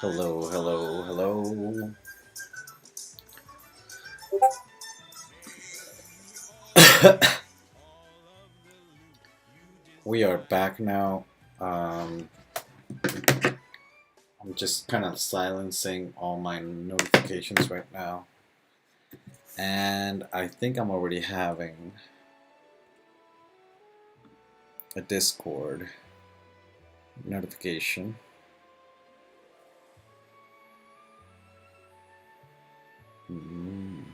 Hello, hello, hello. We are back now. Um, I'm just kind of silencing all my notifications right now. And I think I'm already having a Discord notification. Mm.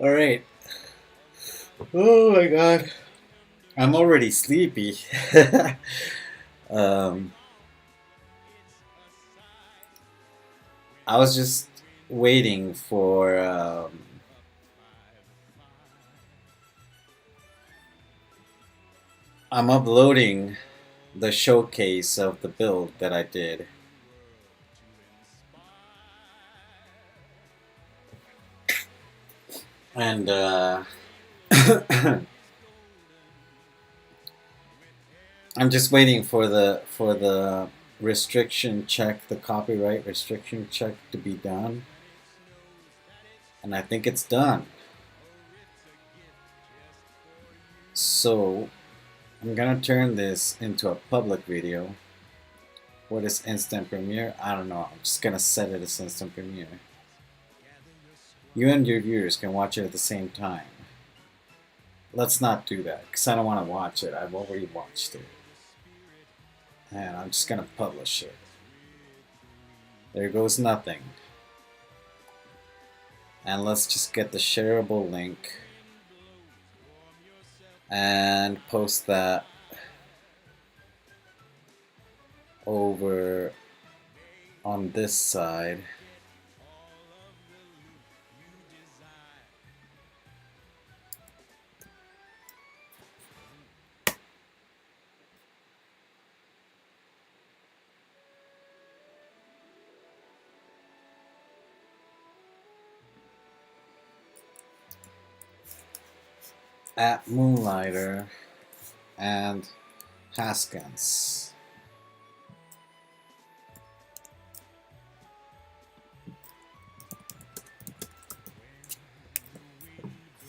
All right. Oh my god. I'm already sleepy. um, I was just waiting for. I'm uploading the showcase of the build that I did. And I'm just waiting for the restriction check, the copyright restriction check to be done. And I think it's done. So I'm gonna turn this into a public video. What is instant premiere? I don't know. I'm just gonna set it as instant premiere. You and your viewers can watch it at the same time. Let's not do that because I don't want to watch it. I've already watched it. And I'm just gonna publish it. There goes nothing. And let's just get the shareable link and post that over on this side. At Moonlighter and Haskins.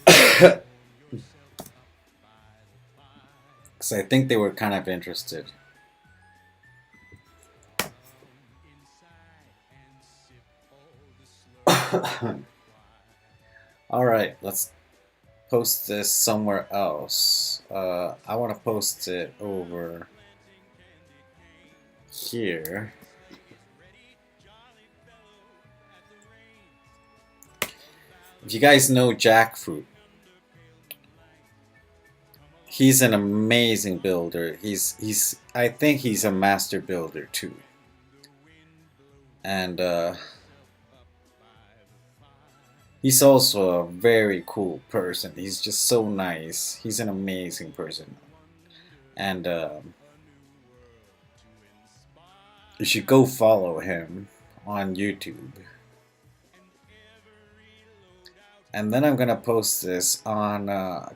Because I think they were kind of interested. Alright, let's post this somewhere else. I want to post it over here. If you guys know Jackfruit, he's an amazing builder. I think he's a master builder too. And he's also a very cool person. He's just so nice. He's an amazing person. And you should go follow him on YouTube. And then I'm gonna post this on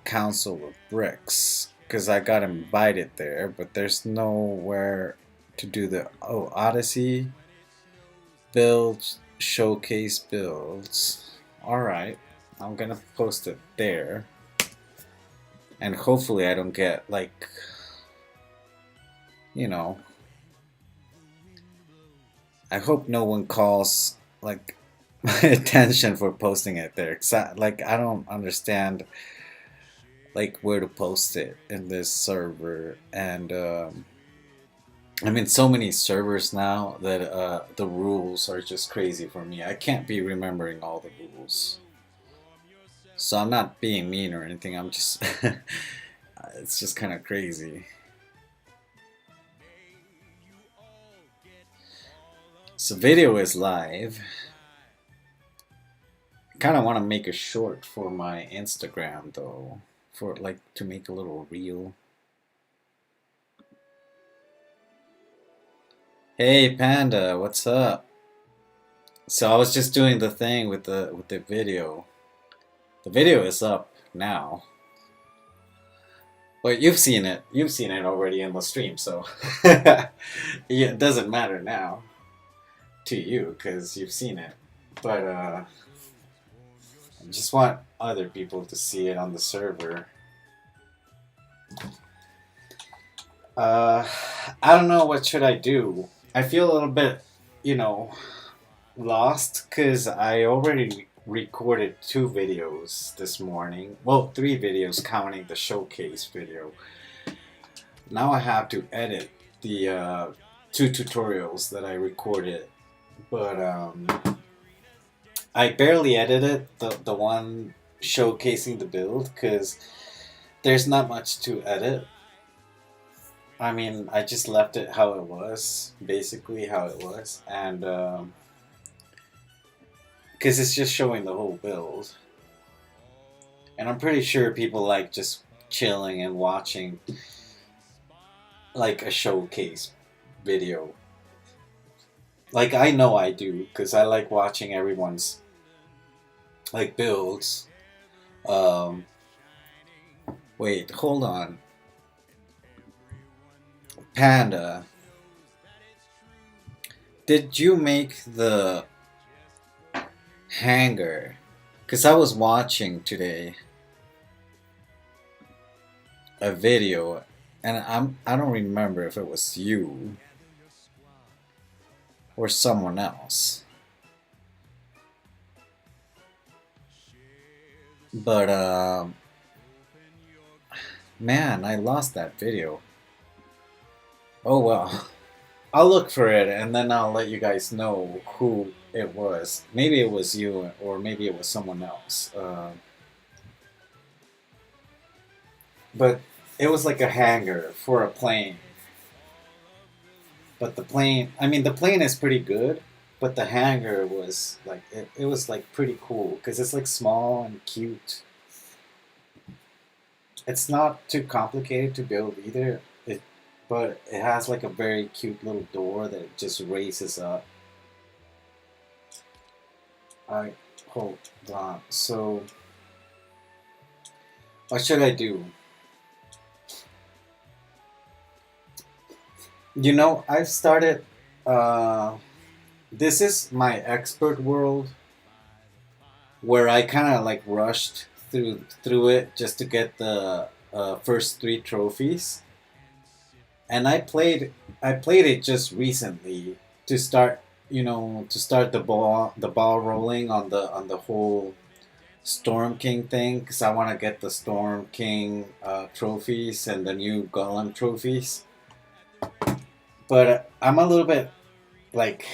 Council with Bricks because I got invited there, but there's nowhere to do the Odyssey builds, showcase builds. Alright, I'm gonna post it there. And hopefully I don't get like, you know, I hope no one calls like my attention for posting it there. Cause I don't understand like where to post it in this server. And I mean, so many servers now that the rules are just crazy for me. I can't be remembering all the rules. So I'm not being mean or anything. I'm just, it's just kind of crazy. So video is live. I kind of want to make a short for my Instagram though, for like to make a little reel. Hey Panda, what's up? So I was just doing the thing with the video. The video is up now. But you've seen it. You've seen it already in the stream, so yeah, it doesn't matter now to you because you've seen it. But I just want other people to see it on the server. I don't know, what should I do? I feel a little bit, lost because I already recorded 2 videos this morning. Well, 3 videos counting the showcase video. Now I have to edit the 2 tutorials that I recorded, but I barely edited the one showcasing the build because there's not much to edit. I mean, I just left it how it was, basically how it was, and because it's just showing the whole build. And I'm pretty sure people like just chilling and watching like a showcase video. Like I know I do, because I like watching everyone's like builds. Wait, hold on. Panda, did you make the hanger? Because I was watching today a video and I don't remember if it was you or someone else. But man, I lost that video. Oh well. I'll look for it and then I'll let you guys know who it was. Maybe it was you or maybe it was someone else. But it was like a hangar for a plane. But the plane, I mean, the plane is pretty good, but the hangar was like, it was like pretty cool because it's like small and cute. It's not too complicated to build either. But it has like a very cute little door that just raises up. Hold on. So, what should I do? I've started. This is my expert world, where I kind of like rushed through it just to get the first 3 trophies. And I played it just recently to start the ball rolling on the whole Storm King thing, because I want to get the Storm King trophies and the new Golem trophies. But I'm a little bit like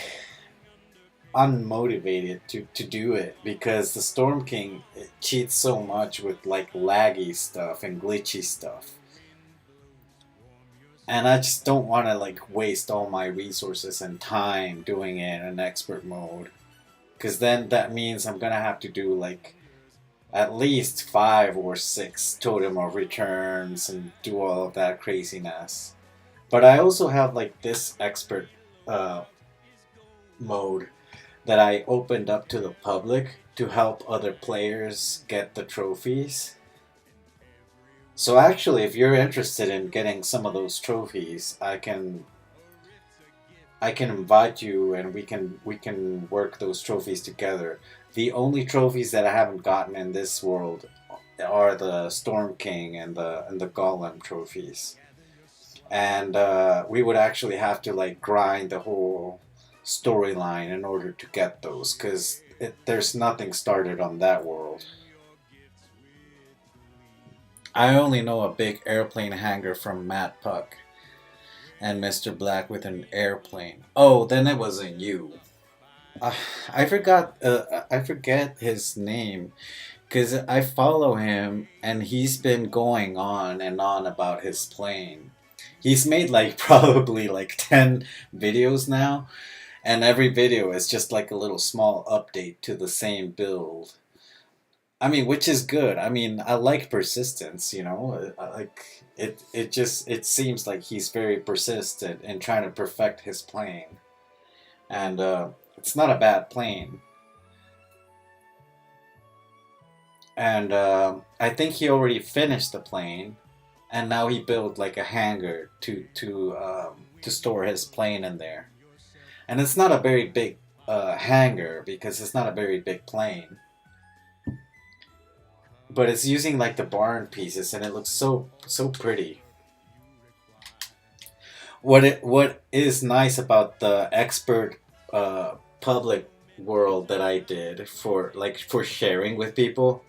unmotivated to do it because the Storm King, it cheats so much with like laggy stuff and glitchy stuff. And I just don't want to like waste all my resources and time doing it in expert mode. Because then that means I'm going to have to do like at least 5 or 6 totem of returns and do all of that craziness. But I also have like this expert mode that I opened up to the public to help other players get the trophies. So actually, if you're interested in getting some of those trophies, I can invite you and we can work those trophies together. The only trophies that I haven't gotten in this world are the Storm King and the Golem trophies. And we would actually have to like grind the whole storyline in order to get those, because there's nothing started on that world. I only know a big airplane hangar from Matt Puck and Mr. Black with an airplane. Oh, then it wasn't you. I forgot. I forget his name because I follow him and he's been going on and on about his plane. He's made like probably like 10 videos now, And every video is just like a little small update to the same build. I mean, which is good. I mean, I like persistence, you know? Like it seems like he's very persistent in trying to perfect his plane. And it's not a bad plane. And I think he already finished the plane, and now he built like a hangar to store his plane in there. And it's not a very big hangar because it's not a very big plane, but it's using like the barn pieces, and it looks so pretty. What is nice about the expert public world that I did for sharing with people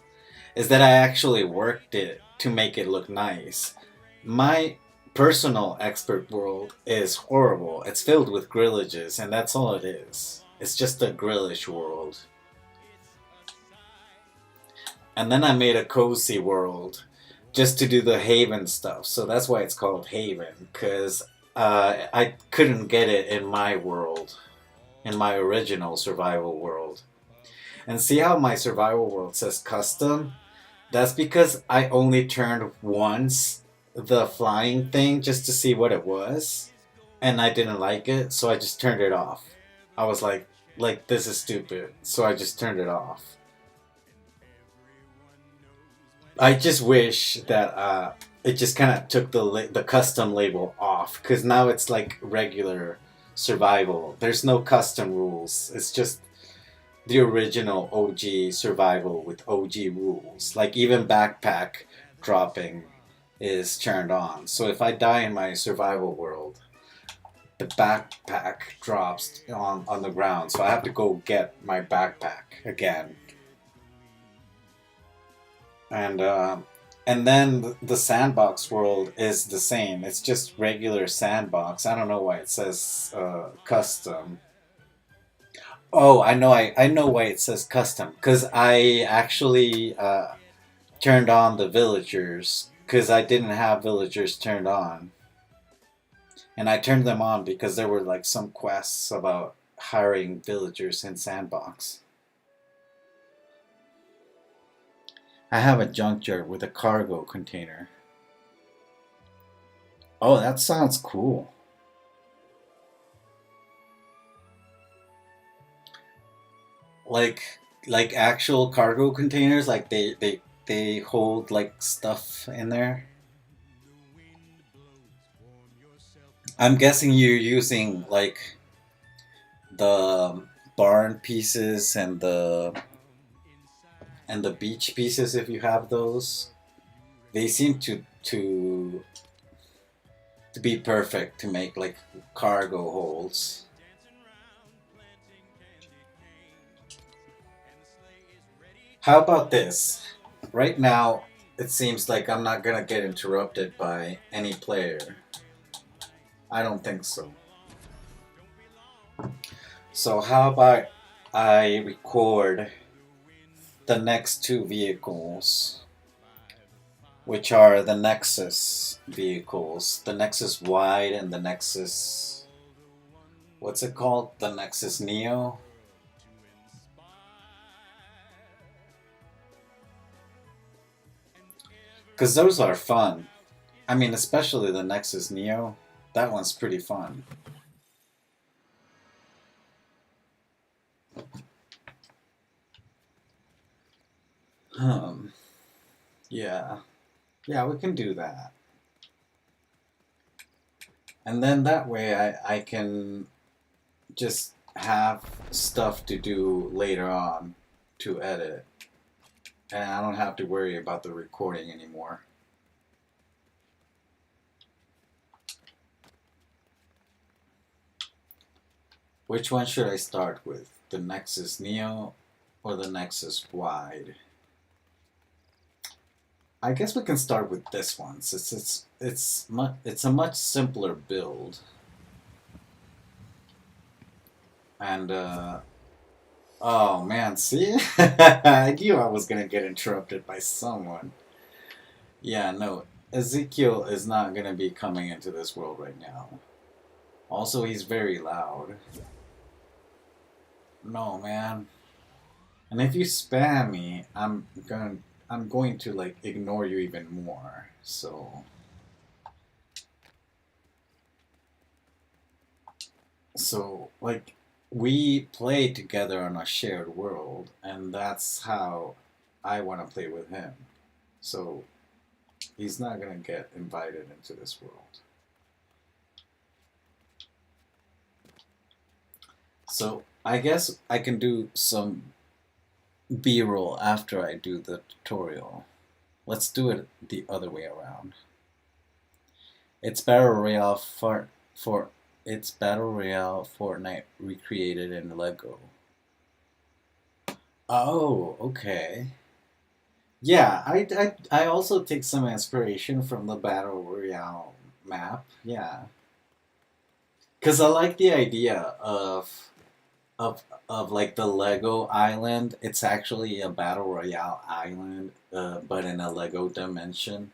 is that I actually worked it to make it look nice. My personal expert world is horrible. It's filled with grillages, and that's all it is. It's just a grillish world. And then I made a cozy world just to do the Haven stuff. So that's why it's called Haven, because I couldn't get it in my world, in my original survival world. And see how my survival world says custom? That's because I only turned once the flying thing just to see what it was, and I didn't like it, so I just turned it off. I was like this is stupid, so I just turned it off. I just wish that it just kind of took the custom label off, because now it's like regular survival. There's no custom rules. It's just the original OG survival with OG rules. Like even backpack dropping is turned on. So if I die in my survival world, the backpack drops on the ground. So I have to go get my backpack again. And and then the sandbox world is the same. It's just regular sandbox. I don't know why it says custom. Oh, I know why it says custom. Because I actually turned on the villagers. Because I didn't have villagers turned on. And I turned them on because there were like some quests about hiring villagers in Sandbox. I have a junkyard with a cargo container. Oh, that sounds cool. Like like actual cargo containers, like they hold like stuff in there. I'm guessing you're using like the barn pieces and the beach pieces if you have those. They seem to be perfect to make like cargo holds. How about this? Right now, it seems like I'm not gonna get interrupted by any player. I don't think so. So how about I record the next two vehicles, which are the Nexus vehicles, the Nexus Wide and the Nexus, what's it called? The Nexus Neo? Because those are fun. I mean, especially the Nexus Neo. That one's pretty fun. Um, yeah. Yeah, we can do that. And then that way I can just have stuff to do later on to edit. And I don't have to worry about the recording anymore. Which one should I start with? The Nexus Neo or the Nexus Wide? I guess we can start with this one since it's a much simpler build. And oh man, see? I knew I was gonna get interrupted by someone. Yeah, no, Ezekiel is not gonna be coming into this world right now. Also, he's very loud. No, man. And if you spam me, I'm going to like ignore you even more. So like we play together on a shared world, and that's how I want to play with him. So he's not gonna get invited into this world. So I guess I can do some B-roll after I do the tutorial. Let's do it the other way around. It's battle royale for it's battle royale Fortnite recreated in Lego. Oh, okay. Yeah, I also take some inspiration from the battle royale map. Yeah, because I like the idea of like the Lego island. It's actually a battle royale island, but in a Lego dimension.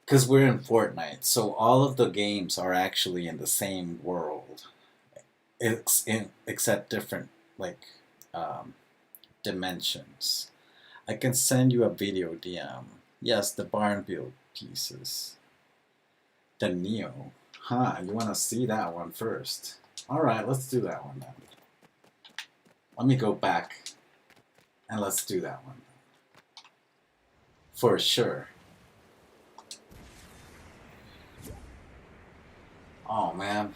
Because we're in Fortnite, so all of the games are actually in the same world, except different like um, dimensions. I can send you a video DM. Yes, the barn build pieces. The Neo. Huh, you want to see that one first? Alright, let's do that one then. Let me go back and let's do that one. For sure. Oh man.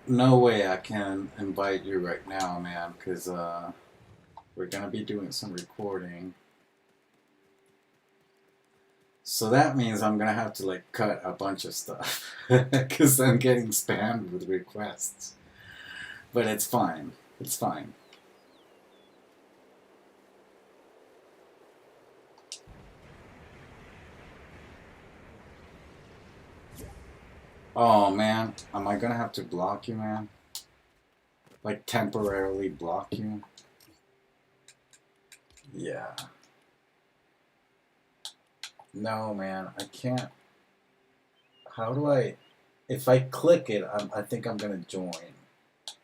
No way I can invite you right now, man, because we're gonna be doing some recording. So that means I'm gonna have to like cut a bunch of stuff because I'm getting spammed with requests. But it's fine. It's fine. Oh man, am I gonna have to block you, man? Like temporarily block you? Yeah. No, man, I can't. How do I? If I click it, I think I'm gonna join.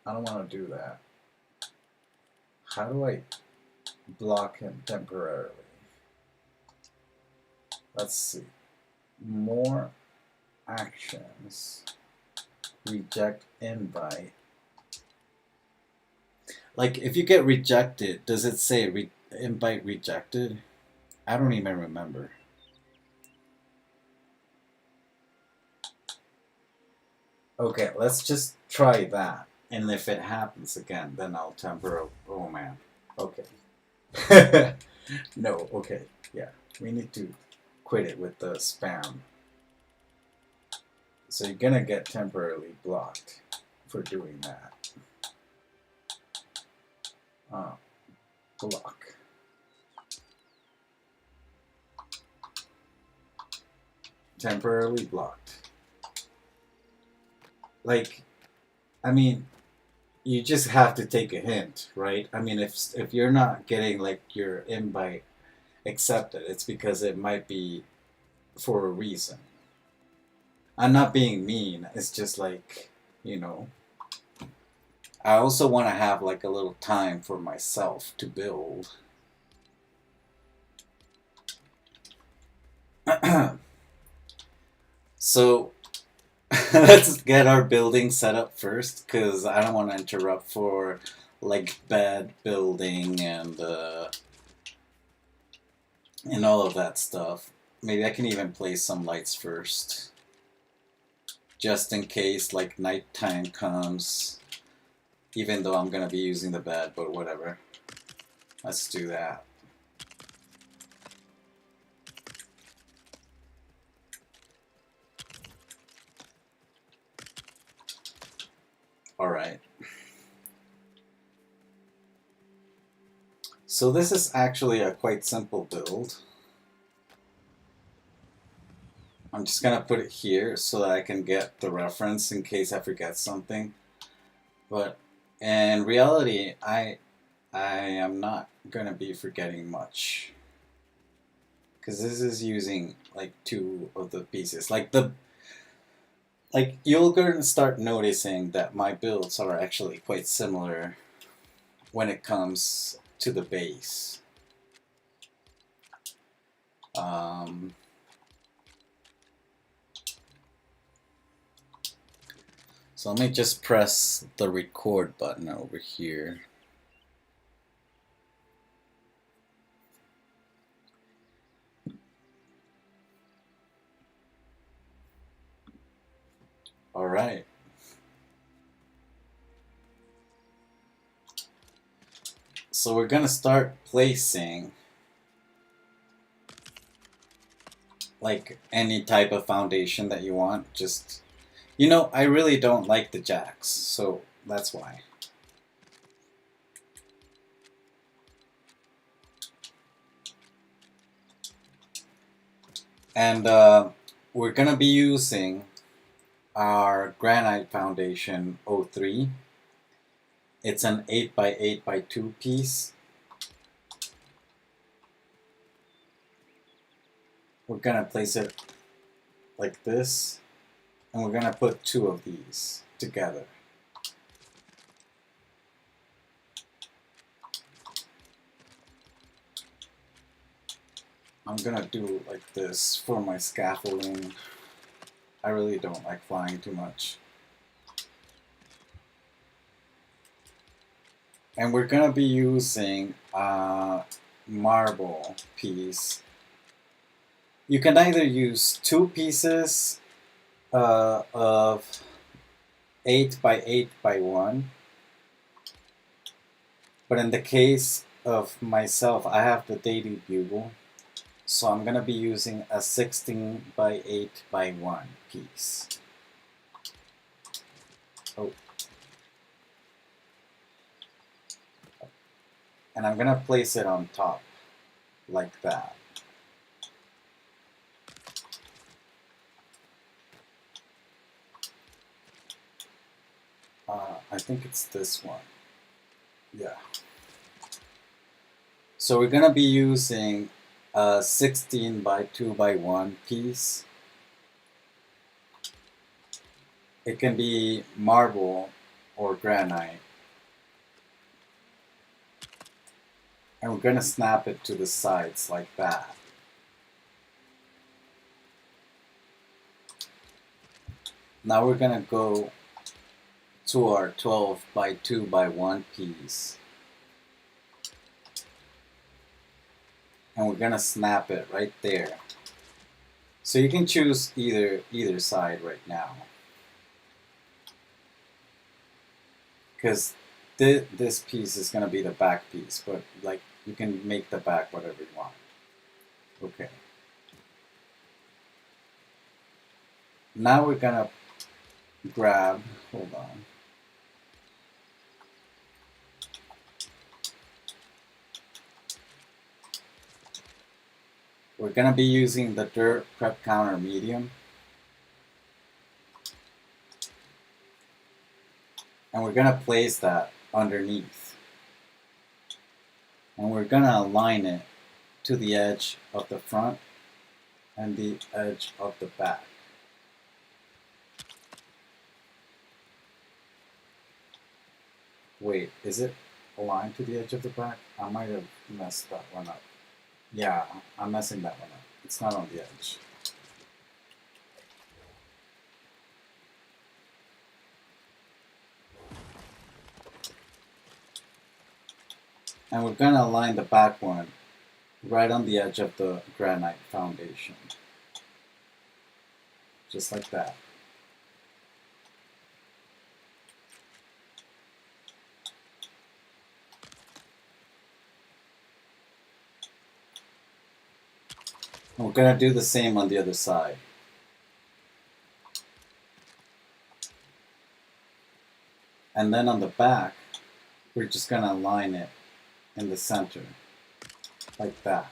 I don't want to do that. How do I block him temporarily? Let's see. More actions. Reject invite. Like, if you get rejected, does it say invite rejected? I don't even remember. Okay, let's just try that. And if it happens again, then I'll temporarily. Oh man. Okay. No, okay. Yeah. We need to quit it with the spam. So you're gonna get temporarily blocked for doing that. Block. Temporarily blocked. Like, I mean, you just have to take a hint, right? I mean, if you're not getting like your invite accepted, it's because it might be for a reason. I'm not being mean. It's just like, you know, I also want to have like a little time for myself to build. So let's get our building set up first, because I don't want to interrupt for like bad building and all of that stuff. Maybe I can even place some lights first, just in case like nighttime comes. Even though I'm gonna be using the bed, but whatever. Let's do that. Alright. So this is actually a quite simple build. I'm just gonna put it here so that I can get the reference in case I forget something. But in reality, I am not gonna be forgetting much, because this is using like two of the pieces. Like Like, you're going to start noticing that my builds are actually quite similar when it comes to the base. Um, so let me just press the record button over here. All right. So we're gonna start placing like any type of foundation that you want. Just, I really don't like the jacks, so that's why. And we're gonna be using our granite foundation 03. It's an 8x8x2 piece. We're gonna place it like this, and we're gonna put two of these together. I'm gonna do like this for my scaffolding. I really don't like flying too much. And we're gonna be using a marble piece. You can either use two pieces of 8x8x1, but in the case of myself, I have the Daily Bugle, so I'm gonna be using a 16x8x1 piece. Oh. And I'm gonna place it on top like that. I think it's this one. Yeah. So we're gonna be using a 16x2x1 piece. It can be marble or granite. And we're gonna snap it to the sides like that. Now we're gonna go to our 12x2x1 piece. And we're gonna snap it right there. So you can choose either side right now. Because this piece is gonna be the back piece, but like you can make the back whatever you want. Okay. Now we're gonna grab, hold on. We're gonna be using the dirt prep counter medium. And we're gonna place that underneath. And we're gonna align it to the edge of the front and the edge of the back. Wait, is it aligned to the edge of the back? I might have messed that one up. Yeah, I'm messing that one up. It's not on the edge. And we're gonna align the back one right on the edge of the granite foundation. Just like that. And we're gonna do the same on the other side. And then on the back, we're just gonna align it in the center, like that.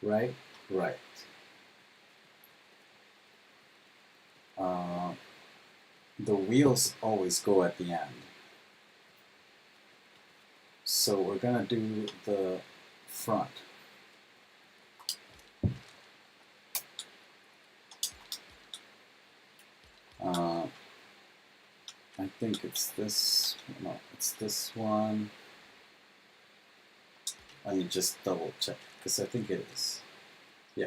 Right? Right. The wheels always go at the end. So we're gonna do the front. think it's this. No, it's this one. Let me just double check because I think it is. Yeah.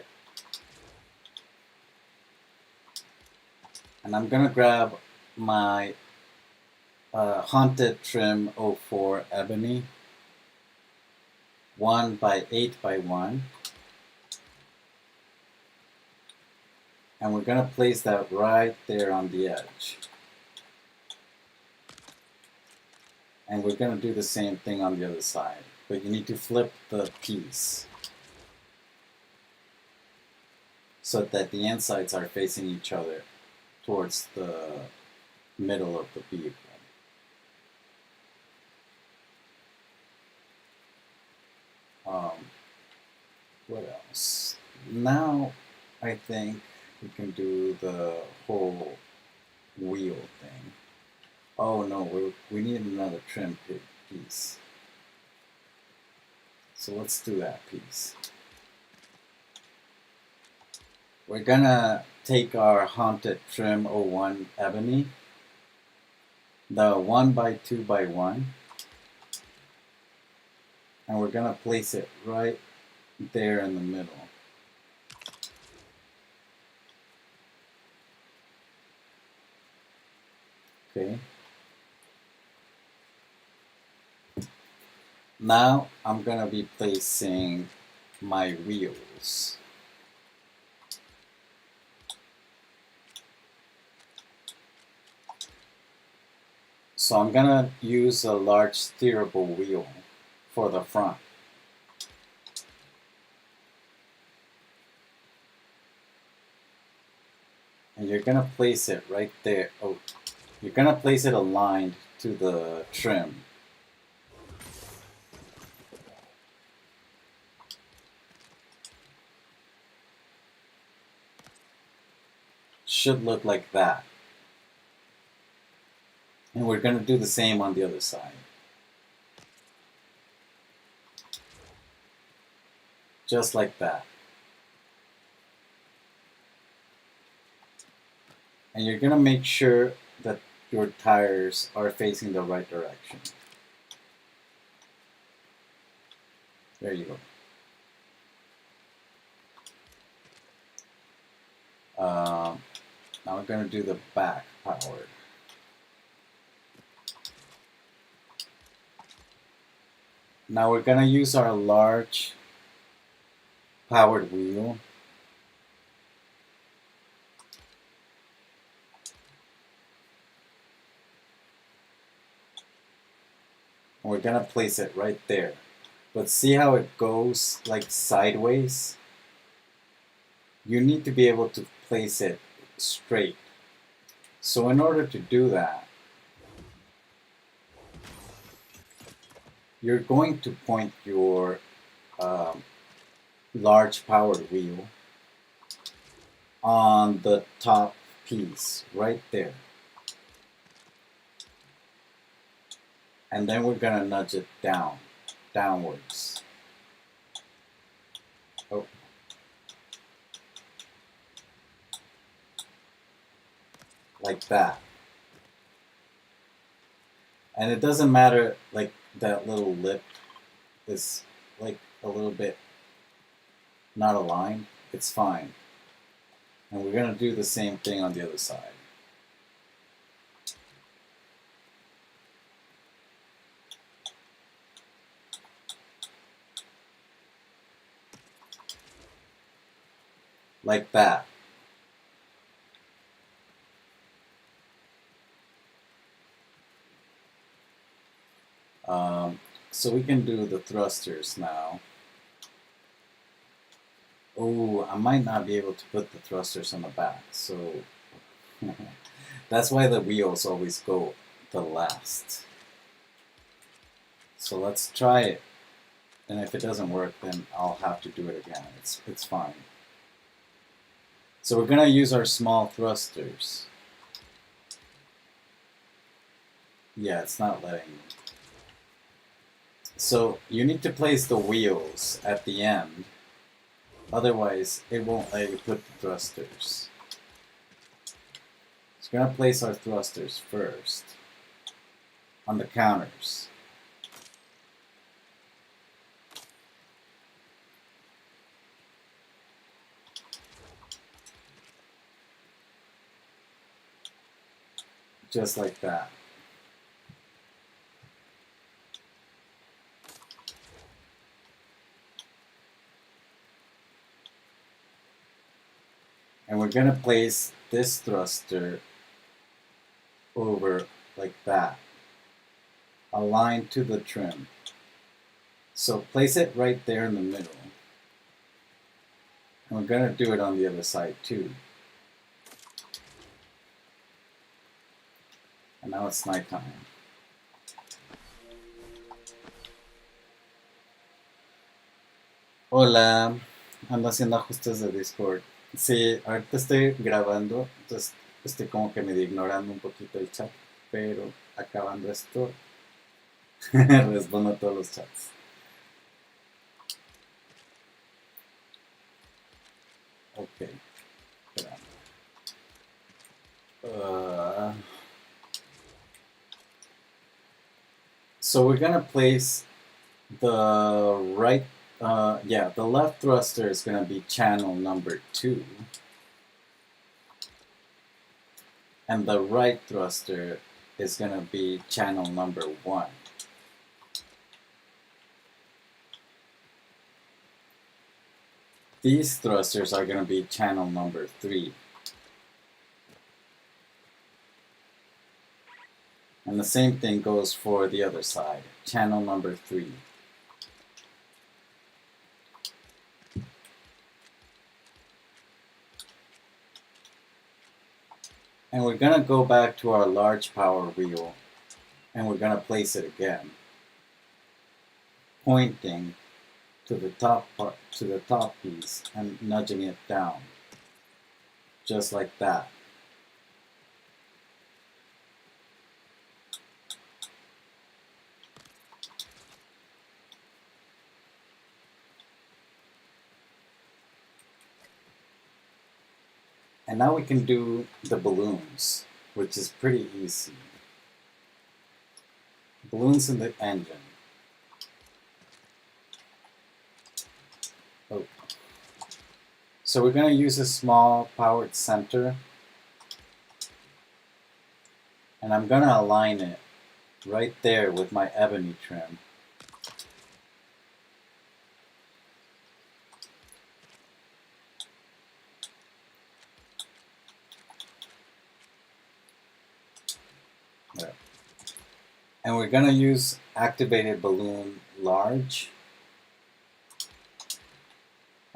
And I'm gonna grab my Haunted Trim 04 Ebony 1 by 8 by 1. And we're gonna place that right there on the edge. And we're gonna do the same thing on the other side, but you need to flip the piece so that the insides are facing each other towards the middle of the bead. What else? Now I think we can do the whole wheel thing. Oh no, we need another trim piece. So let's do that piece. We're gonna take our Haunted Trim 01 Ebony, the 1 by 2 by 1, and we're gonna place it right there in the middle. Okay. Now I'm gonna be placing my wheels. So I'm gonna use a large steerable wheel for the front. And you're gonna place it right there. Oh, you're gonna place it aligned to the trim. Should look like that. And we're gonna do the same on the other side. Just like that. And you're gonna make sure that your tires are facing the right direction. There you go. Now we're gonna do the back powered. Now we're gonna use our large powered wheel. And we're gonna place it right there. But see how it goes like sideways? You need to be able to place it straight. So in order to do that, you're going to point your large powered wheel on the top piece right there. And then we're gonna nudge it downwards. Oh. Like that. And it doesn't matter, like that little lip is like a little bit not aligned, it's fine. And we're gonna do the same thing on the other side. Like that. So we can do the thrusters now. Oh, I might not be able to put the thrusters on the back, so that's why the wheels always go the last. So let's try it, and if it doesn't work, then I'll have to do it again. It's fine. So we're gonna use our small thrusters. Yeah, it's not letting me. So you need to place the wheels at the end, otherwise it won't let you put the thrusters. So we're gonna place our thrusters first. on the counters. Just like that. And we're going to place this thruster over like that, aligned to the trim. So place it right there in the middle. And we're going to do it on the other side too. And now it's nighttime. Hola, ando haciendo ajustes de Discord. Sí, ahorita estoy grabando, entonces estoy como que medio ignorando un poquito el chat, pero acabando esto, respondo a todos los chats. Ok, espérame. So we're gonna place the right, the left thruster is gonna be channel number 2. And the right thruster is gonna be channel number 1. These thrusters are gonna be channel number 3. And the same thing goes for the other side, channel number 3. And we're going to go back to our large power wheel and we're going to place it again, pointing to the top part, to the top piece and nudging it down, just like that. And now we can do the balloons, which is pretty easy. Balloons in the engine. Oh. So we're going to use a small powered center. And I'm going to align it right there with my ebony trim. There. And we're going to use activated balloon large.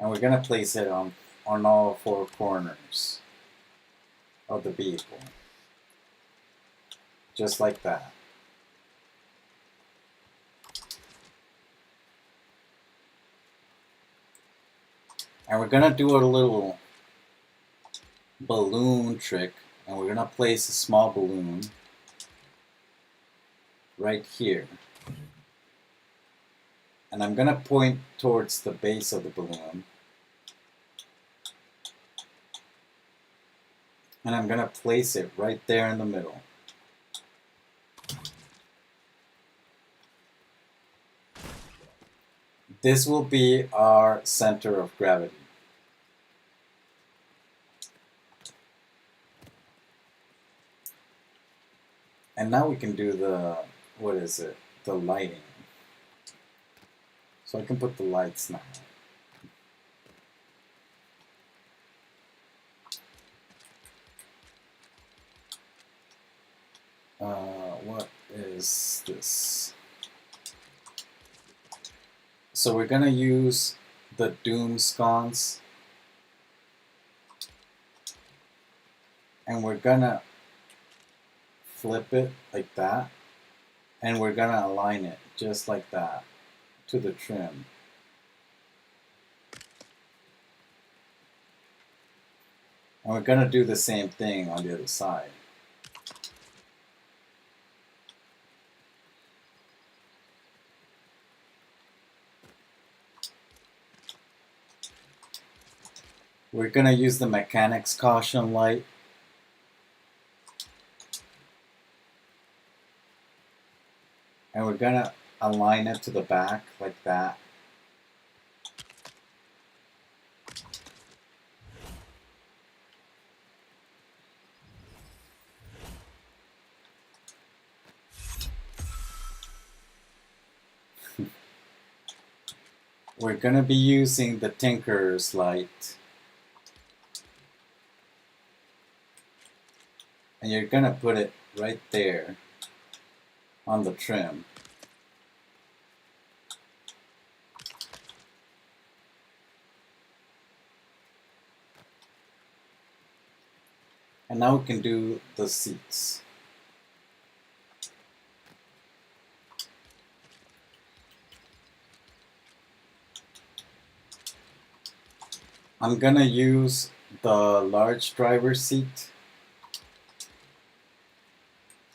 And we're going to place it on all 4 corners of the vehicle. Just like that. And we're going to do a little balloon trick. And we're going to place a small balloon right here. And I'm going to point towards the base of the balloon. And I'm going to place it right there in the middle. This will be our center of gravity. And now we can do the, the lighting. So I can put the lights now. What is this? So we're gonna use the Doom sconce, and we're gonna flip it like that, and we're gonna align it just like that to the trim. And we're gonna do the same thing on the other side. We're going to use the mechanics caution light. And we're gonna align it to the back like that. We're gonna be using the Tinker's light. And you're gonna put it right there on the trim. And now we can do the seats. I'm gonna use the large driver's seat,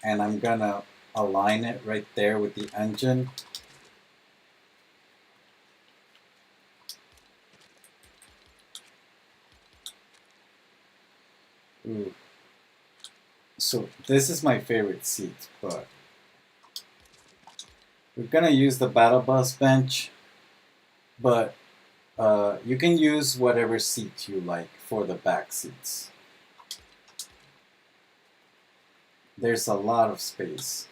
and I'm gonna align it right there with the engine. Ooh. So this is my favorite seat, but we're gonna use the battle bus bench, but you can use whatever seat you like for the back seats. There's a lot of space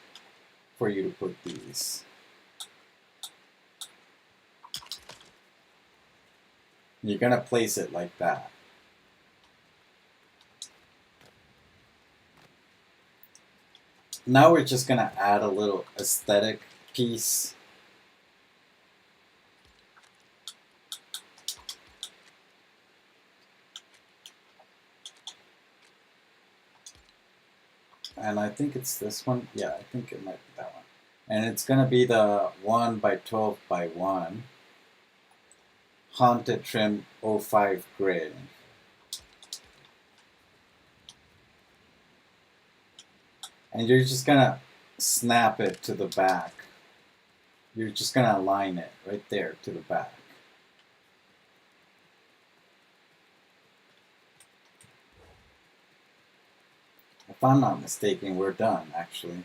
for you to put these. You're gonna place it like that. Now we're just gonna add a little aesthetic piece. And I think it's this one. Yeah, I think it might be that one. And it's gonna be the 1 by 12 by 1 Haunted Trim 05 grid. And you're just gonna snap it to the back. You're just gonna align it right there to the back. If I'm not mistaken, we're done actually.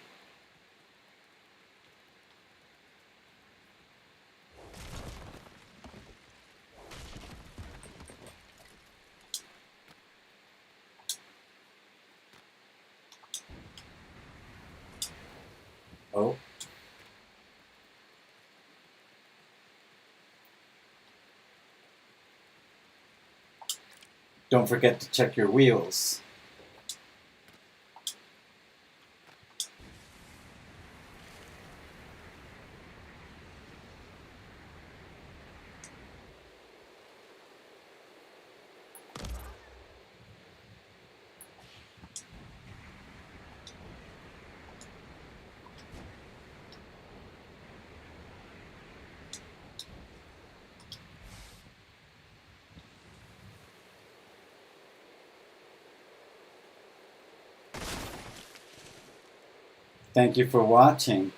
Oh. Don't forget to check your wheels. Thank you for watching.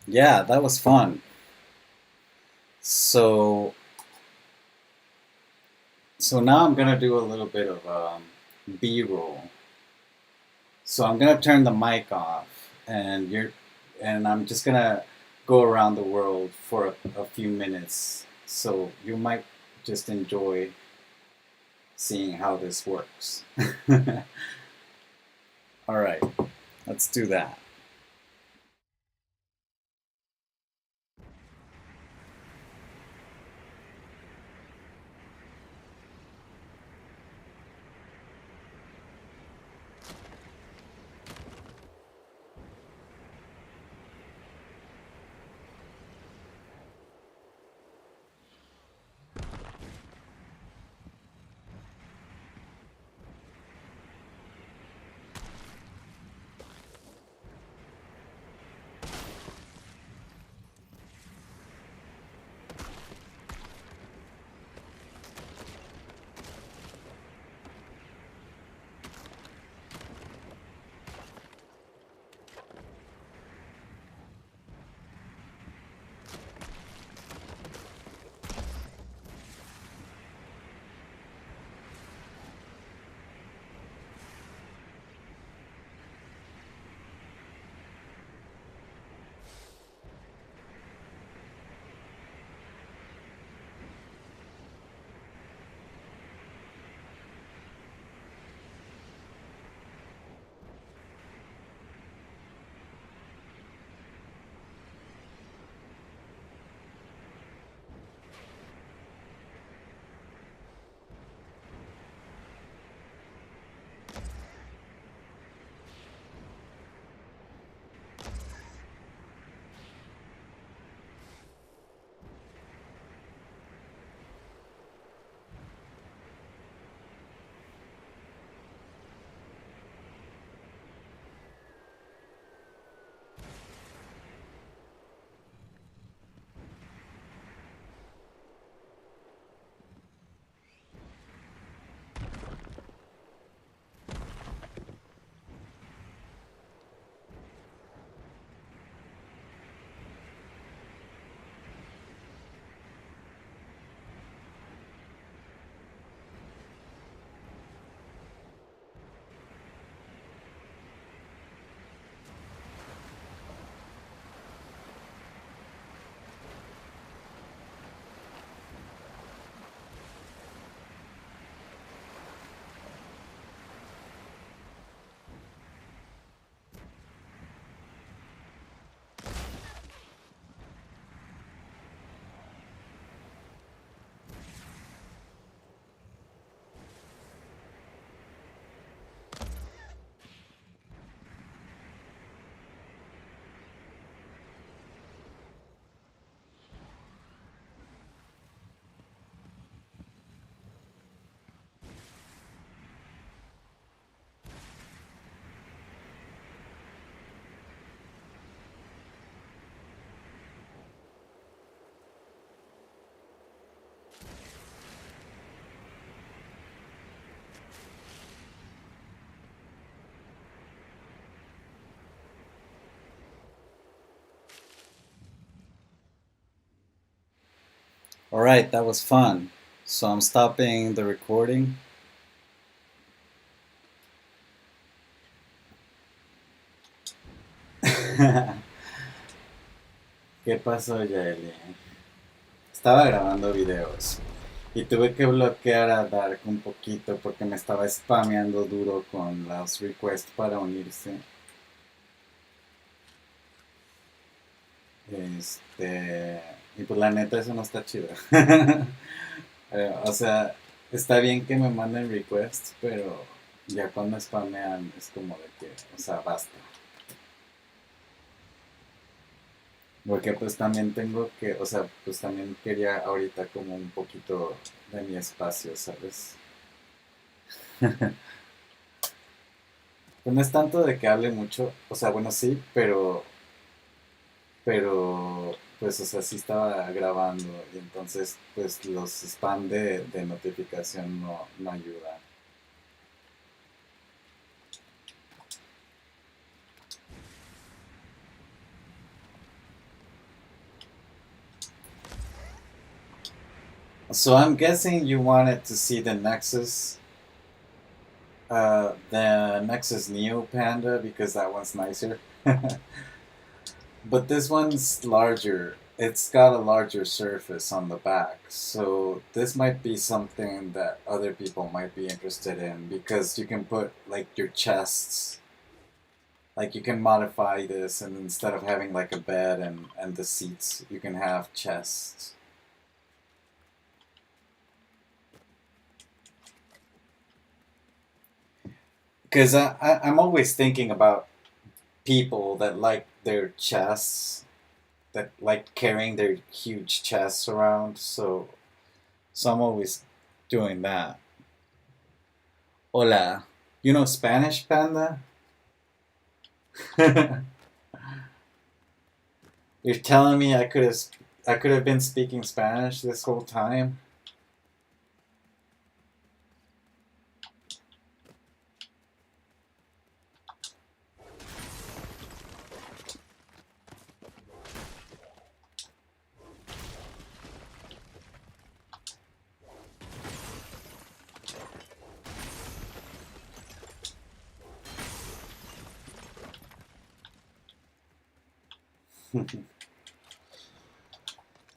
Yeah, that was fun. So now I'm gonna do a little bit of B-roll. So I'm gonna turn the mic off, and I'm just gonna go around the world for a few minutes. So you might just enjoy seeing how this works. All right, let's do that. Alright, that was fun. So I'm stopping the recording. ¿Qué pasó, Yaeli? Estaba grabando videos y tuve que bloquear a Dark un poquito porque me estaba spameando duro con las requests para unirse. Y pues la neta eso no está chido. O sea, está bien que me manden requests, pero ya cuando spamean es como de que, o sea, basta. Porque pues también tengo que, o sea, pues también quería ahorita como un poquito de mi espacio, ¿sabes? Pues no es tanto de que hable mucho, o sea, bueno, sí, pero, pues, o sea, sí estaba grabando y entonces, pues, los spam de notificación no ayudan. So I'm guessing you wanted to see the Nexus Neo Panda because that one's nicer. But this one's larger. It's got a larger surface on the back. So this might be something that other people might be interested in because you can put like your chests. Like you can modify this and instead of having like a bed and the seats, you can have chests. Because I'm always thinking about people that like their chests, that like carrying their huge chests around. So I'm always doing that. Hola. You know Spanish, Panda? You're telling me I could have been speaking Spanish this whole time?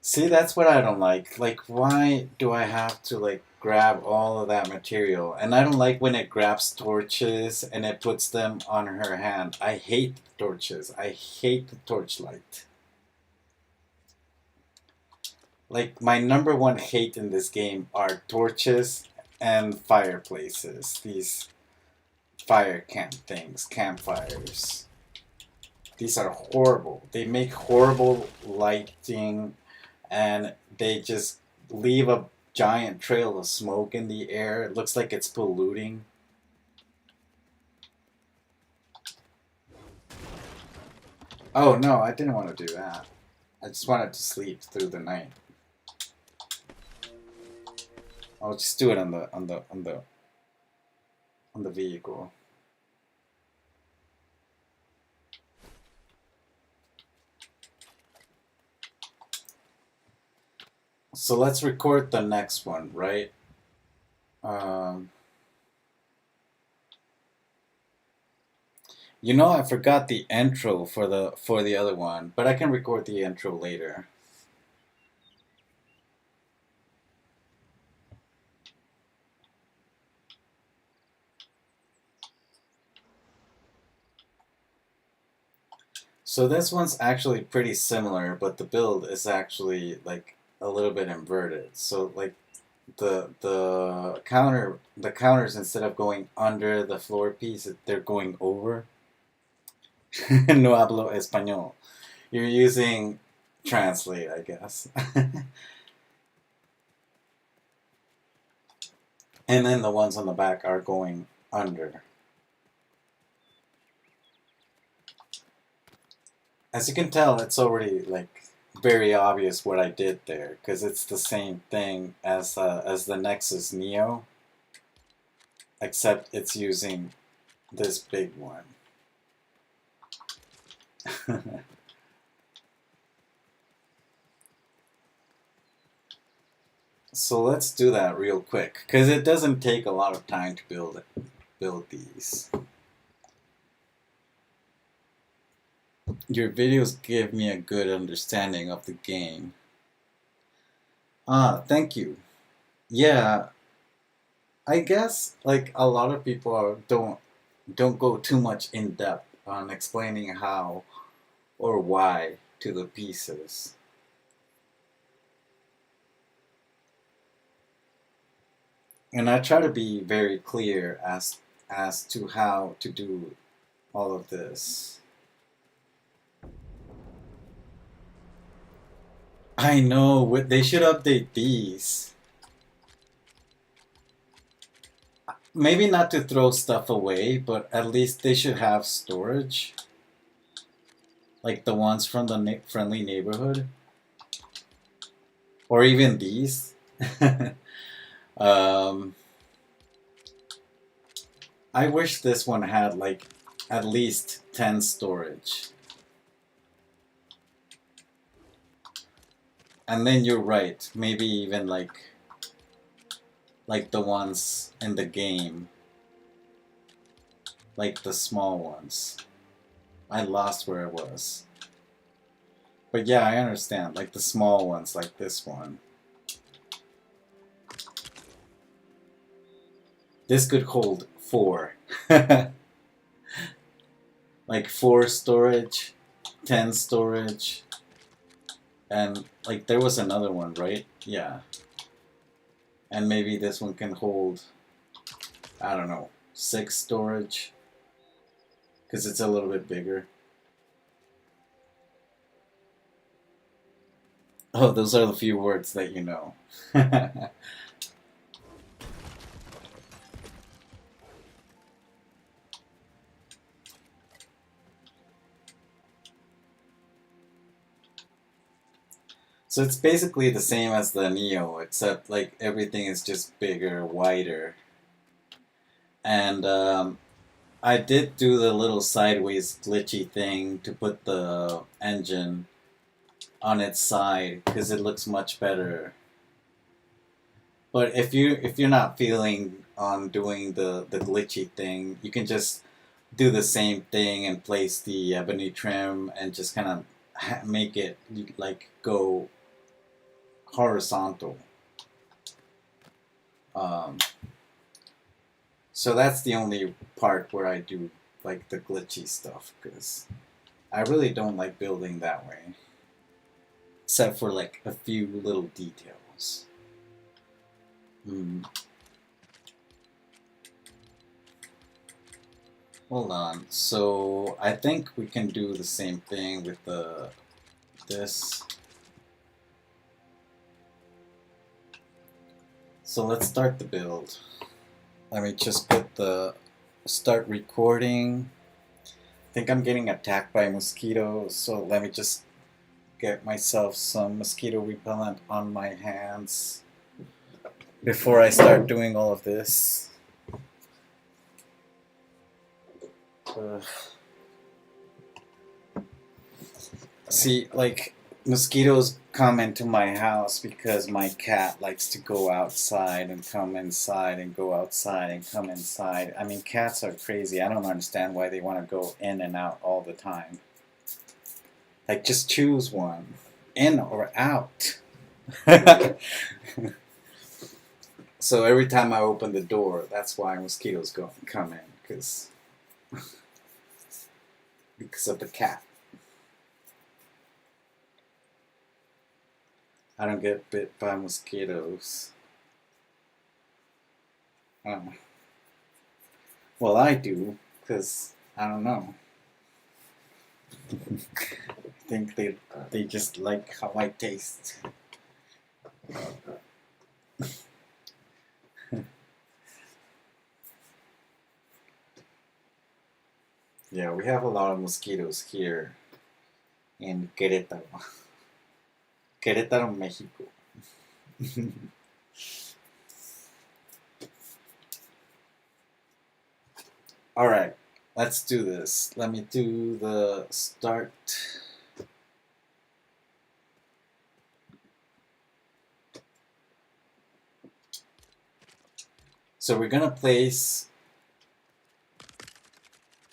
See, that's what I don't like. Like, why do I have to like grab all of that material? And I don't like when it grabs torches and it puts them on her hand. I hate torches. I hate the torchlight. Like my number one hate in this game are torches and fireplaces. These fire camp things, campfires. These are horrible. They make horrible lighting and they just leave a giant trail of smoke in the air. It looks like it's polluting. Oh no, I didn't want to do that. I just wanted to sleep through the night. I'll just do it on the vehicle. So let's record the next one, right? Um, I forgot the intro for the other one, but I can record the intro later. So this one's actually pretty similar, but the build is actually like a little bit inverted. So like the counters instead of going under the floor piece, they're going over. No hablo español. You're using translate, I guess. And then the ones on the back are going under. As you can tell, it's already like very obvious what I did there because it's the same thing as the Nexus Neo, except it's using this big one. So let's do that real quick, because it doesn't take a lot of time to build these. Your videos give me a good understanding of the game. Ah, thank you. Yeah, I guess like a lot of people don't go too much in depth on explaining how or why to the pieces. And I try to be very clear as to how to do all of this. I know they should update these. Maybe not to throw stuff away, but at least they should have storage, like the ones from the friendly neighborhood, or even these. um, I wish this one had like at least 10 storage. And then you're right, maybe even like the ones in the game, like the small ones. I lost where it was. But yeah, I understand, like the small ones, like this one. This could hold 4. Like 4 storage, 10 storage, and like there was another one, right? Yeah. And maybe this one can hold, I don't know, 6 storage, because it's a little bit bigger. Oh, those are the few words that you know. So it's basically the same as the Neo, except like everything is just bigger, wider. And I did do the little sideways glitchy thing to put the engine on its side because it looks much better. But if you're not feeling on doing the glitchy thing, you can just do the same thing and place the ebony trim and just kind of make it like go horizontal. Um, so that's the only part where I do like the glitchy stuff because I really don't like building that way, except for like a few little details. Hmm. Hold on. So I think we can do the same thing with this. So let's start the build. Let me just put the start recording. I think I'm getting attacked by mosquitoes, so let me just get myself some mosquito repellent on my hands before I start doing all of this. Uh, See, like, mosquitoes come into my house because my cat likes to go outside and come inside and go outside and come inside. I mean, cats are crazy. I don't understand why they want to go in and out all the time. Like, just choose one. In or out. So every time I open the door, that's why mosquitoes come in, because of the cat. I don't get bit by mosquitoes. Well, I do, because I don't know. I think they just like how I taste. Yeah, we have a lot of mosquitoes here in Querétaro. Querétaro, Mexico. Alright, let's do this. Let me do the start. So we're gonna place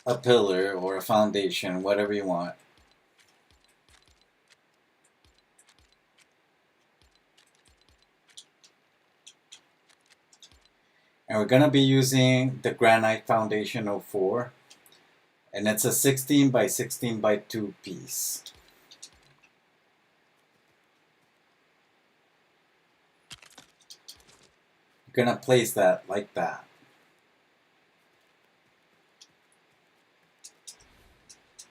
a pillar or a foundation, whatever you want. And we're gonna be using the Granite Foundation 04. And it's a 16 by 16 by 2 piece. You're gonna place that like that.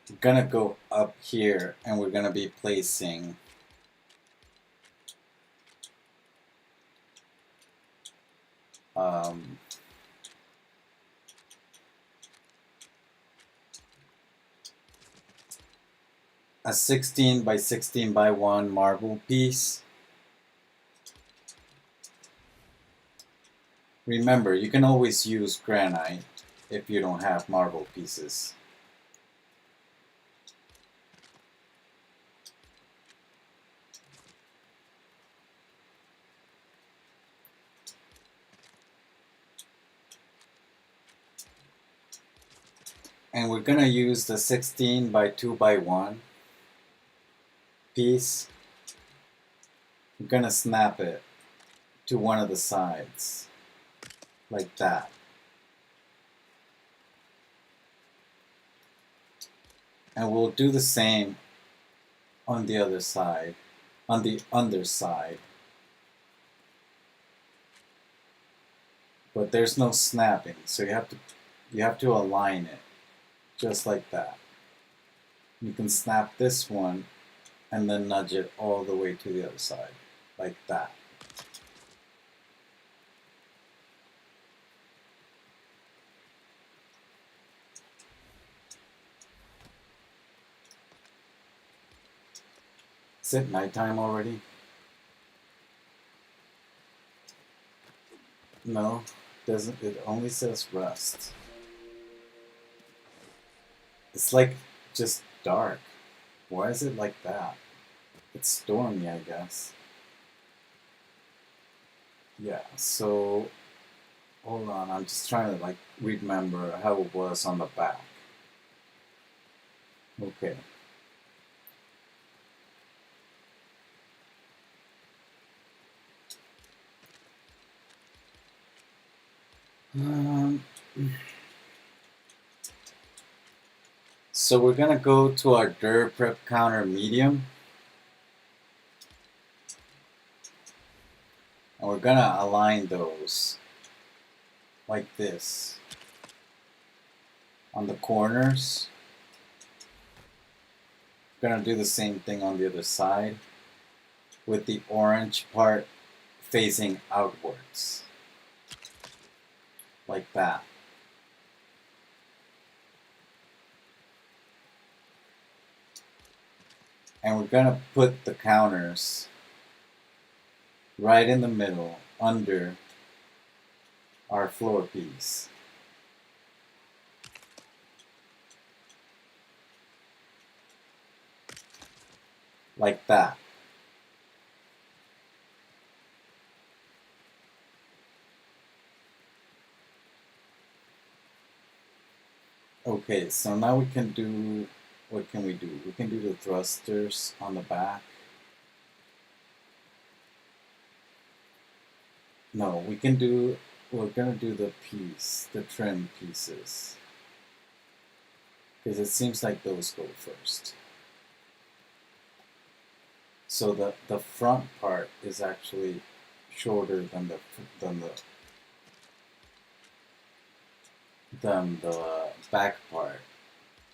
We're gonna go up here and we're gonna be placing a 16 by 16 by 1 marble piece. Remember, you can always use granite if you don't have marble pieces. And we're gonna use the 16 by 2 by 1 piece. We're gonna snap it to one of the sides, like that. And we'll do the same on the other side, on the underside. But there's no snapping, so you have to align it just like that. You can snap this one and then nudge it all the way to the other side, like that. Is it nighttime already? No, doesn't. It only says rest. It's like just dark. Why is it like that? It's stormy, I guess. Yeah, so hold on, I'm just trying to like remember how it was on the back. Okay. So we're gonna go to our dirt prep counter medium. And we're gonna align those like this on the corners. We're gonna do the same thing on the other side with the orange part facing outwards, like that. And we're gonna put the counters right in the middle under our floor piece. Like that. Okay, so now we can do, what can we do? We can do the thrusters on the back. No, we can do, we're gonna do the piece, the trim pieces. Because it seems like those go first. So the front part is actually shorter than the back part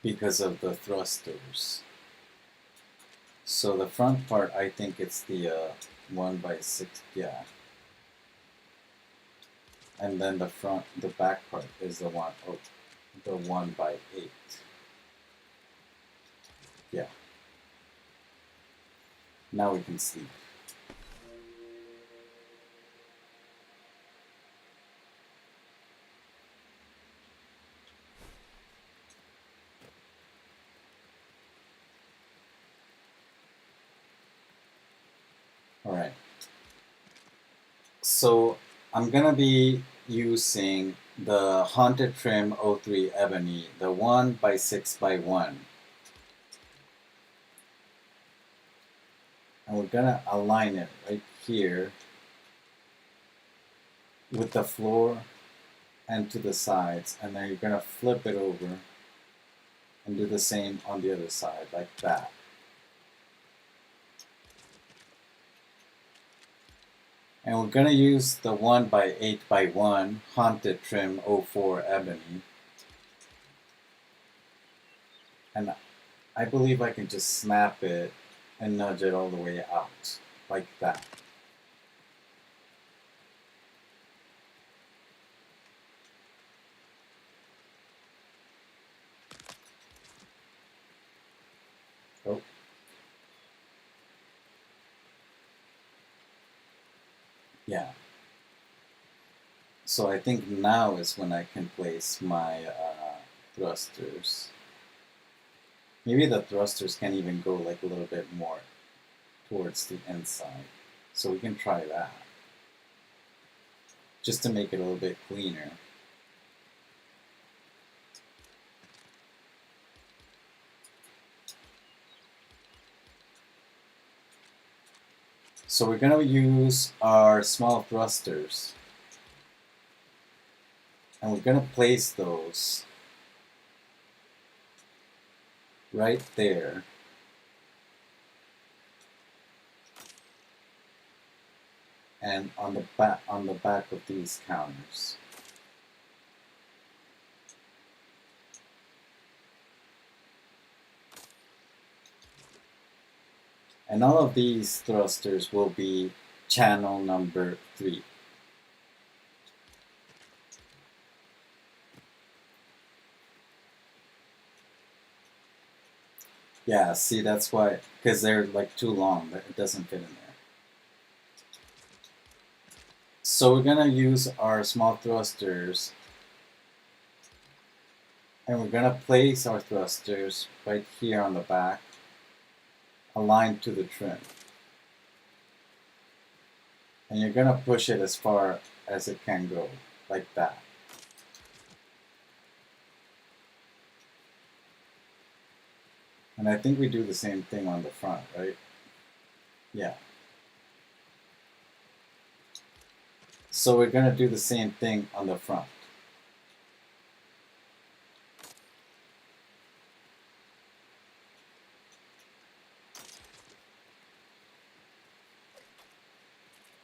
because of the thrusters. So the front part, I think it's the 1 by 6, yeah. And then the back part is the 1 by 8. Yeah. Now we can sleep. Alright. So I'm gonna be using the Haunted Trim 03 Ebony, the 1x6x1. And we're gonna align it right here with the floor and to the sides, and then you're gonna flip it over and do the same on the other side, like that. And we're gonna use the 1x8x1 Haunted Trim 04 Ebony. And I believe I can just snap it and nudge it all the way out, like that. Oh. Yeah. So I think now is when I can place my thrusters. Maybe the thrusters can even go like a little bit more towards the inside. So we can try that. Just to make it a little bit cleaner. So we're going to use our small thrusters. And we're going to place those right there. And on the back of these counters. And all of these thrusters will be channel number 3. Yeah, see, that's why, because they're like too long, but it doesn't fit in there. So we're gonna use our small thrusters, and we're gonna place our thrusters right here on the back, aligned to the trim. And you're gonna push it as far as it can go, like that. And I think we do the same thing on the front, right? Yeah. So we're gonna do the same thing on the front.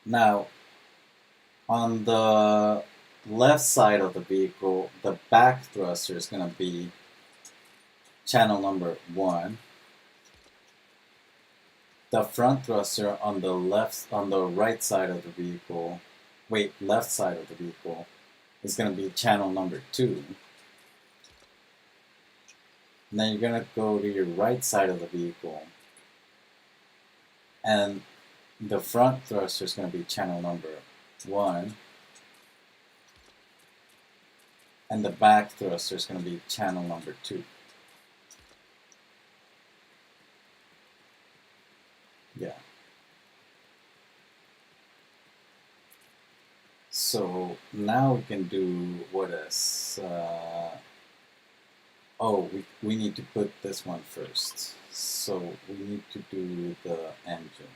Now, on the left side of the vehicle, the back thruster is going to be channel number 1. The front thruster on the right side of the vehicle, left side of the vehicle, is going to be channel number 2. And then you're going to go to your right side of the vehicle, and the front thruster is going to be channel number 1, and the back thruster is going to be channel number 2. Yeah. So now we can do what is, oh, we need to put this one first. So we need to do the engine.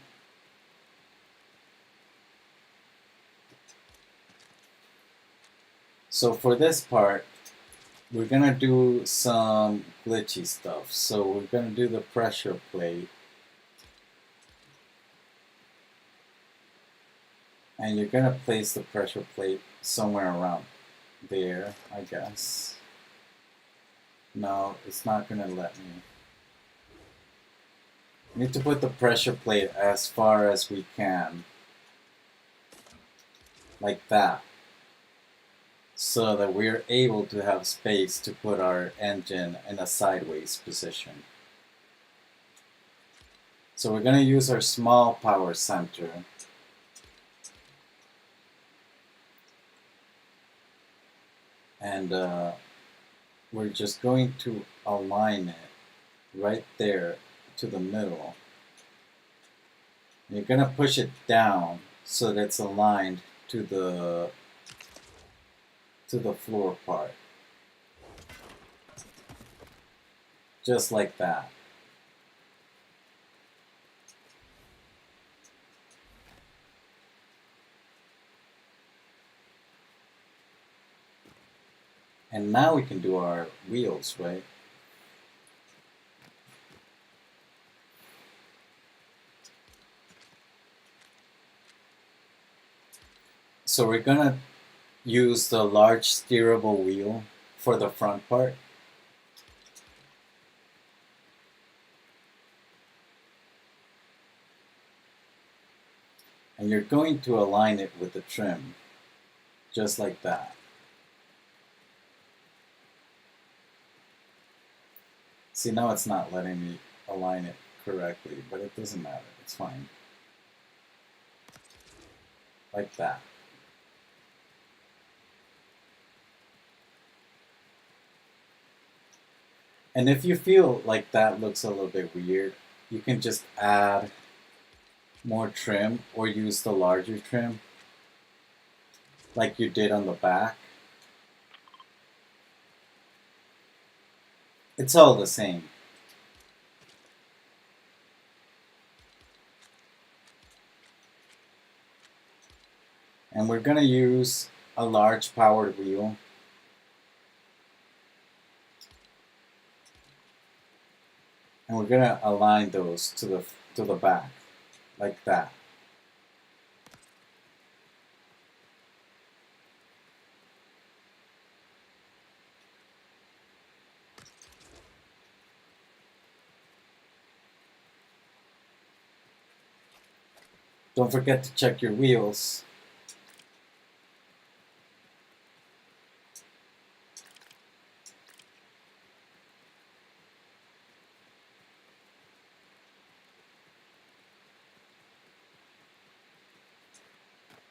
So for this part, we're gonna do some glitchy stuff. So we're gonna do the pressure plate. And you're gonna place the pressure plate somewhere around there, I guess. No, it's not gonna let me. We need to put the pressure plate as far as we can. Like that. So that we're able to have space to put our engine in a sideways position. So we're gonna use our small power center. And we're just going to align it right there to the middle. You're going to push it down so that it's aligned to the to the floor part. Just like that. And now we can do our wheels, right? So we're gonna use the large steerable wheel for the front part. And you're going to align it with the trim, just like that. See, now it's not letting me align it correctly, but it doesn't matter, it's fine. Like that. And if you feel like that looks a little bit weird, you can just add more trim or use the larger trim like you did on the back. It's all the same. And we're gonna use a large powered wheel. And we're gonna align those to the back, like that. Don't forget to check your wheels.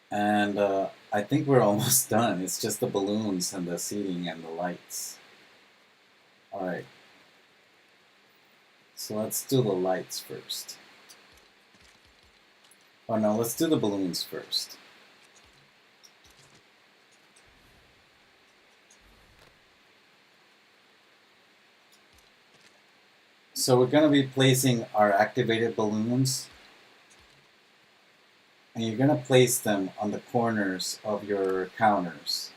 And I think we're almost done. It's just the balloons and the seating and the lights. Alright. So let's do the lights first. Oh no, let's do the balloons first. So we're going to be placing our activated balloons, and you're going to place them on the corners of your counters.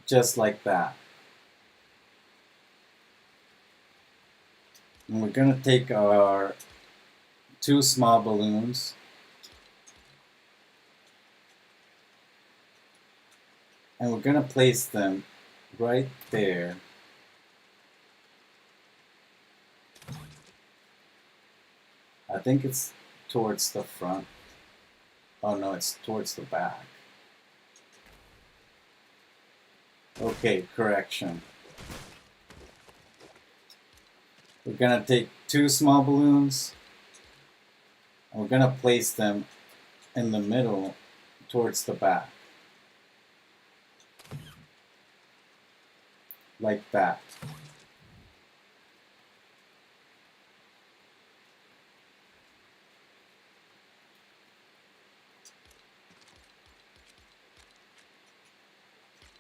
Just like that. And we're going to take our 2 small balloons and we're going to place them right there. I think it's towards the front. Oh no, it's towards the back. Okay, correction. We're going to take 2 small balloons and we're going to place them in the middle towards the back. Like that.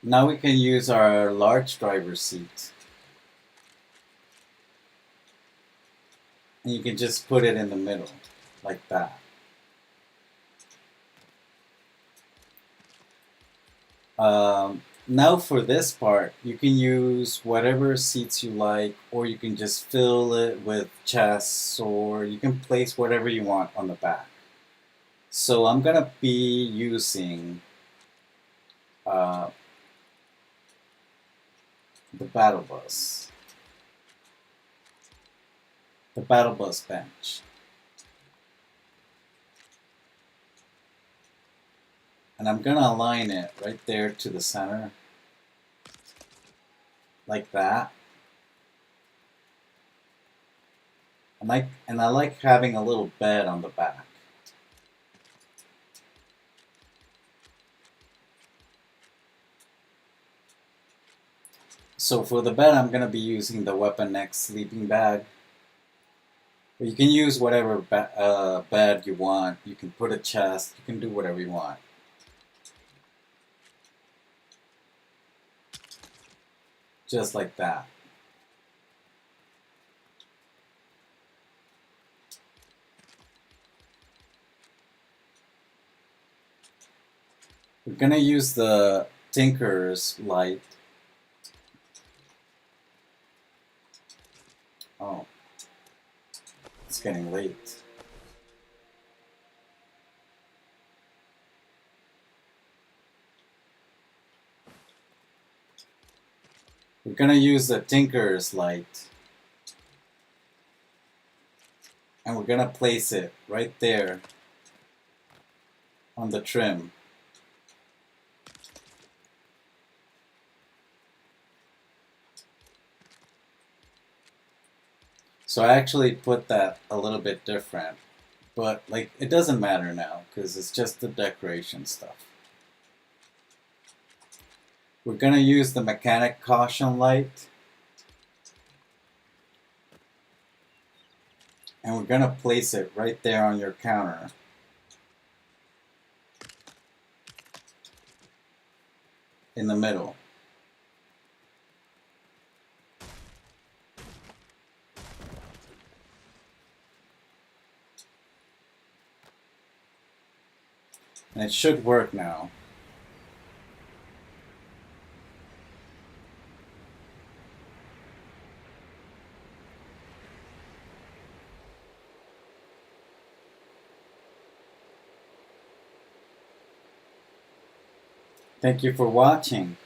Now we can use our large driver's seat. And you can just put it in the middle, like that. Now for this part, you can use whatever seats you like, or you can just fill it with chests, or you can place whatever you want on the back. So I'm going to be using the battle bus. The battle bus bench. And I'm going to align it right there to the center. Like that. And I like having a little bed on the back. So for the bed, I'm going to be using the Weapon X sleeping bag, You can use whatever bed you want. You can put a chest. You can do whatever you want. Just like that. We're gonna use the Tinker's light. Oh, it's getting late. We're gonna use the Tinker's light. And we're gonna place it right there on the trim. So I actually put that a little bit different, but like it doesn't matter now because it's just the decoration stuff. We're gonna use the mechanic caution light, and we're gonna place it right there on your counter. In the middle. And it should work now. Thank you for watching.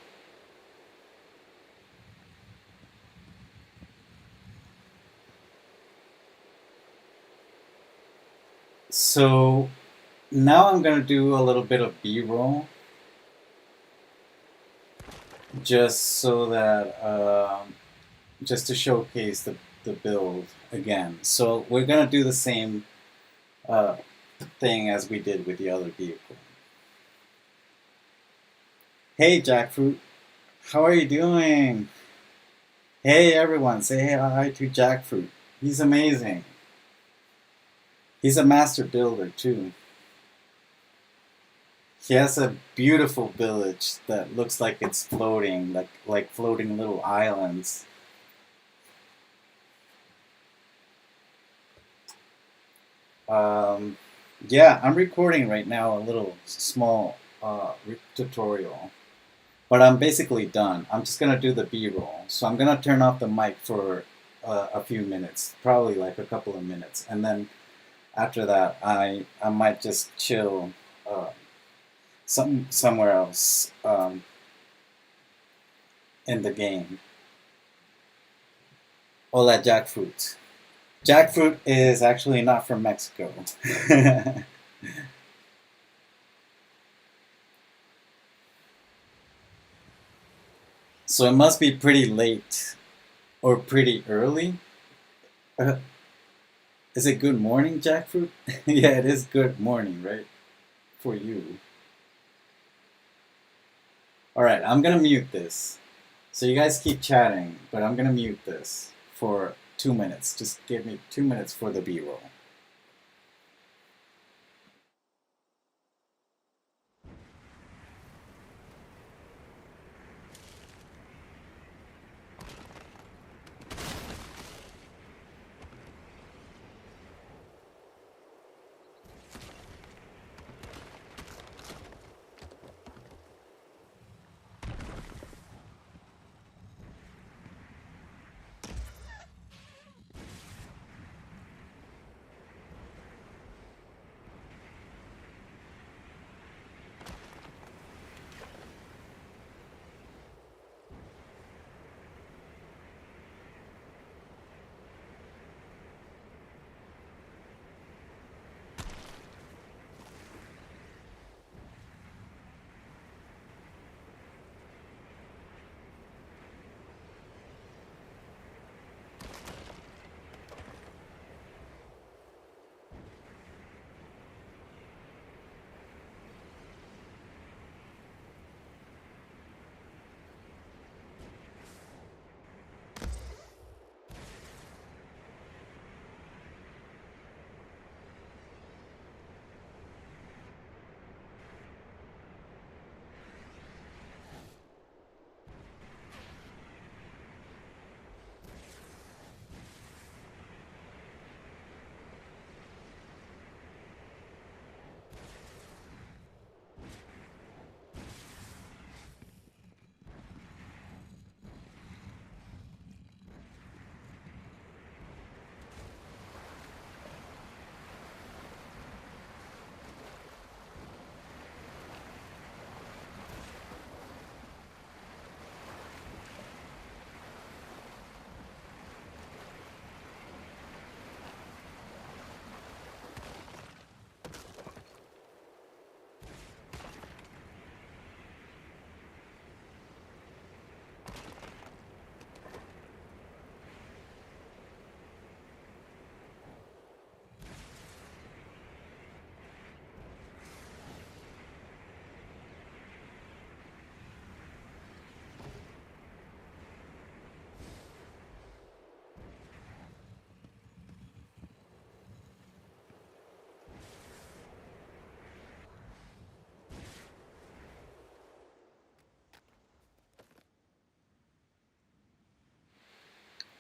So now I'm going to do a little bit of B-roll. Just so that, just to showcase the build again. So we're going to do the same thing as we did with the other vehicle. Hey Jackfruit, how are you doing? Hey everyone, say hi to Jackfruit. He's amazing. He's a master builder too. He has a beautiful village that looks like it's floating, like floating little islands. Yeah, I'm recording right now a little small tutorial, but I'm basically done. I'm just gonna do the B-roll. So I'm gonna turn off the mic for a few minutes, probably like a couple of minutes, and then after that, I might just chill somewhere else in the game. Hola, Jackfruit. Jackfruit is actually not from Mexico. So it must be pretty late or pretty early. Uh, is it good morning, Jackfruit? Yeah, it is good morning, right? For you. Alright, I'm gonna mute this. So you guys keep chatting, but I'm gonna mute this for 2 minutes. Just give me 2 minutes for the B-roll.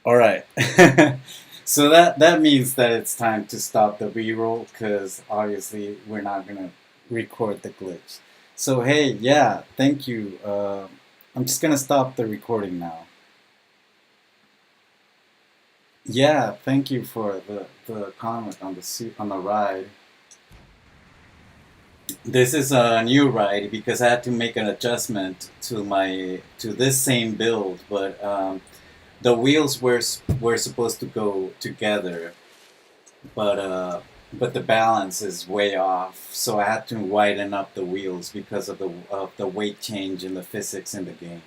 All right. So that means that it's time to stop the B-roll because obviously we're not gonna record the glitch. So hey, yeah, thank you. I'm just gonna stop the recording now. Yeah, thank you for the comment on the on the ride. This is a new ride because I had to make an adjustment to my to this same build, but the wheels were supposed to go together, but the balance is way off. So I had to widen up the wheels because of the weight change in the physics in the game.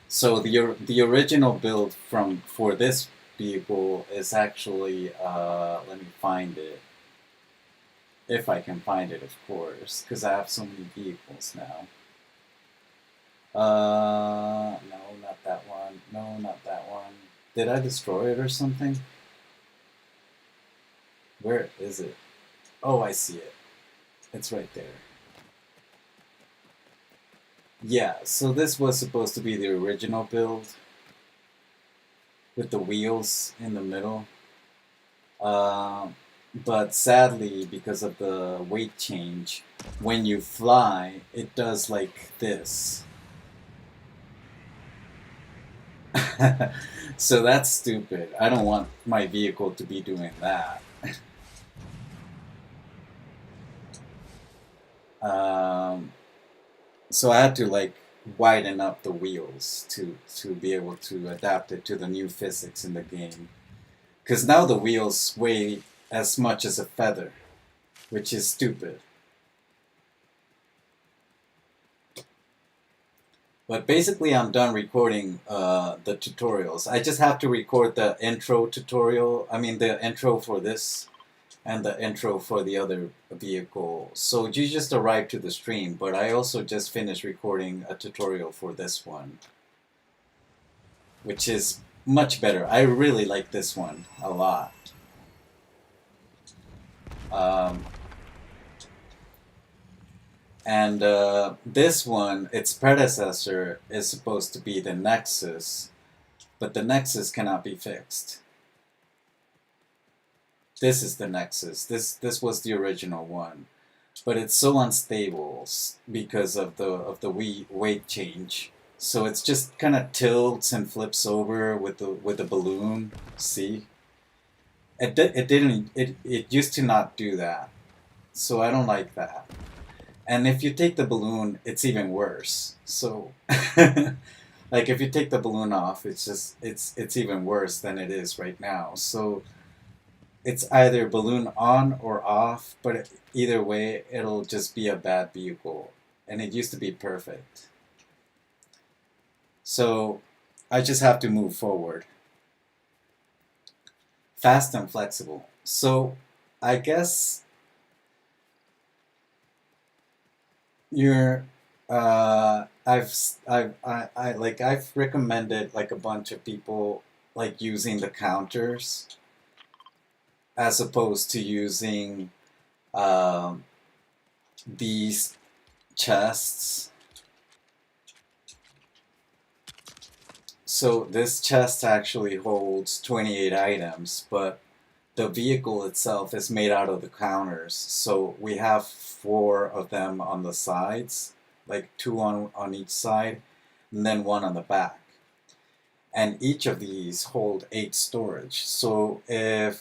So the original build from for this vehicle is actually let me find it if I can find it, of course, because I have so many vehicles now. No, not that one. No, not that one. Did I destroy it or something? Where is it? Oh, I see it. It's right there. Yeah, so this was supposed to be the original build with the wheels in the middle. But sadly, because of the weight change, when you fly, it does like this. So that's stupid. I don't want my vehicle to be doing that. Um, so I had to like widen up the wheels to be able to adapt it to the new physics in the game. Because now the wheels weigh as much as a feather, which is stupid. But basically, I'm done recording the tutorials. I just have to record the intro tutorial. I mean, the intro for this and the intro for the other vehicle. So you just arrived to the stream, but I also just finished recording a tutorial for this one, which is much better. I really like this one a lot. Um, and this one, its predecessor, is supposed to be the Nexus, but the Nexus cannot be fixed. This is the Nexus. This was the original one, but it's so unstable because of the weight change. So it's just kind of tilts and flips over with the balloon. See, it didn't it used to not do that. So I don't like that. And if you take the balloon, it's even worse. So like if you take the balloon off, it's just it's even worse than it is right now. So it's either balloon on or off, but either way, it'll just be a bad vehicle. And it used to be perfect. So I just have to move forward. Fast and flexible. So I guess you're I've recommended like a bunch of people like using the counters as opposed to using um, these chests. So this chest actually holds 28 items, but the vehicle itself is made out of the counters. So we have 4 of them on the sides, like 2 on each side, and then 1 on the back. And each of these hold 8 storage. So if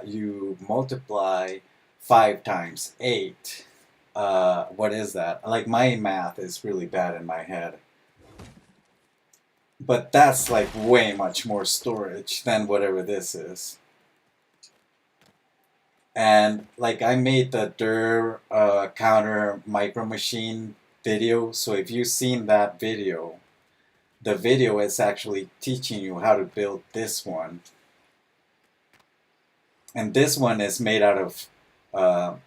you multiply 5 times 8, what is that? Like my math is really bad in my head. But that's like way much more storage than whatever this is. And like I made the DIR counter micro machine video. So if you've seen that video, the video is actually teaching you how to build this one. And this one is made out of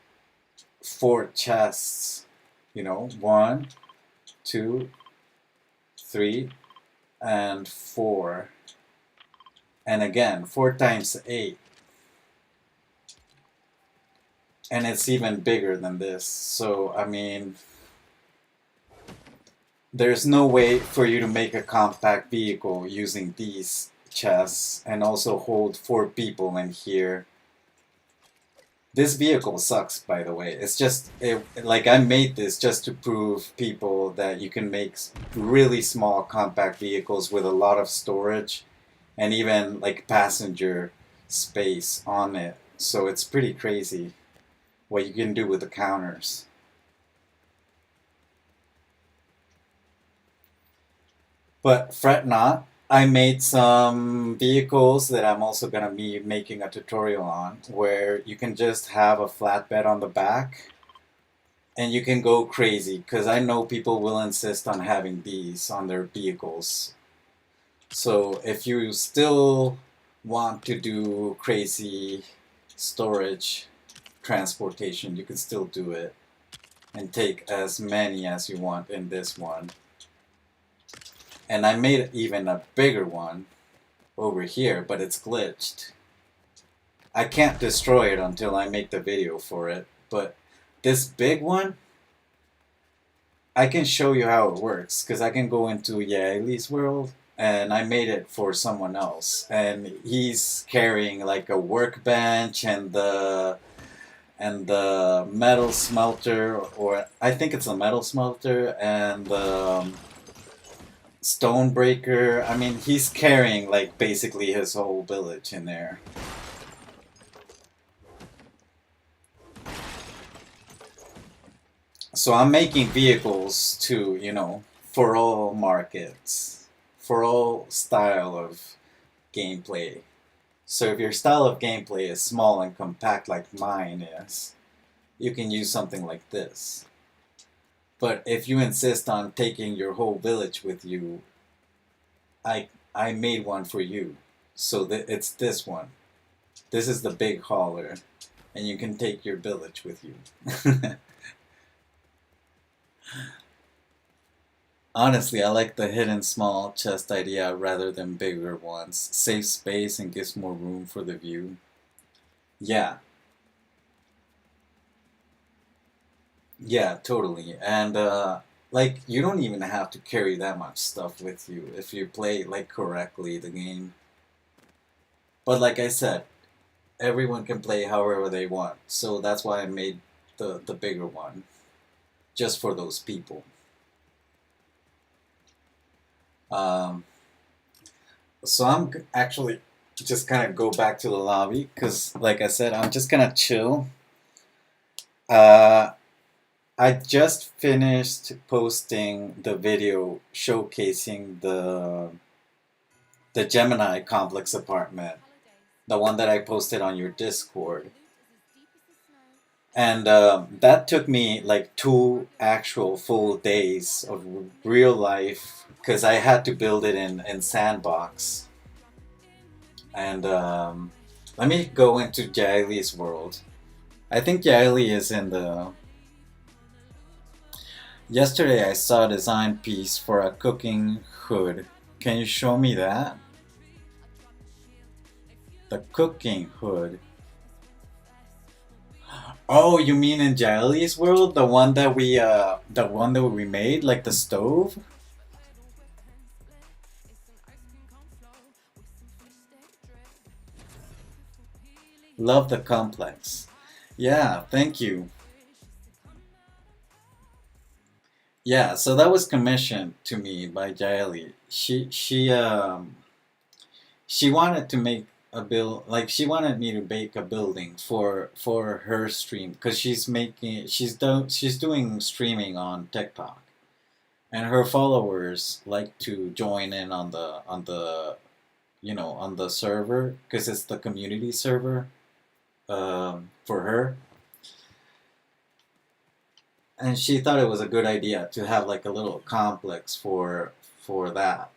4 chests. You know, 1, 2, 3, and 4. And again, 4 times 8. And it's even bigger than this. So, I mean, there's no way for you to make a compact vehicle using these chests and also hold four people in here. This vehicle sucks, by the way. It's just, like, I made this just to prove people that you can make really small compact vehicles with a lot of storage and even like passenger space on it. So it's pretty crazy what you can do with the counters. But fret not, I made some vehicles that I'm also going to be making a tutorial on where you can just have a flatbed on the back and you can go crazy because I know people will insist on having these on their vehicles. So if you still want to do crazy storage transportation, you can still do it and take as many as you want in this one. And I made even a bigger one over here, but it's glitched. I can't destroy it until I make the video for it, but this big one, I can show you how it works, because I can go into Yaeli's world, and I made it for someone else, and he's carrying like a workbench and the metal smelter, or I think it's a metal smelter, and the Stonebreaker. I mean, he's carrying like basically his whole village in there. So I'm making vehicles to, for all markets, for all style of gameplay. So if your style of gameplay is small and compact like mine is, you can use something like this. But if you insist on taking your whole village with you, I made one for you. So that it's this one. This is the big hauler, and you can take your village with you. Honestly, I like the hidden small chest idea rather than bigger ones. Saves space and gives more room for the view. Yeah, yeah, totally. And like you don't even have to carry that much stuff with you if you play like correctly the game. But like I said, everyone can play however they want. So that's why I made the bigger one just for those people. Um, so I'm actually just kind of go back to the lobby because, like I said, I'm just gonna chill. Uh, I just finished posting the video showcasing the Gemini complex apartment, the one that I posted on your Discord. And that took me like 2 actual full days of real life because I had to build it in Sandbox. And let me go into Jaili's world. I think Jaili is in the. Yesterday I saw a design piece for a cooking hood. Can you show me that? The cooking hood. Oh, you mean in Jaili's world? The one that we made, like the stove? Love the complex. Yeah, thank you. Yeah, so that was commissioned to me by Jaili. She wanted to make a build, like she wanted me to make a building for her stream because she's doing streaming on TikTok, and her followers like to join in on the server because it's the community server for her, and she thought it was a good idea to have like a little complex for that,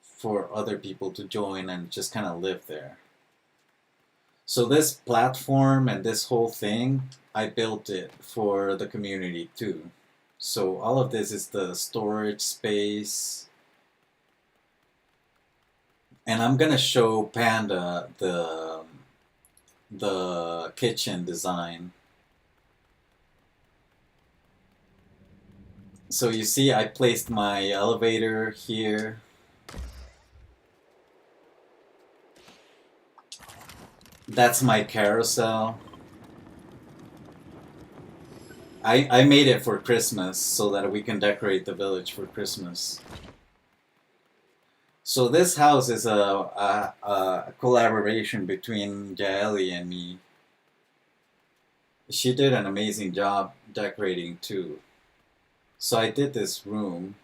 for other people to join and just kind of live there. So this platform and this whole thing, I built it for the community too. So all of this is the storage space, and I'm gonna show Panda the kitchen design. So you see, I placed my elevator here. That's my carousel. I made it for Christmas so that we can decorate the village for Christmas. So this house is a collaboration between Jaeli and me. She did an amazing job decorating too. So I did this room,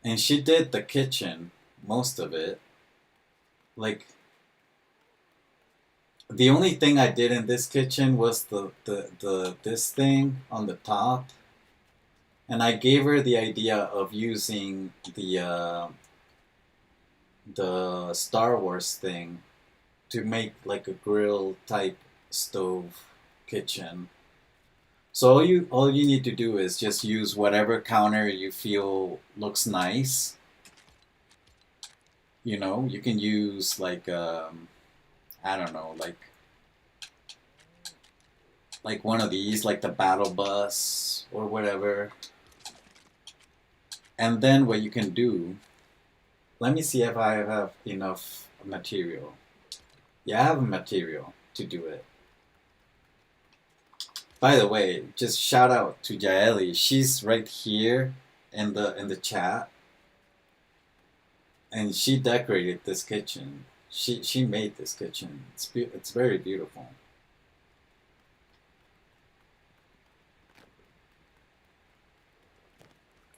and she did the kitchen, most of it. Like, the only thing I did in this kitchen was the this thing on the top, and I gave her the idea of using the Star Wars thing to make like a grill type stove kitchen. So all you need to do is just use whatever counter you feel looks nice. You know, you can use like I don't know, like one of these, like the battle bus or whatever. And then what you can do, let me see if I have enough material. Yeah, I have material to do it. By the way, just shout out to Jaeli. She's right here in the chat, and she decorated this kitchen. She made this kitchen. It's very beautiful.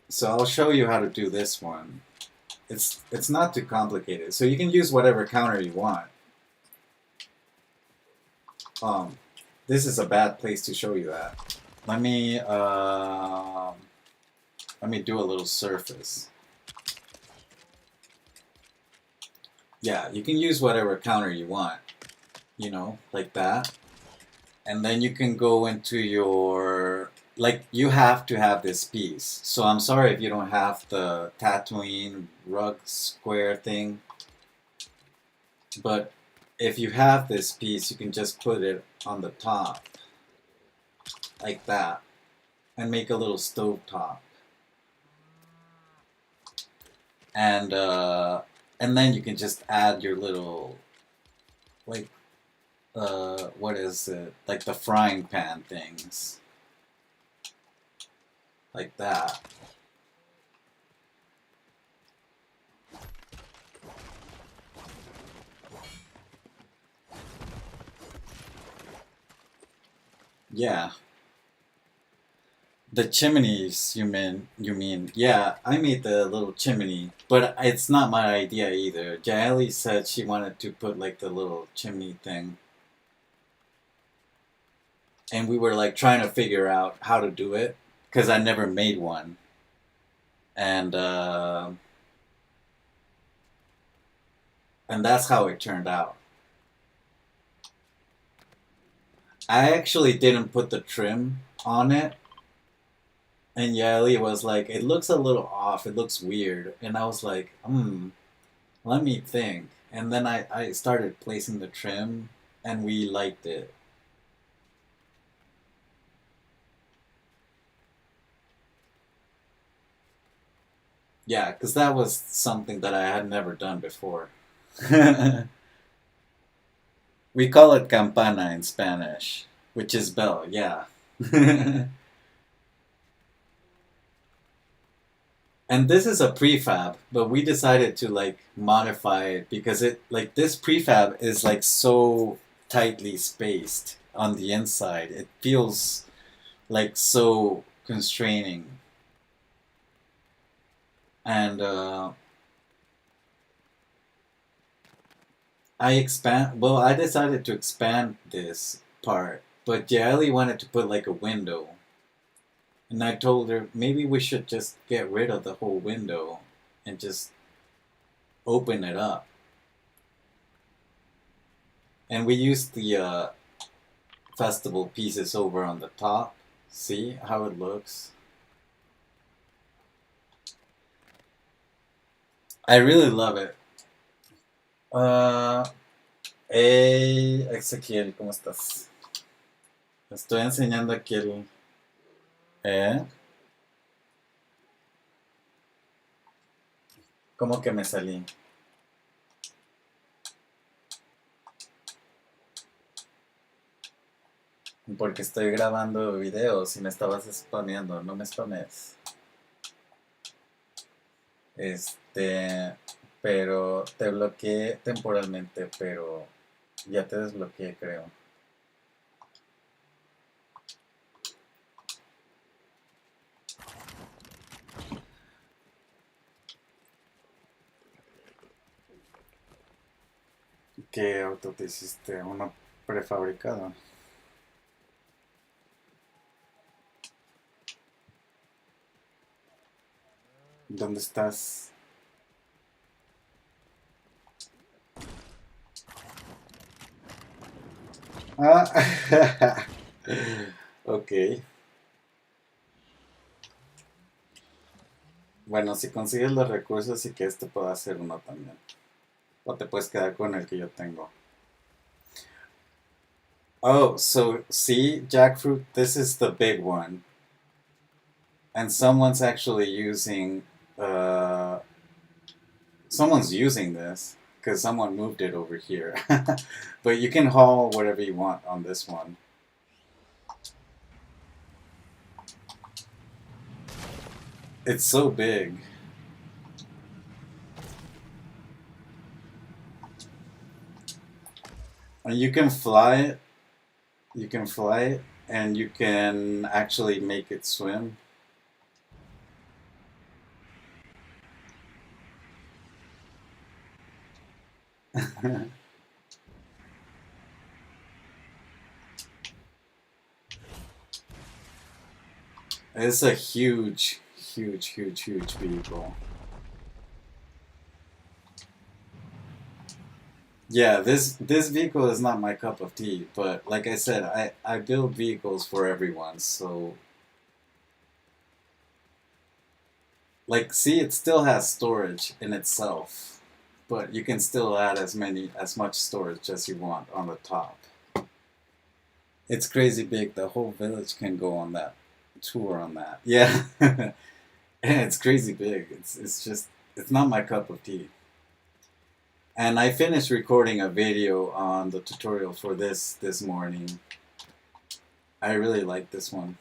So I'll show you how to do this one. It's not too complicated. So you can use whatever counter you want. Um, this is a bad place to show you that. Let me let me do a little surface. Yeah, you can use whatever counter you want, you know, like that. And then you can go into your, like, you have to have this piece. So I'm sorry if you don't have the Tatooine rug square thing. But if you have this piece, you can just put it on the top, like that, and make a little stove top. And then you can just add your little, like, what is it? Like the frying pan things. Like that. Yeah. The chimneys, you mean? Yeah, I made the little chimney, but it's not my idea either. Jaeli said she wanted to put like the little chimney thing, and we were like trying to figure out how to do it because I never made one, and and that's how it turned out. I actually didn't put the trim on it, and Yaeli was like, "It looks a little off. It looks weird," and I was like, let me think. And then I started placing the trim, and we liked it. Yeah, because that was something that I had never done before. We call it campana in Spanish, which is bell, yeah. And this is a prefab, but we decided to like modify it because it like this prefab is like so tightly spaced on the inside. It feels like so constraining. And I decided to expand this part, but Jaeli wanted to put like a window. And I told her maybe we should just get rid of the whole window and just open it up. And we used the festival pieces over on the top. See how it looks? I really love it. Uh, hey, Ezequiel, ¿cómo estás? Estoy enseñando aquí ¿Eh? ¿Cómo que me salí? Porque estoy grabando videos y me estabas spameando, no me spames. Este, pero te bloqueé temporalmente, pero ya te desbloqueé, creo. ¿Qué auto te hiciste? ¿Uno prefabricado? ¿Dónde estás? Ah, ok. Bueno, si consigues los recursos y que este pueda hacer uno también. O te puedes quedar con el que yo tengo. Oh, so see, jackfruit, this is the big one. And uh, someone's using this because someone moved it over here. But you can haul whatever you want on this one. It's so big. And you can fly it. You can fly it, and you can actually make it swim. It's a huge, huge, huge, huge vehicle. Yeah, this vehicle is not my cup of tea, but like I said, I build vehicles for everyone. So like, see, it still has storage in itself, but you can still add as much storage as you want on the top. It's crazy big. The whole village can go on that tour on that. Yeah. It's crazy big. It's just it's not my cup of tea. And I finished recording a video on the tutorial for this morning. I really like this one.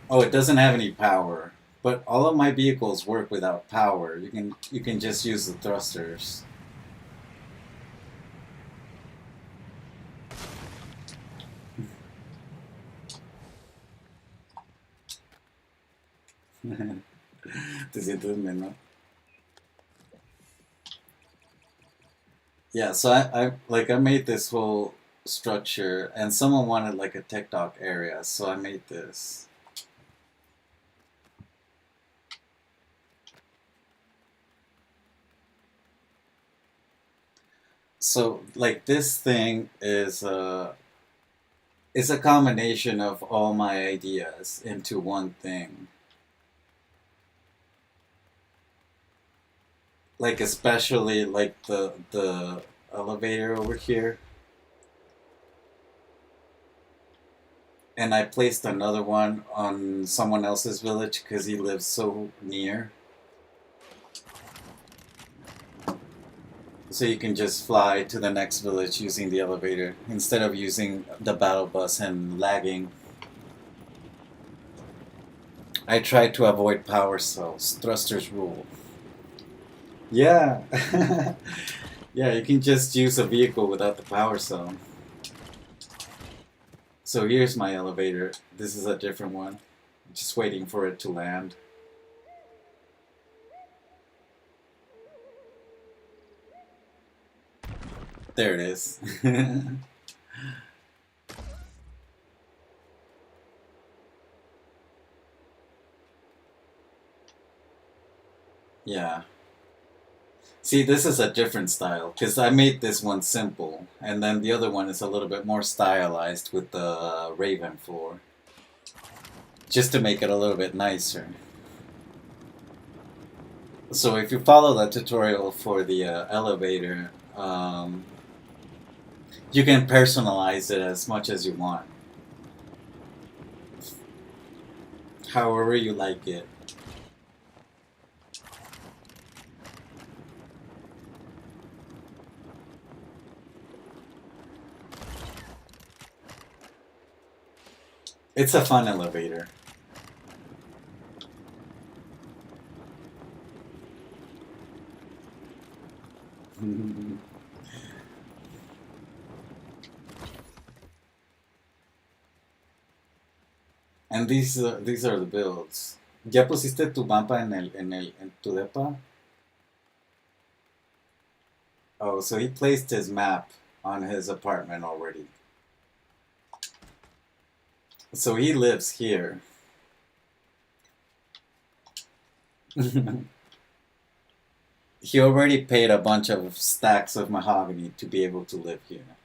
Oh, it doesn't have any power, but all of my vehicles work without power. You can just use the thrusters. Te sientes menos. Yeah, so I made this whole structure, and someone wanted like a TikTok area, so I made this. So like this thing is a combination of all my ideas into one thing. Like especially like the elevator over here. And I placed another one on someone else's village because he lives so near. So you can just fly to the next village using the elevator instead of using the battle bus and lagging. I try to avoid power cells. Thrusters rule. Yeah. Yeah, you can just use a vehicle without the power cell. So here's my elevator. This is a different one. Just waiting for it to land. There it is. Yeah. See, this is a different style because I made this one simple, and then the other one is a little bit more stylized with the raven floor, just to make it a little bit nicer. So if you follow the tutorial for the elevator, you can personalize it as much as you want. However you like it. It's a fun elevator. And these are the builds. ¿Ya pusiste tu mapa en tu depa? Oh, so he placed his map on his apartment already. So he lives here. He already paid a bunch of stacks of mahogany to be able to live here.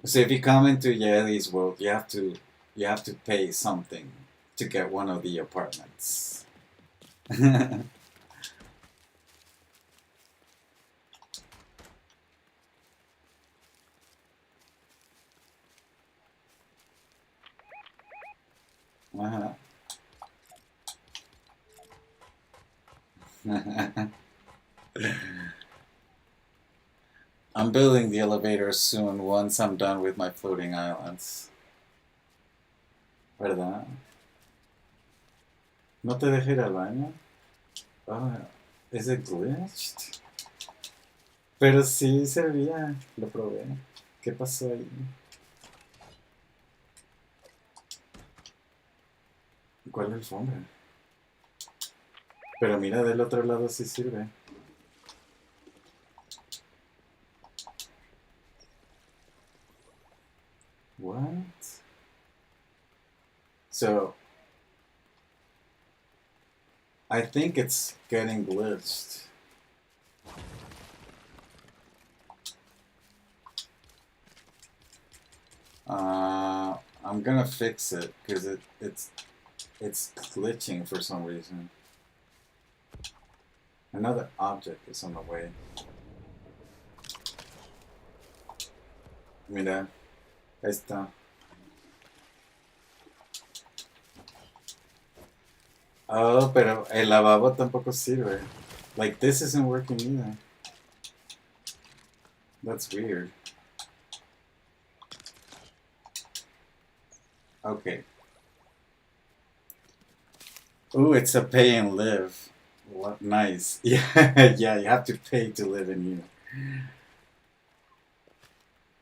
So if you come into Yeli's world, you have to pay something to get one of the apartments. Uh-huh. I'm building the elevator soon once I'm done with my floating islands. ¿Verdad? ¿No te deja ir al baño? Oh, ¿is it glitched? Pero sí servía, lo probé. ¿Qué pasó ahí? ¿Cuál alfombra? Pero mira, del otro lado sí sirve. What? So, I think it's getting glitched. I'm gonna fix it because it's glitching for some reason. Another object is on the way. Mira, ahí está. Oh, pero el lavabo tampoco sirve. Like, this isn't working either. That's weird. Okay. Ooh, it's a pay and live. What nice. Yeah, yeah, you have to pay to live in here.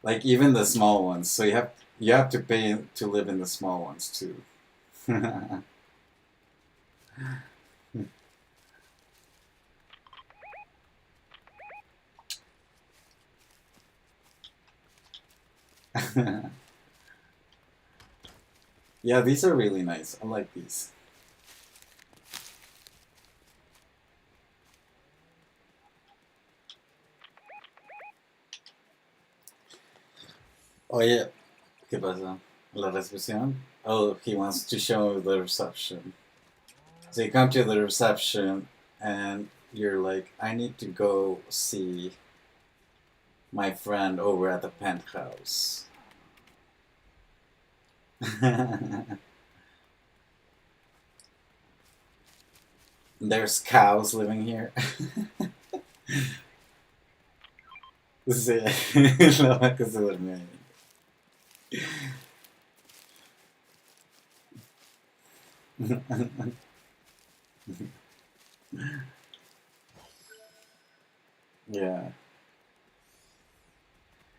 Like even the small ones. So you have to pay to live in the small ones too. Yeah, these are really nice. I like these. Oye, ¿qué pasa? La recepción? Oh, he wants to show the reception. So you come to the reception and you're like, I need to go see my friend over at the penthouse. There's cows living here. Sí, la vaca se duerme ahí. Yeah.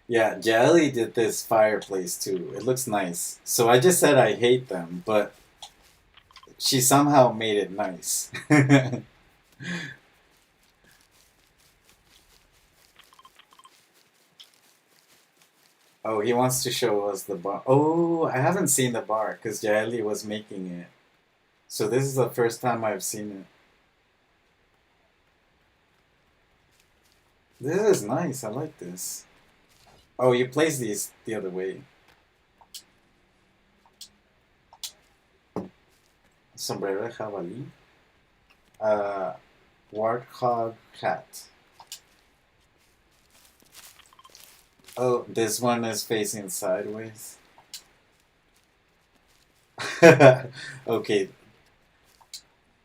Yeah, Jelly did this fireplace too. It looks nice. So I just said I hate them, but she somehow made it nice. Oh, he wants to show us the bar. Oh, I haven't seen the bar because Jelly was making it. So this is the first time I've seen it. This is nice. I like this. Oh, you place these the other way. Sombrero de jabalí. Warthog hat. Oh, this one is facing sideways. Okay,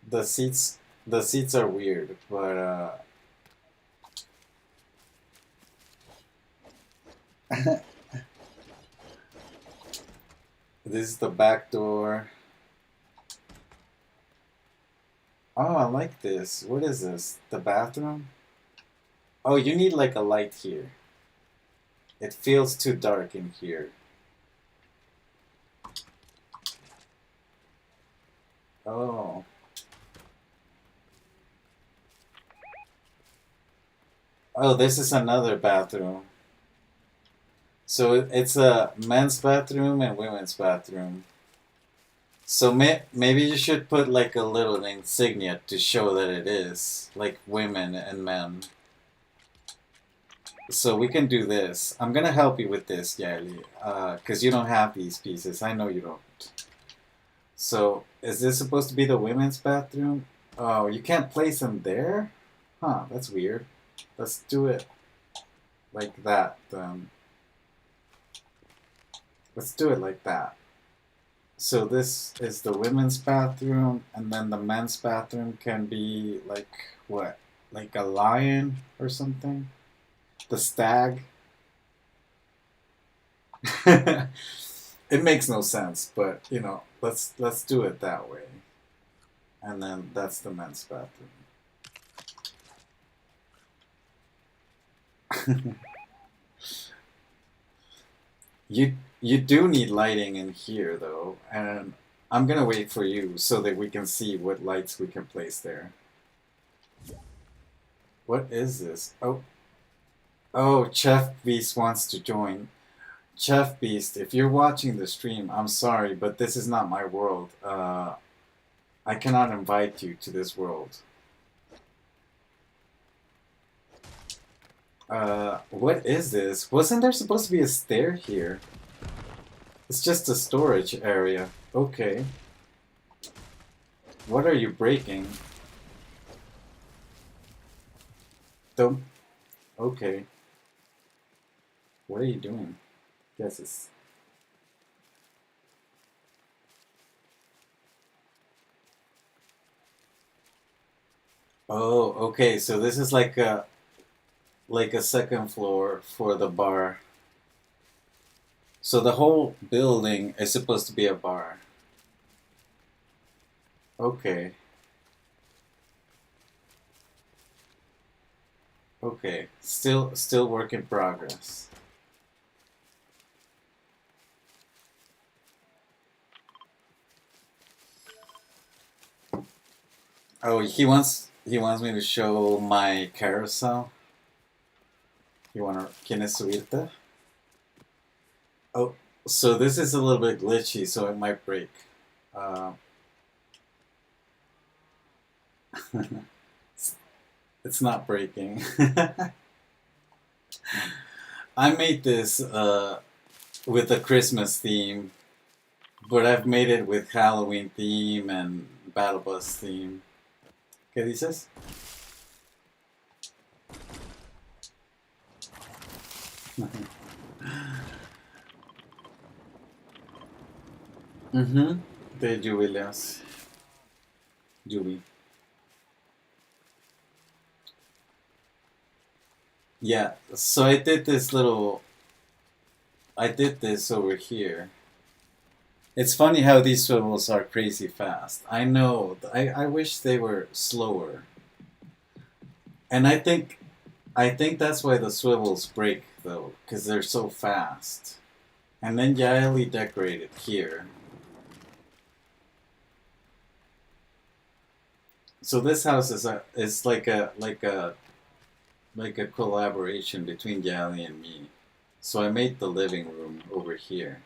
the seats the seats are weird, but this is the back door. Oh, I like this. What is this? The bathroom? Oh, you need like a light here. It feels too dark in here. Oh. Oh, this is another bathroom. So it's a men's bathroom and women's bathroom. So maybe you should put like a little insignia to show that it is like women and men. So we can do this. I'm gonna help you with this, Yaeli, because you don't have these pieces. I know you don't. So is this supposed to be the women's bathroom? Oh, you can't place them there? Huh, that's weird. Let's do it like that. Let's do it like that. So this is the women's bathroom, and then the men's bathroom can be like what? Like a lion or something? The stag? It makes no sense, but you know, let's do it that way. And then that's the men's bathroom. You do need lighting in here though, and I'm gonna wait for you so that we can see what lights we can place there. What is this? Oh, Chef Beast wants to join. Chef Beast, if you're watching the stream, I'm sorry, but this is not my world. I cannot invite you to this world. What is this? Wasn't there supposed to be a stair here? It's just a storage area. Okay. What are you breaking? Don't. Okay. What are you doing? Yes, it's. Oh, okay. So this is like a second floor for the bar. So the whole building is supposed to be a bar. Okay. Okay. Still work in progress. Oh, he wants me to show my carousel. ¿Quieres subirte? Oh, so this is a little bit glitchy, so it might break. Uh, it's not breaking. I made this with a Christmas theme, but I've made it with Halloween theme and Battle Bus theme. ¿Qué dices? Mm-hmm. De Jubileos. Jubi. Yeah, so I did this over here. It's funny how these swivels are crazy fast. I know, I wish they were slower. And I think that's why the swivels break though, because they're so fast. And then Yaeli decorated here. So this house is like a collaboration between Yaeli and me. So I made the living room over here.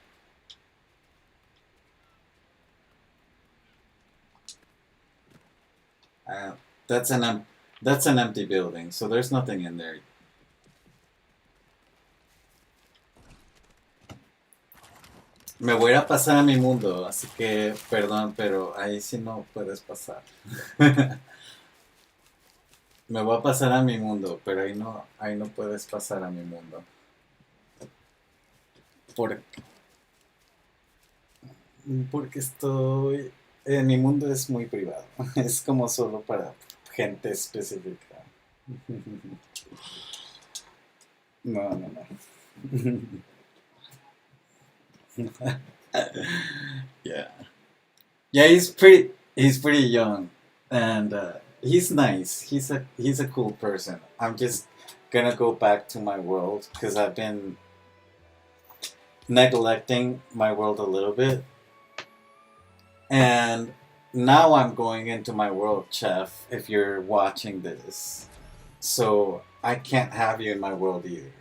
Uh, that's that's an empty building, so there's nothing in there. Me voy a pasar a mi mundo, así que perdón, pero ahí sí no puedes pasar. Me voy a pasar a mi mundo, pero ahí no puedes pasar a mi mundo. Por, Porque estoy... mi mundo es muy privado. Es como solo para gente específica. No, no, no. Yeah. Yeah, he's pretty young, and he's nice. He's a cool person. I'm just gonna go back to my world because I've been neglecting my world a little bit, and now I'm going into my world, Chef. If you're watching this, so I can't have you in my world either.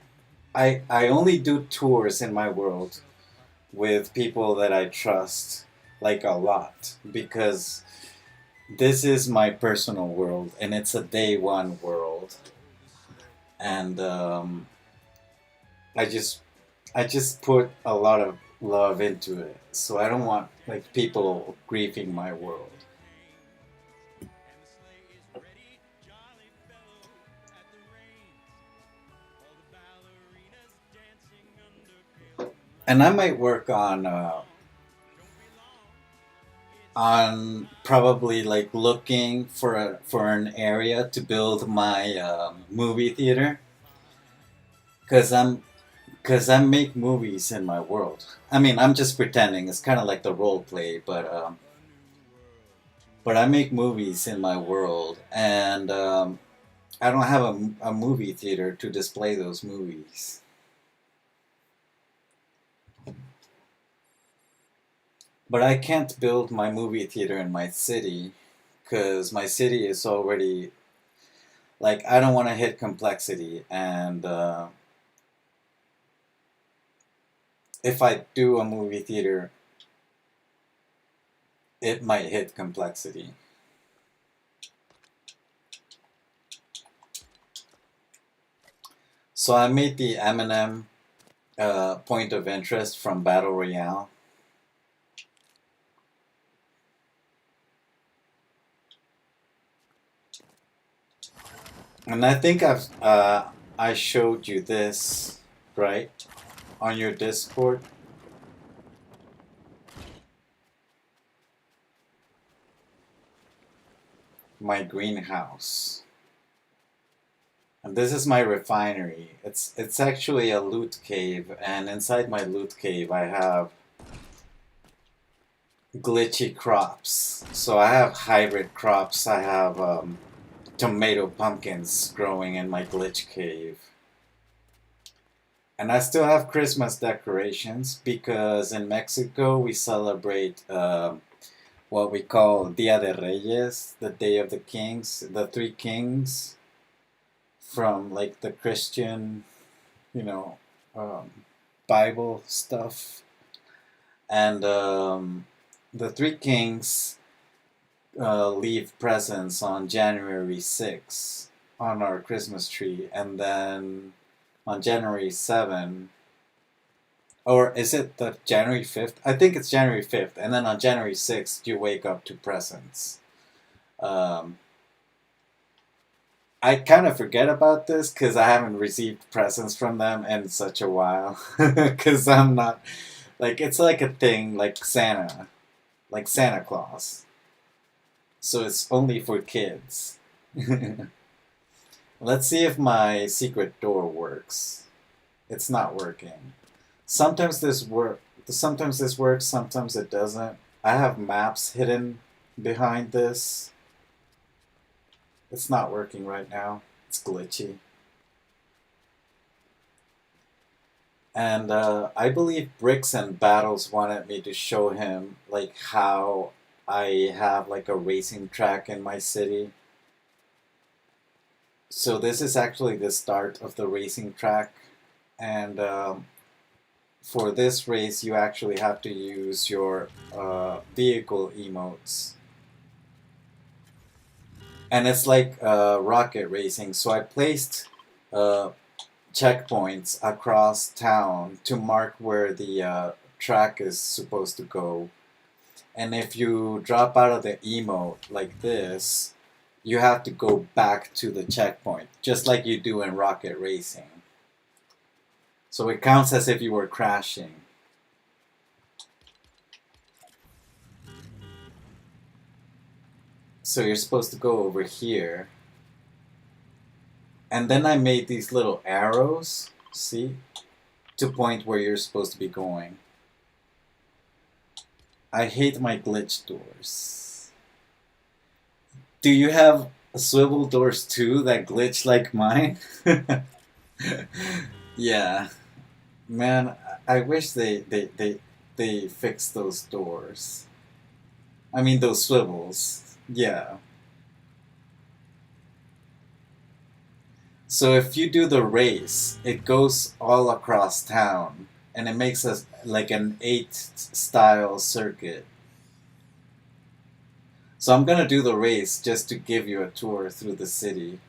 I only do tours in my world with people that I trust like a lot because this is my personal world and it's a day one world, and I just I just put a lot of love into it, so I don't want like people grieving my world. And I might work on probably like looking for an area to build my movie theater because I make movies in my world. I mean, I'm just pretending. It's kind of like the role play, but I make movies in my world, and I don't have a movie theater to display those movies. But I can't build my movie theater in my city because my city is already like I don't want to hit complexity, and if I do a movie theater, it might hit complexity. So I made the Eminem point of interest from Battle Royale. And I think I showed you this, right, on your Discord. My greenhouse. And this is my refinery. It's actually a loot cave, and inside my loot cave I have glitchy crops. So I have hybrid crops. I have tomato pumpkins growing in my glitch cave. And I still have Christmas decorations because in Mexico we celebrate what we call Dia de Reyes, the Day of the Kings, the Three Kings from like the Christian, you know, um, Bible stuff. And the Three Kings leave presents on January 6th on our Christmas tree, and then on January 7th, or is it the January 5th? I think it's January 5th, and then on January 6th, you wake up to presents. Um, I kind of forget about this because I haven't received presents from them in such a while. Because I'm not, like, it's like a thing like Santa Claus. So it's only for kids. Let's see if my secret door works. It's not working. Sometimes this work. Sometimes this works. Sometimes it doesn't. I have maps hidden behind this. It's not working right now. It's glitchy. And I believe Bricks and Battles wanted me to show him like how I have like a racing track in my city. So this is actually the start of the racing track, and for this race you actually have to use your vehicle emotes, and it's like rocket racing. So I placed uh, checkpoints across town to mark where the track is supposed to go. And if you drop out of the emote like this, you have to go back to the checkpoint, just like you do in rocket racing. So it counts as if you were crashing. So you're supposed to go over here. And then I made these little arrows, see, to point where you're supposed to be going. I hate my glitch doors. Do you have swivel doors too that glitch like mine? Yeah. Man, I wish they fixed those doors. I mean those swivels. Yeah. So if you do the race, it goes all across town and it makes us like an 8 style circuit. So I'm gonna do the race just to give you a tour through the city.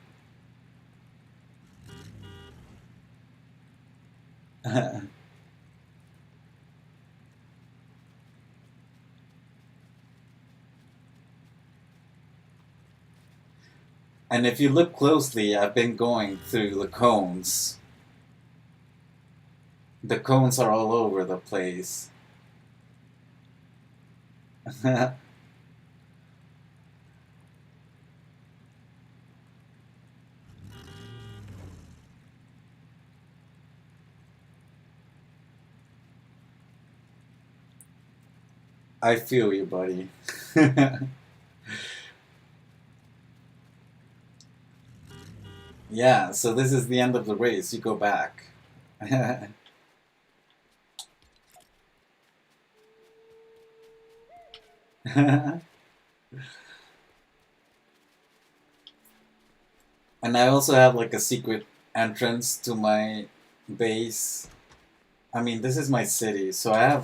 And if you look closely, I've been going through the cones. The cones are all over the place. I feel you, buddy. Yeah, so this is the end of the race. You go back. And I also have like a secret entrance to my base. I mean, this is my city, so I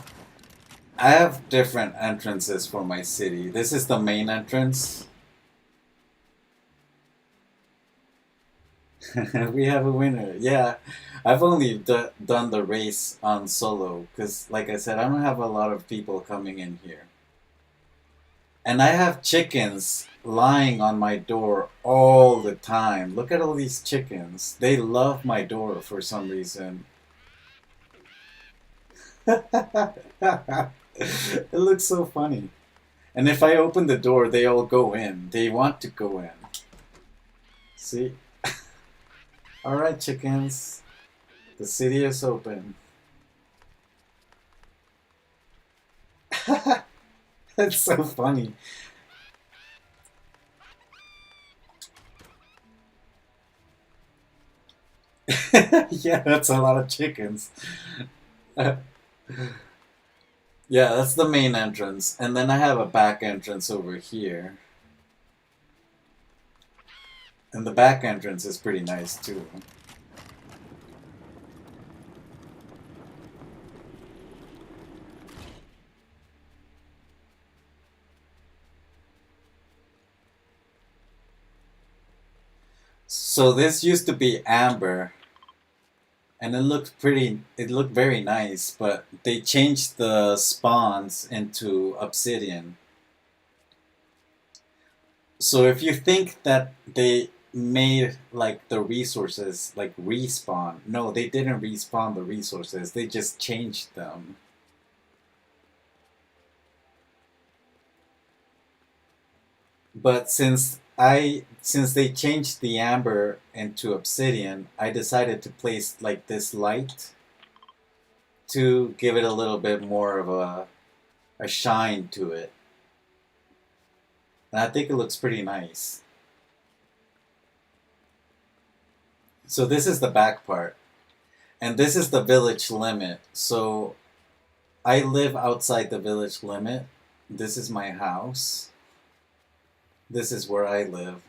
have different entrances for my city. This is the main entrance. We have a winner. Yeah, I've only done the race on solo because, like I said, I don't have a lot of people coming in here. And I have chickens lying on my door all the time. Look at all these chickens. They love my door for some reason. It looks so funny. And if I open the door, they all go in. They want to go in. See? Alright, chickens. The city is open. That's so funny. Yeah, that's a lot of chickens. Yeah, that's the main entrance. And then I have a back entrance over here. And the back entrance is pretty nice too. So this used to be amber, and it looked very nice, but they changed the spawns into obsidian. So if you think that they made like the resources like respawn, no, they didn't respawn the resources, they just changed them. But since they changed the amber into obsidian, I decided to place like this light to give it a little bit more of a shine to it. And I think it looks pretty nice. So this is the back part. And this is the village limit. So I live outside the village limit. This is my house. This is where I live.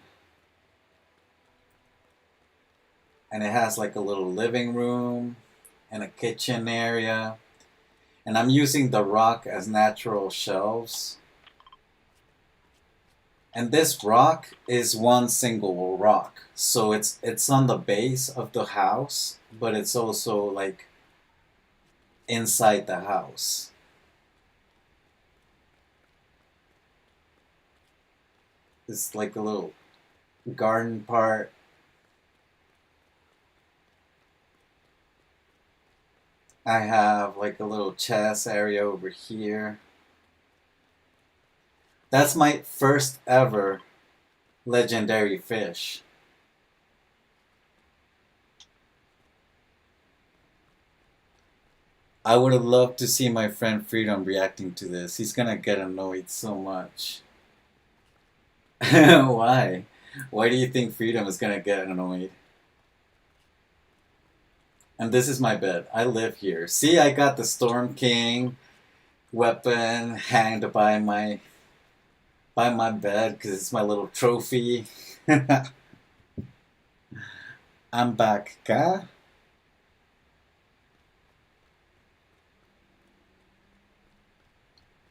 And it has like a little living room and a kitchen area. And I'm using the rock as natural shelves. And this rock is one single rock. So it's on the base of the house, but it's also like inside the house. It's like a little garden part. I have like a little chess area over here. That's my first ever legendary fish. I would have loved to see my friend Freedom reacting to this. He's gonna get annoyed so much. Why? Why do you think Freedom is gonna get annoyed? And this is my bed. I live here. See, I got the Storm King weapon hanged by my bed because it's my little trophy. I'm back, ka?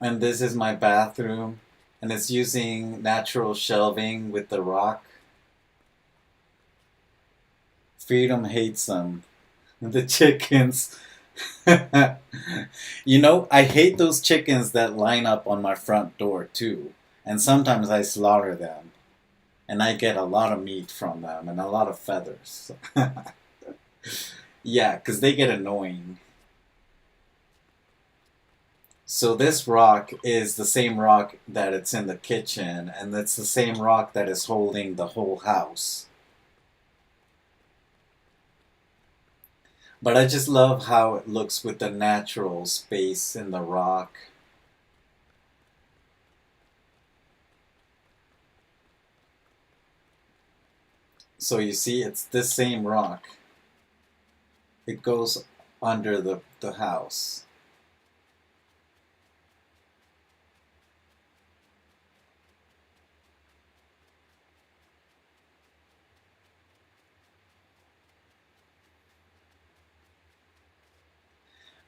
And this is my bathroom, and it's using natural shelving with the rock. Freedom hates them. The chickens. You know, I hate those chickens that line up on my front door too. And sometimes I slaughter them. And I get a lot of meat from them and a lot of feathers. Yeah, because they get annoying. So this rock is the same rock that it's in the kitchen, and it's the same rock that is holding the whole house. But I just love how it looks with the natural space in the rock. So you see, it's this same rock. It goes under the house.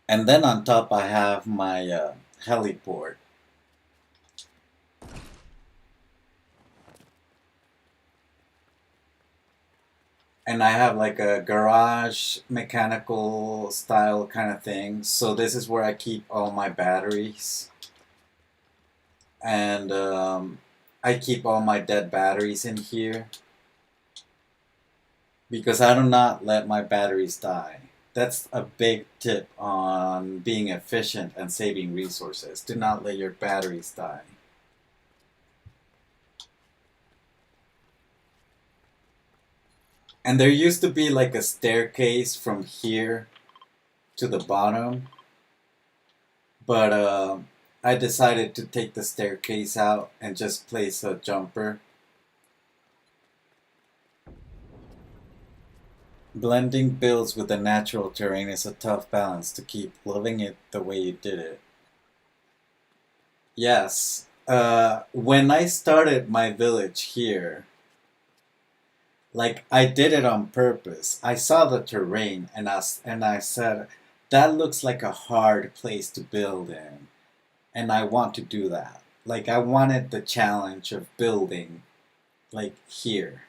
And then on top I have my heliport. And I have like a garage mechanical style kind of thing. So this is where I keep all my batteries. And I keep all my dead batteries in here. Because I do not let my batteries die. That's a big tip on being efficient and saving resources. Do not let your batteries die. And there used to be like a staircase from here to the bottom. But I decided to take the staircase out and just place a jumper. Blending builds with the natural terrain is a tough balance to keep loving it the way you did it. Yes. When I started my village here, like I did it on purpose. I saw the terrain and I said, that looks like a hard place to build in. And I want to do that. Like I wanted the challenge of building like here.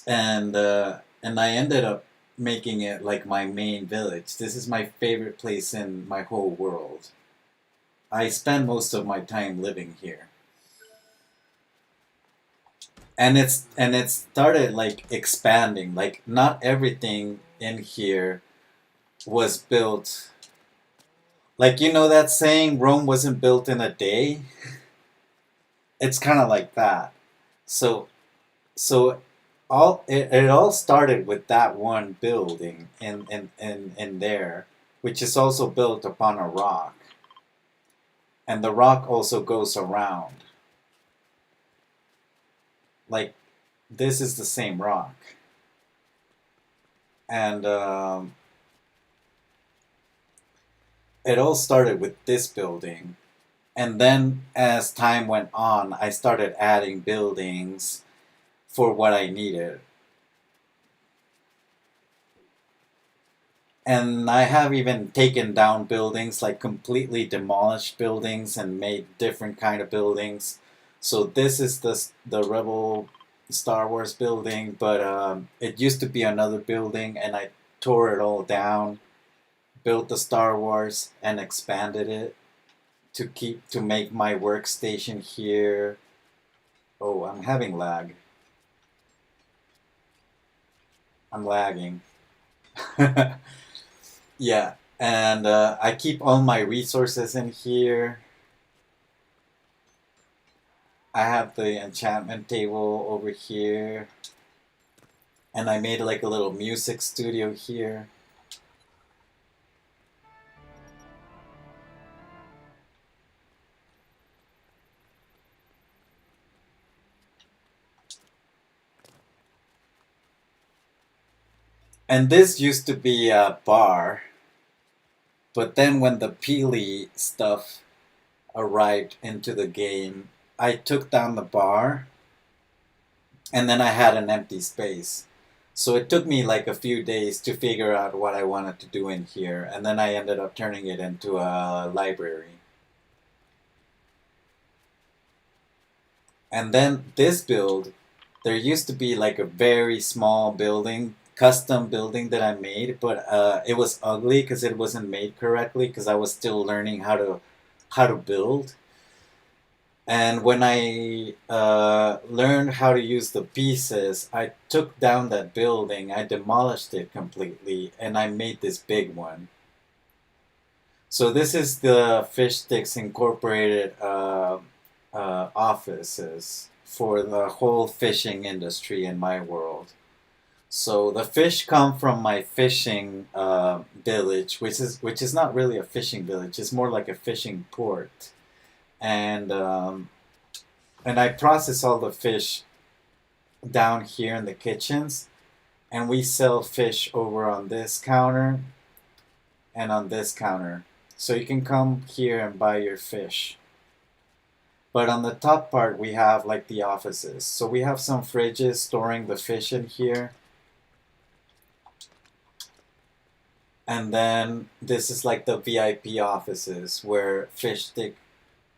And I ended up making it like my main village. This is my favorite place in my whole world. I spend most of my time living here. And it started like expanding. Like not everything in here was built. Like you know that saying Rome wasn't built in a day? It's kind of like that. So so it all started with that one building in there, which is also built upon a rock. And the rock also goes around. Like this is the same rock. And it all started with this building. And then as time went on, I started adding buildings for what I needed. And I have even taken down buildings, like completely demolished buildings and made different kind of buildings. So this is the Rebel Star Wars building, but it used to be another building and I tore it all down, built the Star Wars and expanded it to make my workstation here. Oh, I'm having lag. I'm lagging. Yeah, and I keep all my resources in here. I have the enchantment table over here, and I made like a little music studio here. And this used to be a bar, but then when the Peely stuff arrived into the game, I took down the bar, and then I had an empty space. So it took me like a few days to figure out what I wanted to do in here, and then I ended up turning it into a library. And then this build, there used to be like a very small building, custom building that I made, but it was ugly because it wasn't made correctly because I was still learning how to build. And when I learned how to use the pieces, I took down that building, I demolished it completely, and I made this big one. So this is the Fish Sticks Incorporated offices for the whole fishing industry in my world. So the fish come from my fishing village, which is not really a fishing village. It's more like a fishing port, and and I process all the fish down here in the kitchens, and we sell fish over on this counter and on this counter. So you can come here and buy your fish. But on the top part, we have like the offices. So we have some fridges storing the fish in here. And then this is like the VIP offices where Fish Stick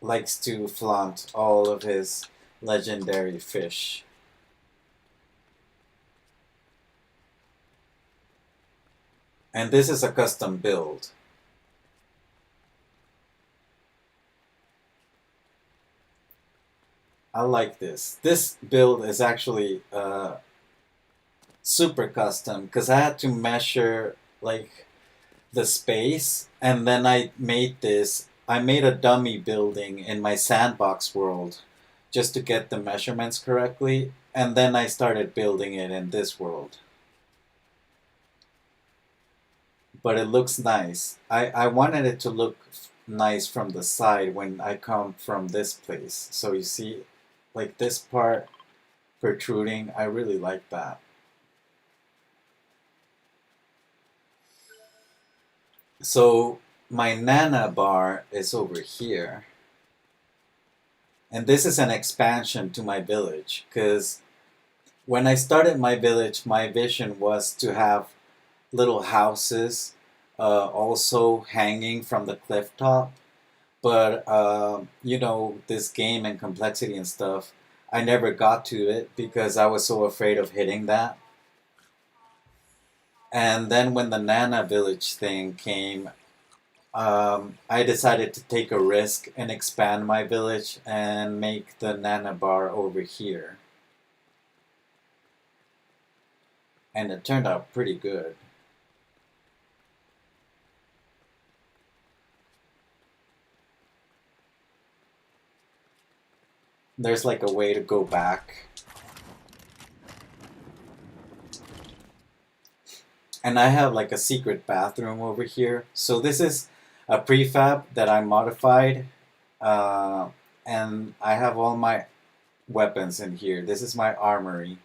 likes to flaunt all of his legendary fish. And this is a custom build. I like this. This build is actually super custom because I had to measure like the space, and then I made this. I made a dummy building in my sandbox world just to get the measurements correctly, and then I started building it in this world. But it looks nice. I wanted it to look nice from the side when I come from this place. So you see, like this part protruding, I really like that. So my Nana bar is over here. And this is an expansion to my village because when I started my village, my vision was to have little houses also hanging from the cliff top. But, this game and complexity and stuff, I never got to it because I was so afraid of hitting that. And then when the Nana Village thing came, I decided to take a risk and expand my village and make the Nana Bar over here. And it turned out pretty good. There's like a way to go back. And I have like a secret bathroom over here. So this is a prefab that I modified. And I have all my weapons in here. This is my armory.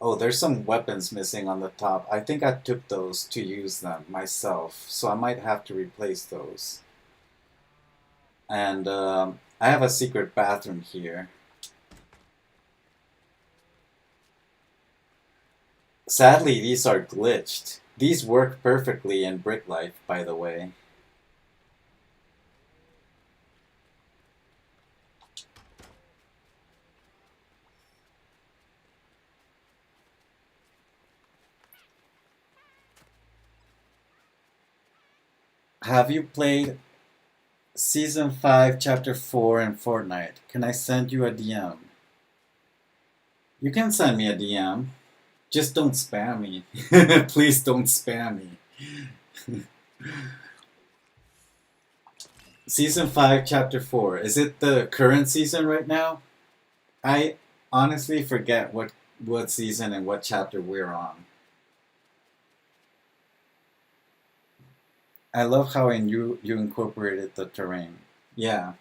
Oh, there's some weapons missing on the top. I think I took those to use them myself. So I might have to replace those. And I have a secret bathroom here. Sadly, these are glitched. These work perfectly in Brick Life, by the way. Have you played Season 5, Chapter 4 in Fortnite? Can I send you a DM? You can send me a DM. Just don't spam me. Please don't spam me. Season 5, Chapter 4. Is it the current season right now? I honestly forget what season and what chapter we're on. I love how you incorporated the terrain. Yeah.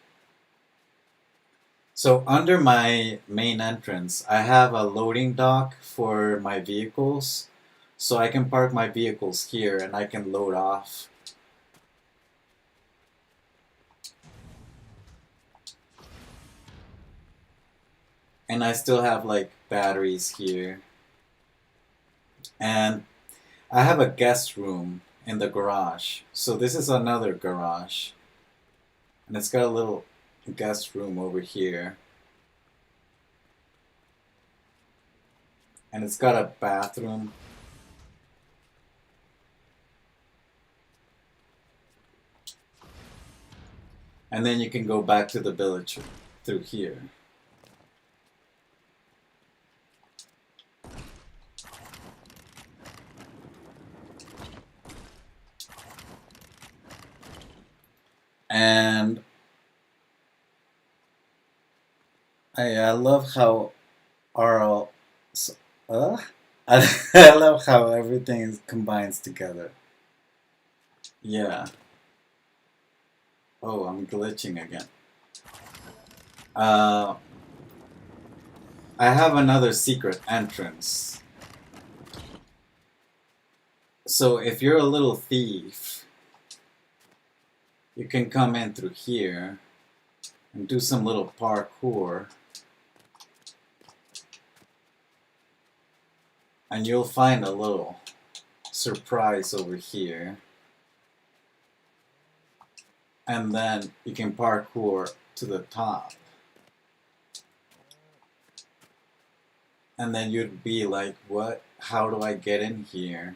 So under my main entrance, I have a loading dock for my vehicles. So I can park my vehicles here and I can load off. And I still have like batteries here. And I have a guest room in the garage. So this is another garage. And it's got a little guest room over here. And it's got a bathroom. And then you can go back to the village through here. And I love how our uh, I love how everything combines together. Yeah. Oh, I'm glitching again. Uh, I have another secret entrance. So if you're a little thief, you can come in through here and do some little parkour. And you'll find a little surprise over here. And then you can parkour to the top. And then you'd be like, what? How do I get in here?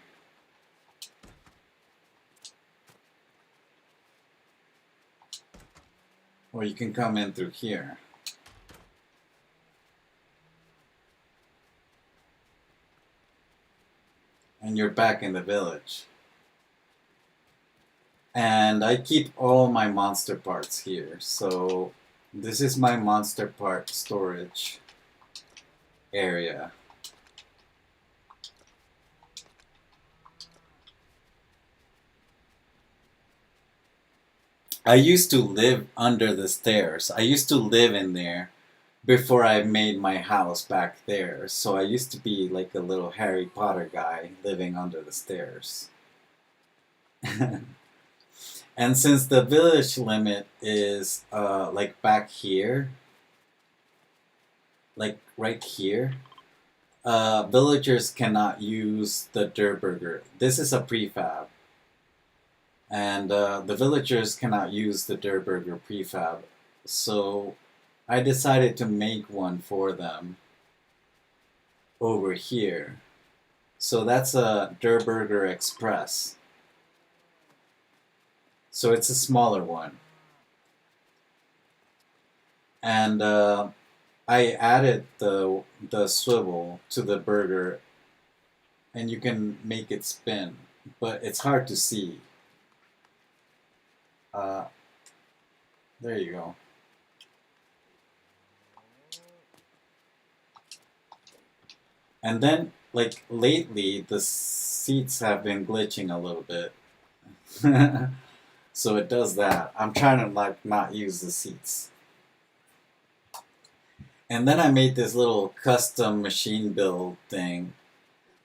Or you can come in through here. And you're back in the village. And I keep all my monster parts here. So this is my monster part storage area. I used to live under the stairs. I used to live in there before I made my house back there. So I used to be like a little Harry Potter guy living under the stairs. And since the village limit is like back here, like right here, villagers cannot use the Durburger. This is a prefab. And the villagers cannot use the Durburger prefab. So I decided to make one for them over here. So that's a Durburger Express. So it's a smaller one. And I added the swivel to the burger and you can make it spin, but it's hard to see. Uh, there you go. And then, like, lately, the seats have been glitching a little bit. So it does that. I'm trying to, like, not use the seats. And then I made this little custom machine build thing.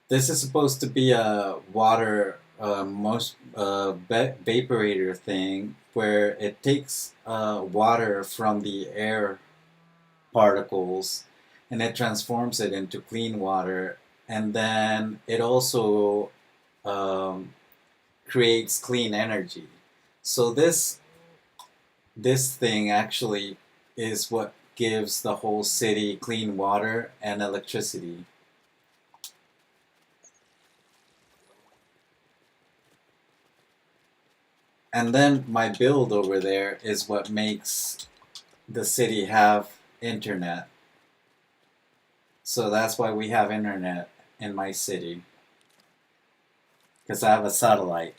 This is supposed to be a water vaporator thing where it takes water from the air particles and it transforms it into clean water, and then it also creates clean energy. So this thing actually is what gives the whole city clean water and electricity. And then my build over there is what makes the city have internet. So that's why we have internet in my city. Because I have a satellite.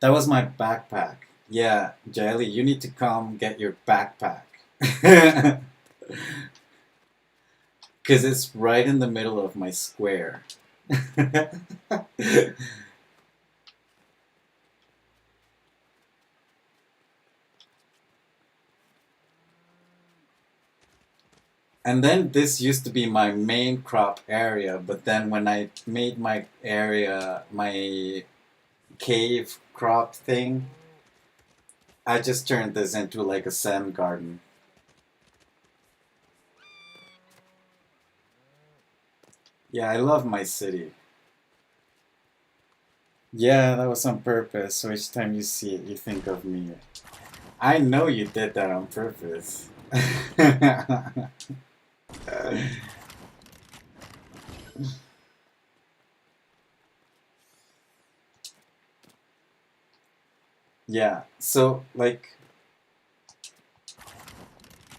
That was my backpack. Yeah, Jelly, you need to come get your backpack. Because it's right in the middle of my square. And then this used to be my main crop area, but then when I made my area, my cave crop thing, I just turned this into like a sand garden. Yeah, I love my city. Yeah, that was on purpose, so each time you see it, you think of me. I know you did that on purpose. Yeah, so like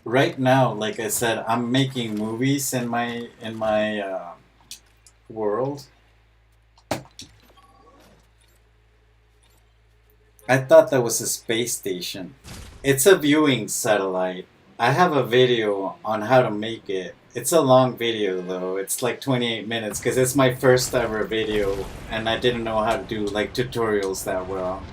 right now, like I said, I'm making movies in my world. I thought that was a space station. It's a viewing satellite. I have a video on how to make it. It's a long video though. It's like 28 minutes because it's my first ever video and I didn't know how to do like tutorials that well.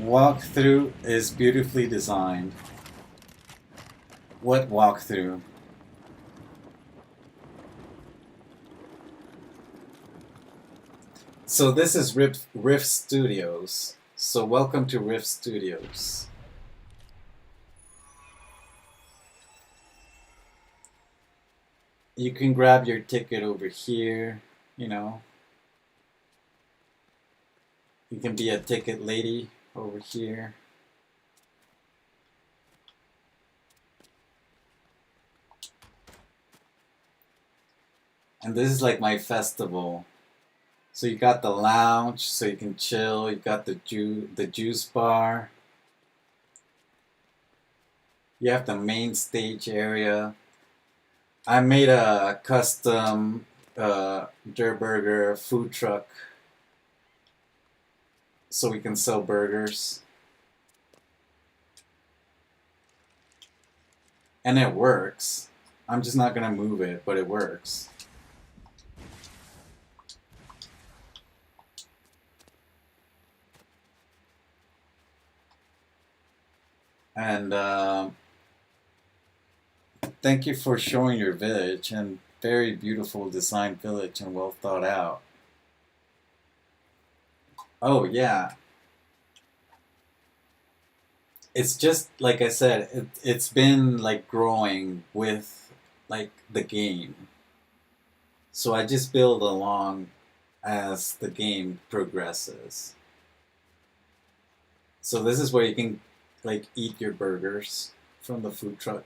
Walkthrough is beautifully designed. What walkthrough? So this is Rift Studios. So welcome to Rift Studios. You can grab your ticket over here, you know. You can be a ticket lady over here. And this is like my festival. So you got the lounge, so you can chill. You got the juice bar. You have the main stage area. I made a custom Der Burger food truck so we can sell burgers. And it works. I'm just not gonna move it, but it works. And thank you for showing your village and very beautiful designed village and well thought out. Oh yeah, it's just like I said, it's been like growing with like the game. So I just build along as the game progresses. So this is where you can like eat your burgers from the food truck.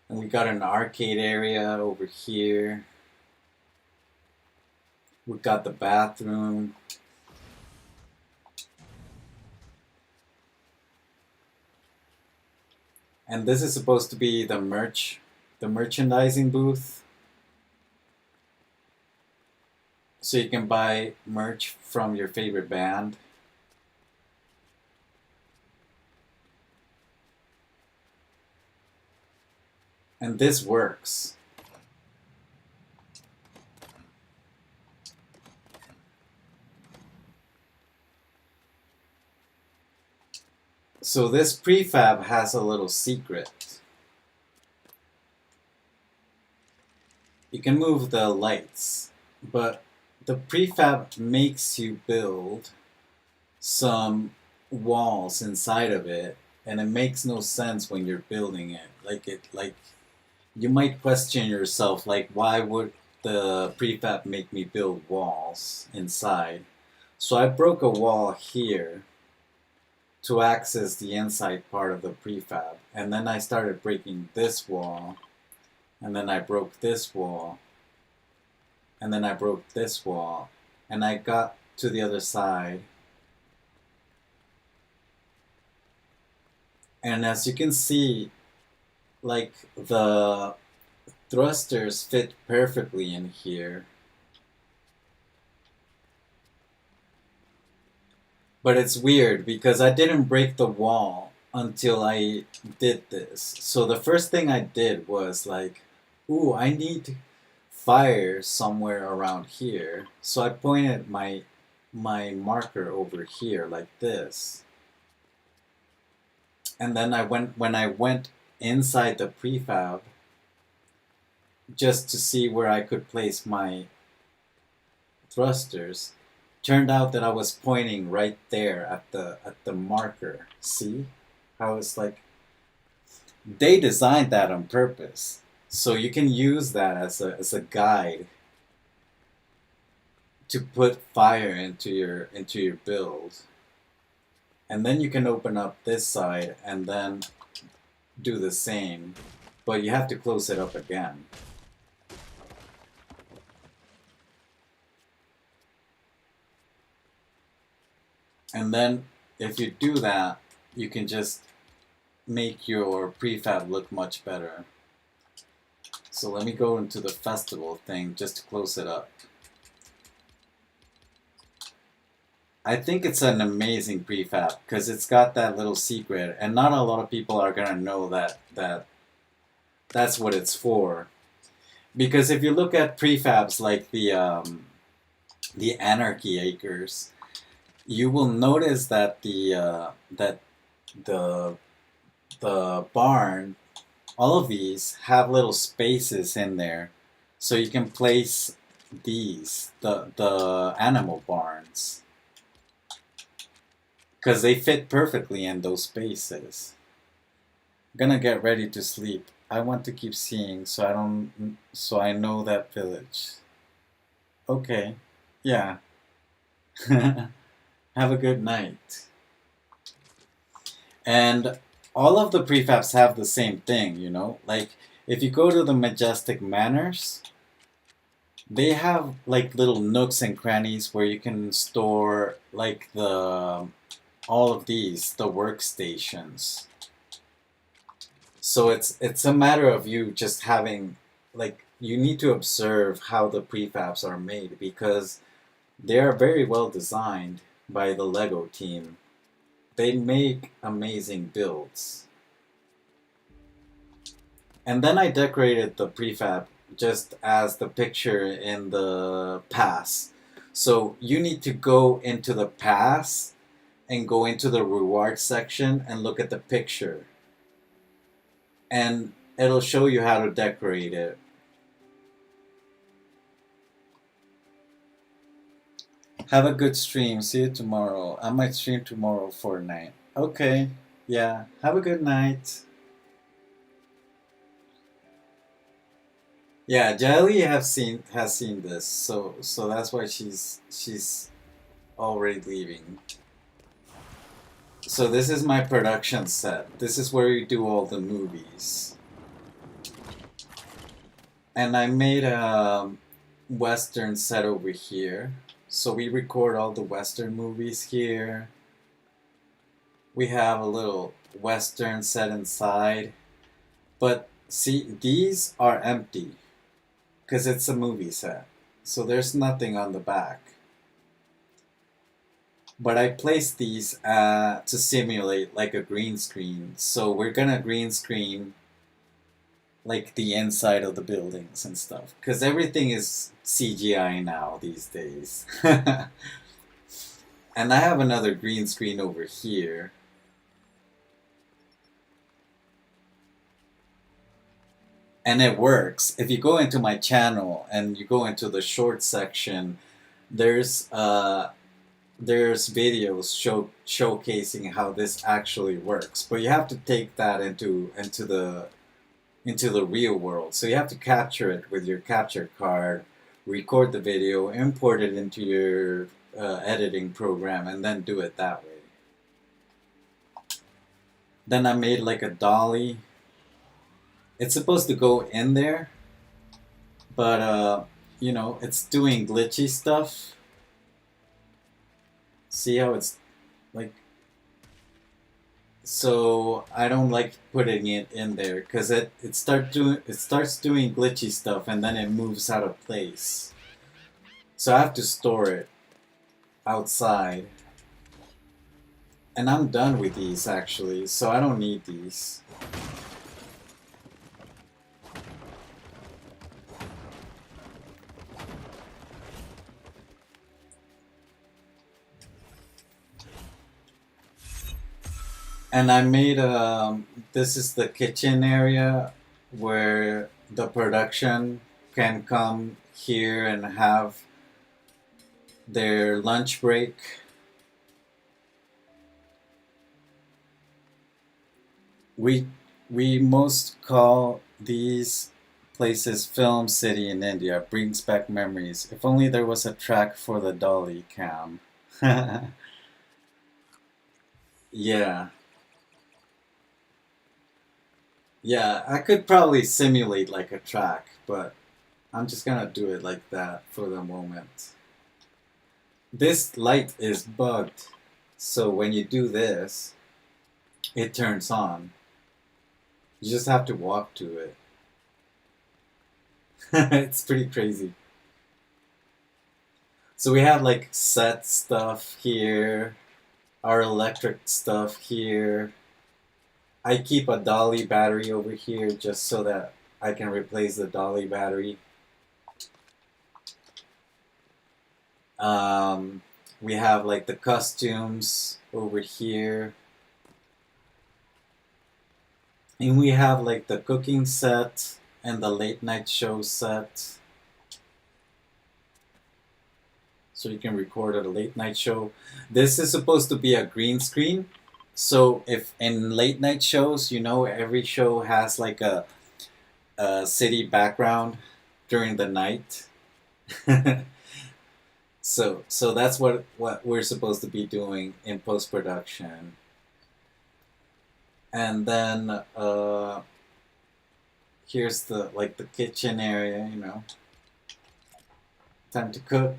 And we got an arcade area over here. We got the bathroom. And this is supposed to be the merchandising booth. So you can buy merch from your favorite band. And this works. So this prefab has a little secret. You can move the lights, but the prefab makes you build some walls inside of it, and it makes no sense when you're building it. Like you might question yourself, like why would the prefab make me build walls inside? So I broke a wall here to access the inside part of the prefab, and then I started breaking this wall, and then I broke this wall, and then I broke this wall, and I got to the other side. And as you can see, like the thrusters fit perfectly in here. But it's weird because I didn't break the wall until I did this. So the first thing I did was like, ooh, I need fire somewhere around here. So I pointed my marker over here like this. And then when I went inside the prefab just to see where I could place my thrusters, turned out that I was pointing right there at the marker. See how it's like they designed that on purpose, so you can use that as a guide to put fire into your build, and then you can open up this side and then do the same, but you have to close it up again. And then if you do that, you can just make your prefab look much better. So let me go into the festival thing just to close it up. I think it's an amazing prefab because it's got that little secret, and not a lot of people are gonna know that's what it's for. Because if you look at prefabs like the Anarchy Acres, you will notice that the the barn, all of these have little spaces in there, so you can place the animal barns because they fit perfectly in those spaces. I'm gonna get ready to sleep. I want to keep seeing so I know that village. Okay. Yeah. Have a good night. And all of the prefabs have the same thing, you know? Like, if you go to the Majestic Manors, they have like little nooks and crannies where you can store like all of these, the workstations. So it's a matter of you just having like you need to observe how the prefabs are made because they are very well designed by the Lego team. They make amazing builds. And then I decorated the prefab just as the picture in the pass. So you need to go into the pass and go into the reward section and look at the picture. And it'll show you how to decorate it. Have a good stream. See you tomorrow. I might stream tomorrow Fortnite. Okay. Yeah. Have a good night. Yeah, Jelly has seen this, so that's why she's already leaving. So this is my production set. This is where we do all the movies. And I made a Western set over here. So we record all the Western movies here. We have a little Western set inside. But see, these are empty. Because it's a movie set. So there's nothing on the back. But I placed these to simulate like a green screen. So we're gonna green screen like the inside of the buildings and stuff. Because everything is CGI now these days. And I have another green screen over here. And it works. If you go into my channel and you go into the short section, there's showcasing how this actually works. But you have to take that into the real world. So you have to capture it with your capture card, record the video, import it into your editing program, and then do it that way. Then I made like a dolly. It's supposed to go in there, but you know, it's doing glitchy stuff. See how it's like So I don't like putting it in there because it starts doing glitchy stuff and then it moves out of place. So I have to store it outside. And I'm done with these actually, so I don't need these. And I made this is the kitchen area where the production can come here and have their lunch break. We we most call these places Film City in India. Brings back memories. If only there was a track for the dolly cam. Yeah. Yeah, I could probably simulate like a track, but I'm just gonna do it like that for the moment. This light is bugged, so when you do this, it turns on. You just have to walk to it. It's pretty crazy. So we have like set stuff here, our electric stuff here. I keep a dolly battery over here just so that I can replace the dolly battery. Um, we have like the costumes over here. And we have like the cooking set and the late night show set. So you can record at a late night show. This is supposed to be a green screen. So if in late night shows, you know, every show has like a city background during the night. So that's what we're supposed to be doing in post production. And then here's the like the kitchen area, you know. Time to cook.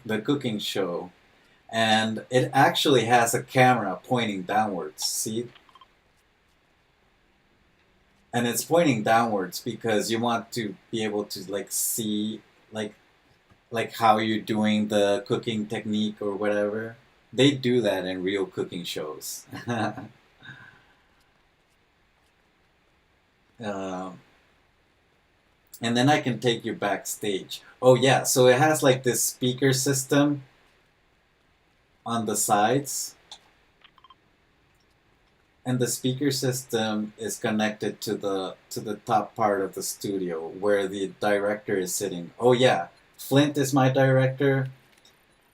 The cooking show, and it actually has a camera pointing downwards. See, and it's pointing downwards because you want to be able to like see like how you're doing the cooking technique or whatever. They do that in real cooking shows. um, and then I can take you backstage. Oh yeah, so it has like this speaker system on the sides, and the speaker system is connected to the top part of the studio where the director is sitting. Oh yeah, Flint is my director,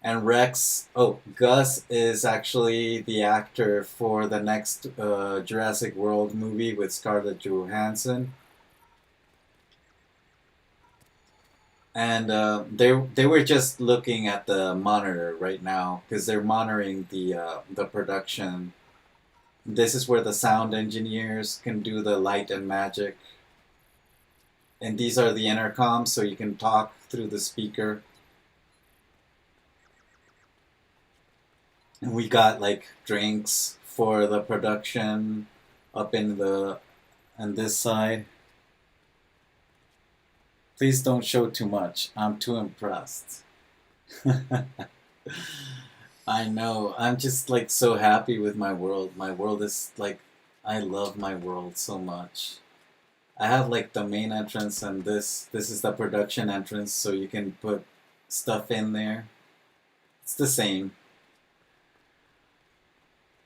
and Rex. Oh, Gus is actually the actor for the next Jurassic World movie with Scarlett Johansson. And they were just looking at the monitor right now because they're monitoring the production. This is where the sound engineers can do the light and magic. And these are the intercoms, so you can talk through the speaker. And we got like drinks for the production up in the on this side. Please don't show too much. I'm too impressed. I know. I'm just like so happy with my world. My world is like I love my world so much. I have like the main entrance and this is the production entrance so you can put stuff in there. It's the same.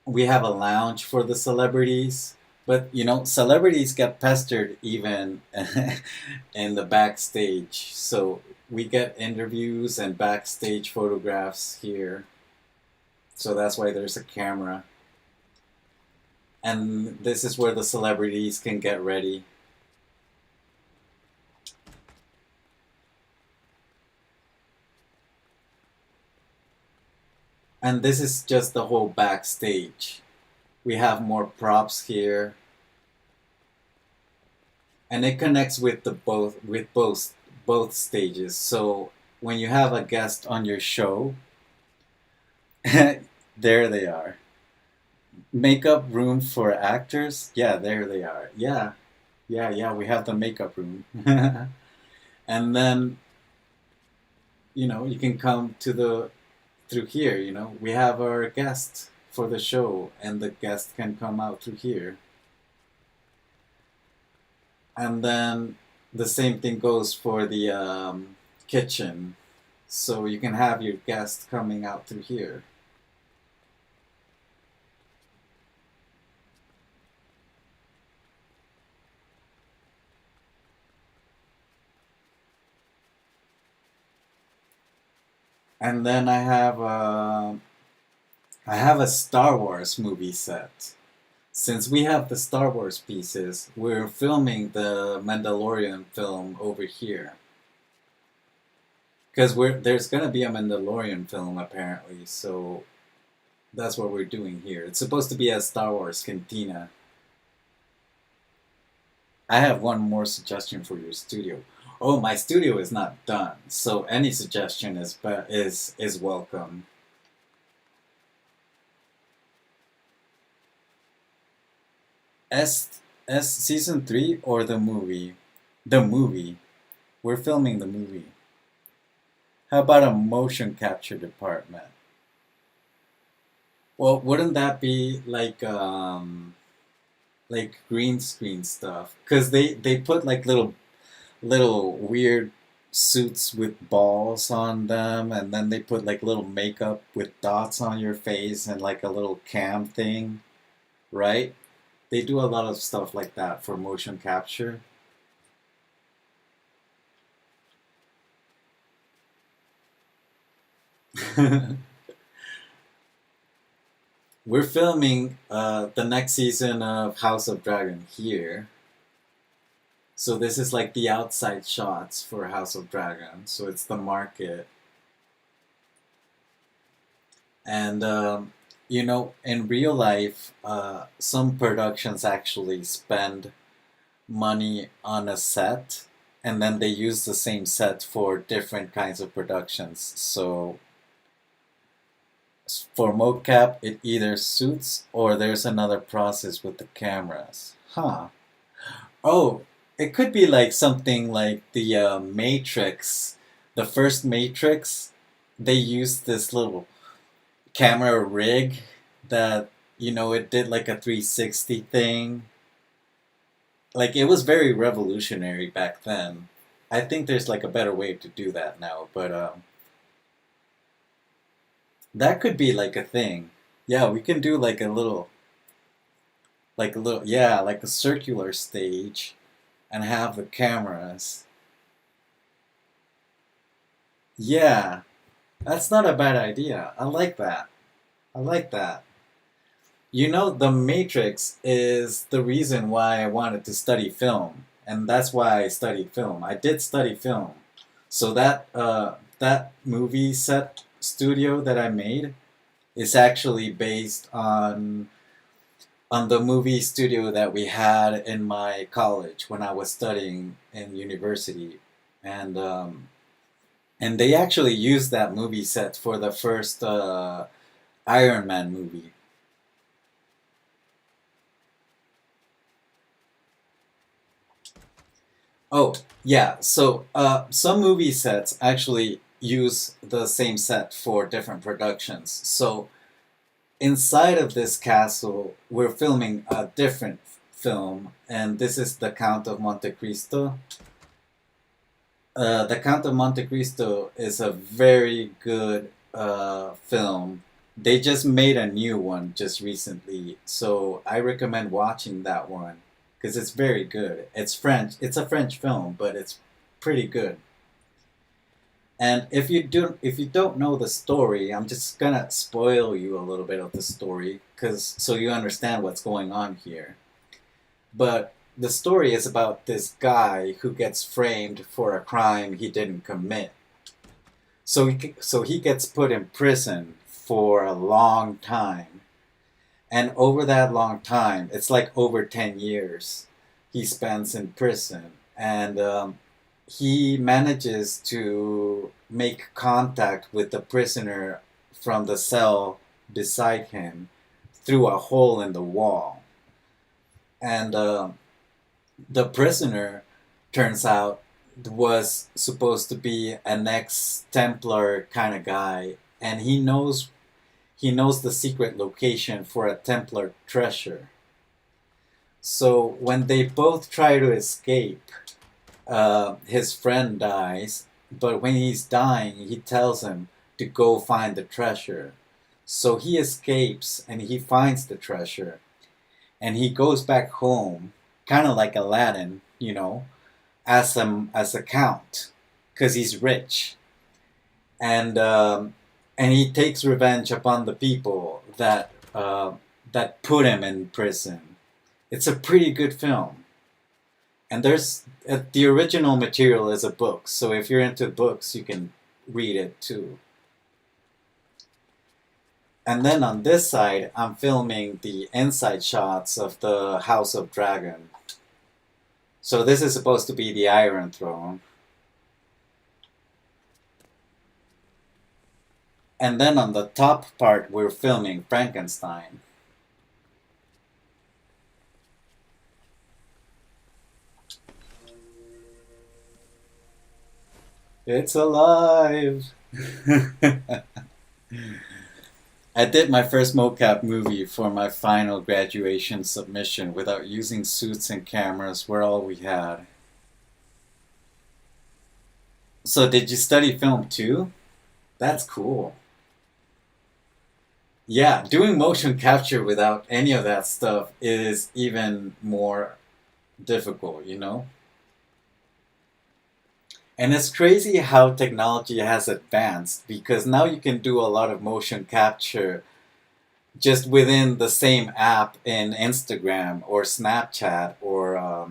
We have a lounge for the celebrities, but you know, celebrities get pestered even in the backstage. So we get interviews and backstage photographs here. So that's why there's a camera. And this is where the celebrities can get ready. And this is just the whole backstage. We have more props here. And it connects with the both stages. So when you have a guest on your show, There they are. Makeup room for actors? Yeah, there they are. Yeah, yeah, yeah, we have the makeup room. And then, you can come to the through here, we have our guest for the show, and the guest can come out through here. And then the same thing goes for the kitchen. So you can have your guest coming out through here. And then I have a Star Wars movie set. Since we have the Star Wars pieces, we're filming the Mandalorian film over here. Because there's gonna be a Mandalorian film apparently, so that's what we're doing here. It's supposed to be a Star Wars cantina. I have one more suggestion for your studio. Oh, my studio is not done, so any suggestion is welcome. S S season 3 or the movie? The movie. We're filming the movie. How about a motion capture department? Well, wouldn't that be like green screen stuff? Cause they put like little weird suits with balls on them, and then they put like little makeup with dots on your face and like a little cam thing, right? They do a lot of stuff like that for motion capture. We're filming the next season of House of Dragon here. So this is like the outside shots for House of Dragon. So it's the market. And, in real life, some productions actually spend money on a set, and then they use the same set for different kinds of productions. So for mocap, it either suits or there's another process with the cameras. Huh. Oh, it could be like something like the Matrix, the first Matrix. They used this little camera rig that, it did like a 360 thing. Like it was very revolutionary back then. I think there's like a better way to do that now, but that could be like a thing. Yeah, we can do yeah, like a circular stage and have the cameras. Yeah, that's not a bad idea. I like that. I like that. The Matrix is the reason why I wanted to study film, and that's why I studied film. I did study film. So that movie set studio that I made is actually based on the movie studio that we had in my college when I was studying in university, and and they actually used that movie set for the first Iron Man movie. Oh, yeah. So some movie sets actually use the same set for different productions. So inside of this castle, we're filming a different film, and this is The Count of Monte Cristo. The Count of Monte Cristo is a very good film. They just made a new one just recently, so I recommend watching that one because it's very good. It's French. It's a French film, but it's pretty good. And if you don't know the story, I'm just gonna spoil you a little bit of the story, cause so you understand what's going on here. But the story is about this guy who gets framed for a crime he didn't commit. So he gets put in prison for a long time, and over that long time, it's like over 10 years, he spends in prison, and he manages to make contact with the prisoner from the cell beside him through a hole in the wall. And the prisoner, turns out, was supposed to be an ex-Templar kind of guy, and he knows the secret location for a Templar treasure. So when they both try to escape, his friend dies, but when he's dying, he tells him to go find the treasure. So he escapes and he finds the treasure, and he goes back home, kind of like Aladdin, as a count, because he's rich, and he takes revenge upon the people that put him in prison. It's a pretty good film. And the original material is a book, so if you're into books, you can read it too. And then on this side, I'm filming the inside shots of the House of Dragon. So this is supposed to be the Iron Throne. And then on the top part, we're filming Frankenstein. It's alive! I did my first mocap movie for my final graduation submission without using suits and cameras, were all we had. So did you study film too? That's cool. Yeah, doing motion capture without any of that stuff is even more difficult. And it's crazy how technology has advanced, because now you can do a lot of motion capture just within the same app in Instagram or Snapchat or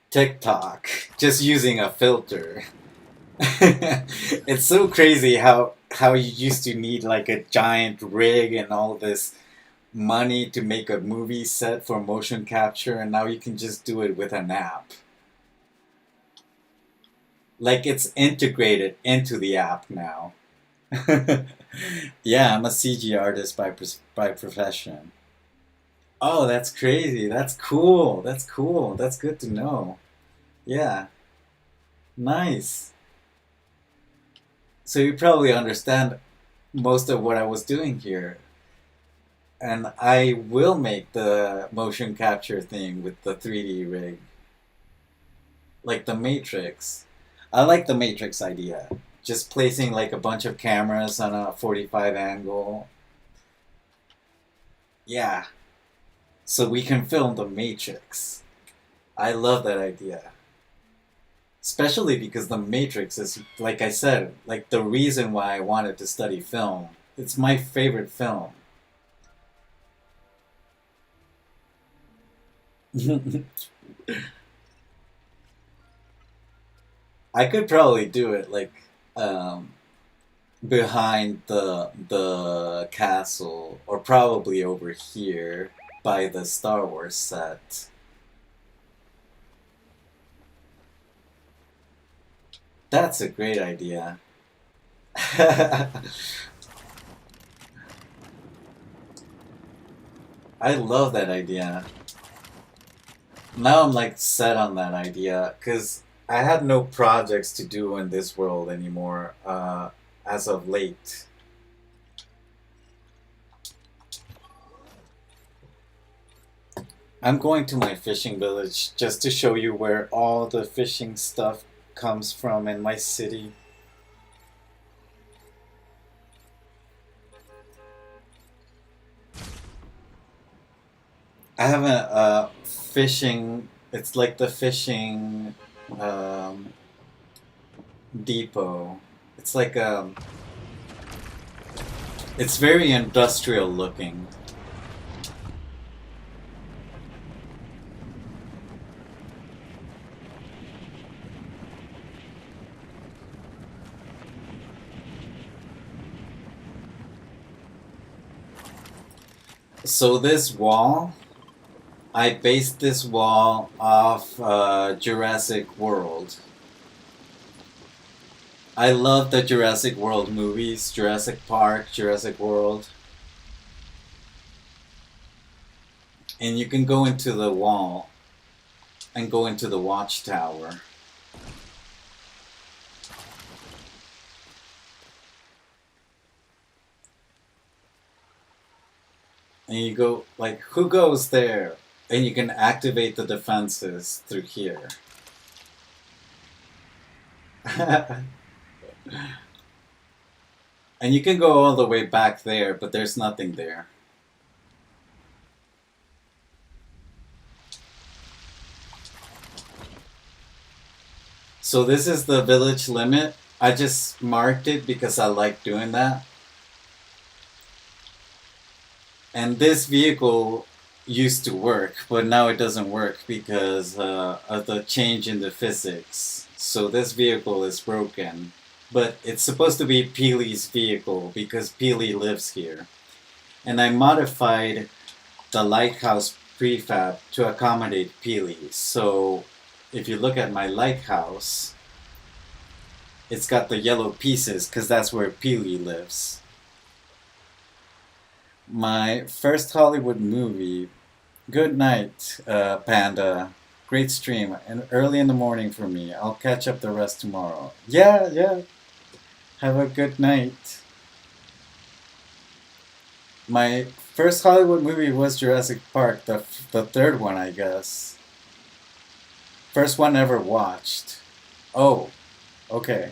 TikTok, just using a filter. It's so crazy how you used to need like a giant rig and all this money to make a movie set for motion capture, and now you can just do it with an app. Like it's integrated into the app now. Yeah, I'm a CG artist by profession. Oh, that's crazy. That's cool. That's cool. That's good to know. Yeah, nice. So you probably understand most of what I was doing here. And I will make the motion capture thing with the 3D rig. Like the Matrix. I like the Matrix idea. Just placing like a bunch of cameras on a 45 angle. Yeah. So we can film the Matrix. I love that idea. Especially because the Matrix is, like I said, like the reason why I wanted to study film. It's my favorite film. I could probably do it like um, behind the castle, or probably over here by the Star Wars set. That's a great idea. I love that idea. Now I'm like set on that idea because I had no projects to do in this world anymore as of late. I'm going to my fishing village just to show you where all the fishing stuff comes from in my city. I have a fishing. It's like the fishing um, depot. It's like it's very industrial looking. So this wall, I based this wall off Jurassic World. I love the Jurassic World movies, Jurassic Park, Jurassic World. And you can go into the wall and go into the watchtower. And you go, like, who goes there? And you can activate the defenses through here. And you can go all the way back there, but there's nothing there. So this is the village limit. I just marked it because I like doing that. And this vehicle used to work, but now it doesn't work because of the change in the physics. So this vehicle is broken. But it's supposed to be Peely's vehicle because Peely lives here. And I modified the lighthouse prefab to accommodate Peely. So if you look at my lighthouse, it's got the yellow pieces because that's where Peely lives. My first Hollywood movie. Good night, Panda. Great stream. And early in the morning for me. I'll catch up the rest tomorrow. Yeah, yeah. Have a good night. My first Hollywood movie was Jurassic Park, the third one, I guess. First one ever watched. Oh, okay.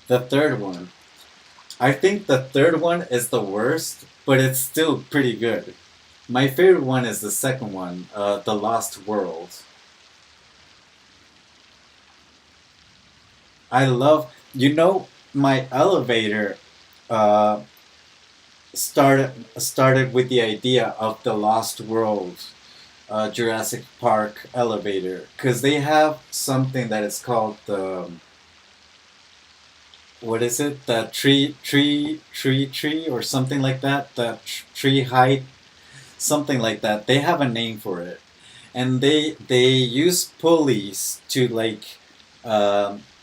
The third one. I think the third one is the worst, but it's still pretty good. My favorite one is the second one, The Lost World. I love, my elevator uh, started with the idea of the Lost World Jurassic Park elevator, because they have something that is called the what is it? The tree or something like that. The tree height, something like that. They have a name for it, and they use pulleys to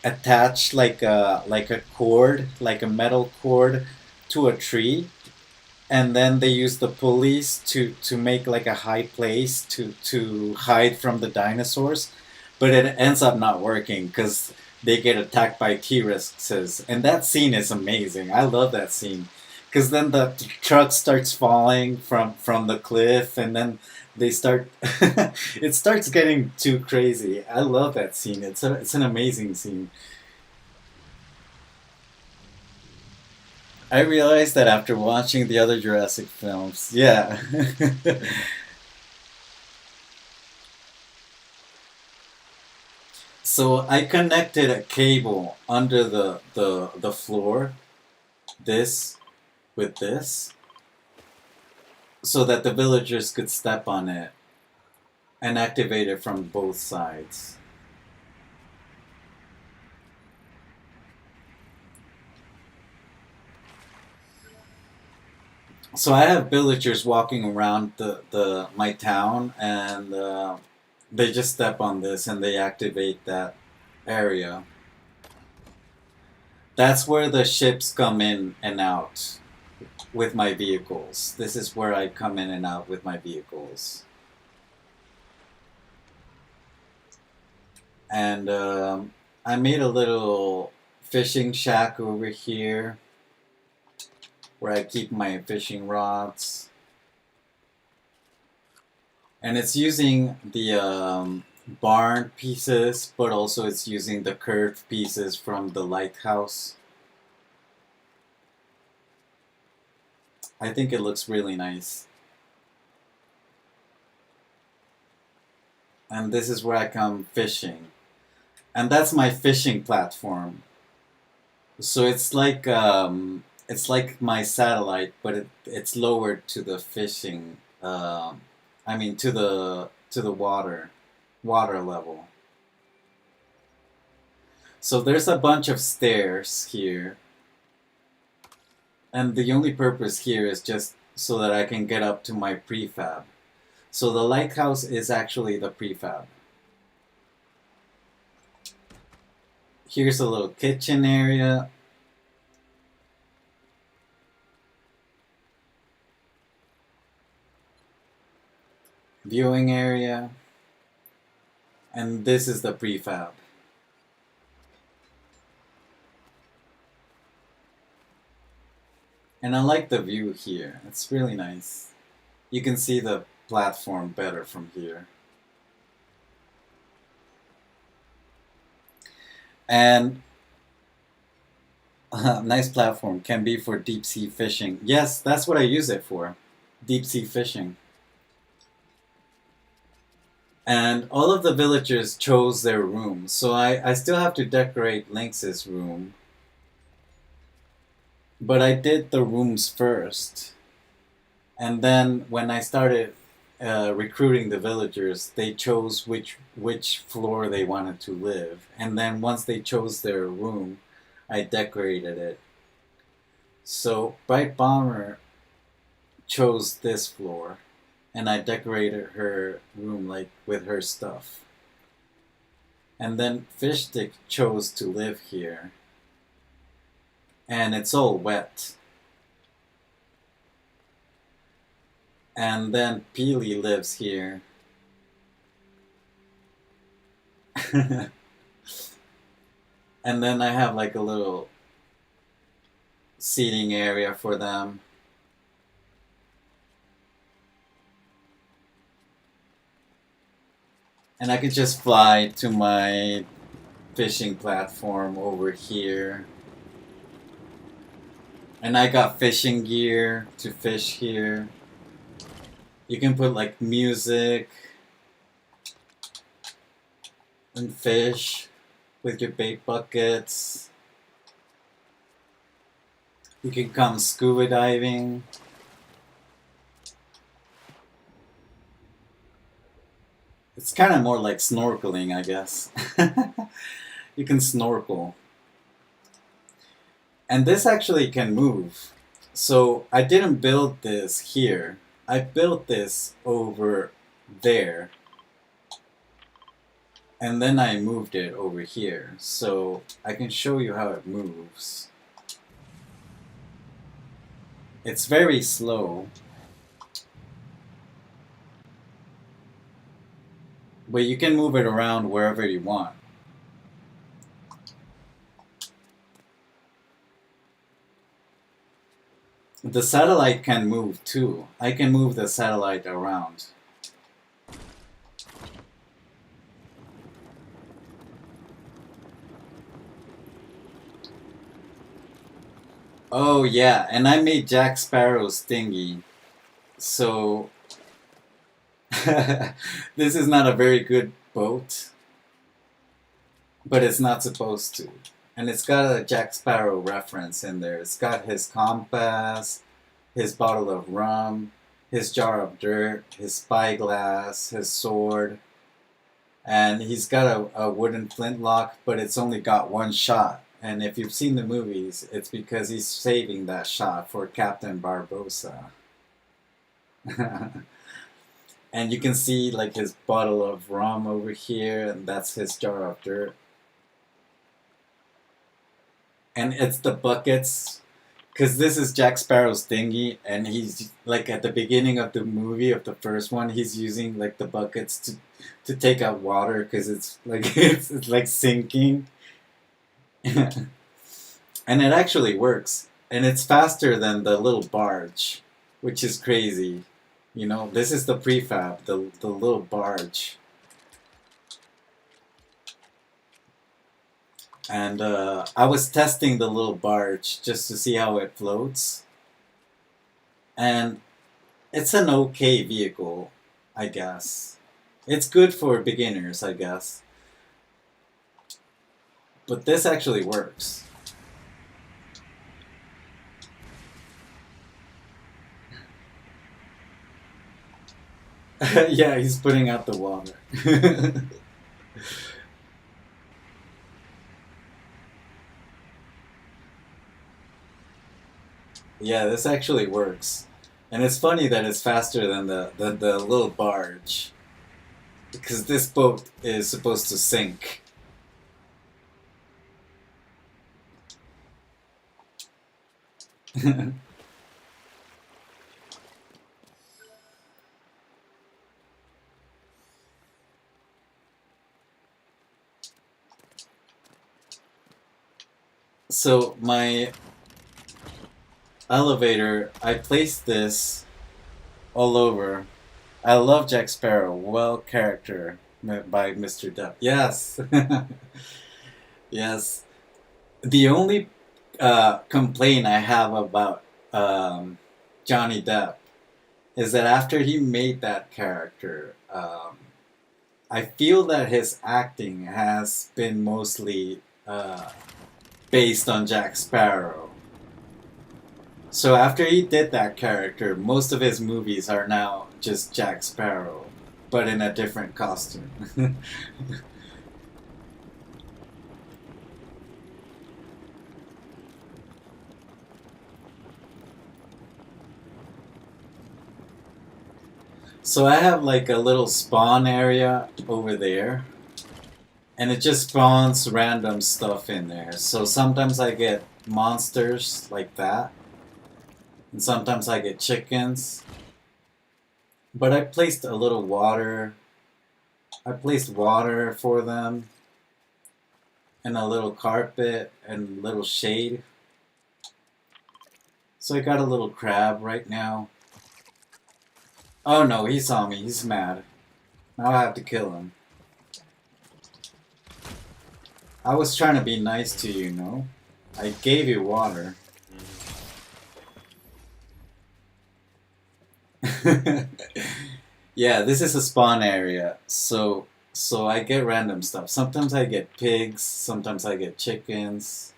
attach like a cord, like a metal cord, to a tree, and then they use the pulleys to make like a high place to hide from the dinosaurs, but it ends up not working because they get attacked by T-Rexes, and that scene is amazing. I love that scene because then the truck starts falling from the cliff, and then they start it starts getting too crazy. I love that scene. It's an amazing scene. I realized that after watching the other Jurassic films. Yeah. So I connected a cable under the floor, this with this, so that the villagers could step on it and activate it from both sides. So I have villagers walking around the my town, and they just step on this and they activate that area. That's where the ships come in and out with my vehicles. This is where I come in and out with my vehicles. And I made a little fishing shack over here where I keep my fishing rods. And it's using the barn pieces, but also it's using the curved pieces from the lighthouse. I think it looks really nice. And this is where I come fishing. And that's my fishing platform. So it's like my satellite, but it's lowered to the fishing. I mean to the water level. So there's a bunch of stairs here, and the only purpose here is just so that I can get up to my prefab. So the lighthouse is actually the prefab. Here's a little kitchen area. Viewing area. And this is the prefab. And I like the view here. It's really nice. You can see the platform better from here. And nice platform can be for deep sea fishing. Yes, that's what I use it for. Deep sea fishing. And all of the villagers chose their room. So I still have to decorate Lynx's room. But I did the rooms first. And then when I started recruiting the villagers, they chose which floor they wanted to live. And then once they chose their room, I decorated it. So Bright Bomber chose this floor, and I decorated her room like with her stuff. And then Fishstick chose to live here, and it's all wet. And then Peely lives here. And then I have like a little seating area for them. And I could just fly to my fishing platform over here. And I got fishing gear to fish here. You can put like music and fish with your bait buckets. You can come scuba diving. It's kind of more like snorkeling, I guess. You can snorkel. And this actually can move. So I didn't build this here. I built this over there. And then I moved it over here. So I can show you how it moves. It's very slow. But you can move it around wherever you want. The satellite can move too. I can move the satellite around. Oh yeah, and I made Jack Sparrow's thingy. So this is not a very good boat, but it's not supposed to. And it's got a Jack Sparrow reference in there. It's got his compass, his bottle of rum, his jar of dirt, his spyglass, his sword, and he's got a wooden flintlock, but it's only got one shot. And if you've seen the movies, it's because he's saving that shot for Captain Barbossa. And you can see like his bottle of rum over here, and that's his jar of dirt. And it's the buckets, because this is Jack Sparrow's thingy, and he's like at the beginning of the movie of the first one, he's using like the buckets to take out water because it's like it's like sinking. And it actually works, and it's faster than the little barge, which is crazy. You know, this is the prefab, the little barge. And I was testing the little barge just to see how it floats. And it's an okay vehicle, I guess. It's good for beginners, I guess. But this actually works. Yeah, he's putting out the water. Yeah, this actually works. And it's funny that it's faster than the little barge. Because this boat is supposed to sink. So my elevator, I placed this all over. I love Jack Sparrow. Well character by Mr. Depp. Yes. Yes. The only complaint I have about Johnny Depp is that after he made that character, I feel that his acting has been mostly based on Jack Sparrow. So after he did that character, most of his movies are now just Jack Sparrow, but in a different costume. So I have like a little spawn area over there, and it just spawns random stuff in there. So sometimes I get monsters like that, and sometimes I get chickens. But I placed a little water. I placed water for them, and a little carpet, and a little shade. So I got a little crab right now. Oh no, he saw me. He's mad. Now I have to kill him. I was trying to be nice to you, no? I gave you water. Yeah, this is a spawn area, so I get random stuff. Sometimes I get pigs, sometimes I get chickens.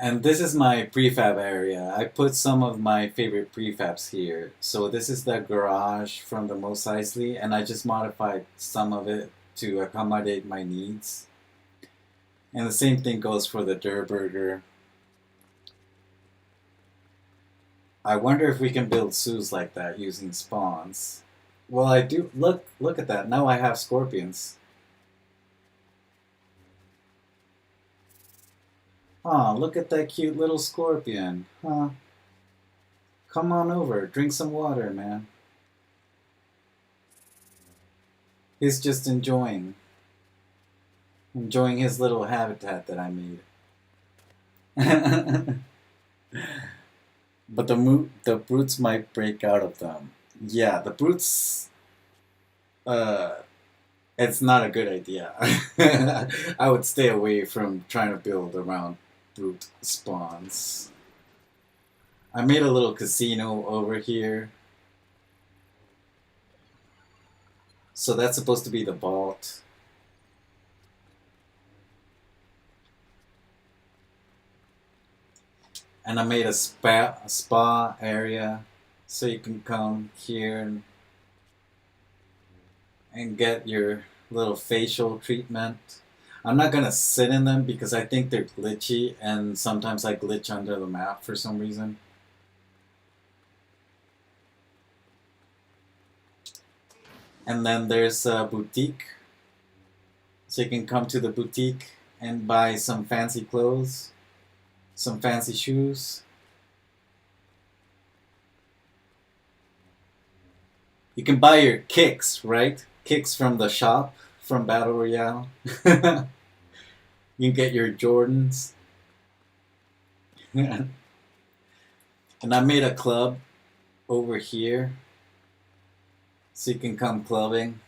And this is my prefab area. I put some of my favorite prefabs here. So this is the garage from the Mos Eisley, and I just modified some of it to accommodate my needs. And the same thing goes for the Durr Burger. I wonder if we can build zoos like that using spawns. Well, I do. Look at that. Now I have scorpions. Aw, look at that cute little scorpion. Huh? Come on over. Drink some water, man. He's just enjoying his little habitat that I made. But the brutes might break out of them. Yeah, the brutes. Uh, it's not a good idea. I would stay away from trying to build around brute spawns. I made a little casino over here. So that's supposed to be the vault. And I made a spa area so you can come here and get your little facial treatment. I'm not gonna sit in them because I think they're glitchy, and sometimes I glitch under the map for some reason. And then there's a boutique, so you can come to the boutique and buy some fancy clothes, some fancy shoes. You can buy your kicks, right? Kicks from the shop from Battle Royale. You can get your Jordans. And I made a club over here so you can come clubbing.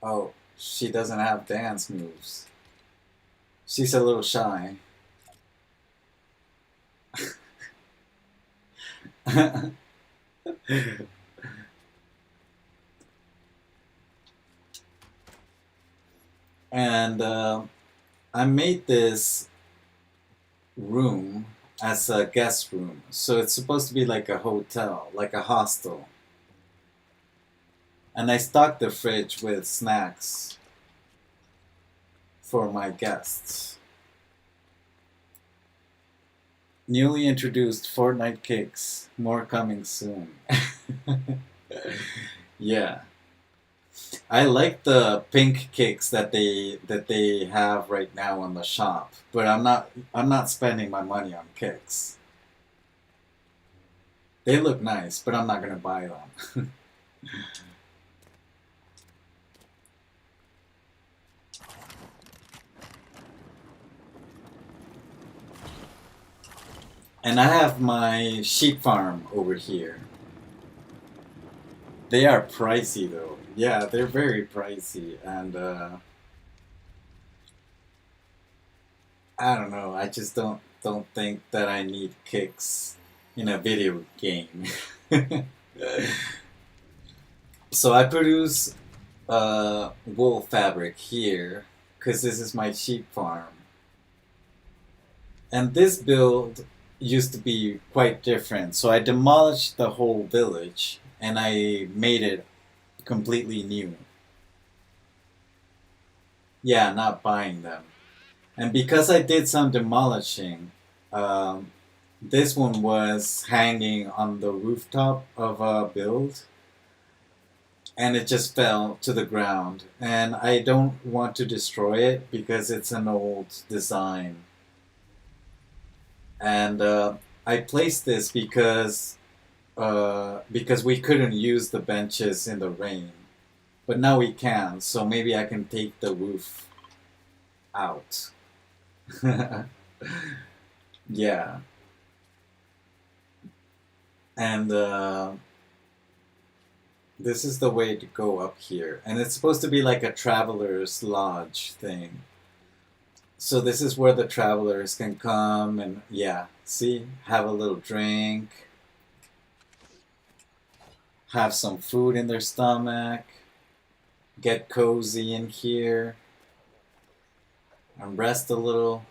Oh, she doesn't have dance moves. She's a little shy. And I made this room as a guest room. So it's supposed to be like a hotel, like a hostel. And I stocked the fridge with snacks for my guests. Newly introduced Fortnite cakes. More coming soon. Yeah. I like the pink kicks that they have right now in the shop, but I'm not spending my money on kicks. They look nice, but I'm not gonna buy them. And I have my sheep farm over here. They are pricey though. Yeah, they're very pricey, and I don't know. I just don't think that I need kicks in a video game. So I produce wool fabric here because this is my sheep farm. And this build used to be quite different. So I demolished the whole village and I made it completely new. Yeah, not buying them. And because I did some demolishing, um, this one was hanging on the rooftop of a build and it just fell to the ground. And I don't want to destroy it because it's an old design. And I placed this because we couldn't use the benches in the rain, but now we can. So maybe I can take the roof out. Yeah, and this is the way to go up here, and it's supposed to be like a traveler's lodge thing. So this is where the travelers can come and yeah, see, have a little drink, have some food in their stomach, get cozy in here, and rest a little.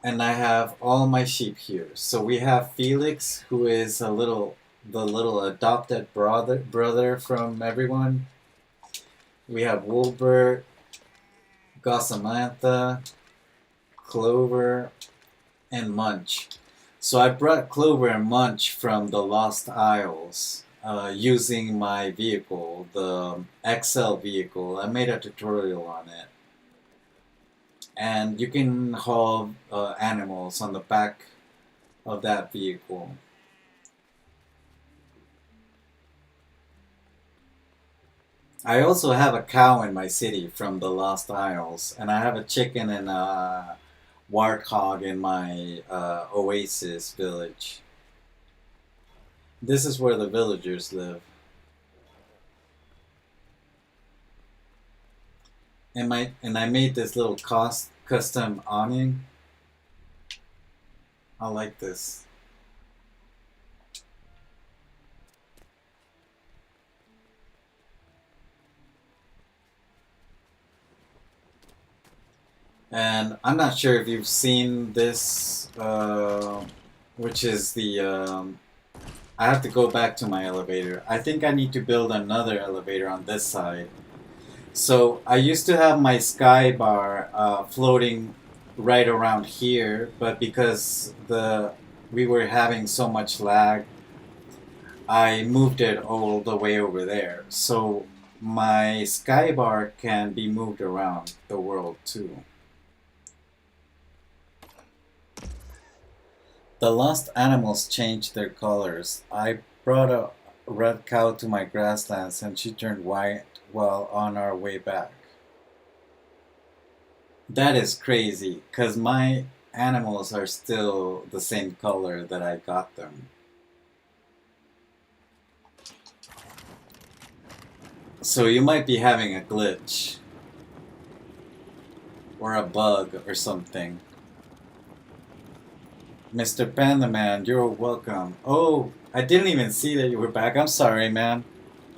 And I have all my sheep here. So we have Felix, who is the little adopted brother from everyone. We have Wolbert, Gossamantha, Clover, and Munch. So I brought Clover and Munch from the Lost Isles using my vehicle, the XL vehicle. I made a tutorial on it. And you can haul animals on the back of that vehicle. I also have a cow in my city from the Lost Isles, and I have a chicken and a warthog in my oasis village. This is where the villagers live. And I made this little custom awning. I like this. And I'm not sure if you've seen this, which is the. I have to go back to my elevator. I think I need to build another elevator on this side. So I used to have my sky bar floating right around here, but because we were having so much lag, I moved it all the way over there. So my sky bar can be moved around the world too. The lost animals changed their colors. I brought a red cow to my grasslands and she turned white while on our way back. That is crazy, because my animals are still the same color that I got them. So you might be having a glitch or a bug or something. Mr. Panda Man, you're welcome. Oh, I didn't even see that you were back. I'm sorry, man.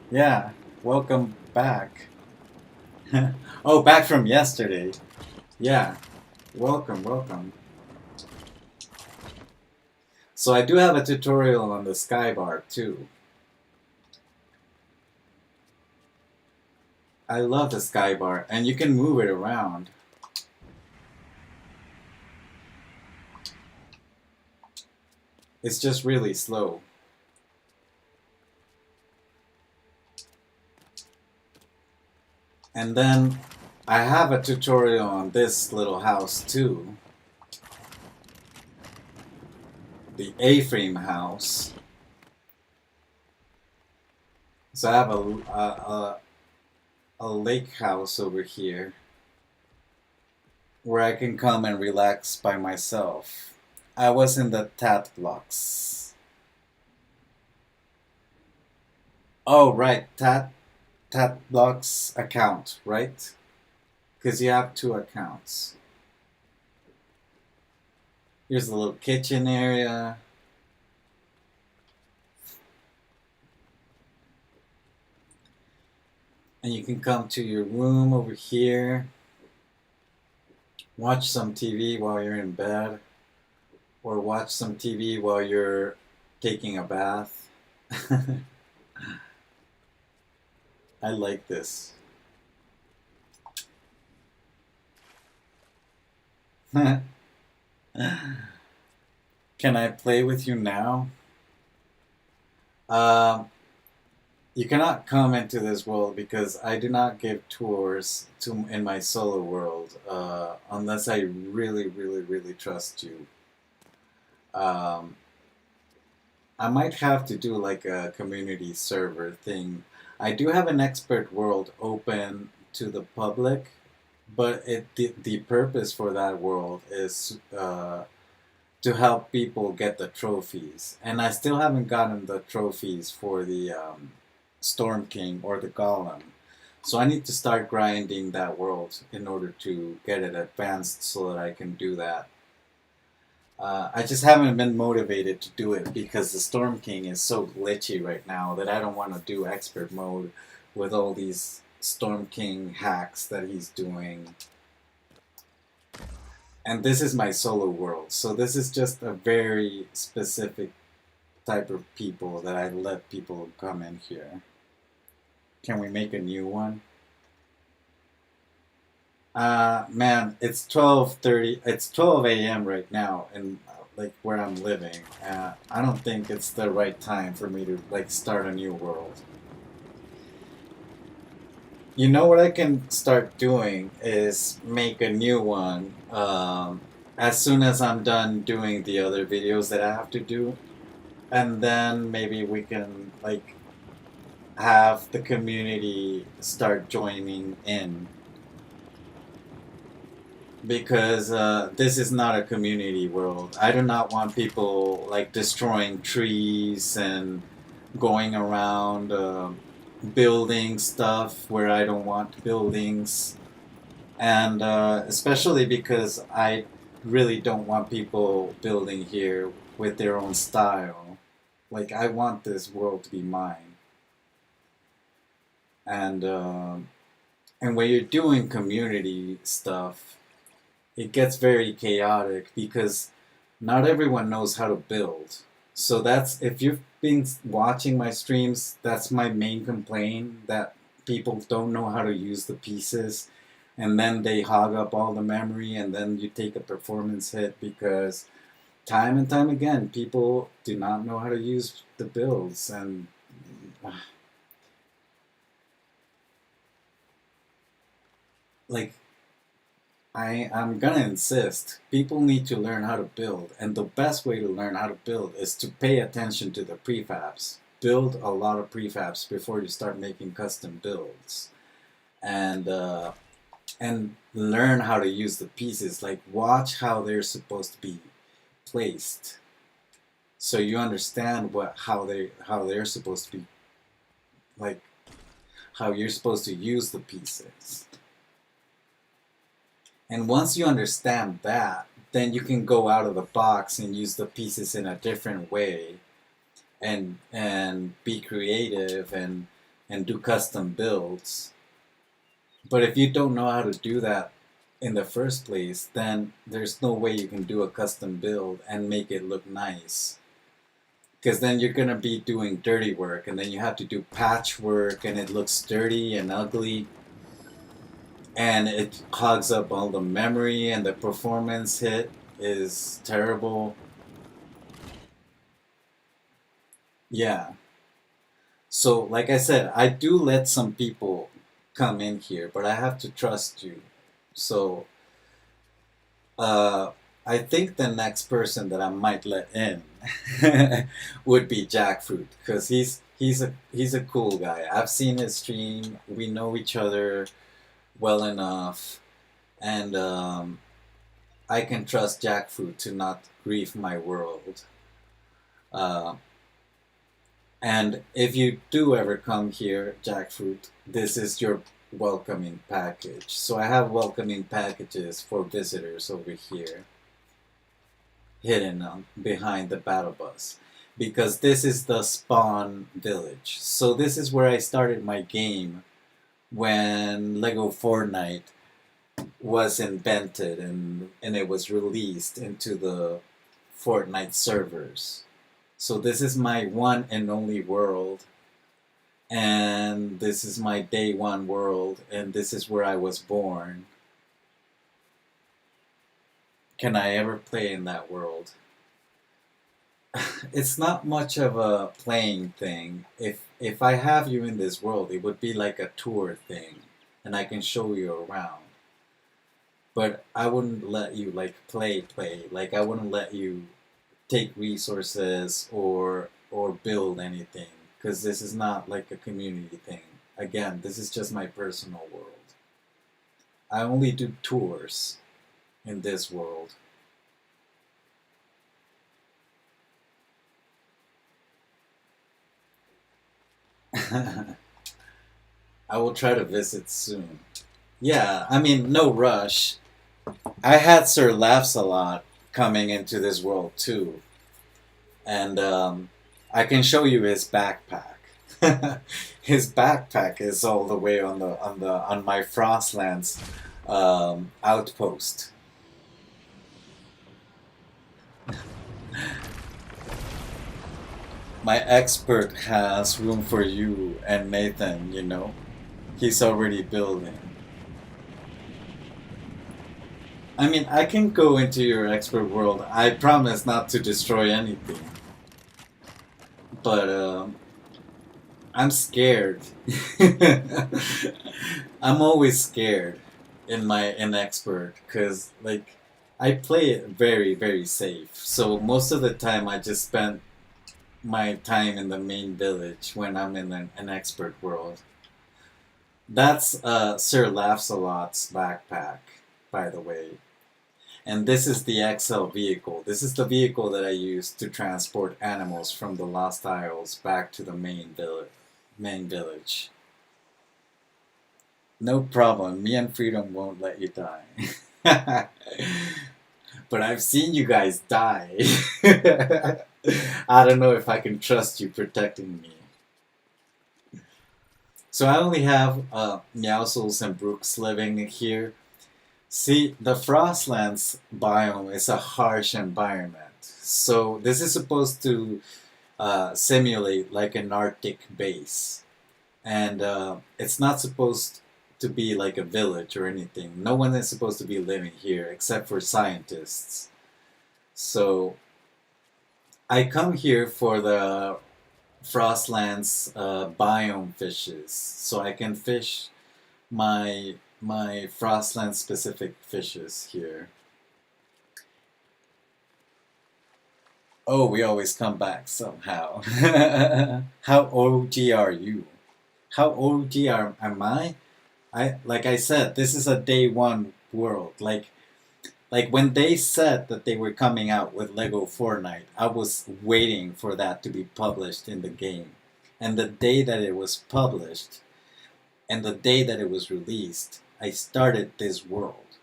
Yeah, welcome back. Oh, back from yesterday. Yeah, welcome, welcome. So I do have a tutorial on the skybar too. I love the skybar, and you can move it around. It's just really slow. And then I have a tutorial on this little house too. The A-frame house. So I have a lake house over here where I can come and relax by myself. I was in the tat blocks. Oh, right, tat blocks account, right? Because you have two accounts. Here's a little kitchen area. And you can come to your room over here, watch some TV while you're in bed, or watch some TV while you're taking a bath. I like this. Can I play with you now? Um, you cannot come into this world because I do not give tours in my solo world unless I really, really, really trust you. Um, I might have to do like a community server thing. I do have an expert world open to the public, but the purpose for that world is to help people get the trophies. And I still haven't gotten the trophies for the Storm King or the Golem. So I need to start grinding that world in order to get it advanced so that I can do that. I just haven't been motivated to do it because the Storm King is so glitchy right now that I don't want to do expert mode with all these Storm King hacks that he's doing. And this is my solo world, so this is just a very specific type of people that I let people come in here. Can we make a new one? Man, it's 12:30. It's 12 a.m. right now, and like where I'm living. I don't think it's the right time for me to like start a new world. You know what I can start doing is make a new one as soon as I'm done doing the other videos that I have to do, and then maybe we can like have the community start joining in because this is not a community world. I do not want people like destroying trees and going around building stuff where I don't want buildings. And especially because I really don't want people building here with their own style. Like, I want this world to be mine. And when you're doing community stuff, it gets very chaotic because not everyone knows how to build. So that's, if you've been watching my streams, that's my main complaint, that people don't know how to use the pieces, and then they hog up all the memory, and then you take a performance hit because time and time again, people do not know how to use the builds, and like, I'm gonna insist. People need to learn how to build, and the best way to learn how to build is to pay attention to the prefabs. Build a lot of prefabs before you start making custom builds, and learn how to use the pieces. Like, watch how they're supposed to be placed, so you understand how they're supposed to be, like how you're supposed to use the pieces. And once you understand that, then you can go out of the box and use the pieces in a different way and be creative and do custom builds. But if you don't know how to do that in the first place, then there's no way you can do a custom build and make it look nice. Because then you're going to be doing dirty work, and then you have to do patchwork, and it looks dirty and ugly. And it hogs up all the memory, and the performance hit is terrible. Yeah. So, like I said, I do let some people come in here, but I have to trust you. So uh, I think the next person that I might let in would be Jackfruit, because he's a cool guy. I've seen his stream. We know each other well enough, and I can trust Jackfruit to not grief my world. Uh, and if you do ever come here, Jackfruit, this is your welcoming package. So I have welcoming packages for visitors over here, hidden behind the battle bus. Because this is the spawn village. So this is where I started my game when Lego Fortnite was invented and it was released into the Fortnite servers. So this is my one and only world, and this is my day one world, and this is where I was born. Can I ever play in that world? It's not much of a playing thing. If I have you in this world, it would be like a tour thing, and I can show you around. But I wouldn't let you like play. Like I wouldn't let you take resources or build anything, because this is not like a community thing. Again, this is just my personal world. I only do tours in this world. I will try to visit soon. Yeah, I mean, no rush. I had Sir Laughs a lot coming into this world too, and I can show you his backpack. His backpack is all the way on my Frostlands outpost. My expert has room for you and Nathan. He's already building. I mean, I can go into your expert world. I promise not to destroy anything. But I'm scared. I'm always scared in expert, because like I play it very very safe. So most of the time I just spend my time in the main village when I'm in an expert world. That's Sir Laughs a Lot's backpack, by the way. And this is the XL vehicle. This is the vehicle that I use to transport animals from the Lost Isles back to the main village. No problem. Me and Freedom won't let you die. But I've seen you guys die. I don't know if I can trust you protecting me. So I only have Meowscles and Brooks living here. See, the Frostlands biome is a harsh environment. So this is supposed to simulate like an Arctic base. And it's not supposed to be like a village or anything. No one is supposed to be living here except for scientists. So I come here for the Frostlands biome fishes, so I can fish my Frostland specific fishes here. Oh, we always come back somehow. How OG are you? How OG am I? Like I said, this is a day one world. Like when they said that they were coming out with Lego Fortnite, I was waiting for that to be published in the game. And the day that it was published, and the day that it was released, I started this world.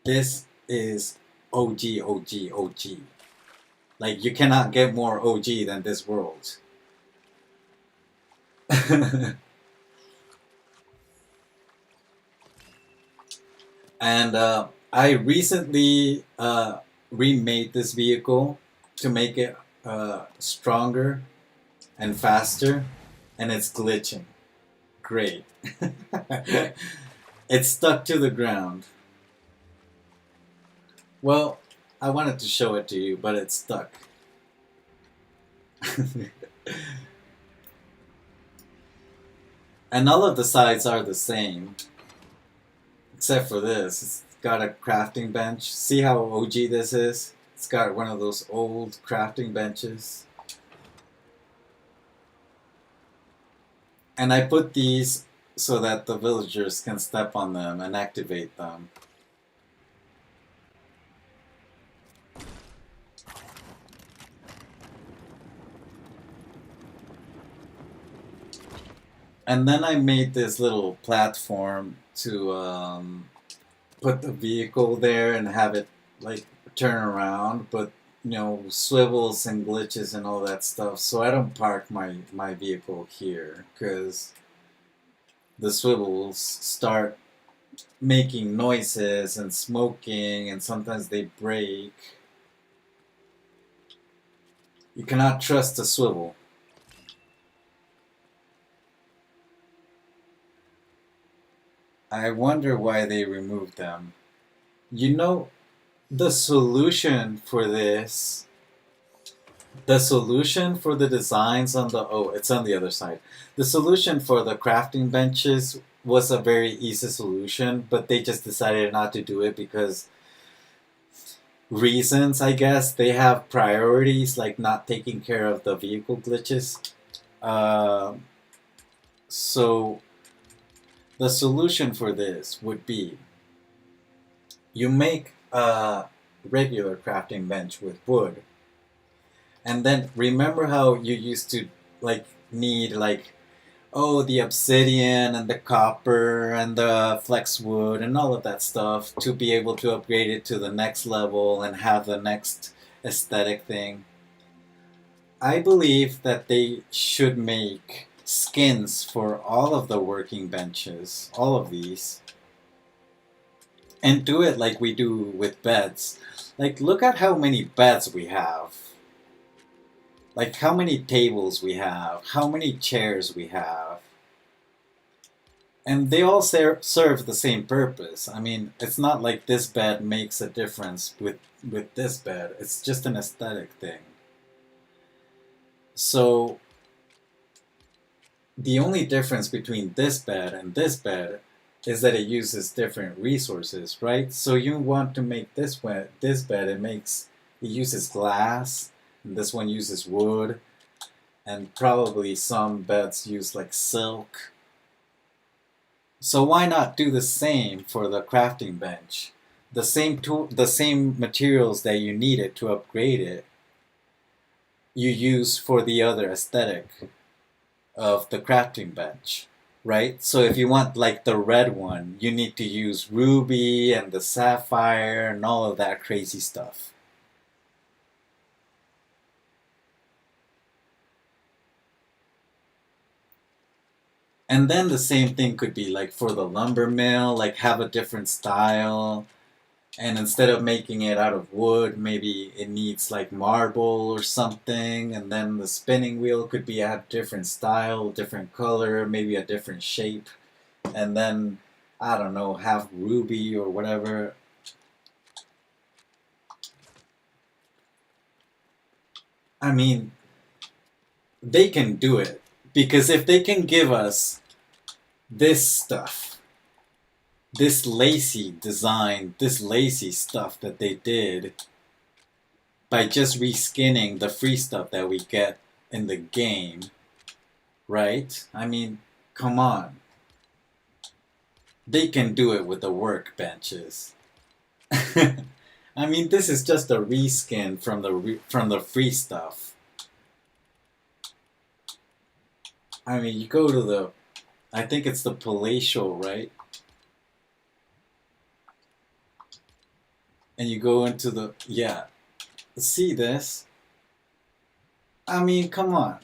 This is OG, OG, OG. Like, you cannot get more OG than this world. And I recently remade this vehicle to make it stronger and faster, and it's glitching. Great. It's stuck to the ground. Well, I wanted to show it to you, but it's stuck. And all of the sides are the same, except for this. It's got a crafting bench. See how OG this is? It's got one of those old crafting benches. And I put these so that the villagers can step on them and activate them. And then I made this little platform to put the vehicle there and have it like turn around, but swivels and glitches and all that stuff. So I don't park my vehicle here because the swivels start making noises and smoking, and sometimes they break. You cannot trust a swivel. I wonder why they removed them. You know, the solution for this, the solution for the designs on the, oh, it's on the other side. The solution for the crafting benches was a very easy solution, but they just decided not to do it because reasons, I guess. They have priorities like not taking care of the vehicle glitches. Uh, so the solution for this would be you make a regular crafting bench with wood. And then remember how you used to like need like oh the obsidian and the copper and the flex wood and all of that stuff to be able to upgrade it to the next level and have the next aesthetic thing. I believe that they should make skins for all of the working benches, all of these, and do it like we do with beds. Like, look at how many beds we have. Like, how many tables we have, how many chairs we have. And they all serve the same purpose. I mean, it's not like this bed makes a difference with this bed. It's just an aesthetic thing. So, the only difference between this bed and this bed is that it uses different resources, right? So you want to make this bed, it uses glass, and this one uses wood, and probably some beds use like silk. So why not do the same for the crafting bench? The same materials that you needed to upgrade it, you use for the other aesthetic of the crafting bench, right? So if you want like the red one, you need to use ruby and the sapphire and all of that crazy stuff. And then the same thing could be like for the lumber mill, like have a different style. And instead of making it out of wood, maybe it needs like marble or something. And then the spinning wheel could be a different style, different color, maybe a different shape. And then, I don't know, have ruby or whatever. I mean, they can do it. Because if they can give us this stuff, this lacy design, this lacy stuff that they did by just reskinning the free stuff that we get in the game, right? I mean, come on. They can do it with the workbenches. I mean, this is just a reskin from the free stuff. I mean, you go to the, I think it's the palatial, right? And you go into the, yeah, see this? I mean, come on.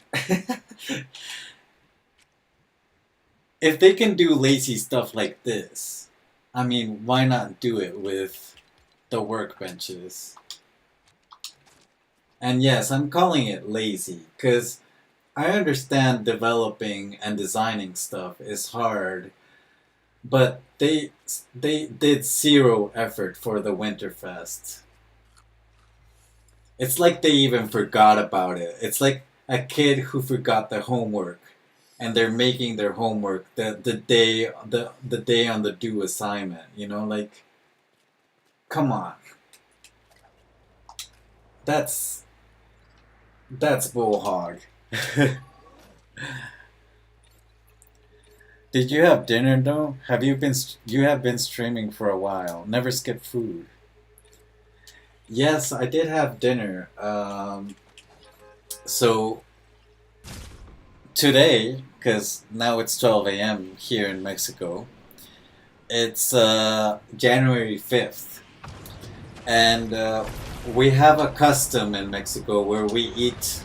If they can do lazy stuff like this, I mean, why not do it with the workbenches? And yes, I'm calling it lazy, because I understand developing and designing stuff is hard, but they did zero effort for the Winterfest. It's like they even forgot about it. It's like a kid who forgot the homework and they're making their homework the day on the due assignment. You know, like, come on, that's that's bull hog. Did you have dinner though? You have been streaming for a while? Never skip food. Yes, I did have dinner. So today, because now it's 12 a.m. here in Mexico, it's January 5th, and we have a custom in Mexico where we eat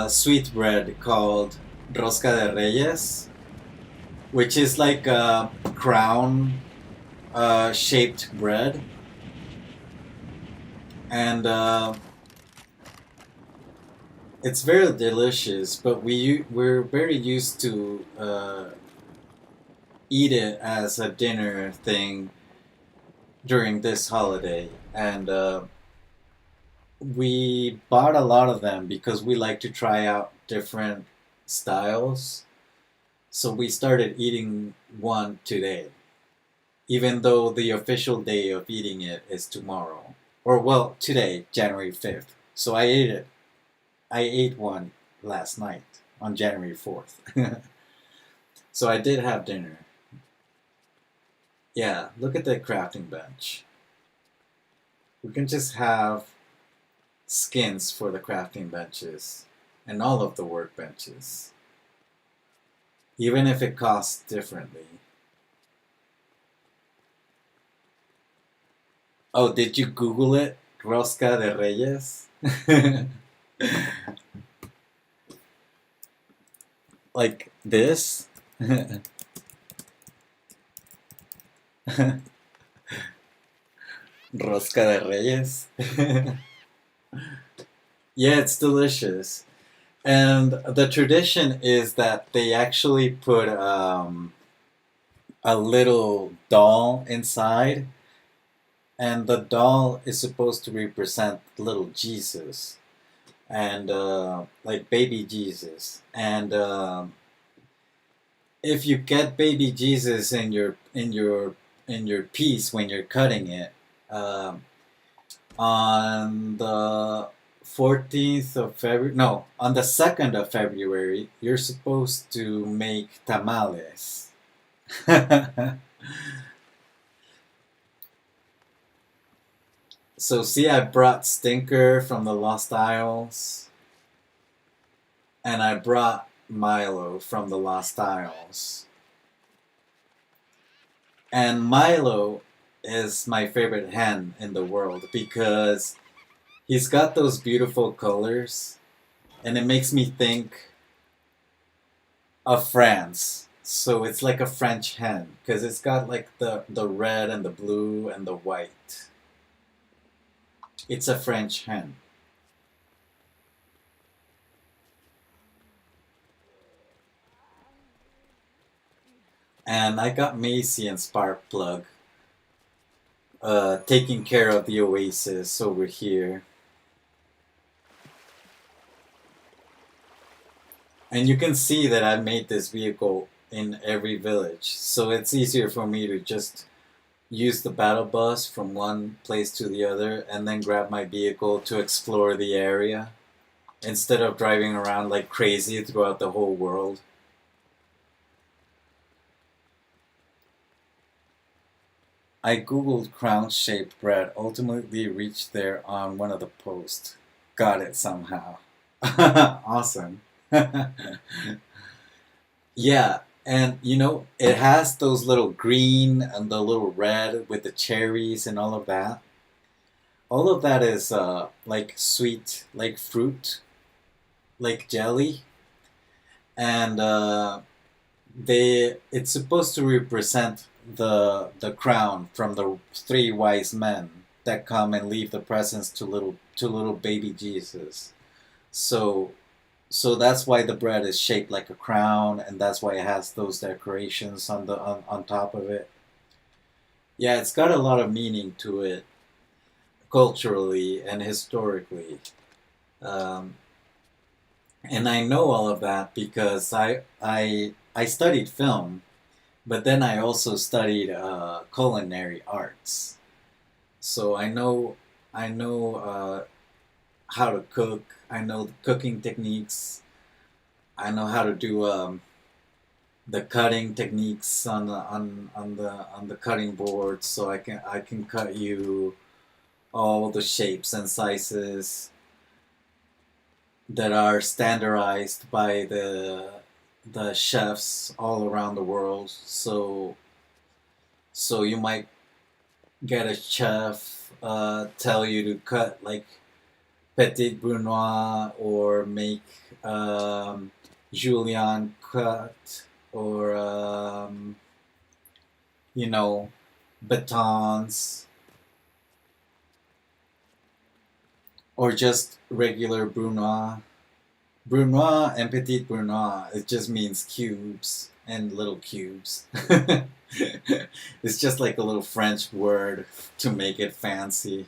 sweet bread called rosca de reyes, which is like a crown shaped bread, and it's very delicious. But we're very used to eat it as a dinner thing during this holiday, and we bought a lot of them because we like to try out different styles. So we started eating one today, even though the official day of eating it is tomorrow. Or, well, today, January 5th. So I ate it. I ate one last night on January 4th. So I did have dinner. Yeah, look at the crafting bench. We can just have skins for the crafting benches and all of the workbenches, even if it costs differently. Oh, did you Google it? Rosca de Reyes? Like this? Rosca de Reyes? Yeah, it's delicious. And the tradition is that they actually put a little doll inside, and the doll is supposed to represent little Jesus, and like baby Jesus. And if you get baby Jesus in your piece when you're cutting it, um, on the 14th of February, no, on the 2nd of February, you're supposed to make tamales. So see, I brought Stinker from the Lost Isles, and I brought Milo from the Lost Isles. And Milo is my favorite hen in the world because he's got those beautiful colors, and it makes me think of France. So it's like a French hen because it's got like the red and the blue and the white. It's a French hen. And I got Macy and Sparkplug taking care of the oasis over here. And you can see that I made this vehicle in every village. So it's easier for me to just use the battle bus from one place to the other and then grab my vehicle to explore the area instead of driving around like crazy throughout the whole world. I googled crown-shaped bread, ultimately reached there on one of the posts. Got it somehow. Awesome. Yeah, and it has those little green and the little red with the cherries and all of that. All of that is like sweet, like fruit, like jelly, and it's supposed to represent the crown from the three wise men that come and leave the presents to little baby Jesus. So so that's why the bread is shaped like a crown, and that's why it has those decorations on top of it. Yeah, it's got a lot of meaning to it culturally and historically. Um, And I know all of that because I studied film, but then I also studied culinary arts. So I know how to cook. I know the cooking techniques. I know how to do the cutting techniques on the cutting board, so I can cut you all the shapes and sizes that are standardized by the chefs all around the world. So you might get a chef tell you to cut like petit brunoise or make julienne cut or you know batons or just regular brunoise. Brunoise and petit brunoise, it just means cubes and little cubes. It's just like a little French word to make it fancy.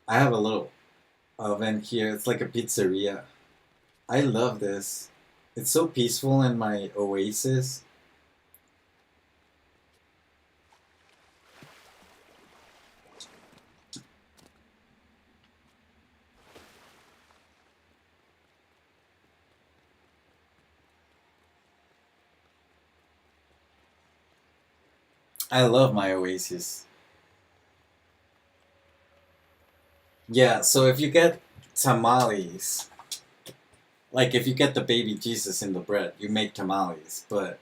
I have a little oven here. It's like a pizzeria. I love this. It's so peaceful in my oasis. I love my oasis. Yeah, so if you get tamales, like if you get the baby Jesus in the bread, you make tamales, but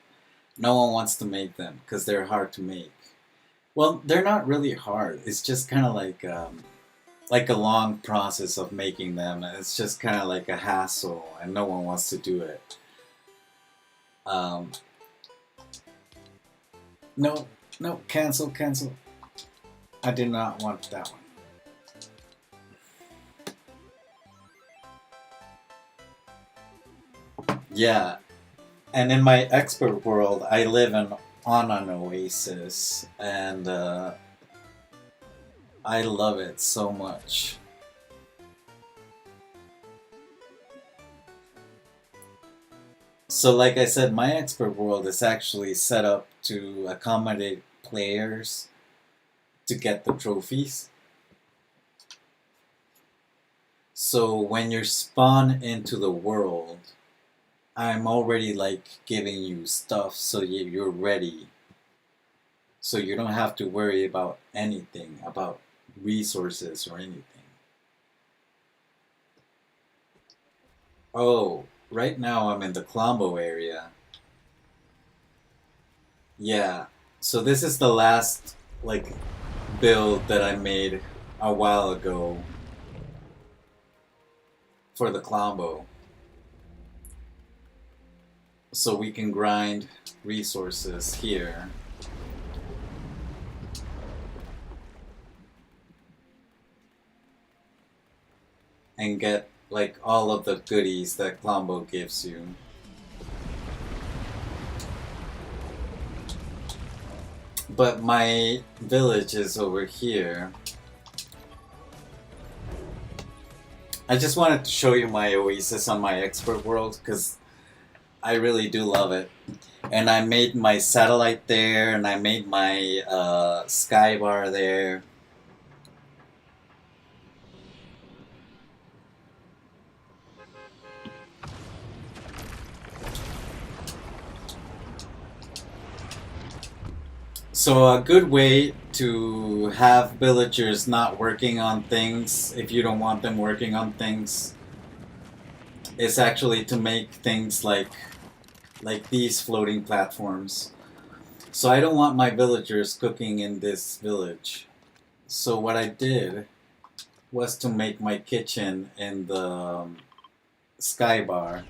no one wants to make them because they're hard to make. Well, they're not really hard. It's just kind of like a long process of making them. It's just kind of like a hassle, and no one wants to do it. Um, no, no, cancel, cancel. I did not want that one. Yeah, and in my expert world, I live on an oasis, and I love it so much. So, like I said, my expert world is actually set up to accommodate players to get the trophies. So, when you spawn into the world, I'm already like giving you stuff so you're ready. So, you don't have to worry about anything, about resources or anything. Oh, right now I'm in the Colombo area. Yeah. So, this is the last like build that I made a while ago for the Colombo. So we can grind resources here and get like all of the goodies that Colombo gives you. But my village is over here. I just wanted to show you my oasis on my expert world because I really do love it. And I made my satellite there, and I made my sky bar there. So a good way to have villagers not working on things, if you don't want them working on things, is actually to make things like these floating platforms. So I don't want my villagers cooking in this village. So what I did was to make my kitchen in the sky bar.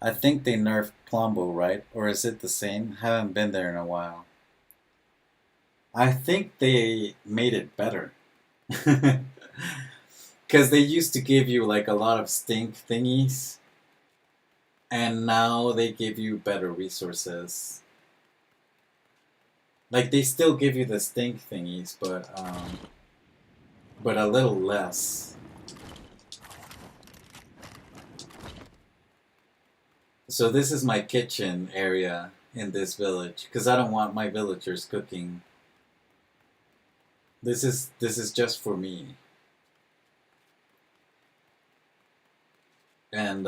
I think they nerfed Plumbo, right? Or is it the same? Haven't been there in a while. I think they made it better. Because they used to give you like a lot of stink thingies, and now they give you better resources. Like they still give you the stink thingies, but but a little less. So this is my kitchen area in this village because I don't want my villagers cooking. This is just for me. And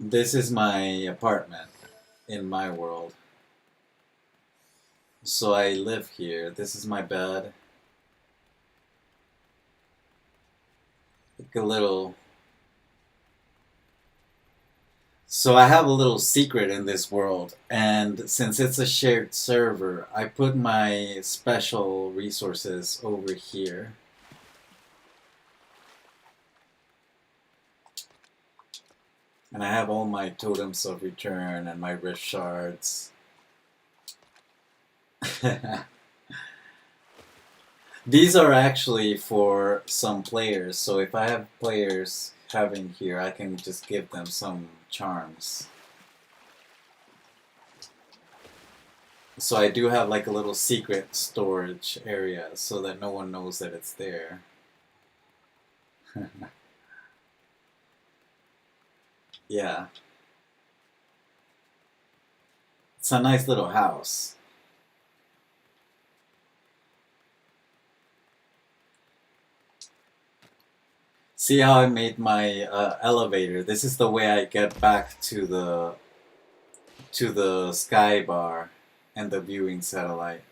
this is my apartment in my world. So I live here. This is my bed. Like a little. So I have a little secret in this world, and since it's a shared server, I put my special resources over here. And I have all my totems of return and my rift shards. These are actually for some players, so if I have players having here, I can just give them some charms. So I do have like a little secret storage area so that no one knows that it's there. Yeah. It's a nice little house. See how I made my elevator? This is the way I get back to the sky bar and the viewing satellite.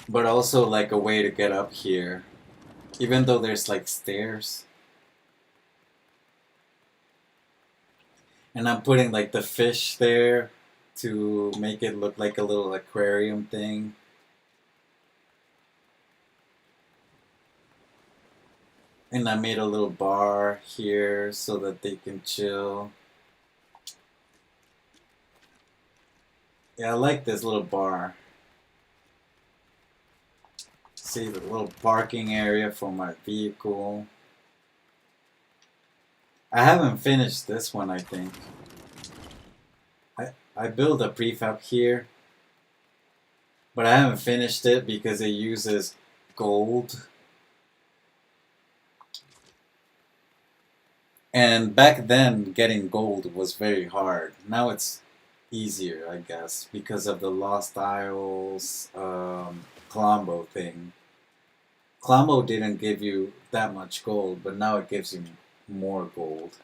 But also like a way to get up here, even though there's like stairs. And I'm putting like the fish there to make it look like a little aquarium thing. And I made a little bar here so that they can chill. Yeah, I like this little bar. See the little parking area for my vehicle. I haven't finished this one, I think. I built a prefab here, but I haven't finished it because it uses gold. And back then, getting gold was very hard. Now it's easier, I guess, because of the Lost Isles Colombo thing. Colombo didn't give you that much gold, but now it gives you more gold.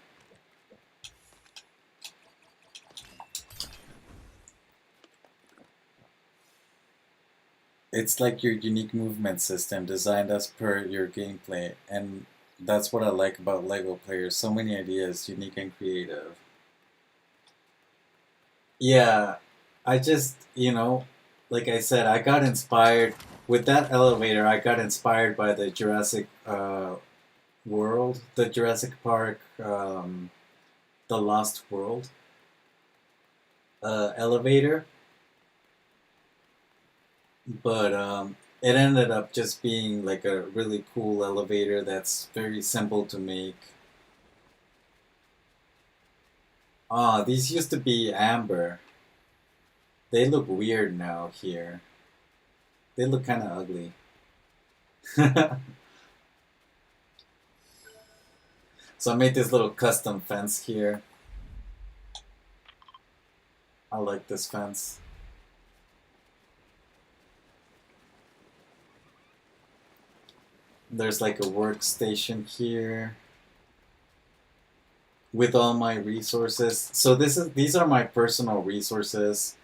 It's like your unique movement system designed as per your gameplay, and that's what I like about Lego players. So many ideas, unique and creative. Yeah, I just, like I said, I got inspired with that elevator. I got inspired by the Jurassic World, the Jurassic Park, the Lost World elevator. But it ended up just being like a really cool elevator that's very simple to make. Ah, these used to be amber. They look weird now here. They look kind of ugly. So I made this little custom fence here. I like this fence. There's like a workstation here with all my resources. So these are my personal resources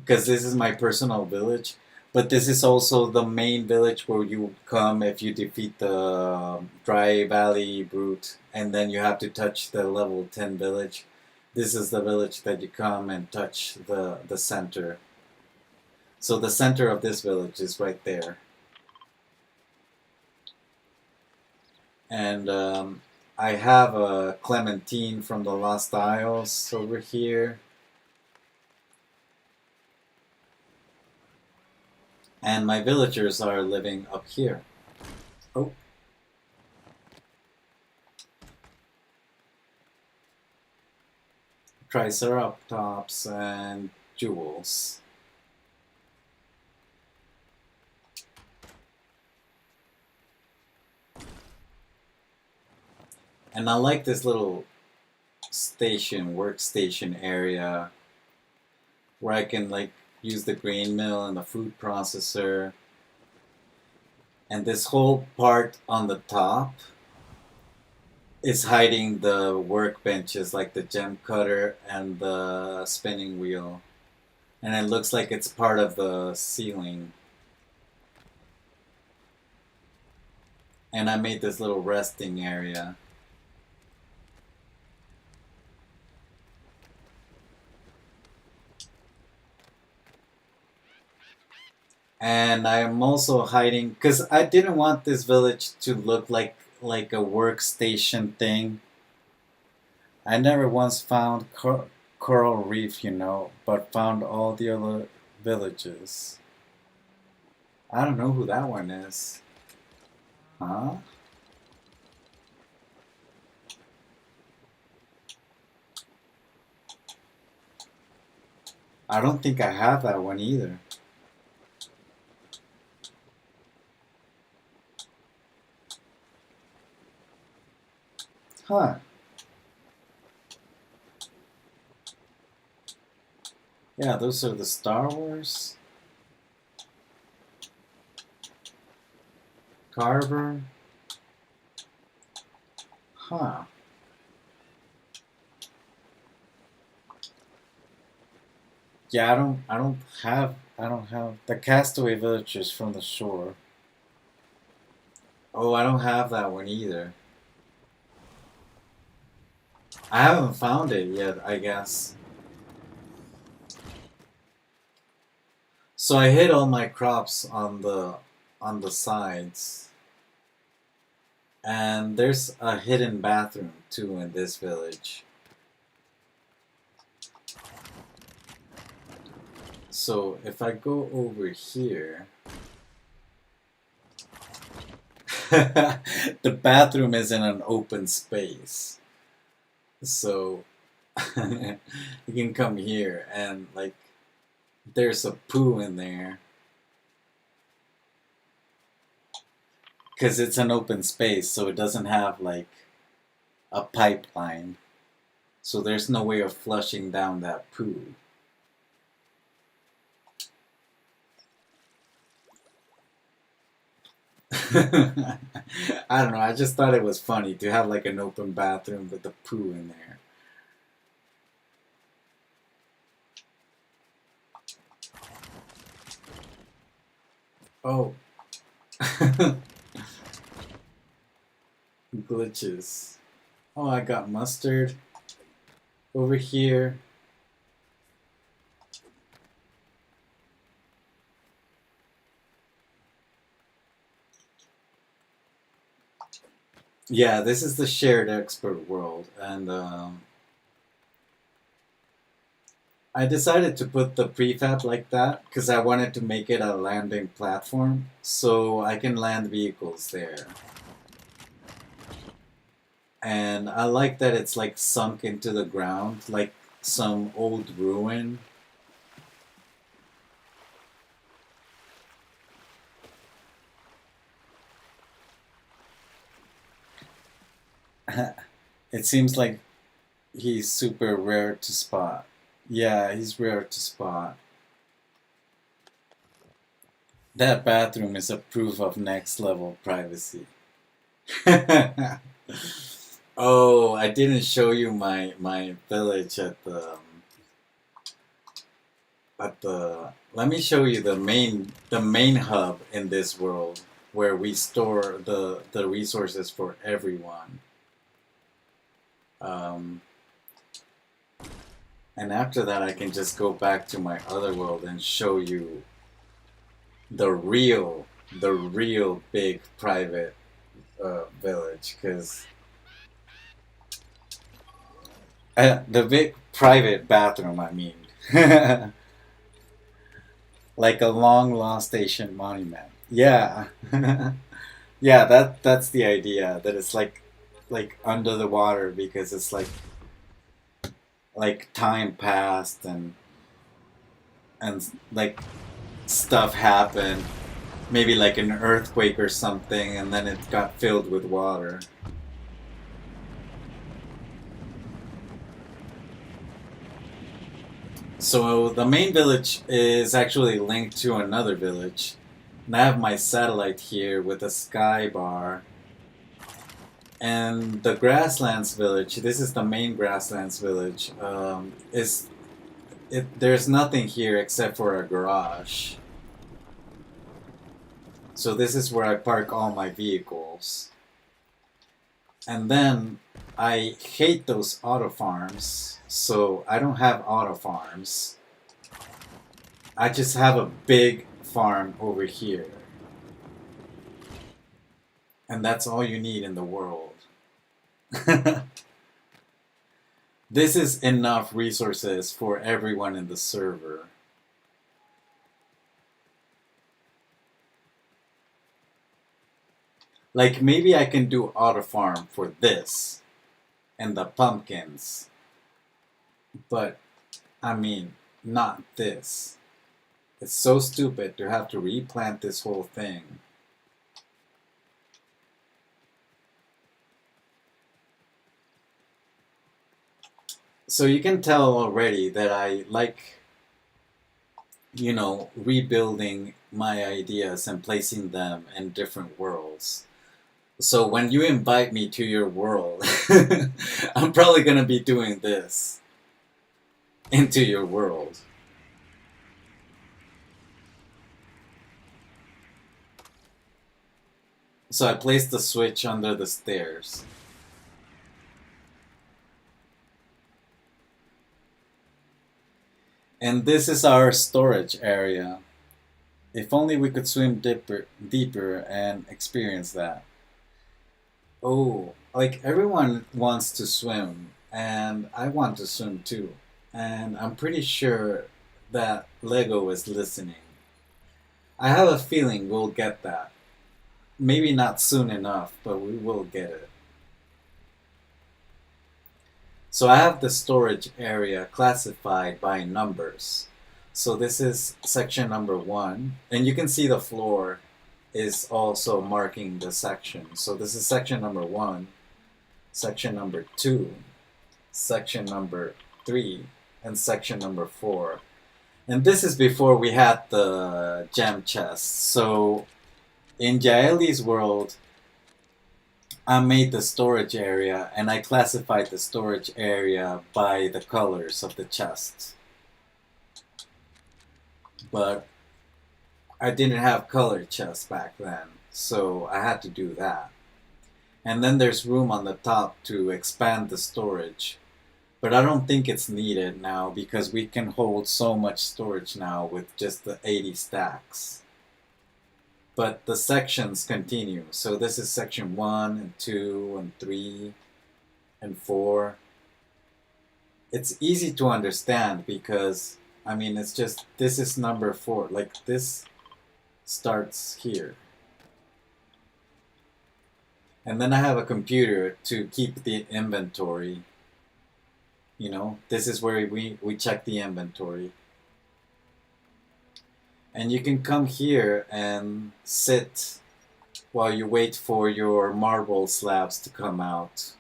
because this is my personal village. But this is also the main village where you come if you defeat the Dry Valley Brute, and then you have to touch the level 10 village. This is the village that you come and touch the center. So the center of this village is right there. And I have a Clementine from the Lost Isles over here. And my villagers are living up here. Oh. Triceratops and jewels. And I like this little workstation area where I can like use the grain mill and the food processor. And this whole part on the top is hiding the workbenches like the gem cutter and the spinning wheel. And it looks like it's part of the ceiling. And I made this little resting area. And I'm also hiding because I didn't want this village to look like a workstation thing. I never once found Coral Reef, but found all the other villages. I don't know who that one is. Huh? I don't think I have that one either. Huh. Yeah, those are the Star Wars. Carver. Huh. Yeah, I don't have the Castaway Villagers from the shore. Oh, I don't have that one either. I haven't found it yet, I guess. So I hid all my crops on the sides. And there's a hidden bathroom too in this village. So if I go over here, the bathroom is in an open space. So you can come here and like there's a poo in there. Because it's an open space, so it doesn't have like a pipeline. So there's no way of flushing down that poo. I don't know, I just thought it was funny to have like an open bathroom with the poo in there. Oh. Glitches. Oh, I got mustard over here. Yeah, this is the shared expert world, and I decided to put the prefab like that because I wanted to make it a landing platform so I can land vehicles there. And I like that it's like sunk into the ground, like some old ruin. It seems like he's super rare to spot. Yeah, he's rare to spot. That bathroom is a proof of next level privacy. Oh, I didn't show you my village at the. Let me show you the main hub in this world where we store the resources for everyone. Um, and after that, I can just go back to my other world and show you the real big private village, because the big private bathroom, I mean. Like a long lost ancient monument. Yeah. Yeah, that's the idea, that it's like under the water because it's like time passed and and like stuff happened, maybe like an earthquake or something, and then it got filled with water. So the main village is actually linked to another village. And I have my satellite here with a sky bar. And the grasslands village, this is the main grasslands village, is there's nothing here except for a garage. So this is where I park all my vehicles. And then I hate those auto farms, so I don't have auto farms. I just have a big farm over here. And that's all you need in the world. This is enough resources for everyone in the server. Like maybe I can do auto farm for this and the pumpkins. But I mean, not this. It's so stupid to have to replant this whole thing. So you can tell already that I like, rebuilding my ideas and placing them in different worlds. So when you invite me to your world, I'm probably gonna be doing this into your world. So I placed the switch under the stairs. And this is our storage area. If only we could swim deeper and experience that. Oh, like everyone wants to swim, and I want to swim too. And I'm pretty sure that Lego is listening. I have a feeling we'll get that. Maybe not soon enough, but we will get it. So I have the storage area classified by numbers. So this is section number 1, and you can see the floor is also marking the section. So this is section number 1, section number 2, section number 3, and section number 4. And this is before we had the gem chests. So in Jaeli's world, I made the storage area and I classified the storage area by the colors of the chests. But I didn't have color chests back then, so I had to do that. And then there's room on the top to expand the storage. But I don't think it's needed now because we can hold so much storage now with just the 80 stacks. But the sections continue. So this is section 1 and 2 and 3 and 4. It's easy to understand because, I mean, it's just, this is number 4. Like this starts here. And then I have a computer to keep the inventory. This is where we check the inventory. And you can come here and sit while you wait for your marble slabs to come out.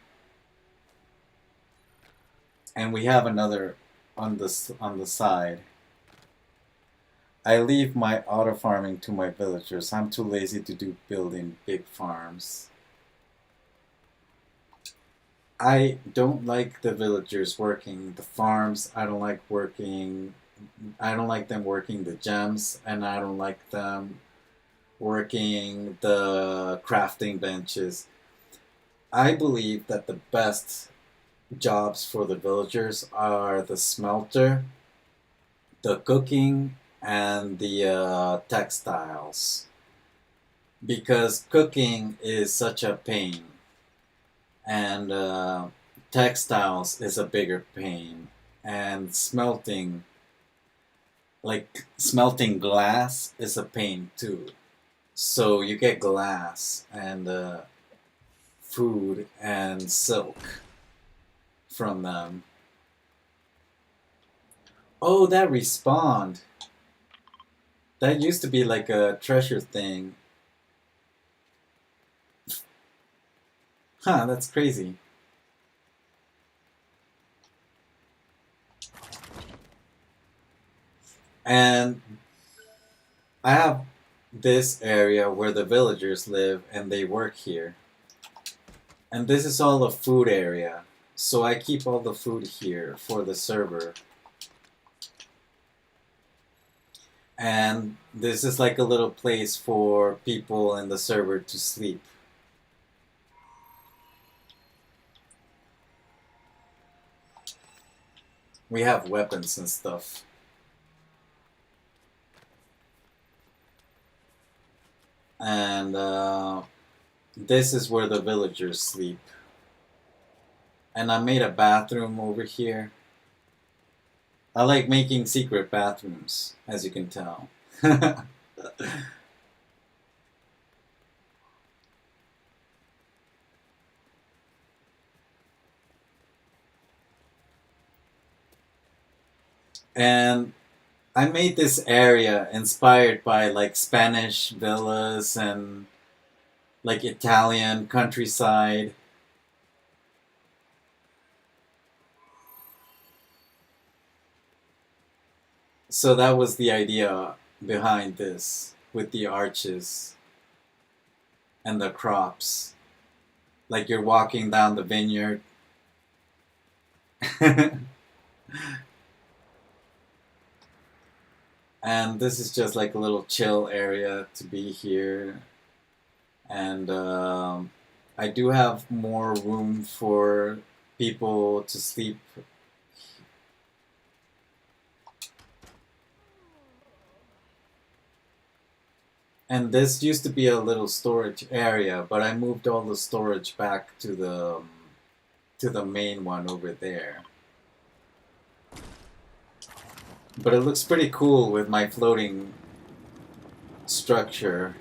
And we have another on the side. I leave my auto farming to my villagers. I'm too lazy to do building big farms. I don't like the villagers working the farms. I don't like them working the gems, and I don't like them working the crafting benches. I believe that the best jobs for the villagers are the smelter, the cooking, and the textiles. Because cooking is such a pain, and textiles is a bigger pain, and smelting glass is a pain too. So you get glass and food and silk from them. Oh, that respawned. That used to be like a treasure thing. Huh, that's crazy. And I have this area where the villagers live and they work here. And this is all the food area. So I keep all the food here for the server. And this is like a little place for people in the server to sleep. We have weapons and stuff. And this is where the villagers sleep. And I made a bathroom over here. I like making secret bathrooms, as you can tell. And I made this area inspired by like Spanish villas and like Italian countryside. So that was the idea behind this with the arches and the crops. Like you're walking down the vineyard. And this is just like a little chill area to be here. And I do have more room for people to sleep. And this used to be a little storage area, but I moved all the storage back to the main one over there. But it looks pretty cool with my floating structure.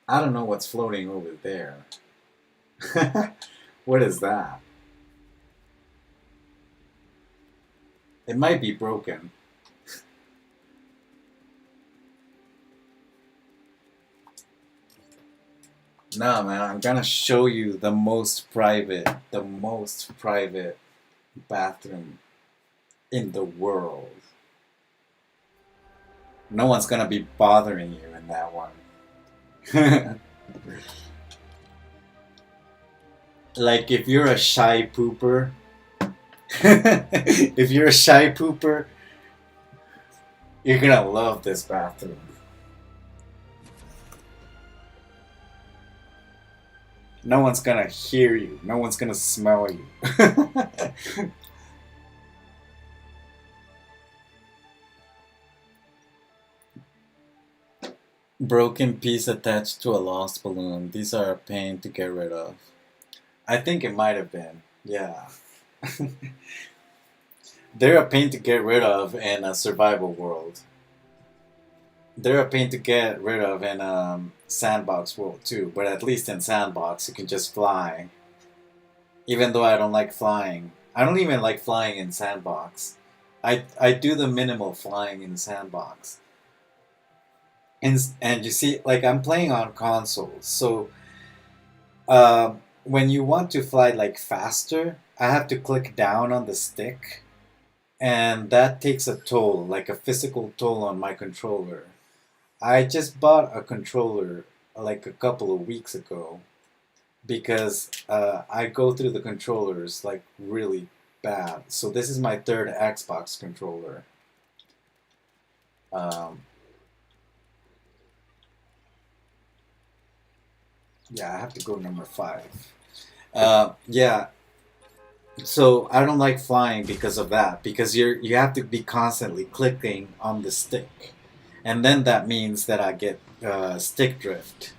I don't know what's floating over there. What is that? It might be broken. No, man, I'm gonna show you the most private bathroom in the world. No one's gonna be bothering you in that one. Like if you're a shy pooper, if you're a shy pooper, you're gonna love this bathroom. No one's gonna hear you. No one's gonna smell you. Broken piece attached to a lost balloon. These are a pain to get rid of. I think it might have been. Yeah. They're a pain to get rid of in a survival world. They're a pain to get rid of in sandbox world too. But at least in sandbox you can just fly. Even though I don't like flying. I don't even like flying in sandbox. I do the minimal flying in sandbox. And you see, like I'm playing on consoles, so when you want to fly like faster, I have to click down on the stick, and that takes a toll, like a physical toll on my controller. I just bought a controller like a couple of weeks ago because I go through the controllers like really bad. So this is my third Xbox controller. Um, yeah, I have to go number 5. Yeah, so I don't like flying because of that. Because you have to be constantly clicking on the stick, and then that means that I get stick drift,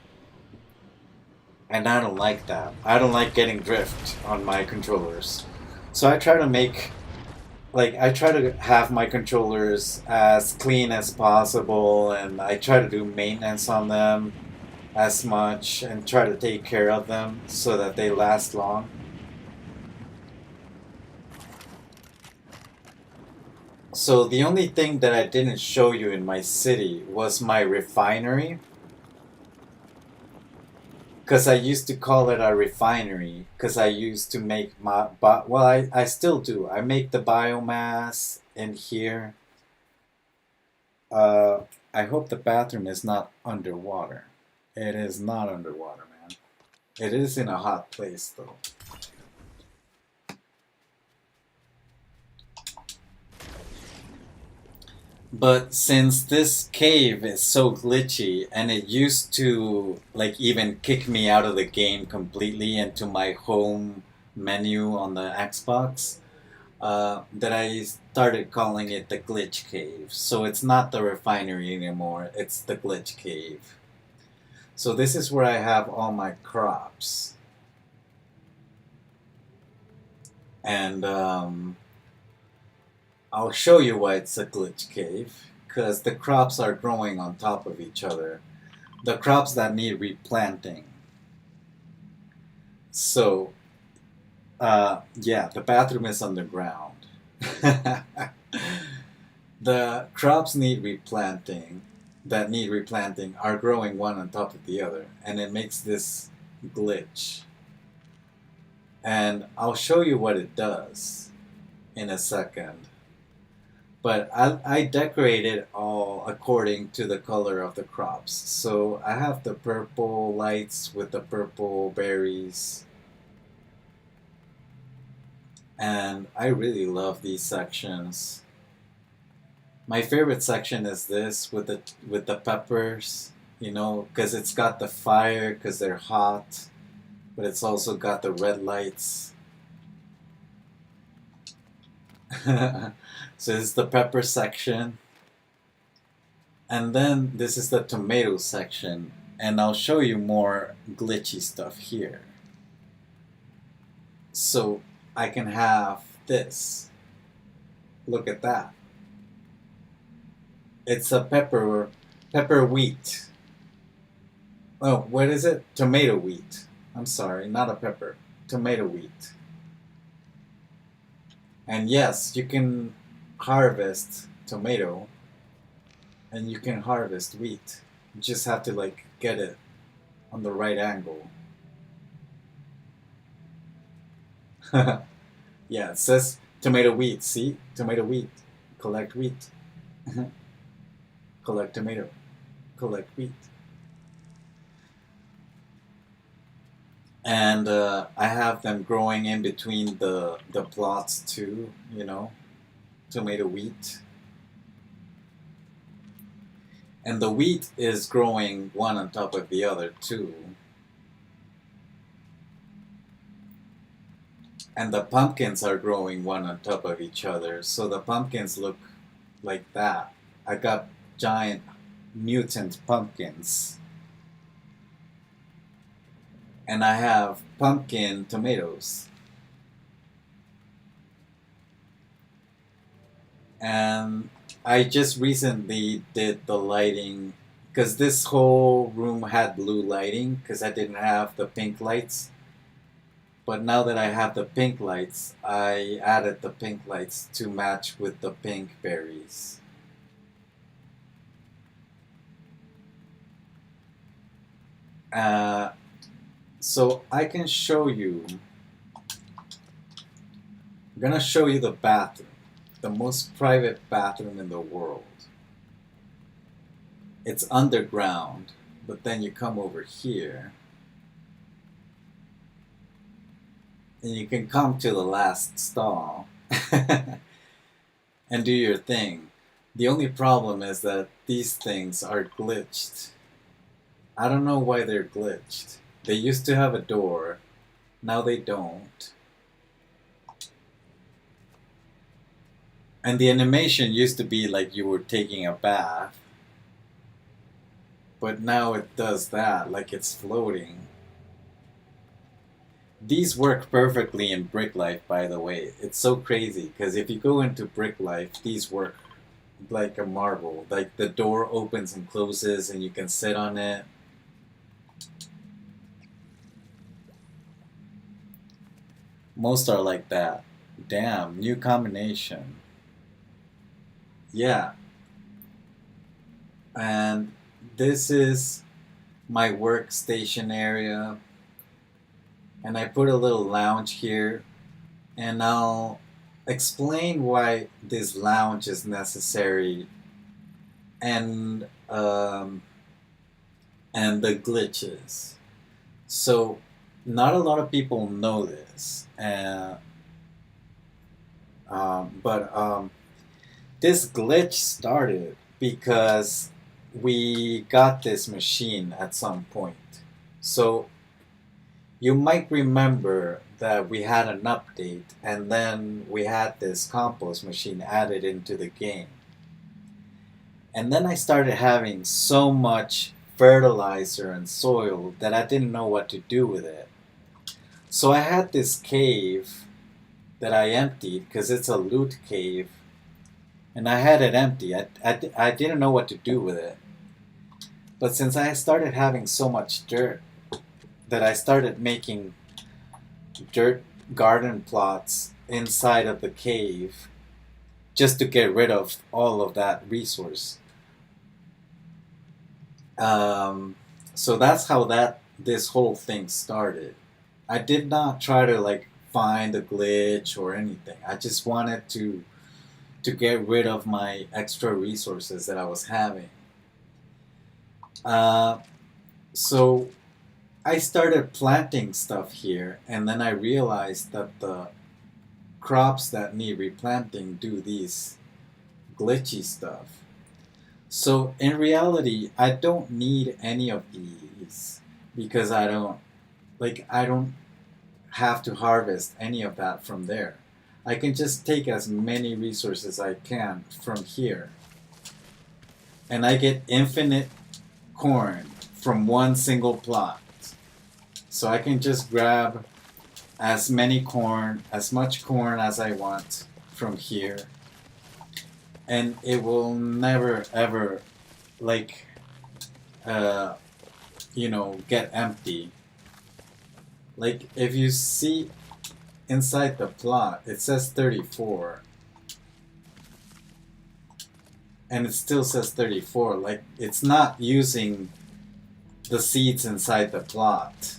and I don't like that. I don't like getting drift on my controllers. So I try to make I try to have my controllers as clean as possible, and I try to do maintenance on them as much and try to take care of them so that they last long. So the only thing that I didn't show you in my city was my refinery. Because I used to call it a refinery, because I used to make well, I still do. I make the biomass in here. Uh, I hope the bathroom is not underwater. It is not underwater, man. It is in a hot place, though. But since this cave is so glitchy and it used to like even kick me out of the game completely into my home menu on the Xbox, that I started calling it the glitch cave. So it's not the refinery anymore, it's the glitch cave. So this is where I have all my crops. And I'll show you why it's a glitch cave. Because the crops are growing on top of each other. The crops that need replanting. So, yeah, the bathroom is underground. The crops need replanting, that need replanting, are growing one on top of the other, and it makes this glitch. And I'll show you what it does in a second. But I decorate it all according to the color of the crops. So I have the purple lights with the purple berries. And I really love these sections. My favorite section is this with the peppers, you know, because it's got the fire because they're hot, but it's also got the red lights. So this is the pepper section. And then this is the tomato section. And I'll show you more glitchy stuff here. So I can have this. Look at that. It's a pepper wheat. Oh, what is it? Tomato wheat. I'm sorry, not a pepper. Tomato wheat. And yes, you can harvest tomato and you can harvest wheat. You just have to like get it on the right angle. Yeah, it says tomato wheat. See? Tomato wheat. Collect wheat. Collect tomato. Collect wheat. And I have them growing in between the plots too, you know, tomato wheat. And the wheat is growing one on top of the other too. And the pumpkins are growing one on top of each other. So the pumpkins look like that. I got giant mutant pumpkins. And I have pumpkin tomatoes. And I just recently did the lighting because this whole room had blue lighting because I didn't have the pink lights. But now that I have the pink lights, I added the pink lights to match with the pink berries. Uh, so I can show you, I'm gonna show you the bathroom, the most private bathroom in the world. It's underground, but then you come over here and you can come to the last stall and do your thing. The only problem is that these things are glitched. I don't know why they're glitched. They used to have a door, now they don't. And the animation used to be like you were taking a bath, but now it does that, like it's floating. These work perfectly in Brick Life, by the way. It's so crazy, because if you go into Brick Life, these work like a marble. Like the door opens and closes and you can sit on it. Most are like that. Damn, new combination. yeah, and this is my workstation area, and I put a little lounge here, and I'll explain why this lounge is necessary, and and the glitches. So, not a lot of people know this, but this glitch started because we got this machine at some point. So you might remember that we had an update and then we had this compost machine added into the game. And then I started having so much fertilizer and soil that I didn't know what to do with it. So I had this cave that I emptied because it's a loot cave, and I had it empty. I didn't know what to do with it. But since I started having so much dirt that I started making dirt garden plots inside of the cave just to get rid of all of that resource. Um, so that's how this whole thing started. I did not try to like find a glitch or anything. I just wanted to get rid of my extra resources that I was having. Uh, so I started planting stuff here, and then I realized that the crops that need replanting do these glitchy stuff. So in reality, I don't need any of these because I don't have to harvest any of that from there. I can just take as many resources I can from here, and I get infinite corn from one single plot. So I can just grab as much corn as I want from here, and it will never ever like uh, get empty. Like if you see inside the plot, it says 34, and it still says 34. Like it's not using the seeds inside the plot.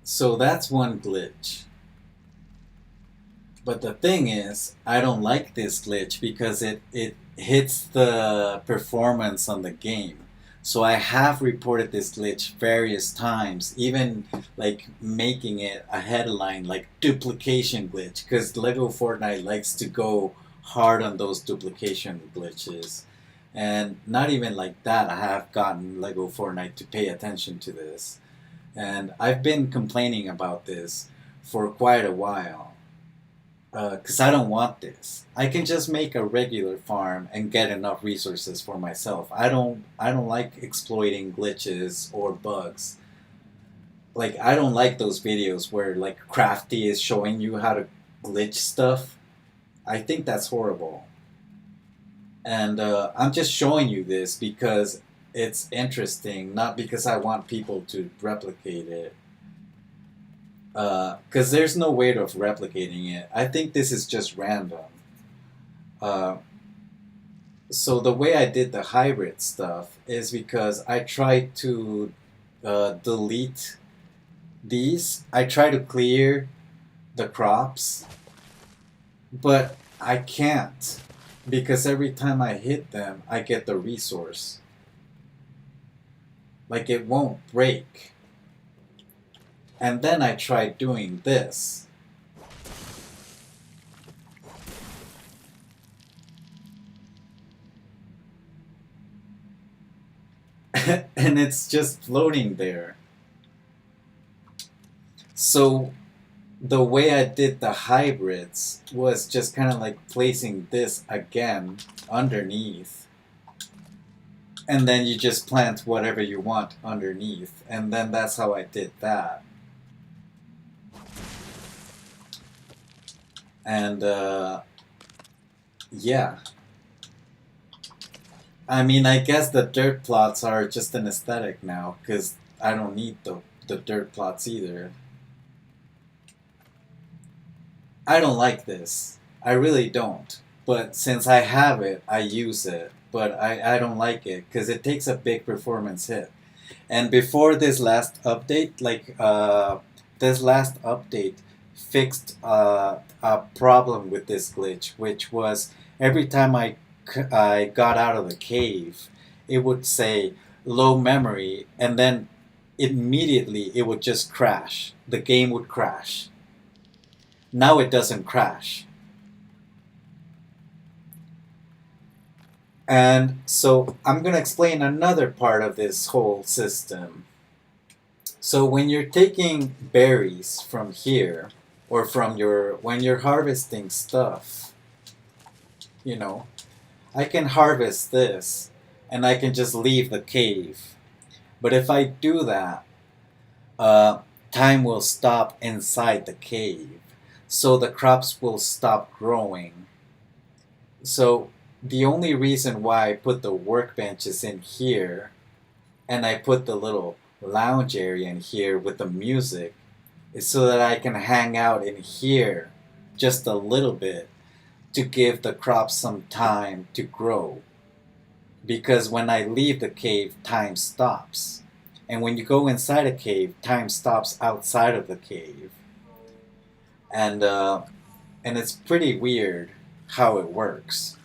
So that's one glitch. But the thing is, I don't like this glitch because it hits the performance on the game. So I have reported this glitch various times, even like making it a headline like duplication glitch, because Lego Fortnite likes to go hard on those duplication glitches. And not even like that, I have gotten Lego Fortnite to pay attention to this. And I've been complaining about this for quite a while because I don't want this. I can just make a regular farm and get enough resources for myself. I don't like exploiting glitches or bugs. Like I don't like those videos where like Crafty is showing you how to glitch stuff. I think that's horrible. And I'm just showing you this because it's interesting, not because I want people to replicate it. Because there's no way of replicating it. I think this is just random. Uh, so the way I did the hybrid stuff is because I tried to delete these. I try to clear the crops, but I can't because every time I hit them, I get the resource. Like it won't break. And then I tried doing this. And it's just floating there. So the way I did the hybrids was just kind of like placing this again underneath. And then you just plant whatever you want underneath. And then that's how I did that. And yeah. I mean, I guess the dirt plots are just an aesthetic now because I don't need the dirt plots either. I don't like this. I really don't. But since I have it, I use it. But I don't like it because it takes a big performance hit. And before this last update, this last update fixed a problem with this glitch, which was every time I got out of the cave, it would say low memory, and then immediately it would just crash. The game would crash. Now it doesn't crash. And so I'm going to explain another part of this whole system. So when you're taking berries from here, or when you're harvesting stuff, you know, I can harvest this and I can just leave the cave. But if I do that, time will stop inside the cave. So the crops will stop growing. So the only reason why I put the workbenches in here and I put the little lounge area in here with the music is so that I can hang out in here just a little bit to give the crops some time to grow. Because when I leave the cave, time stops. And when you go inside a cave, time stops outside of the cave. And it's pretty weird how it works.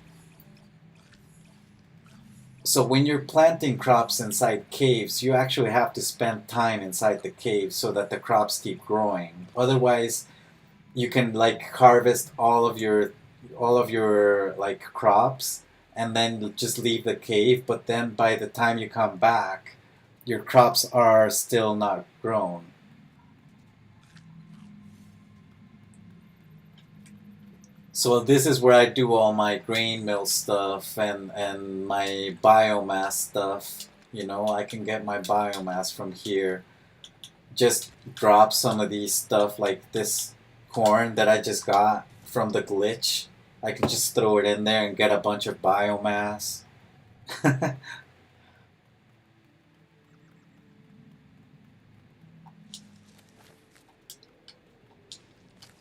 So when you're planting crops inside caves, you actually have to spend time inside the cave so that the crops keep growing. Otherwise, you can like harvest all of your like crops and then just leave the cave, but then by the time you come back, your crops are still not grown. So this is where I do all my grain mill stuff and my biomass stuff. You know, I can get my biomass from here. Just drop some of these stuff like this corn that I just got from the glitch. I can just throw it in there and get a bunch of biomass.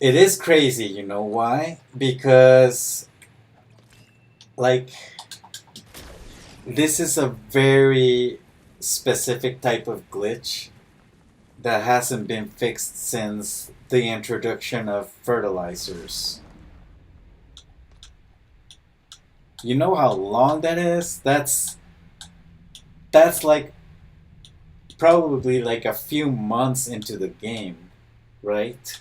It is crazy, you know why? Because, like, this is a very specific type of glitch that hasn't been fixed since the introduction of fertilizers. You know how long that is? That's like probably like a few months into the game, right?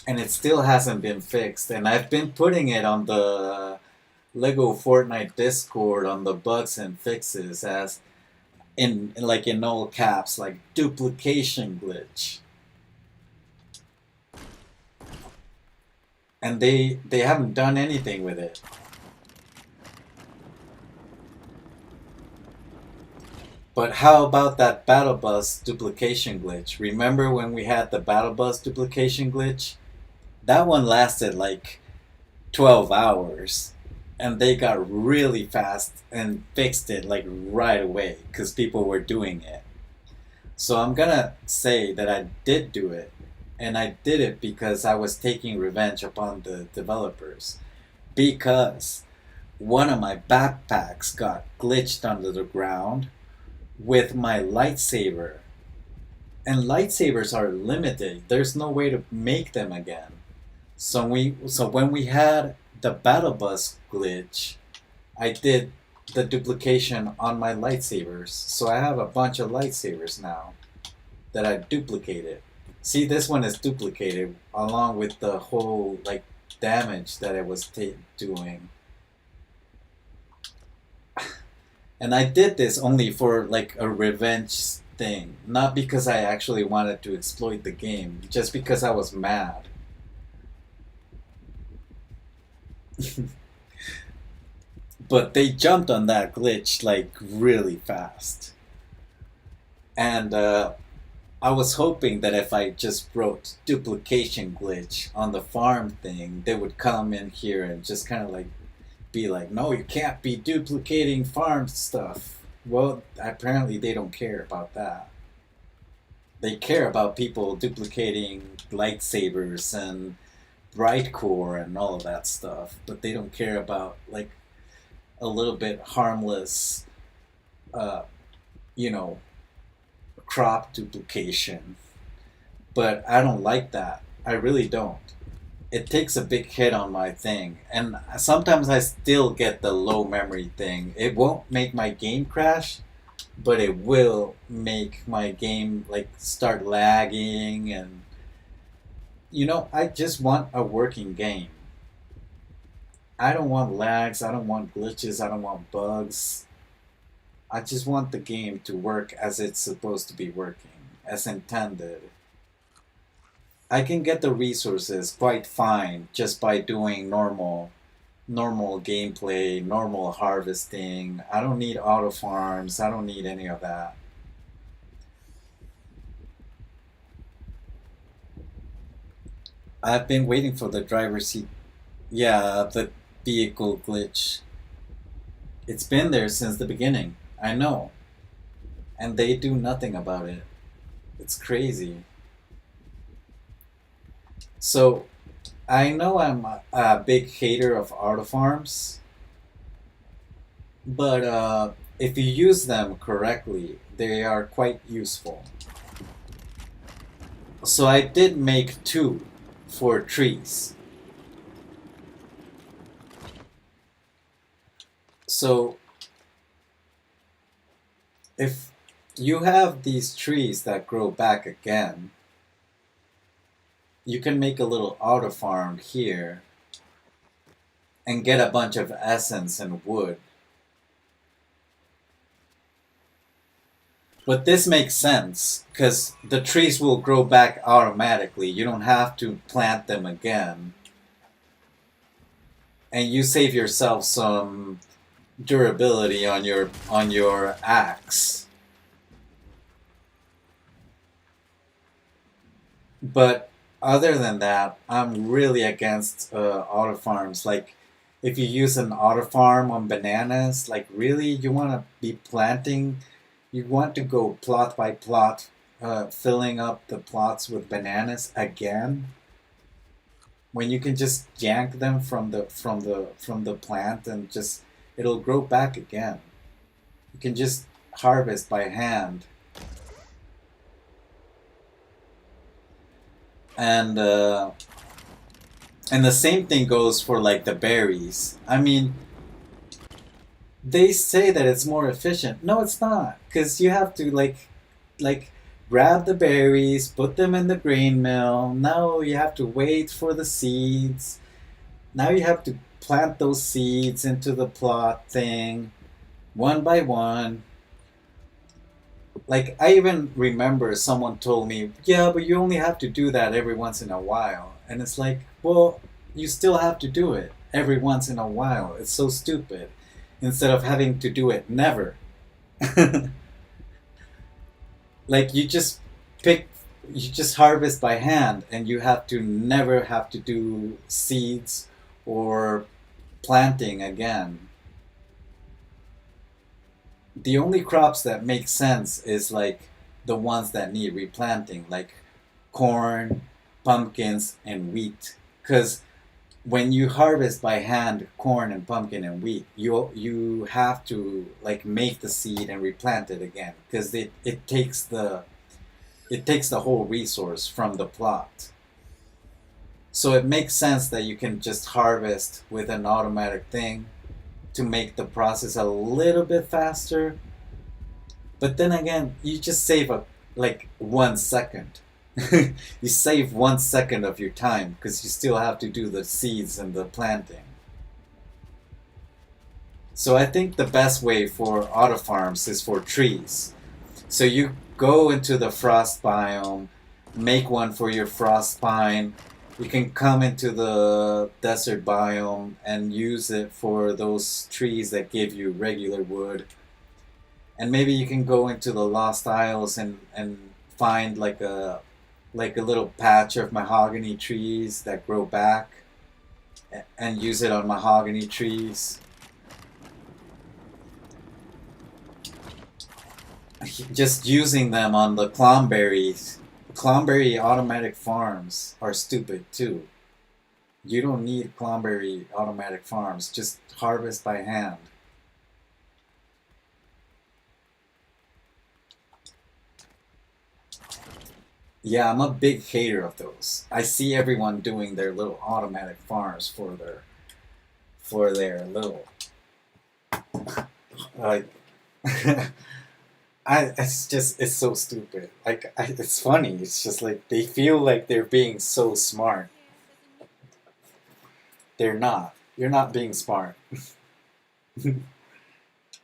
And it still hasn't been fixed. And I've been putting it on the Lego Fortnite Discord on the bugs and fixes as in like in all caps, like duplication glitch. And they haven't done anything with it. But how about that battle bus duplication glitch? Remember when we had the battle bus duplication glitch? That one lasted like 12 hours. And they got really fast and fixed it like right away because people were doing it. So I'm gonna say that I did do it. And I did it because I was taking revenge upon the developers. Because one of my backpacks got glitched under the ground with my lightsaber. And lightsabers are limited. There's no way to make them again. So when we had the battle bus glitch, I did the duplication on my lightsabers. So I have a bunch of lightsabers now that I duplicated. See, this one is duplicated along with the whole like damage that it was doing. And I did this only for like a revenge thing, not because I actually wanted to exploit the game, just because I was mad. But they jumped on that glitch like really fast. And I was hoping that if I just wrote duplication glitch on the farm thing, they would come in here and just kind of like be like, no, you can't be duplicating farm stuff. Well, apparently they don't care about that. They care about people duplicating lightsabers and bright core and all of that stuff, but they don't care about like a little bit harmless, uh, you know, crop duplication. But I don't like that. I really don't. It takes a big hit on my thing, and sometimes I still get the low memory thing. It won't make my game crash, but it will make my game like start lagging, and I just want a working game. I don't want lags, I don't want glitches, I don't want bugs. I just want the game to work as it's supposed to be working, as intended. I can get the resources quite fine just by doing normal gameplay, normal harvesting. I don't need auto farms, I don't need any of that. I've been waiting for the driver's seat. Yeah, the vehicle glitch. It's been there since the beginning. I know. And they do nothing about it. It's crazy. So, I know I'm a big hater of auto farms, but if you use them correctly, they are quite useful. So I did make two for trees. So if you have these trees that grow back again, you can make a little auto farm here and get a bunch of essence and wood. But this makes sense because the trees will grow back automatically. You don't have to plant them again. And you save yourself some durability on your axe. But other than that, I'm really against auto farms. Like, if you use an auto farm on bananas, like, really, you want to be planting? You want to go plot by plot, filling up the plots with bananas again? When you can just yank them from the plant and just it'll grow back again. You can just harvest by hand. And and the same thing goes for like the berries. I mean, they say that it's more efficient. No, it's not, because you have to like grab the berries, put them in the grain mill. Now you have to wait for the seeds. Now you have to plant those seeds into the plot thing one by one. Like, I even remember someone told me, yeah, but you only have to do that every once in a while. And it's like, well, you still have to do it every once in a while. It's so stupid. Instead of having to do it never. Like, pick, you just harvest by hand, and you have to never have to do seeds or planting again. The only crops that make sense is like the ones that need replanting, like corn, pumpkins, and wheat. Because when you harvest by hand corn and pumpkin and wheat, you have to like make the seed and replant it again, because it takes the whole resource from the plot. So it makes sense that you can just harvest with an automatic thing to make the process a little bit faster. But then again, you just save like 1 second. You save 1 second of your time because you still have to do the seeds and the planting. So I think the best way for auto farms is for trees. So you go into the frost biome, make one for your frost pine. You can come into the desert biome and use it for those trees that give you regular wood. And maybe you can go into the Lost Isles and find like a little patch of mahogany trees that grow back. and use it on mahogany trees. Just using them on the clomberries. Clomberry automatic farms are stupid too. You don't need clomberry automatic farms. Just harvest by hand. Yeah, I'm a big hater of those. I see everyone doing their little automatic farms for their little like it's so stupid. It's funny. It's just like they feel like they're being so smart. They're not. You're not being smart.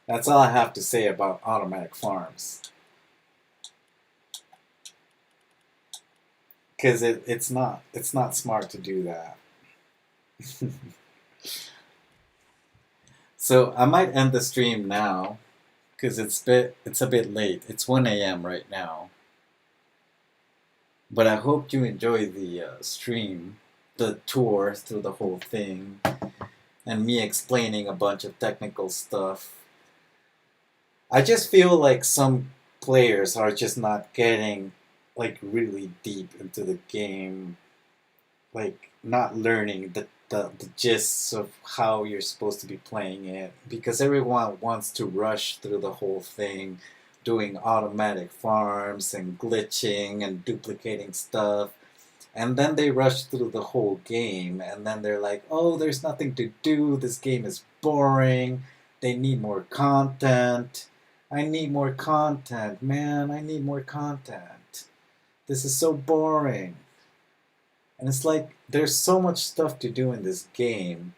That's all I have to say about automatic farms. Because it's not smart to do that. So I might end the stream now because it's a bit late. It's 1 a.m. right now. But I hope you enjoy the stream, the tour through the whole thing, and me explaining a bunch of technical stuff. I just feel like some players are just not getting like really deep into the game, like not learning the gist of how you're supposed to be playing it because everyone wants to rush through the whole thing, doing automatic farms and glitching and duplicating stuff. And then they rush through the whole game, and then they're like, oh, there's nothing to do. This game is boring. They need more content. I need more content, man. I need more content. This is so boring. And it's like, there's so much stuff to do in this game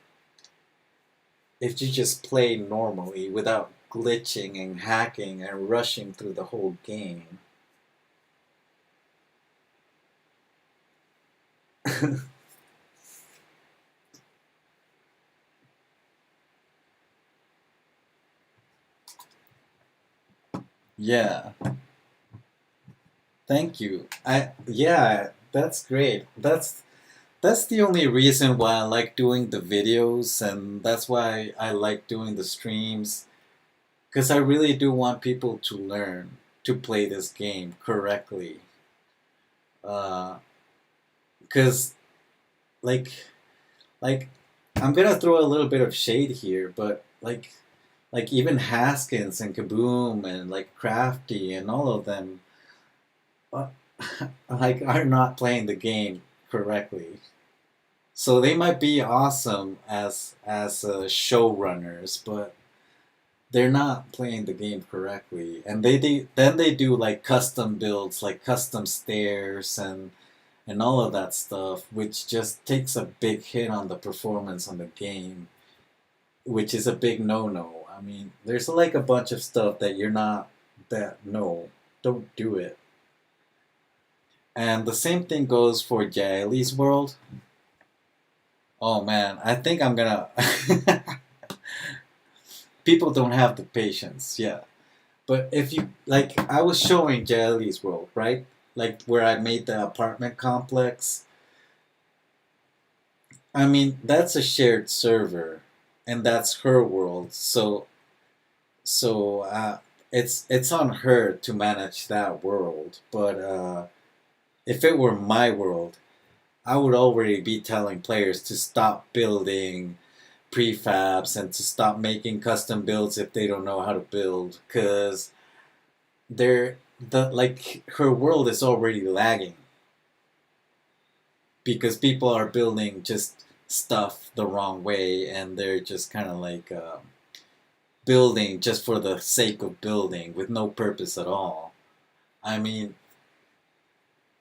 if you just play normally without glitching and hacking and rushing through the whole game. Yeah, thank you. Yeah, that's great. That's the only reason why I like doing the videos, and that's why I like doing the streams. Because I really do want people to learn to play this game correctly. Because, like, like, I'm gonna throw a little bit of shade here, but like even Haskins and Kaboom and like Crafty and all of them, uh, like are not playing the game correctly. So they might be awesome as showrunners, but they're not playing the game correctly. And then they do like custom builds, like custom stairs and all of that stuff, which just takes a big hit on the performance on the game, which is a big no-no. I mean, there's like a bunch of stuff that you're not that no, don't do it. And the same thing goes for Jaeli's world. Oh man, I think I'm gonna. People don't have the patience, yeah. But if you like, I was showing Jaeli's world, right? Like where I made the apartment complex. I mean, that's a shared server, and that's her world. So it's on her to manage that world. But if it were my world, I would already be telling players to stop building prefabs and to stop making custom builds if they don't know how to build, because they're the like her world is already lagging because people are building just stuff the wrong way and they're just kind of like building just for the sake of building with no purpose at all. I mean,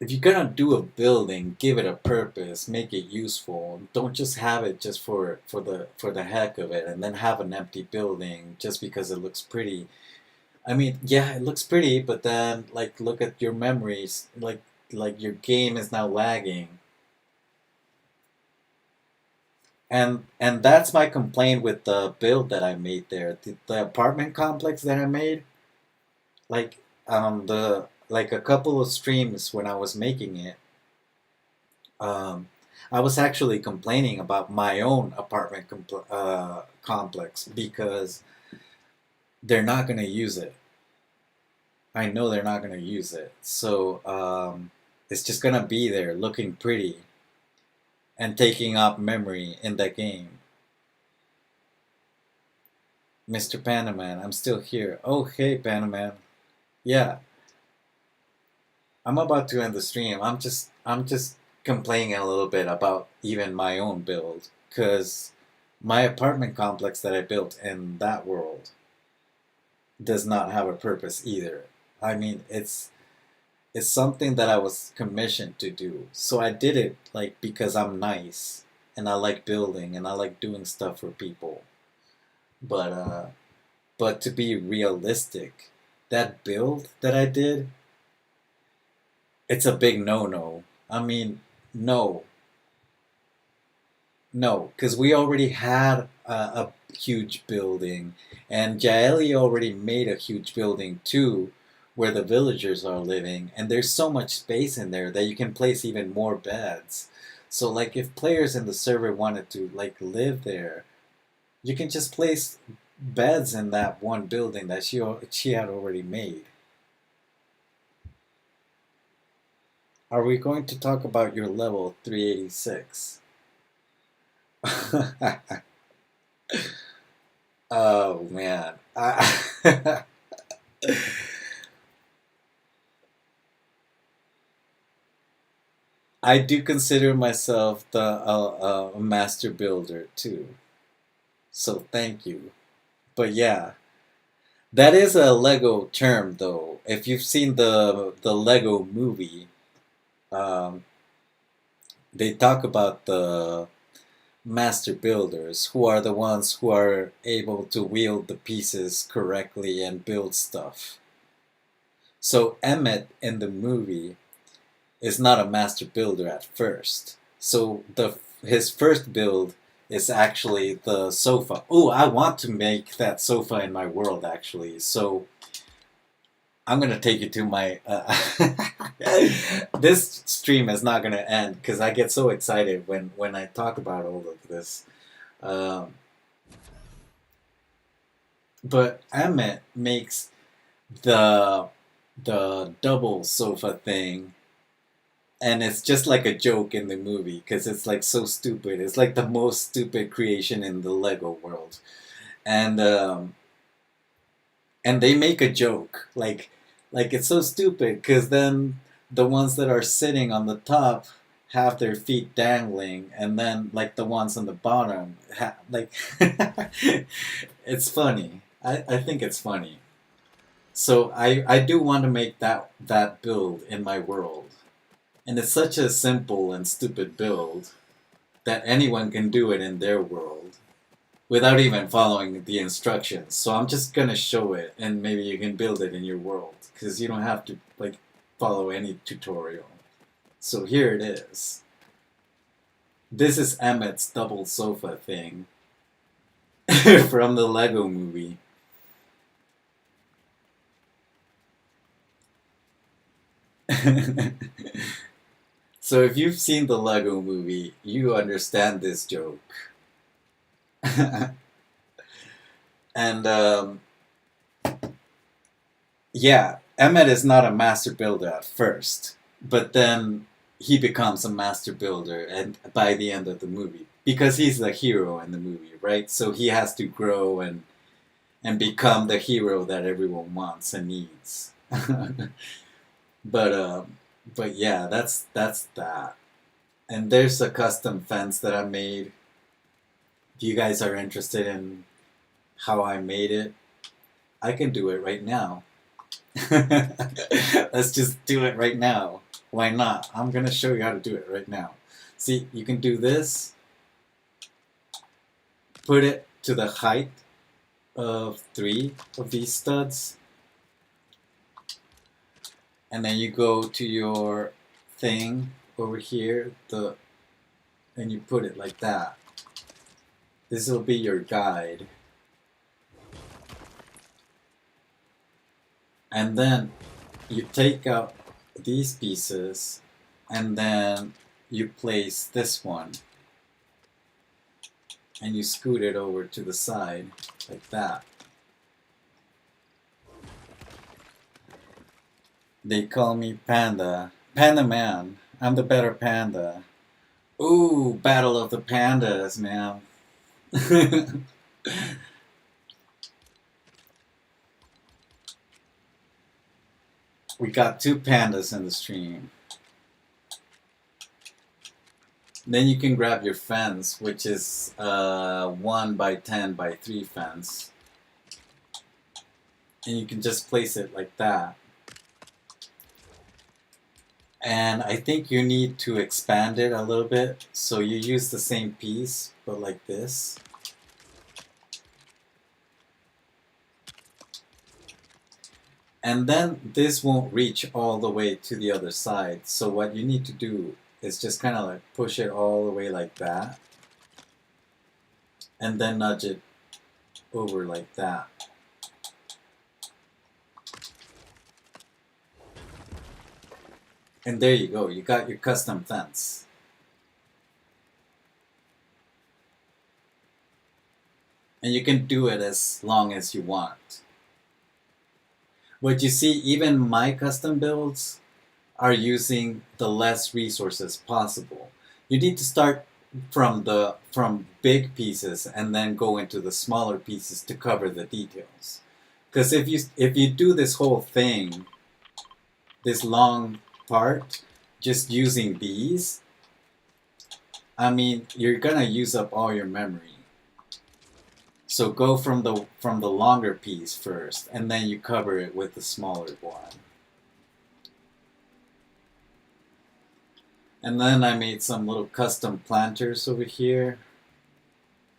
if you're gonna do a building, give it a purpose, make it useful. Don't just have it just for the heck of it, and then have an empty building just because it looks pretty. I mean, yeah, it looks pretty, but then like look at your memories, like your game is now lagging, and that's my complaint with the build that I made there. The apartment complex that I made, like the like a couple of streams when I was making it. I was actually complaining about my own apartment complex because they're not going to use it. I know they're not going to use it. So it's just going to be there looking pretty and taking up memory in the game. Mr. Panaman, I'm still here. Oh, hey, Panaman. Yeah, I'm about to end the stream. I'm just complaining a little bit about even my own build cuz my apartment complex that I built in that world does not have a purpose either. I mean, it's something that I was commissioned to do. So I did it like because I'm nice and I like building and I like doing stuff for people. But but to be realistic, that build that I did, it's a big no-no. I mean, no, no, because we already had a huge building, and Jaeli already made a huge building too, where the villagers are living, and there's so much space in there that you can place even more beds. So, like, if players in the server wanted to like live there, you can just place beds in that one building that she had already made. Are we going to talk about your level 386? Oh man. I do consider myself a master builder too. So thank you. But yeah, that is a Lego term though. If you've seen the Lego movie, um, they talk about the master builders who are the ones who are able to wield the pieces correctly and build stuff. So Emmett in the movie is not a master builder at first. So the his first build is actually the sofa. Oh, I want to make that sofa in my world actually. So I'm gonna take you to my. This stream is not gonna end because I get so excited when I talk about all of this. Um, but Emmett makes the the double sofa thing, and it's just like a joke in the movie because it's like so stupid. It's like the most stupid creation in the Lego world, and and they make a joke like it's so stupid because then the ones that are sitting on the top have their feet dangling, and then like the ones on the bottom like it's funny. I think it's funny. So I do want to make that build in my world. And it's such a simple and stupid build that anyone can do it in their world without even following the instructions. So I'm just gonna show it, and maybe you can build it in your world because you don't have to like follow any tutorial. So here it is. This is Emmett's double sofa thing from the Lego movie. So if you've seen the Lego movie, you understand this joke. And yeah, Emmett is not a master builder at first, but then he becomes a master builder and by the end of the movie because he's the hero in the movie, right? So he has to grow and become the hero that everyone wants and needs. but but yeah, that's that. And there's a custom fence that I made. If you guys are interested in how I made it, I can do it right now. Let's just do it right now. Why not? I'm gonna show you how to do it right now. See, you can do this. Put it to the height of 3 of these studs. And then you go to your thing over here, and you put it like that. This will be your guide. And then you take out these pieces, and then you place this one and you scoot it over to the side like that. They call me Panda. Panda Man. I'm the better panda. Ooh, Battle of the Pandas, man. We got 2 pandas in the stream. Then you can grab your fence, which is 1 by 10 by 3 fence. And you can just place it like that. And I think you need to expand it a little bit. So you use the same piece, but like this. And then this won't reach all the way to the other side. So what you need to do is just kind of like push it all the way like that. And then nudge it over like that. And there you go, you got your custom fence. And you can do it as long as you want. But you see, even my custom builds are using the less resources possible. You need to start from big pieces and then go into the smaller pieces to cover the details. Because if you do this whole thing, this long part, just using these, I mean, you're gonna use up all your memory. So go from the longer piece first, and then you cover it with the smaller one. And then I made some little custom planters over here.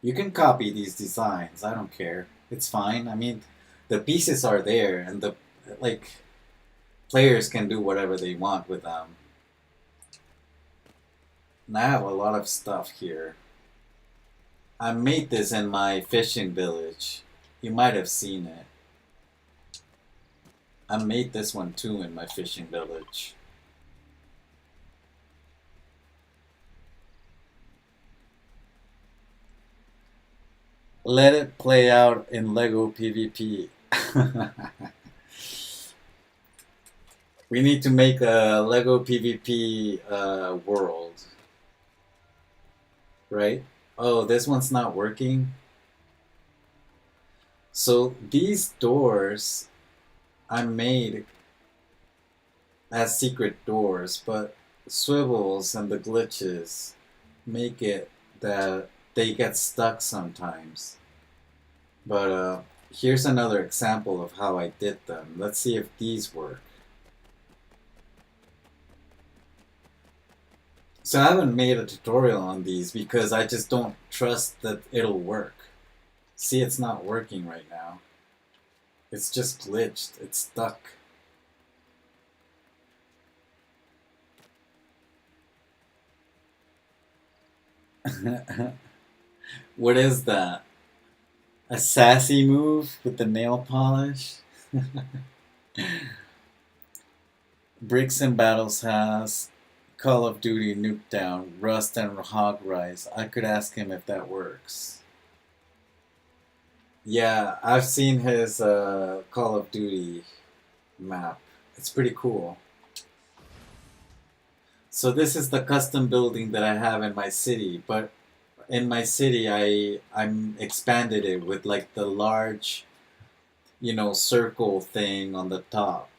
You can copy these designs, I don't care. It's fine. I mean, the pieces are there, and the players can do whatever they want with them. And I have a lot of stuff here. I made this in my fishing village. You might have seen it. I made this one too in my fishing village. Let it play out in Lego PvP. We need to make a Lego PvP world. Right? Oh, this one's not working. So these doors I made as secret doors, but swivels and the glitches make it that they get stuck sometimes. But here's another example of how I did them. Let's see if these work. So I haven't made a tutorial on these because I just don't trust that it'll work. See, it's not working right now. It's just glitched. It's stuck. What is that? A sassy move with the nail polish? Bricks and Battles has Call of Duty Nuketown, Rust and Hog Rise. I could ask him if that works. Yeah, I've seen his Call of Duty map. It's pretty cool. So this is the custom building that I have in my city, but in my city I'm expanded it with like the large, circle thing on the top.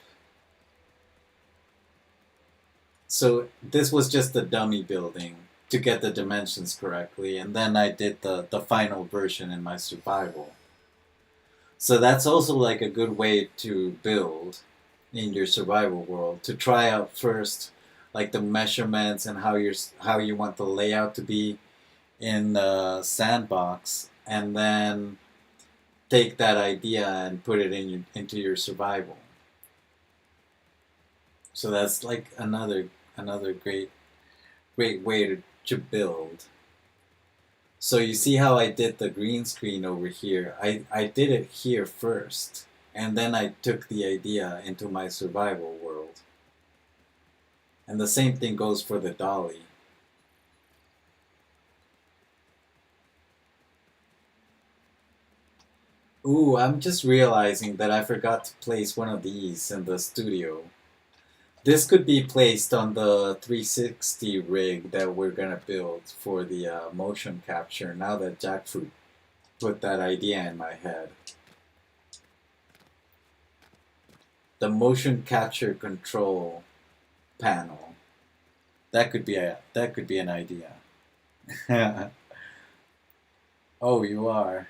So this was just the dummy building to get the dimensions correctly, and then I did the final version in my survival. So that's also like a good way to build in your survival world, to try out first like the measurements and how you want the layout to be in the sandbox, and then take that idea and put it into your survival. So that's like another great way to build. So you see how I did the green screen over here? I did it here first, and then I took the idea into my survival world. And the same thing goes for the dolly. Ooh, I'm just realizing that I forgot to place one of these in the studio. This could be placed on the 360 rig that we're gonna build for the motion capture now that Jackfruit put that idea in my head. The motion capture control panel. That could be an idea. Oh, you are.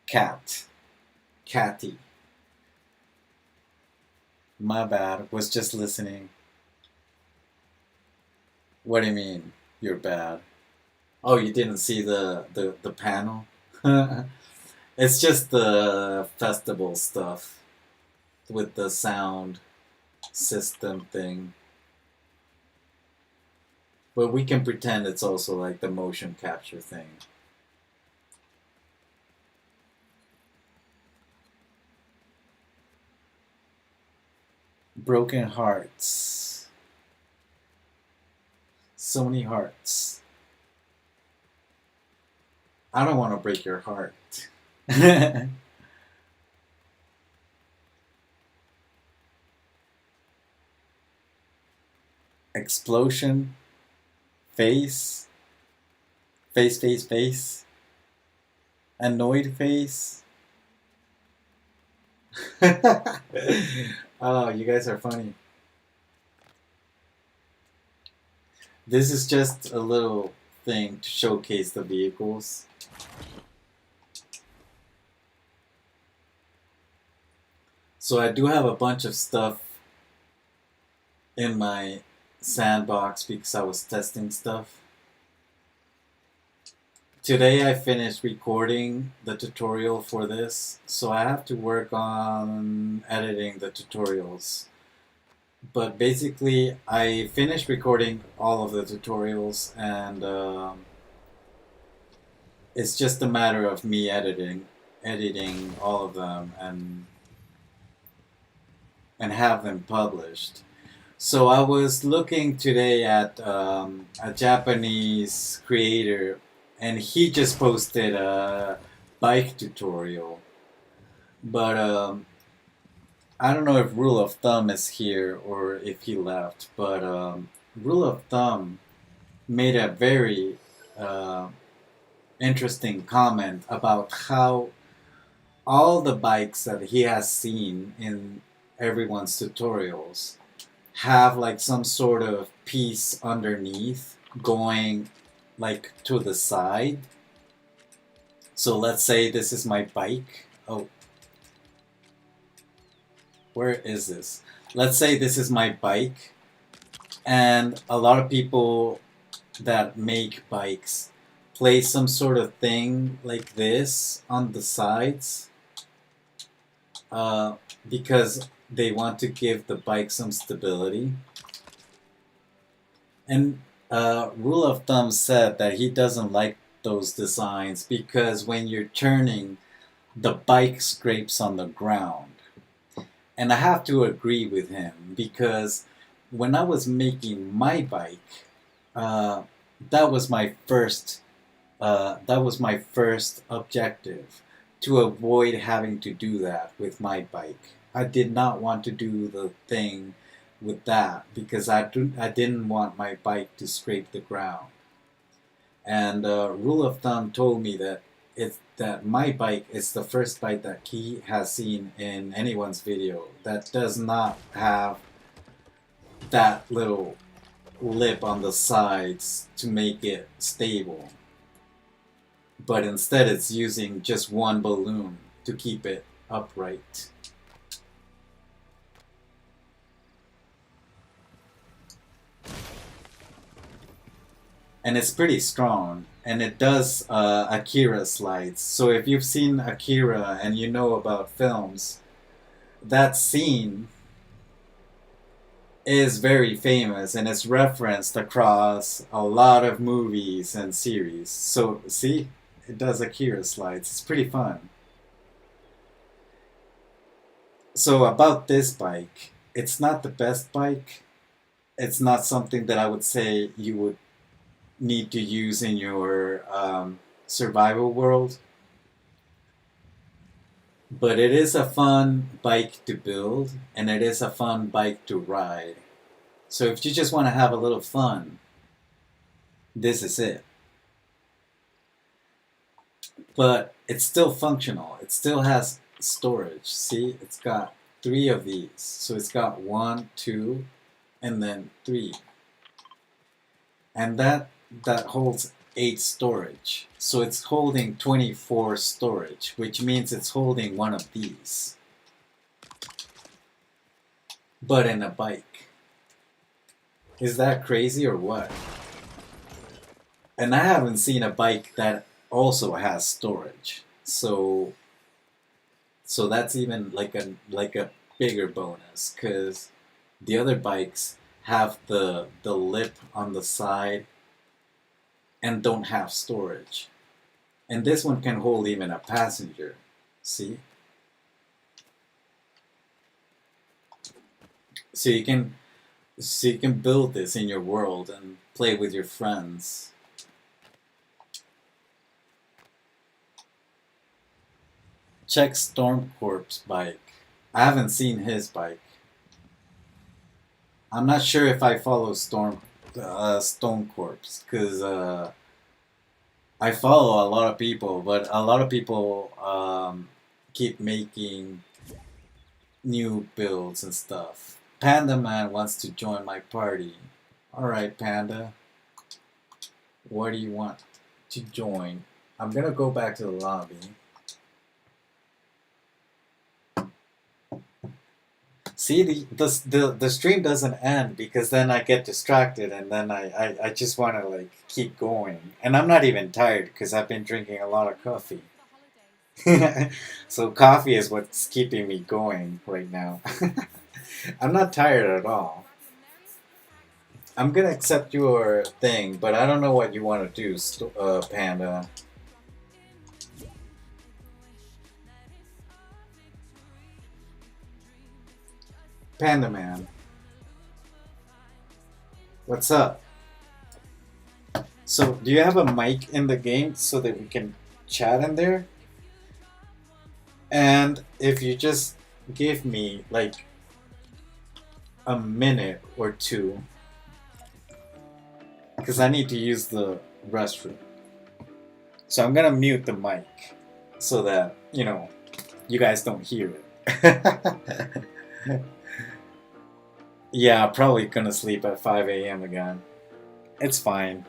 Cat. Catty. My bad. Was just listening. What do you mean? You're bad. Oh, you didn't see the panel? It's just the festival stuff with the sound system thing. But we can pretend it's also like the motion capture thing. Broken hearts. So many hearts. I don't want to break your heart. Explosion. Face. Face, face, face. Annoyed face. Oh, you guys are funny. This is just a little thing to showcase the vehicles. So I do have a bunch of stuff in my sandbox because I was testing stuff. Today I finished recording the tutorial for this, so I have to work on editing the tutorials. But basically, I finished recording all of the tutorials, and it's just a matter of me editing all of them, and have them published. So I was looking today at a Japanese creator, and he just posted a bike tutorial. But I don't know if Rule of Thumb is here or if he left. But Rule of Thumb made a very uh, interesting comment about how all the bikes that he has seen in everyone's tutorials have like some sort of piece underneath going like to the side. So let's say this is my bike. Oh, where is this? Let's say this is my bike, and a lot of people that make bikes place some sort of thing like this on the sides uh, because they want to give the bike some stability. And Rule of Thumb said that he doesn't like those designs because when you're turning, the bike scrapes on the ground. And I have to agree with him because when I was making my bike, uh, that was my first that was my first objective, to avoid having to do that with my bike. I did not want to do the thing with that because I didn't want my bike to scrape the ground. And Rule of Thumb told me that that my bike is the first bike that he has seen in anyone's video that does not have that little lip on the sides to make it stable, but instead it's using just one balloon to keep it upright. And it's pretty strong, and it does Akira slides. So if you've seen Akira and you know about films, that scene is very famous and it's referenced across a lot of movies and series. So see, it does Akira slides. It's pretty fun. So about this bike, it's not the best bike. It's not something that I would say you would need to use in your survival world. But it is a fun bike to build, and it is a fun bike to ride. So if you just want to have a little fun, this is it. But it's still functional. It still has storage. See, it's got three of these. So it's got one, two, and then three. And that holds 8 storage. So it's holding 24 storage, which means it's holding one of these. But in a bike. Is that crazy or what? And I haven't seen a bike that also has storage. So that's even like a bigger bonus, because the other bikes have the lip on the side and don't have storage. And this one can hold even a passenger. See? So you can build this in your world and play with your friends. Check Stormcorp's bike. I haven't seen his bike. I'm not sure if I follow Stonecorp's, because I follow a lot of people, but a lot of people keep making new builds and stuff. Panda Man wants to join my party. Alright, Panda. What do you want to join? I'm gonna go back to the lobby. See, the stream doesn't end, because then I get distracted, and then I just want to like keep going. And I'm not even tired, because I've been drinking a lot of coffee. So coffee is what's keeping me going right now. I'm not tired at all. I'm gonna accept your thing, but I don't know what you want to do, Panda. Panda Man, what's up? So, do you have a mic in the game so that we can chat in there? And if you just give me like a minute or two, because I need to use the restroom. So I'm gonna mute the mic so that, you guys don't hear it. Yeah, probably gonna sleep at 5 a.m. again. It's fine.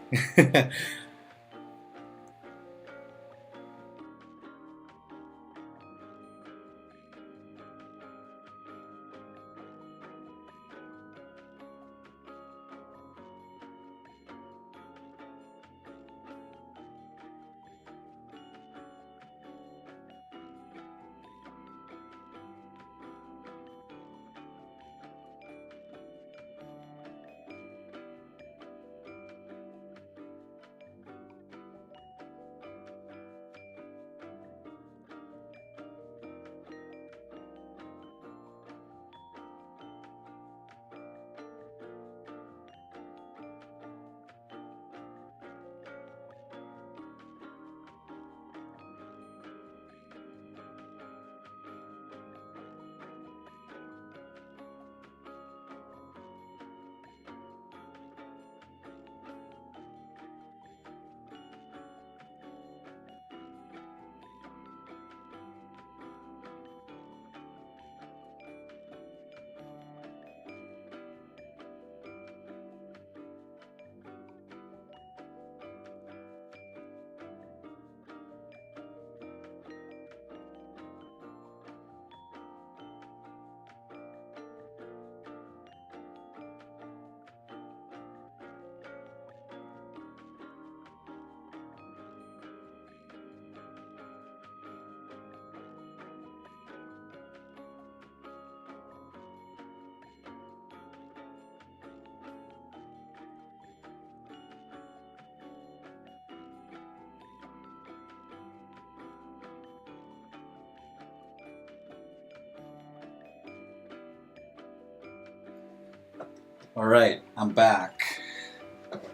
Alright, I'm back.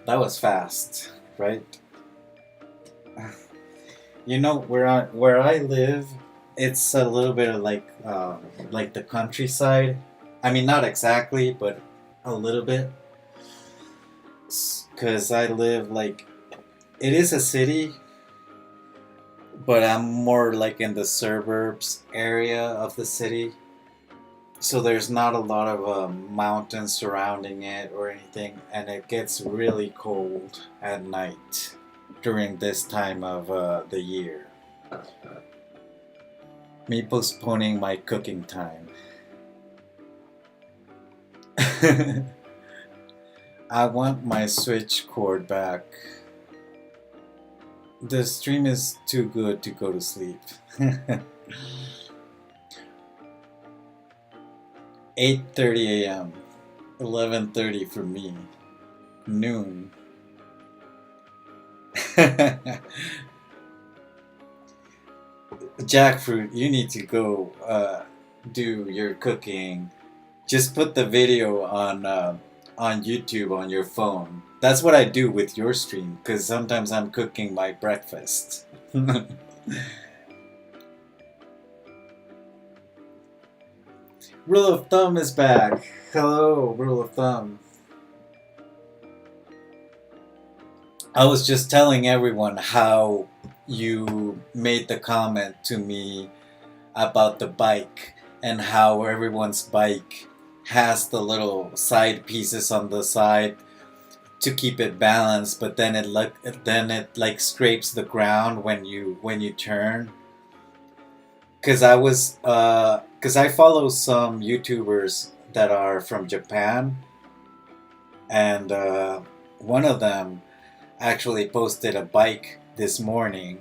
That was fast, right? Where I live, it's a little bit of like the countryside. I mean, not exactly, but a little bit. Cause I live like it is a city, but I'm more like in the suburbs area of the city. So there's not a lot of mountains surrounding it or anything, and it gets really cold at night during this time of the year. Me postponing my cooking time. I want my Switch cord back. The stream is too good to go to sleep. 8:30 a.m. 11:30 for me. Noon. Jackfruit, you need to go do your cooking. Just put the video on YouTube on your phone. That's what I do with your stream, because sometimes I'm cooking my breakfast. Rule of Thumb is back. Hello, Rule of Thumb. I was just telling everyone how you made the comment to me about the bike and how everyone's bike has the little side pieces on the side to keep it balanced, but then it scrapes the ground when you turn. Cause I follow some YouTubers that are from Japan, and one of them actually posted a bike this morning,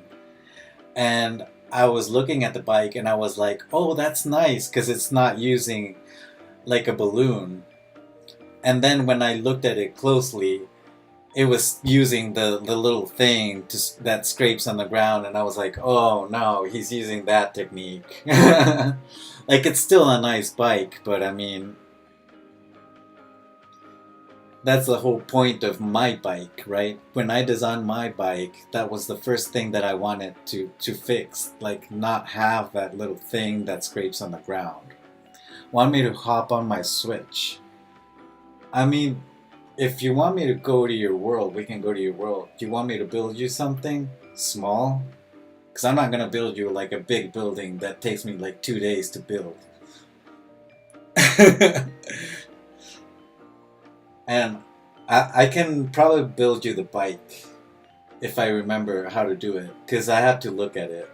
and I was looking at the bike and I was like, oh, that's nice because it's not using like a balloon. And then when I looked at it closely, it was using the little thing that scrapes on the ground, and I was like, oh no, he's using that technique. Like, it's still a nice bike, but I mean, that's the whole point of my bike, right? When I designed my bike, that was the first thing that I wanted to fix, like not have that little thing that scrapes on the ground. Want me to hop on my Switch? I mean, if you want me to go to your world, we can go to your world. Do you want me to build you something small? Because I'm not gonna build you like a big building that takes me like 2 days to build. And I can probably build you the bike if I remember how to do it, because I have to look at it.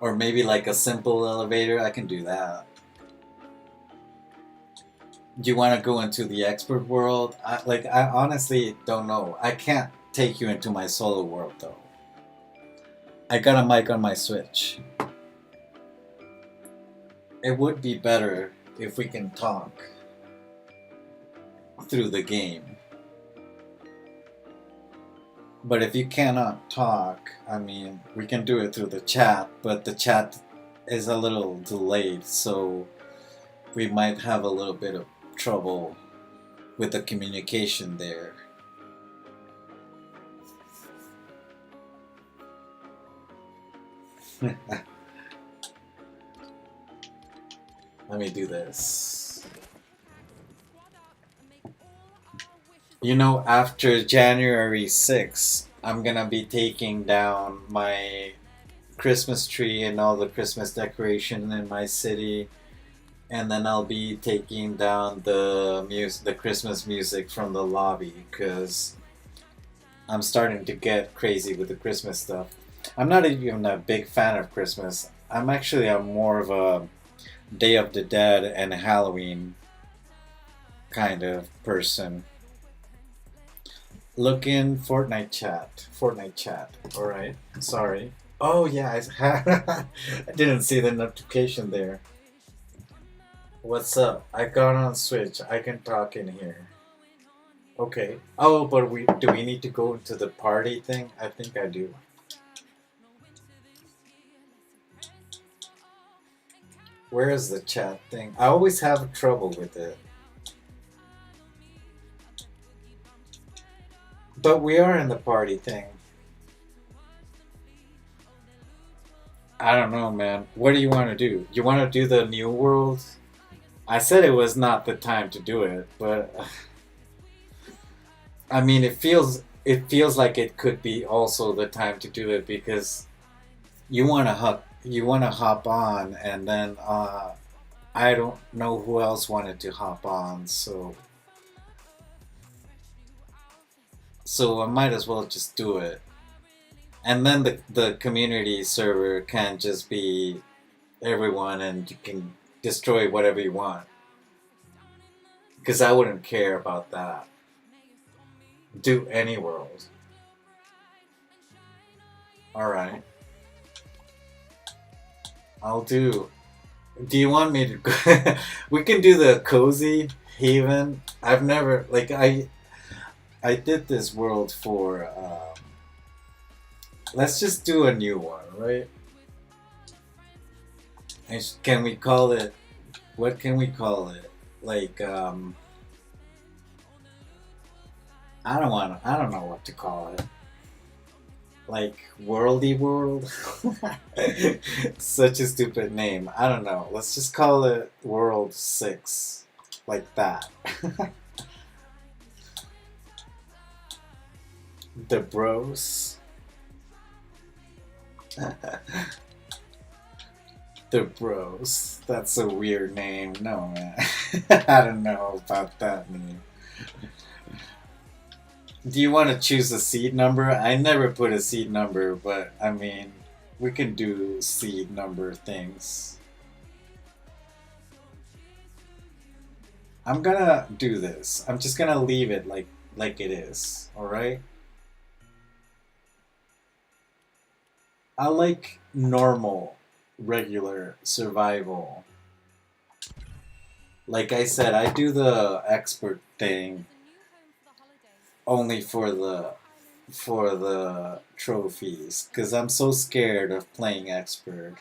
Or maybe like a simple elevator, I can do that. Do you want to go into the expert world? I honestly don't know. I can't take you into my solo world though. I got a mic on my Switch. It would be better if we can talk through the game. But if you cannot talk, I mean, we can do it through the chat, but the chat is a little delayed, so we might have a little bit of trouble with the communication there. Let me do this. You know, after January 6th, I'm gonna be taking down my Christmas tree and all the Christmas decoration in my city, and then I'll be taking down the Christmas music from the lobby because I'm starting to get crazy with the Christmas stuff. I'm not even a big fan of Christmas. I'm actually a more of a Day of the Dead and Halloween kind of person. Look in Fortnite chat. Fortnite chat. Alright. Sorry. Oh yeah, I didn't see the notification there. What's up? I got on Switch. I can talk in here. Okay. Oh, but do we need to go into the party thing? I think I do. Where is the chat thing? I always have trouble with it. But we are in the party thing. I don't know, man. What do you want to do? You want to do the new world? I said it was not the time to do it, but I mean, it feels like it could be also the time to do it because you want to hop on, and then I don't know who else wanted to hop on, so I might as well just do it. And then the community server can just be everyone, and you can destroy whatever you want. Because I wouldn't care about that. Do any world. Alright. I'll do. Do you want me to? We can do the cozy haven. I've never like I did this world for. Let's just do a new one, right? Can we call it? What can we call it? Like I don't want. I don't know what to call it. Like worldy world. Such a stupid name. I don't know. Let's just call it World 6. Like that. The bros. The bros. That's a weird name. No, man. I don't know about that name. Do you want to choose a seed number? I never put a seed number, but I mean, we can do seed number things. I'm gonna do this. I'm just gonna leave it like it is. All right. I like normal, regular survival. Like I said, I do the expert thing only for the trophies because I'm so scared of playing expert.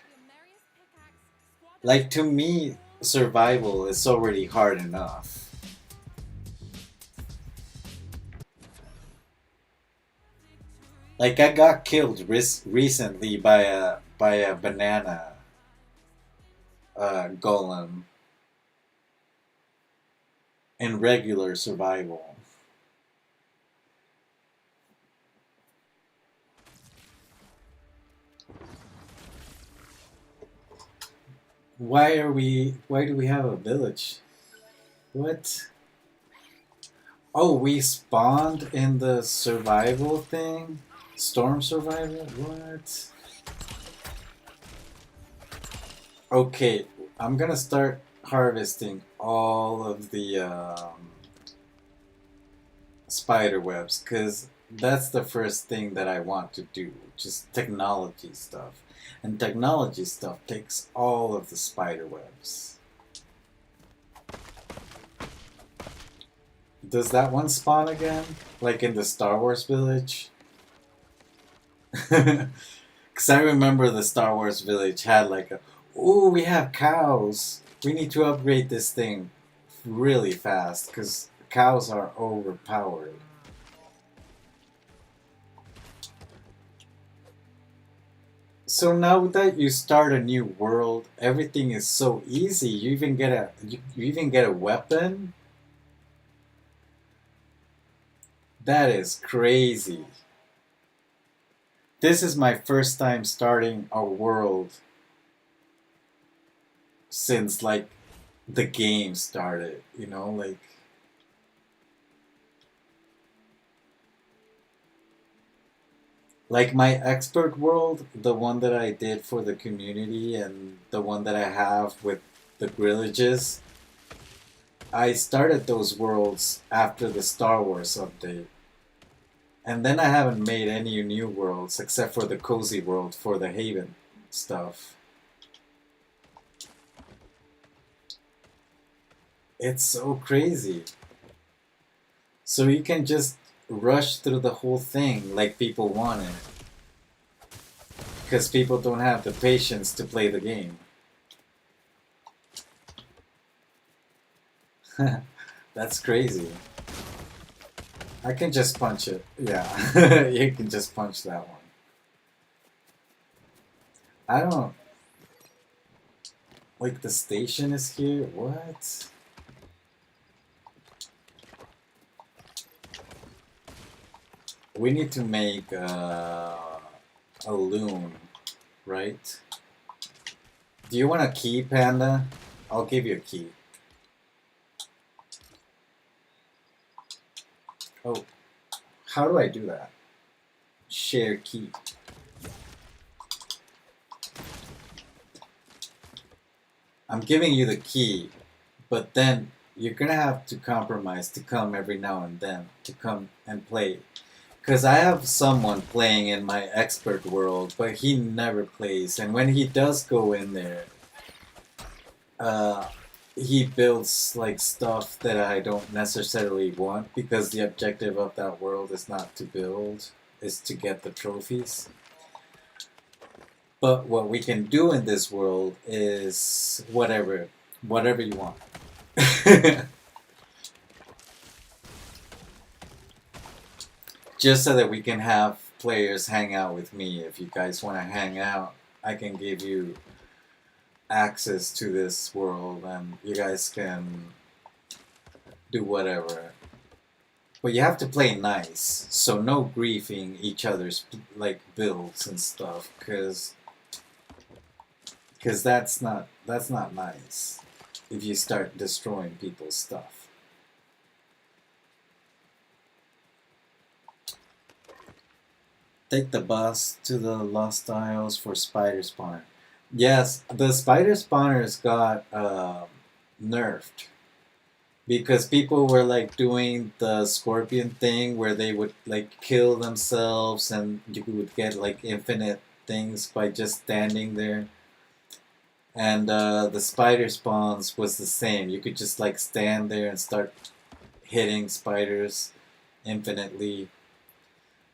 Like to me, survival is already hard enough. Like I got killed recently by a banana golem in regular survival. Why do we have a village? What? Oh, we spawned in the survival thing? Storm survival? What? Okay, I'm gonna start harvesting all of the spider webs because that's the first thing that I want to do. Just technology stuff. And technology stuff takes all of the spider webs. Does that one spawn again? Like in the Star Wars village? Because I remember the Star Wars village had like a, ooh, we have cows. We need to upgrade this thing really fast because cows are overpowered. So now that you start a new world, everything is so easy. You even get a weapon. That is crazy. This is my first time starting a world since like the game started, like my expert world, the one that I did for the community and the one that I have with the grillages. I started those worlds after the Star Wars update. And then I haven't made any new worlds except for the cozy world for the Haven stuff. It's so crazy. So you can just rush through the whole thing like people want it. Because people don't have the patience to play the game. That's crazy. I can just punch it. Yeah, you can just punch that one. I don't like the station is here. What? We need to make a loon, right? Do you want a key, Panda? I'll give you a key. Oh, how do I do that? Share key. I'm giving you the key, but then you're gonna have to compromise to come every now and then to come and play. Because I have someone playing in my expert world, but he never plays. And when he does go in there, uh, he builds like stuff that I don't necessarily want because the objective of that world is not to build, is to get the trophies. But what we can do in this world is whatever you want. Just so that we can have players hang out with me. If you guys want to hang out, I can give you access to this world and you guys can do whatever. But you have to play nice, so no griefing each other's like builds and stuff, cause that's not nice. If you start destroying people's stuff. Take the bus to the Lost Isles for spider spawner. Yes, the spider spawners got nerfed because people were like doing the scorpion thing where they would like kill themselves and you would get like infinite things by just standing there. And the spider spawns was the same. You could just like stand there and start hitting spiders infinitely.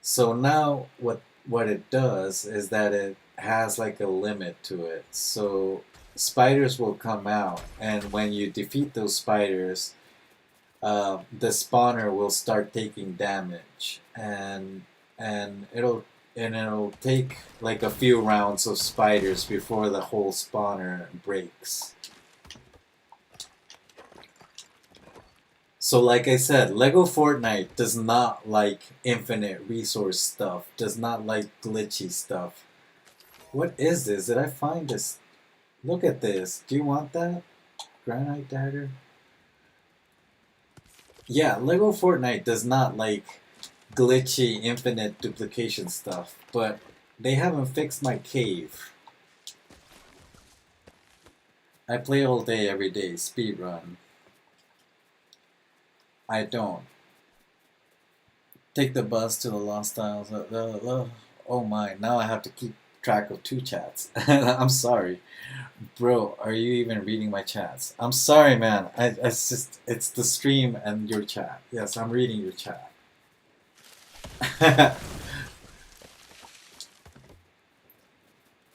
So now what it does is that it has like a limit to it. So spiders will come out, and when you defeat those spiders, the spawner will start taking damage, and it'll take like a few rounds of spiders before the whole spawner breaks. So like I said, Lego Fortnite does not like infinite resource stuff, does not like glitchy stuff. What is this? Did I find this? Look at this. Do you want that? Granite dagger? Yeah, Lego Fortnite does not like glitchy infinite duplication stuff, but they haven't fixed my cave. I play all day, every day, speedrun. I don't. Take the bus to the Lost Isles. Oh my, now I have to keep track of two chats. I'm sorry. Bro, are you even reading my chats? I'm sorry, man. It's the stream and your chat. Yes, I'm reading your chat.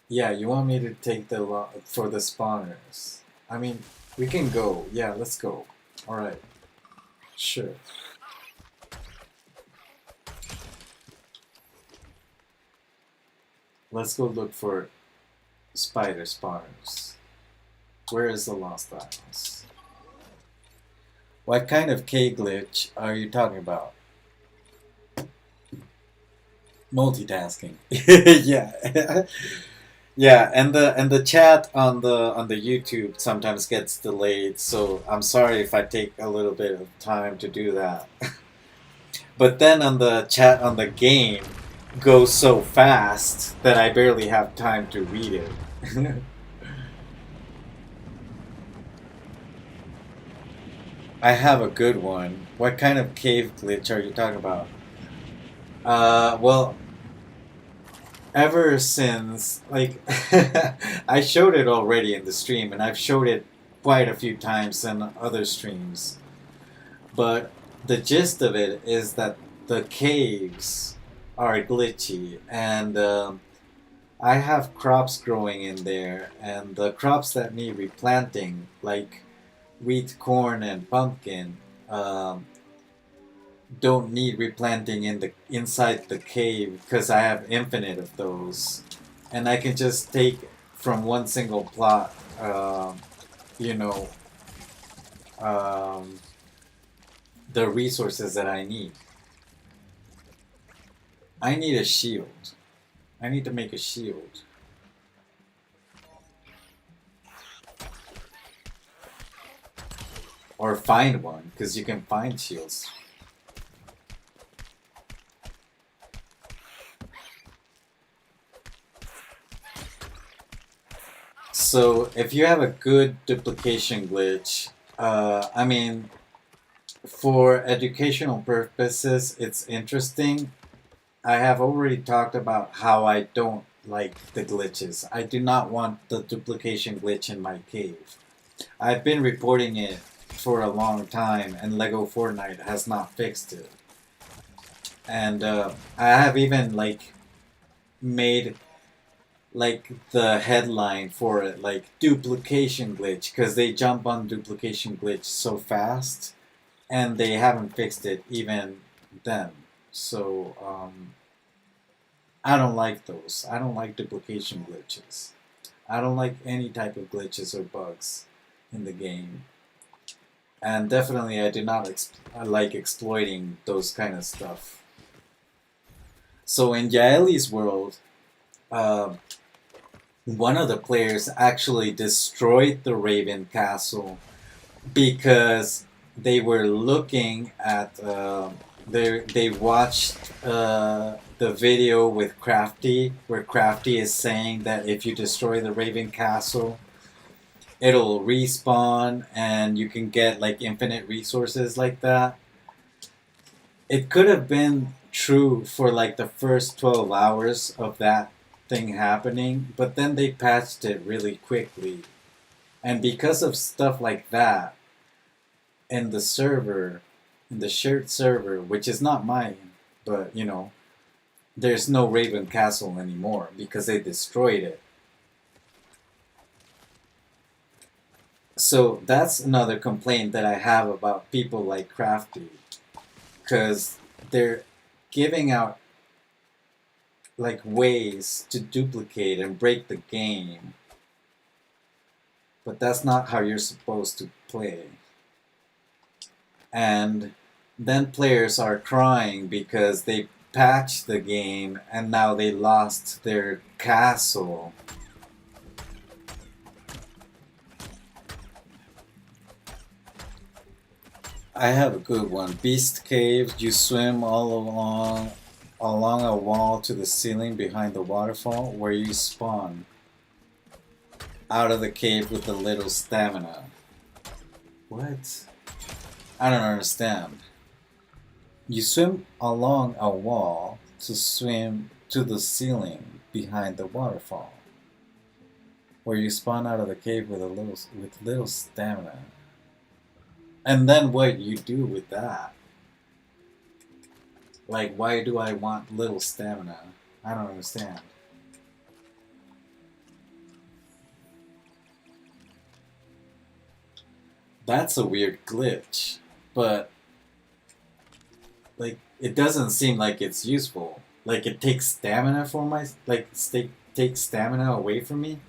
Yeah, you want me to take for the spawners? I mean, we can go. Yeah, let's go. All right. Sure. Let's go look for spider spawners. Where is the Lost Isles? What kind of K glitch are you talking about? Multitasking. Yeah. Yeah, and the chat on the YouTube sometimes gets delayed, so I'm sorry if I take a little bit of time to do that. But then on the chat on the game goes so fast that I barely have time to read it. I have a good one. What kind of cave glitch are you talking about? Well, ever since, like, I showed it already in the stream, and I've showed it quite a few times in other streams. But the gist of it is that the caves are glitchy, and I have crops growing in there, and the crops that need replanting, like wheat, corn, and pumpkin, um, don't need replanting in the inside the cave because I have infinite of those, and I can just take from one single plot. You know, um, the resources that I need. I need a shield. I need to make a shield. Or find one, because you can find shields. So if you have a good duplication glitch, I mean, for educational purposes, it's interesting. I have already talked about how I don't like the glitches. I do not want the duplication glitch in my cave. I've been reporting it for a long time, and Lego Fortnite has not fixed it. And I have even like made like the headline for it, like duplication glitch, because they jump on duplication glitch so fast, and they haven't fixed it even then. So I don't like those. I don't like duplication glitches. I don't like any type of glitches or bugs in the game. And definitely I do not I like exploiting those kind of stuff. So in Yaeli's world, uh, one of the players actually destroyed the Raven Castle because they were looking at they watched the video with Crafty where Crafty is saying that if you destroy the Raven Castle, it'll respawn and you can get like infinite resources like that. It could have been true for like the first 12 hours of that thing happening, but then they patched it really quickly. And because of stuff like that, in the server, in the shared server, which is not mine, but you know, there's no Raven Castle anymore because they destroyed it. So that's another complaint that I have about people like Crafty, because they're giving out like ways to duplicate and break the game, but that's not how you're supposed to play. And then players are crying because they patched the game and now they lost their castle. I have a good one. Beast Cave, you swim all along a wall to the ceiling behind the waterfall where you spawn out of the cave with a little stamina. What? I don't understand. You swim along a wall to swim to the ceiling behind the waterfall, where you spawn out of the cave with little stamina. And then what you do with that? Like, why do I want little stamina? I don't understand. That's a weird glitch, but like it doesn't seem like it's useful. Like it takes stamina for my takes stamina away from me.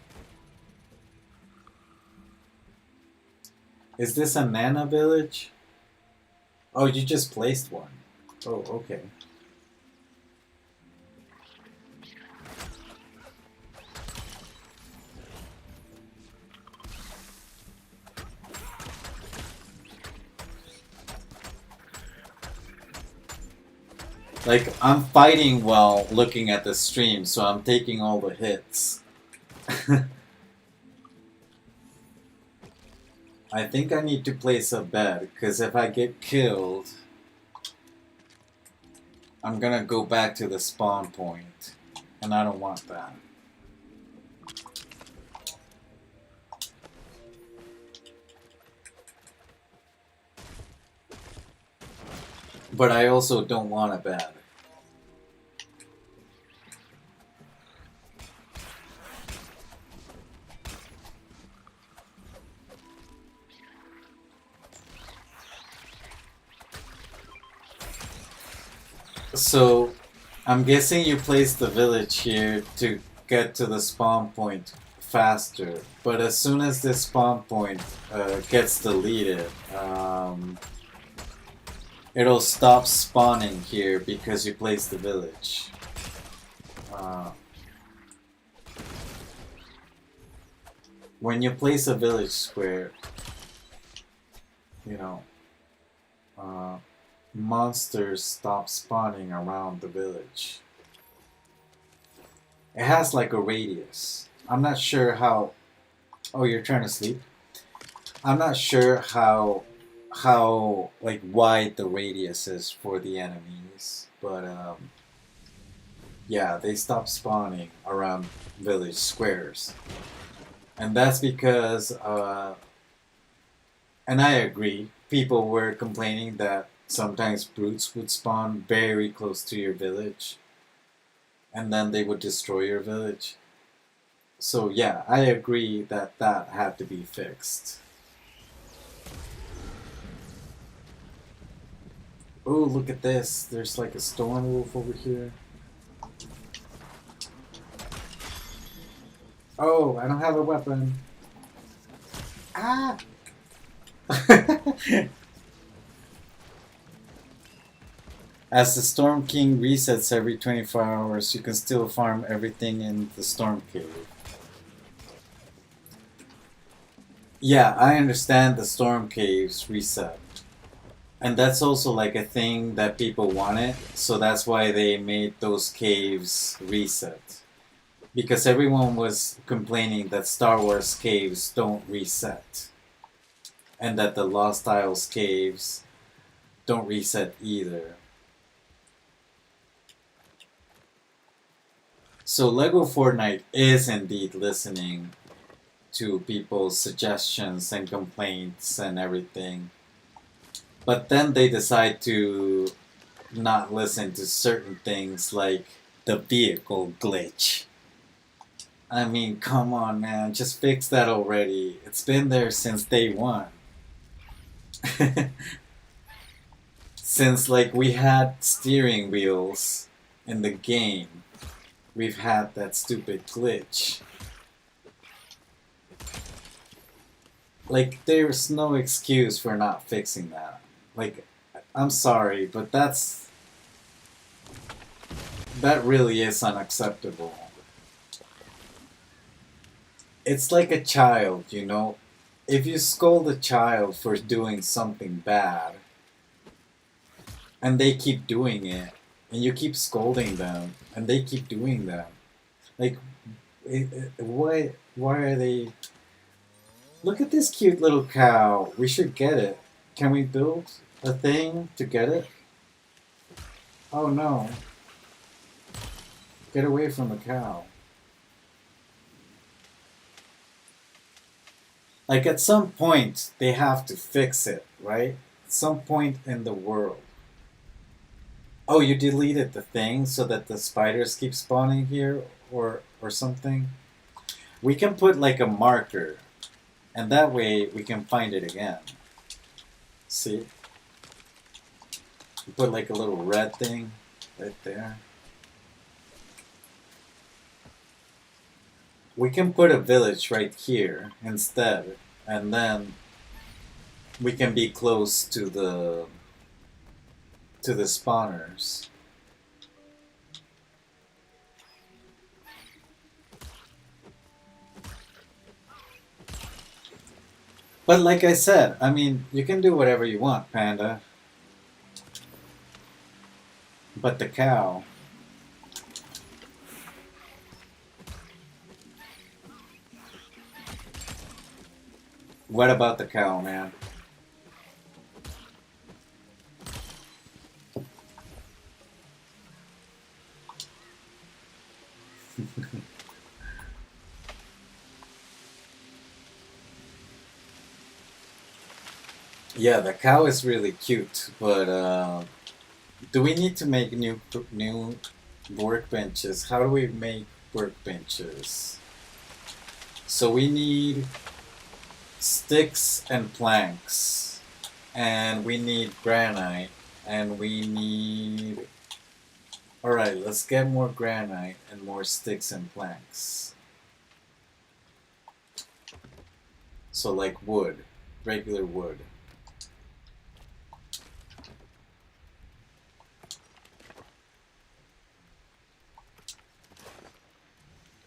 Is this a Nana village? Oh, you just placed one. Oh, okay. Like, I'm fighting while looking at the stream, so I'm taking all the hits. I think I need to place a bet, because if I get killed, I'm gonna go back to the spawn point, and I don't want that. But I also don't want a bet. So, I'm guessing you placed the village here to get to the spawn point faster. But as soon as this spawn point gets deleted, it'll stop spawning here because you placed the village. Uh, when you place a village square, you know, uh, monsters stop spawning around the village. It has like a radius. I'm not sure how. Oh, you're trying to sleep? I'm not sure how like wide the radius is for the enemies, but yeah, they stop spawning around village squares, and that's because and I agree. People were complaining that sometimes brutes would spawn very close to your village, and then they would destroy your village. So yeah, I agree that that had to be fixed. Oh, look at this. There's like a storm wolf over here. Oh, I don't have a weapon. Ah! As the Storm King resets every 24 hours, you can still farm everything in the Storm Cave. Yeah, I understand the Storm Caves reset. And that's also like a thing that people wanted, so that's why they made those caves reset. Because everyone was complaining that Star Wars caves don't reset. And that the Lost Isles caves don't reset either. So Lego Fortnite is indeed listening to people's suggestions and complaints and everything. But then they decide to not listen to certain things like the vehicle glitch. I mean, come on, man, just fix that already. It's been there since day one. Since, like, we had steering wheels in the game, we've had that stupid glitch. Like, there's no excuse for not fixing that. Like, I'm sorry, but that really is unacceptable. It's like a child, you know? If you scold a child for doing something bad, and they keep doing it, and you keep scolding them, and they keep doing that, like, why are they... Look at this cute little cow. We should get it. Can we build a thing to get it? Oh no. Get away from the cow. Like, at some point, they have to fix it, right? At some point in the world. Oh, you deleted the thing so that the spiders keep spawning here? Or something? We can put, like, a marker. And that way, we can find it again. See? You put, like, a little red thing right there. We can put a village right here instead, and then we can be close to the spawners. But like I said, I mean, you can do whatever you want, Panda. But the cow... What about the cow, man? Yeah, the cow is really cute, but do we need to make new workbenches? How do we make workbenches? So we need sticks and planks, and we need granite, and we need Alright, let's get more granite and more sticks and planks. So like wood, regular wood.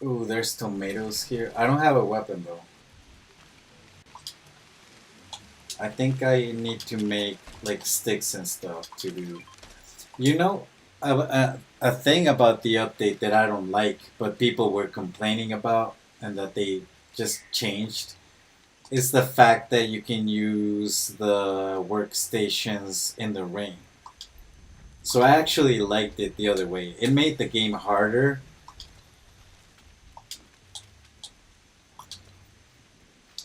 Ooh, there's tomatoes here. I don't have a weapon though. I think I need to make like sticks and stuff to do. You know, a thing about the update that I don't like, but people were complaining about and that they just changed, is the fact that you can use the workstations in the rain. So I actually liked it the other way. It made the game harder.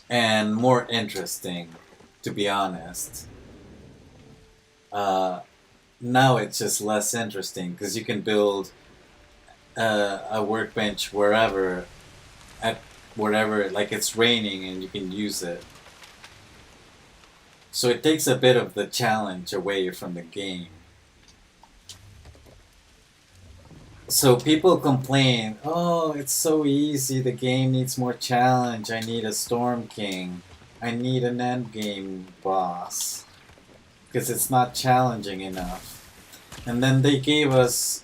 And more interesting, to be honest. Uh, Now it's just less interesting because you can build a workbench wherever, at wherever, like it's raining and you can use it. So it takes a bit of the challenge away from the game. So people complain, oh, it's so easy, the game needs more challenge, I need a Storm King, I need an endgame boss, because it's not challenging enough. And then they gave us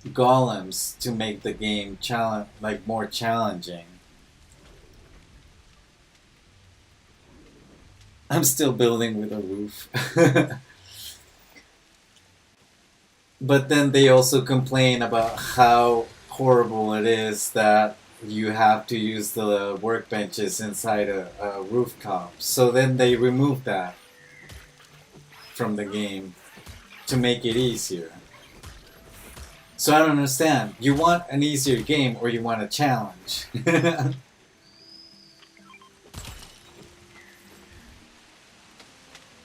golems to make the game like more challenging. I'm still building with a roof. But then they also complain about how horrible it is that you have to use the workbenches inside a rooftop. So then they removed that from the game to make it easier. So I don't understand. You want an easier game or you want a challenge?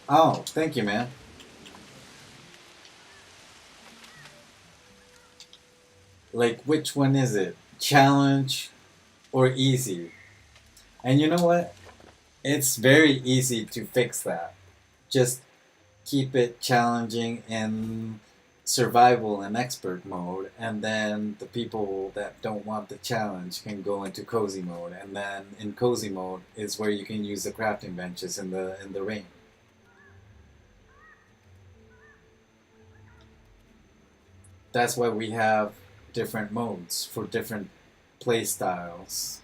Oh, thank you, man. Like, which one is it? Challenge or easy? And you know what? It's very easy to fix that. Just keep it challenging in survival and expert mode, and then the people that don't want the challenge can go into cozy mode, and then in cozy mode is where you can use the crafting benches in the rain. That's why we have different modes for different play styles.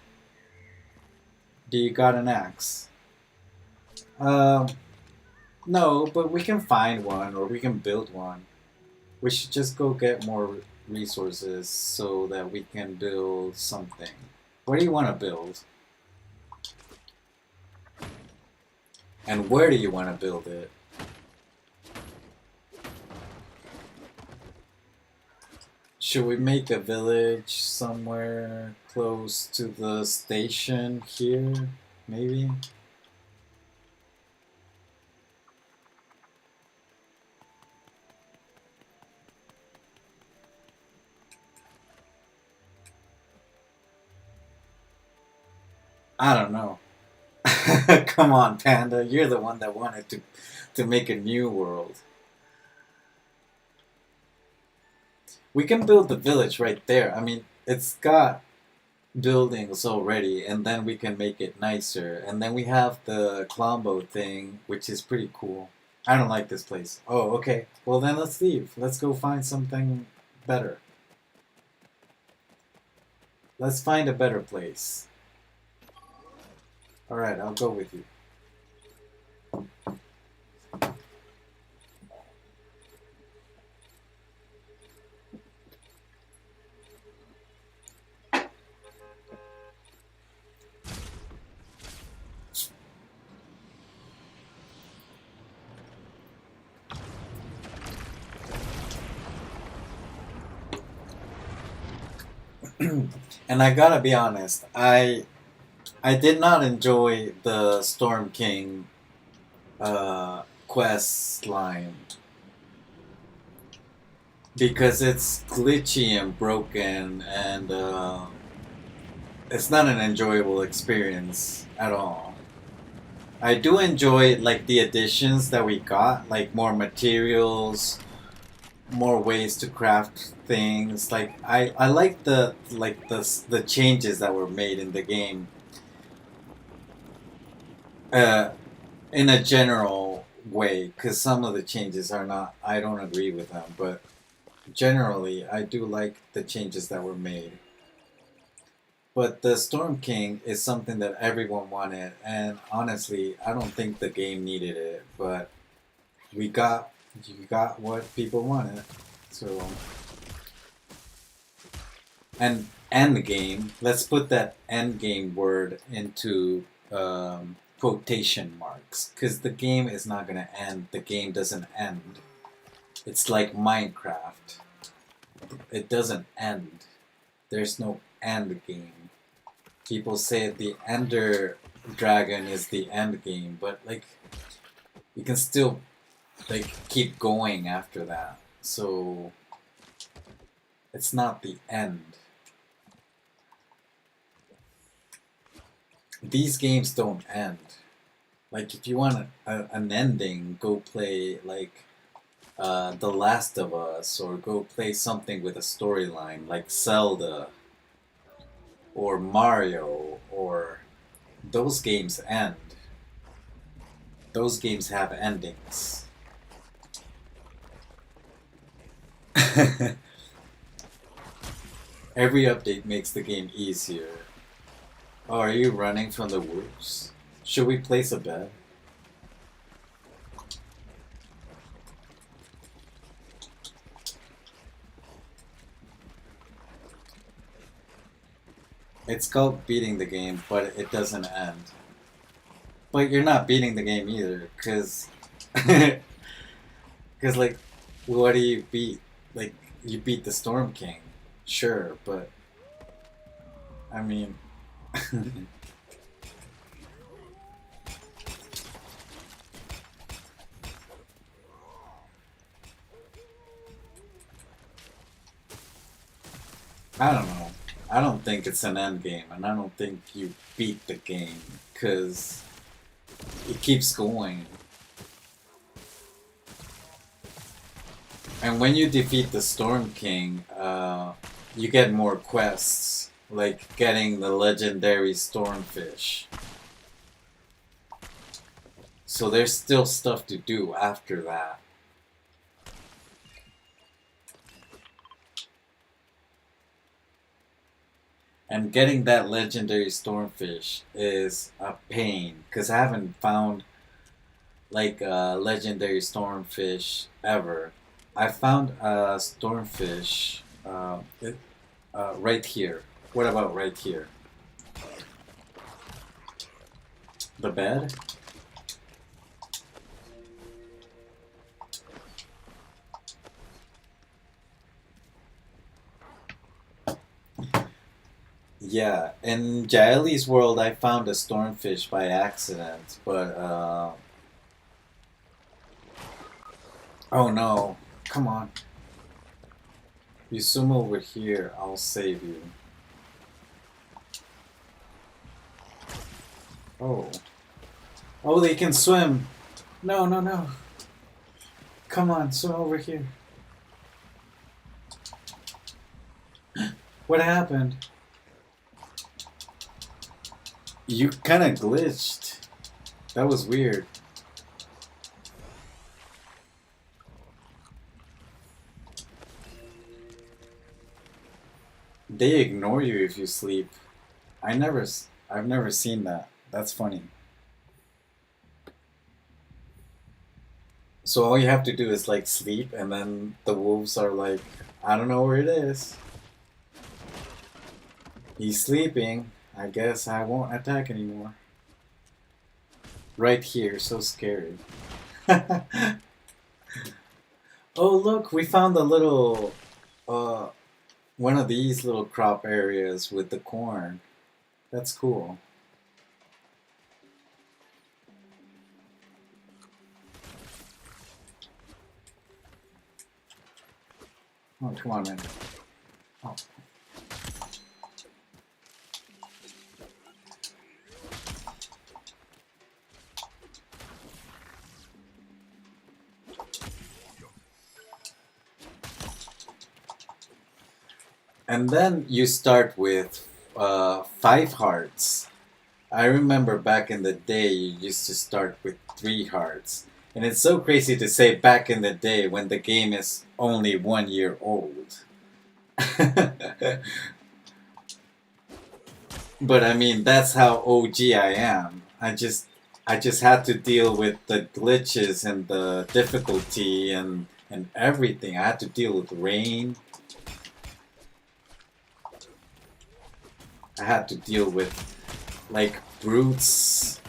Do you got an axe? Um, no, but we can find one or we can build one. We should just go get more resources so that we can build something. What do you want to build? And where do you want to build it? Should we make a village somewhere close to the station here? Maybe? I don't know. Come on, Panda. You're the one that wanted to make a new world. We can build the village right there. I mean, it's got buildings already, and then we can make it nicer. And then we have the Klombo thing, which is pretty cool. I don't like this place. Oh, okay. Well, then let's leave. Let's go find something better. Let's find a better place. Alright, I'll go with you. And I gotta be honest, I did not enjoy the Storm King quest line because it's glitchy and broken, and it's not an enjoyable experience at all. I do enjoy like the additions that we got, like more materials, more ways to craft things. Like I like the changes that were made in the game. Uh, in a general way, because some of the changes are not. I don't agree with them, but generally, I do like the changes that were made. But the Storm King is something that everyone wanted, and honestly, I don't think the game needed it. But we got you got what people wanted, so and end game. Let's put that end game word into quotation marks, because the game is not gonna end. The game doesn't end. It's like Minecraft. It doesn't end. There's no end game. People say the Ender Dragon is the end game, but like you can still like keep going after that. So it's not the end. These games don't end. Like if you want an ending, go play like The Last of Us, or go play something with a storyline like Zelda or Mario, or those games end. Those games have endings. Every update makes the game easier. Oh, are you running from the wolves? Should we place a bet? It's called beating the game, but it doesn't end. But you're not beating the game either, cause, cause like, what do you beat? Like, you beat the Storm King, sure, but I mean, I don't know. I don't think it's an end game, and I don't think you beat the game, cause it keeps going. And when you defeat the Storm King, you get more quests, like getting the legendary Stormfish. So there's still stuff to do after that. And getting that legendary Stormfish is a pain, because I haven't found like a legendary Stormfish ever. I found a Stormfish right here. What about right here? The bed? Yeah, in Jaeli's world, I found a Stormfish by accident, but oh no, come on. You swim over here, I'll save you. Oh. Oh, they can swim! No, no, no. Come on, swim over here. What happened? You kinda glitched. That was weird. They ignore you if you sleep. I've never seen that. That's funny. So all you have to do is like sleep, and then the wolves are like, I don't know where it is. He's sleeping. I guess I won't attack anymore. Right here, so scary. Oh look, we found a little, uh, one of these little crop areas with the corn. That's cool. Oh, come on, man. Oh. And then you start with 5 hearts. I remember back in the day you used to start with 3 hearts. And it's so crazy to say back in the day when the game is only 1 year old. But I mean, that's how OG I am. I just had to deal with the glitches and the difficulty and everything. I had to deal with rain. I had to deal with like brutes.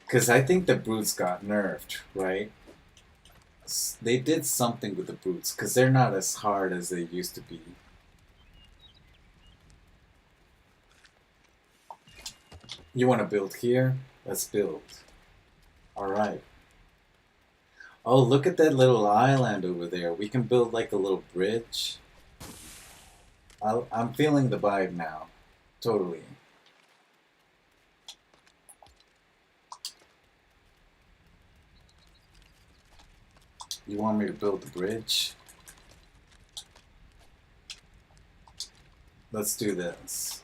Cause I think the brutes got nerfed, right? They did something with the brutes, cause they're not as hard as they used to be. You want to build here? Let's build. Alright. Oh, look at that little island over there. We can build like a little bridge. I'm feeling the vibe now. Totally. You want me to build the bridge? Let's do this.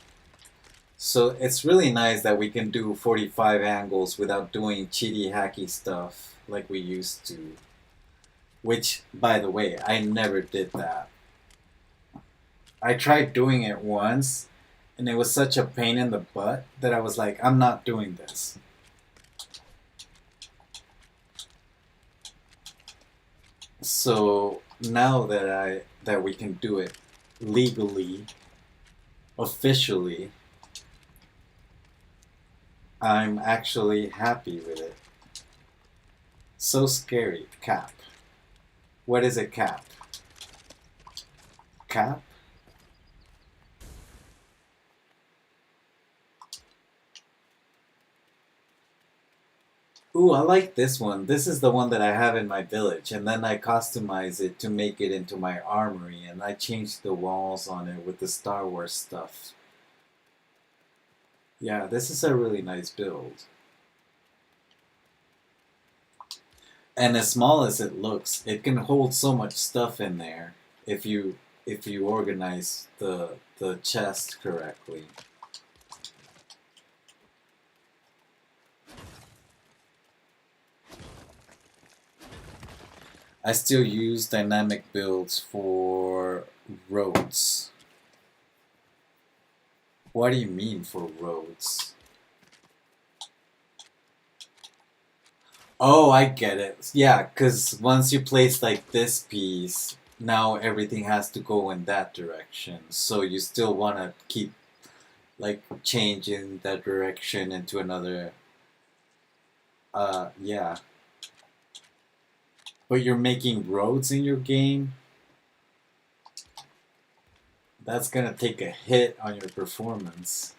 So it's really nice that we can do 45 angles without doing cheaty hacky stuff like we used to. Which, by the way, I never did that. I tried doing it once, and it was such a pain in the butt that I was like, I'm not doing this. So now that we can do it legally, officially, I'm actually happy with it. So scary. Cap. What is a cap? Cap? Ooh, I like this one. This is the one that I have in my village, and then I customize it to make it into my armory, and I change the walls on it with the Star Wars stuff. Yeah, this is a really nice build. And as small as it looks, it can hold so much stuff in there if you organize the chest correctly. I still use dynamic builds for roads. What do you mean for roads? Oh, I get it. Yeah, because once you place like this piece, now everything has to go in that direction. So you still want to keep like changing that direction into another. Yeah. But you're making roads in your game? That's gonna take a hit on your performance.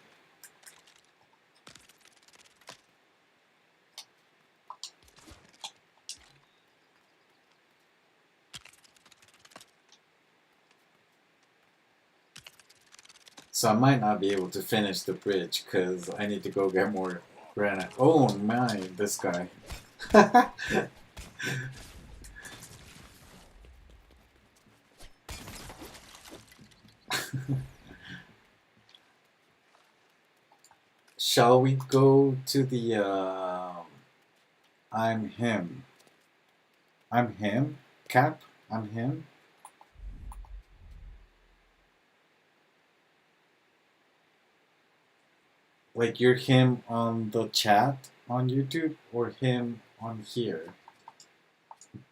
So I might not be able to finish the bridge because I need to go get more granite. Oh my, this guy. Shall we go to the I'm him. I'm him? Cap? I'm him? Like you're him on the chat on YouTube or him on here?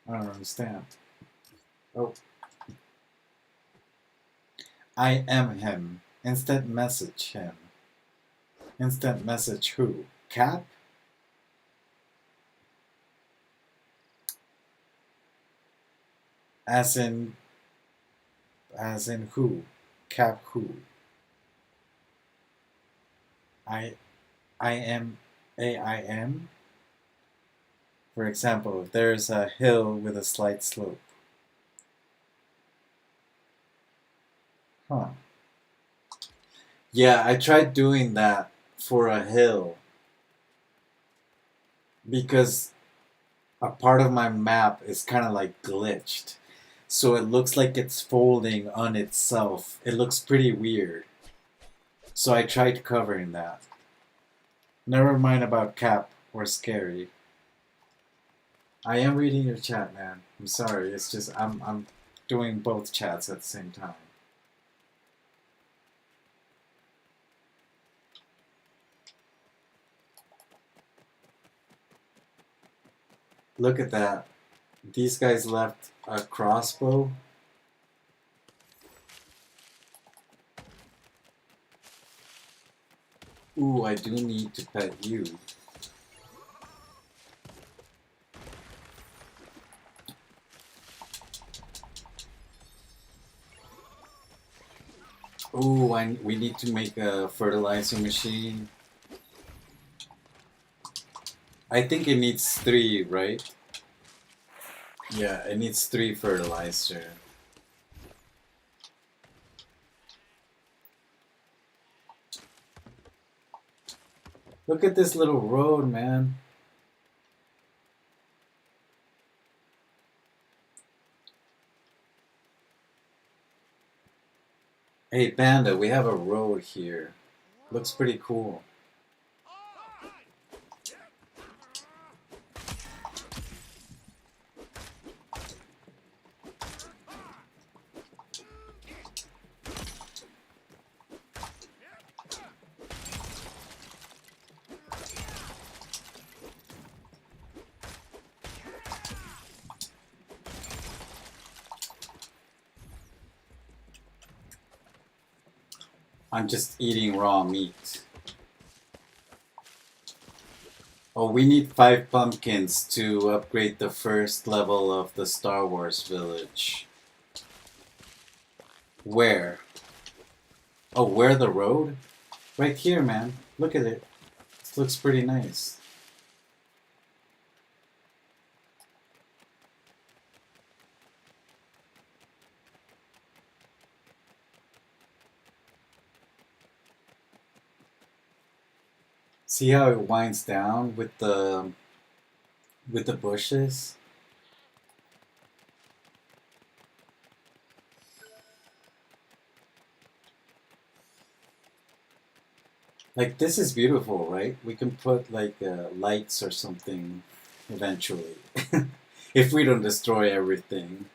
I don't understand. Oh, I am him. Instant message him. Instant message who? Cap? As in who? Cap who? I I am AIM? For example, if there's a hill with a slight slope. Huh. Yeah, I tried doing that for a hill because a part of my map is kind of like glitched. So it looks like it's folding on itself. It looks pretty weird. So I tried covering that. Never mind about Cap or Scary. I am reading your chat, man. I'm sorry. It's just I'm doing both chats at the same time. Look at that. These guys left a crossbow. Ooh, I do need to pet you. Ooh, we need to make a fertilizer machine. I think it needs 3, right? Yeah, it needs 3 fertilizer. Look at this little road, man. Hey, Panda, we have a road here. Looks pretty cool. I'm just eating raw meat. Oh, we need 5 pumpkins to upgrade the first level of the Star Wars village. Where? Oh, where the road? Right here, man. Look at it. This looks pretty nice. See how it winds down with the bushes? Like, this is beautiful, right? We can put like lights or something eventually. If we don't destroy everything.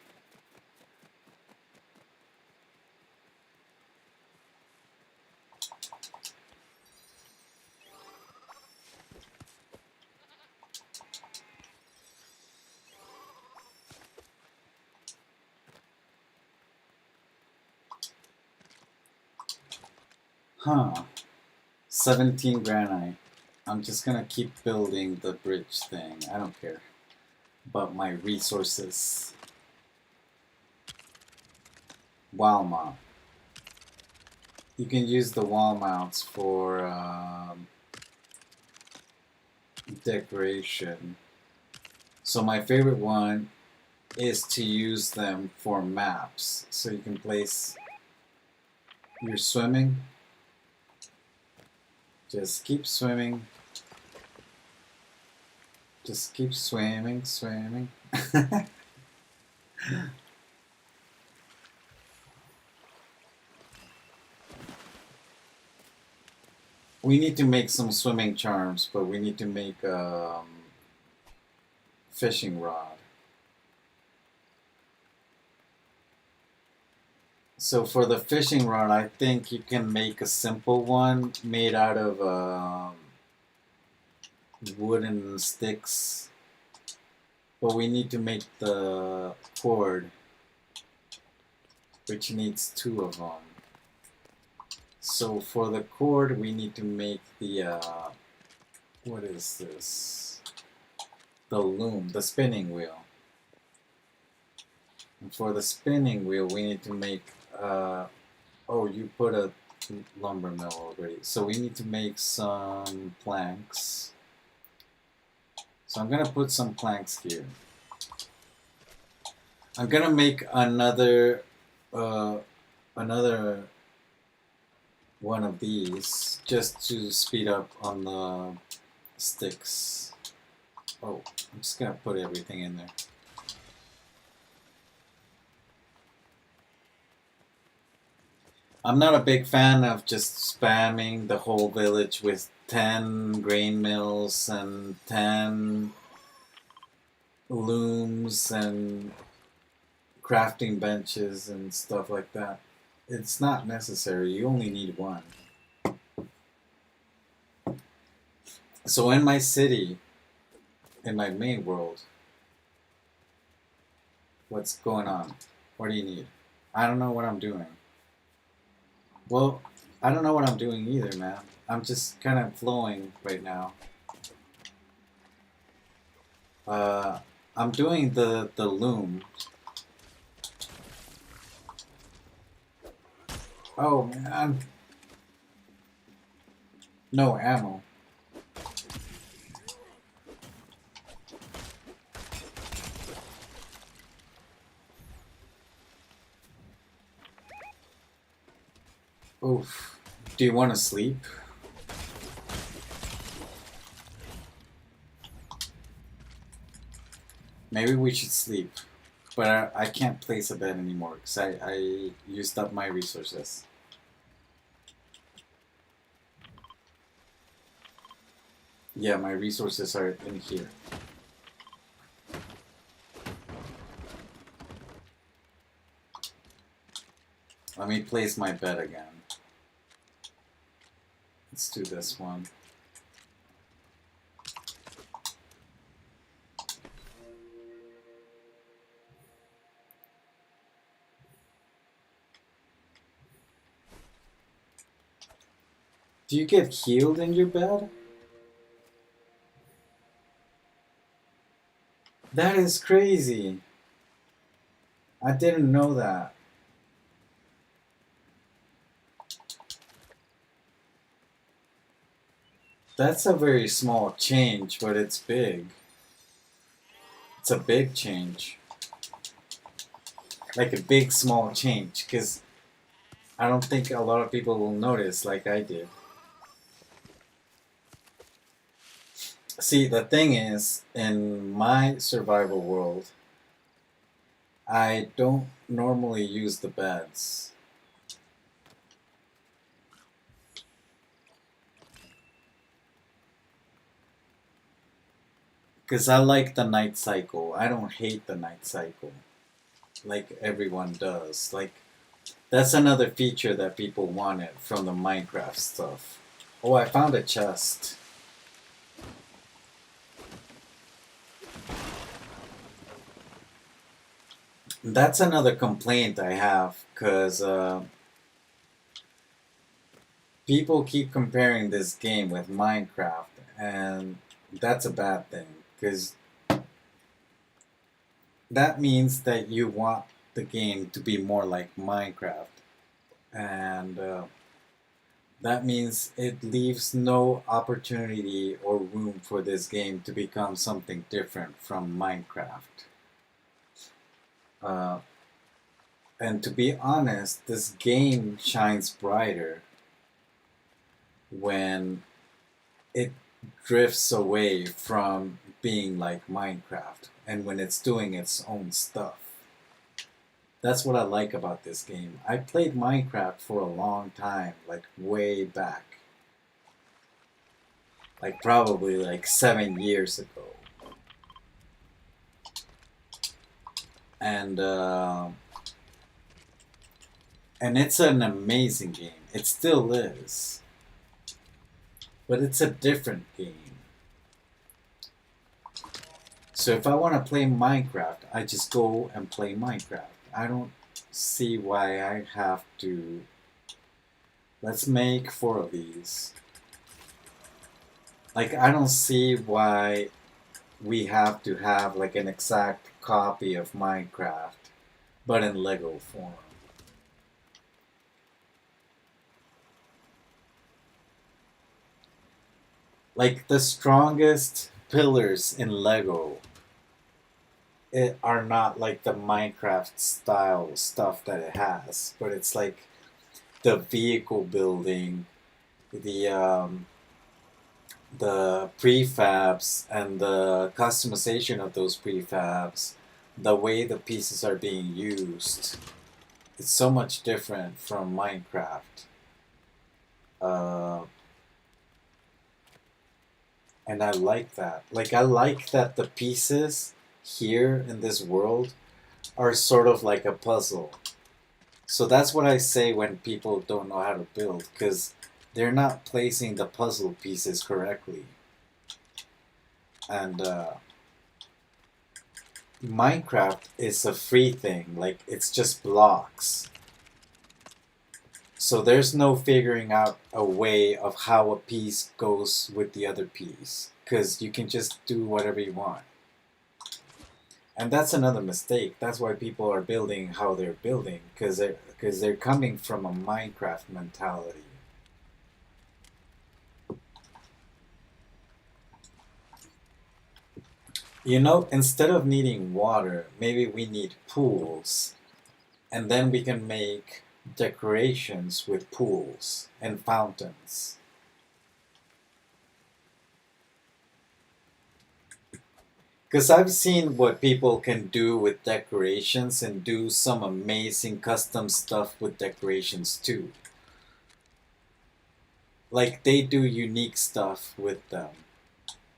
Huh. 17 granite. I'm just gonna keep building the bridge thing. I don't care about my resources. Wall mount. You can use the wall mounts for decoration. So my favorite one is to use them for maps. So you can place. You're swimming. Just keep swimming. Just keep swimming, swimming. We need to make some swimming charms, but we need to make fishing rod. So for the fishing rod, I think you can make a simple one made out of wooden sticks. But we need to make the cord, which needs 2 of them. So for the cord, we need to make the, what is this? The loom, the spinning wheel. And for the spinning wheel, we need to make, oh, you put a lumber mill already. So we need to make some planks. So I'm gonna put some planks here. I'm gonna make another one of these just to speed up on the sticks. Oh, I'm just gonna put everything in there. I'm not a big fan of just spamming the whole village with 10 grain mills and 10 looms and crafting benches and stuff like that. It's not necessary. You only need one. So in my city, in my main world, what's going on? What do you need? I don't know what I'm doing. Well, I don't know what I'm doing either, man. I'm just kind of flowing right now. Uh, I'm doing the loom. Oh man, no ammo. Oof. Do you want to sleep? Maybe we should sleep. But I can't place a bed anymore because I used up my resources. Yeah, my resources are in here. Let me place my bed again. Let's do this one. Do you get healed in your bed? That is crazy. I didn't know that. That's a very small change, but it's big. It's a big change. Like a big small change, because I don't think a lot of people will notice like I did. See, the thing is, in my survival world, I don't normally use the beds. Because I like the night cycle. I don't hate the night cycle like everyone does. Like, that's another feature that people wanted from the Minecraft stuff. Oh, I found a chest. That's another complaint I have, because people keep comparing this game with Minecraft, and that's a bad thing, because that means that you want the game to be more like Minecraft, and that means it leaves no opportunity or room for this game to become something different from Minecraft. Uh, and to be honest, this game shines brighter when it drifts away from being like Minecraft and when it's doing its own stuff. That's what I like about this game. I played Minecraft for a long time, like way back. Like probably like 7 years ago. And and it's an amazing game. It still is. But it's a different game. So if I want to play Minecraft, I just go and play Minecraft. I don't see why I have to... Let's make 4 of these. Like, I don't see why we have to have like an exact copy of Minecraft, but in Lego form. Like, the strongest pillars in Lego are not like the Minecraft style stuff that it has, but it's like the vehicle building, the the prefabs and the customization of those prefabs, the way the pieces are being used. It's so much different from Minecraft. Uh, and I like that. Like, I like that the pieces here in this world are sort of like a puzzle. So that's what I say when people don't know how to build, because they're not placing the puzzle pieces correctly. And Minecraft is a free thing, like it's just blocks. So there's no figuring out a way of how a piece goes with the other piece, because you can just do whatever you want. And that's another mistake. That's why people are building how they're building, because they're coming from a Minecraft mentality. You know, instead of needing water, maybe we need pools, and then we can make decorations with pools and fountains. Because I've seen what people can do with decorations and do some amazing custom stuff with decorations too. Like they do unique stuff with them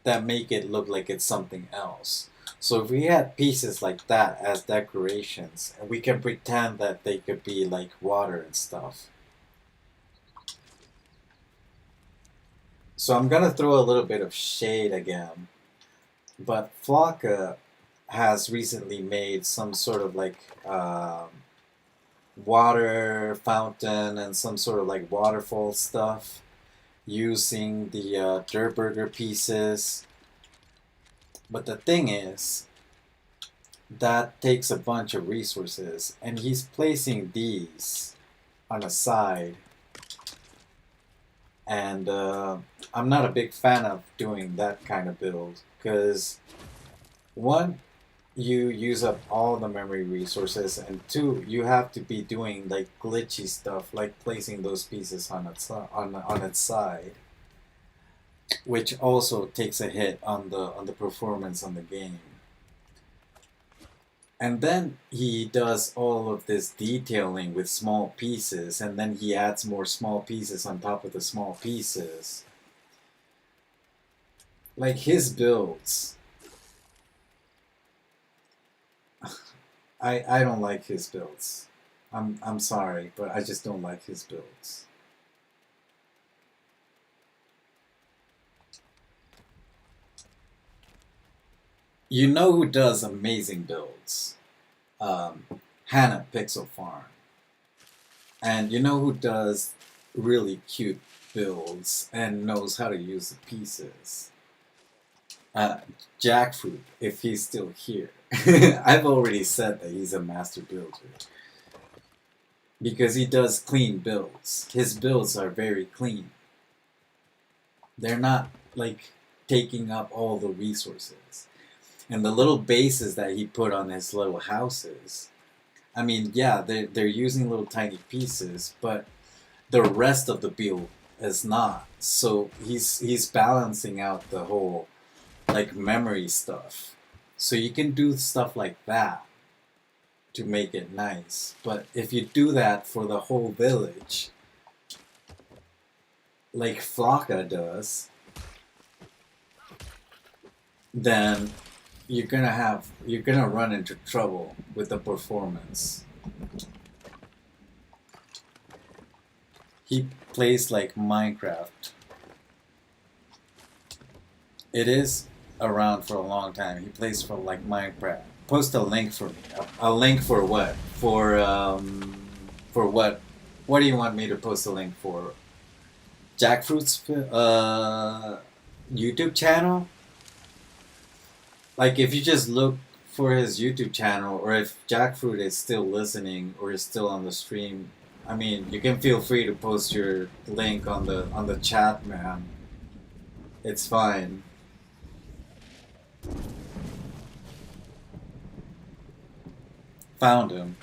that make it look like it's something else. So if we had pieces like that as decorations, and we can pretend that they could be like water and stuff. So I'm gonna throw a little bit of shade again, but Flocka has recently made some sort of like water fountain and some sort of like waterfall stuff using the dirt burger pieces. But the thing is, that takes a bunch of resources, and he's placing these on a side. And I'm not a big fan of doing that kind of build because one, you use up all the memory resources, and two, you have to be doing like glitchy stuff, like placing those pieces on its side, which also takes a hit on the performance on the game. And then he does all of this detailing with small pieces, and then he adds more small pieces on top of the small pieces. Like his builds, I don't like his builds. I'm sorry, but I just don't like his builds. You know who does amazing builds? Hannah Pixel Farm. And you know who does really cute builds and knows how to use the pieces? Uh, Jackfruit, if he's still here. I've already said that he's a master builder. Because he does clean builds. His builds are very clean. They're not like taking up all the resources. And the little bases that he put on his little houses, I mean, yeah, they're using little tiny pieces, but the rest of the build is not. So he's balancing out the whole like memory stuff. So you can do stuff like that to make it nice. But if you do that for the whole village, like Flocka does, then you're gonna run into trouble with the performance. He plays like Minecraft. It is around for a long time. He plays for like Minecraft. Post a link for me. A link for what? For what? What do you want me to post a link for? Jackfruit's YouTube channel? Like if you just look for his YouTube channel, or if Jackfruit is still listening or is still on the stream, I mean, you can feel free to post your link on the chat, man. It's fine. Found him.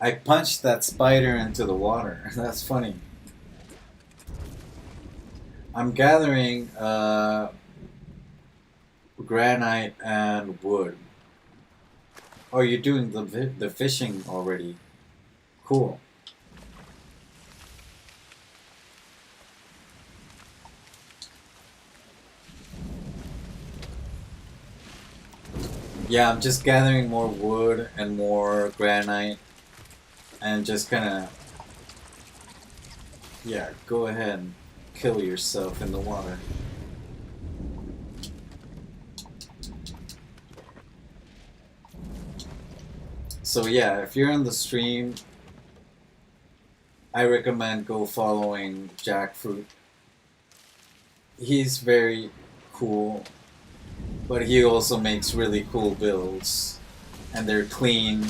I punched that spider into the water. That's funny. I'm gathering granite and wood. Oh, you're doing the fishing already. Cool. Yeah, I'm just gathering more wood and more granite and just kind of, yeah, go ahead and kill yourself in the water. So yeah, if you're on the stream, I recommend go following Jackfruit. He's very cool, but he also makes really cool builds, and they're clean.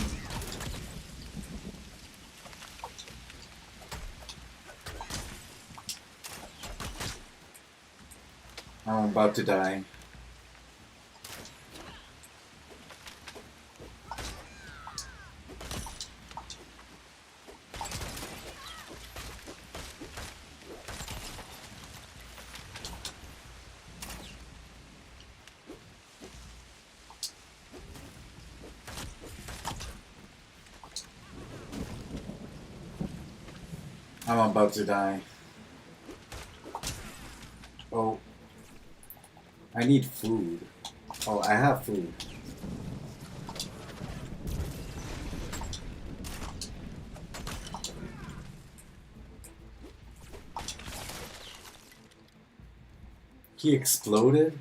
I'm about to die. I'm about to die. Oh, I need food. Oh, I have food. He exploded?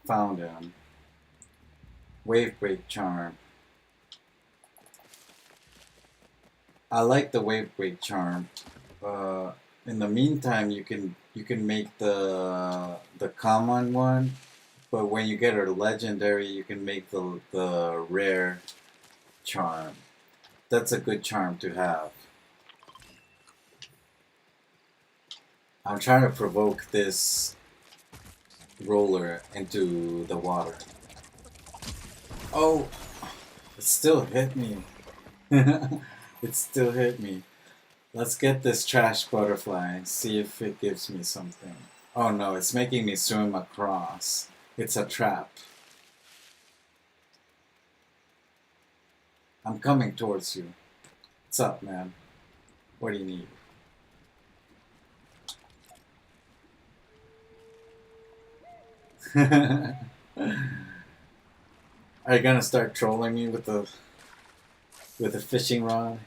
Found him. Wave break charm. I like the wave break charm. In the meantime, you can make the common one, but when you get a legendary, you can make the rare charm. That's a good charm to have. I'm trying to provoke this roller into the water. Oh, it still hit me. It still hit me. Let's get this trash butterfly, see if it gives me something. Oh no, it's making me swim across. It's a trap. I'm coming towards you. What's up, man? What do you need? Are you gonna start trolling me with the fishing rod?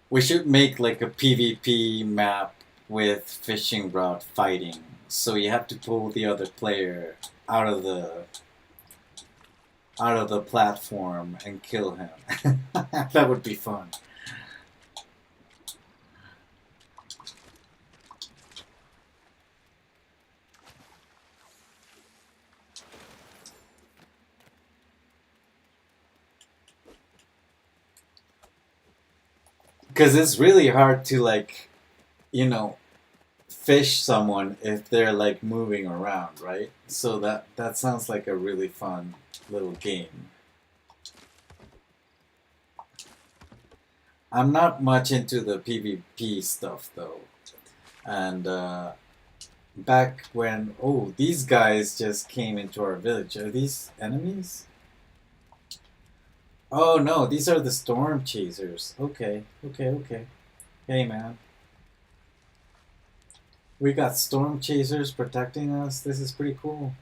We should make like a PvP map with fishing rod fighting. So you have to pull the other player out of the platform and kill him. That would be fun. Because it's really hard to like, you know, fish someone if they're like moving around, right? So that sounds like a really fun little game. I'm not much into the PvP stuff though, and back when these guys just came into our village. Are these enemies? Oh no, these are the storm chasers. Okay, okay, okay. Hey man, we got storm chasers protecting us. This is pretty cool.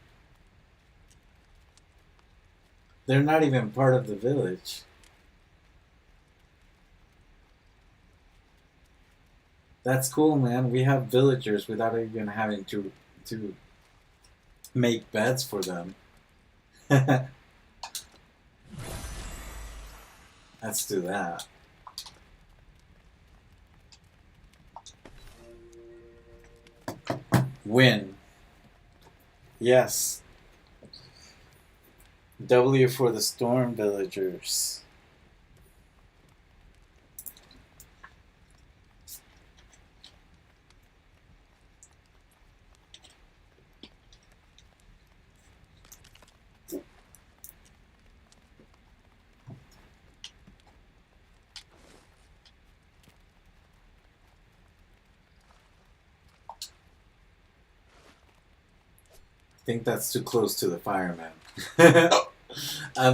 They're not even part of the village. That's cool, man. We have villagers without even having to make beds for them. Let's do that. Win. Yes. W for the storm villagers. think that's too close to the fireman.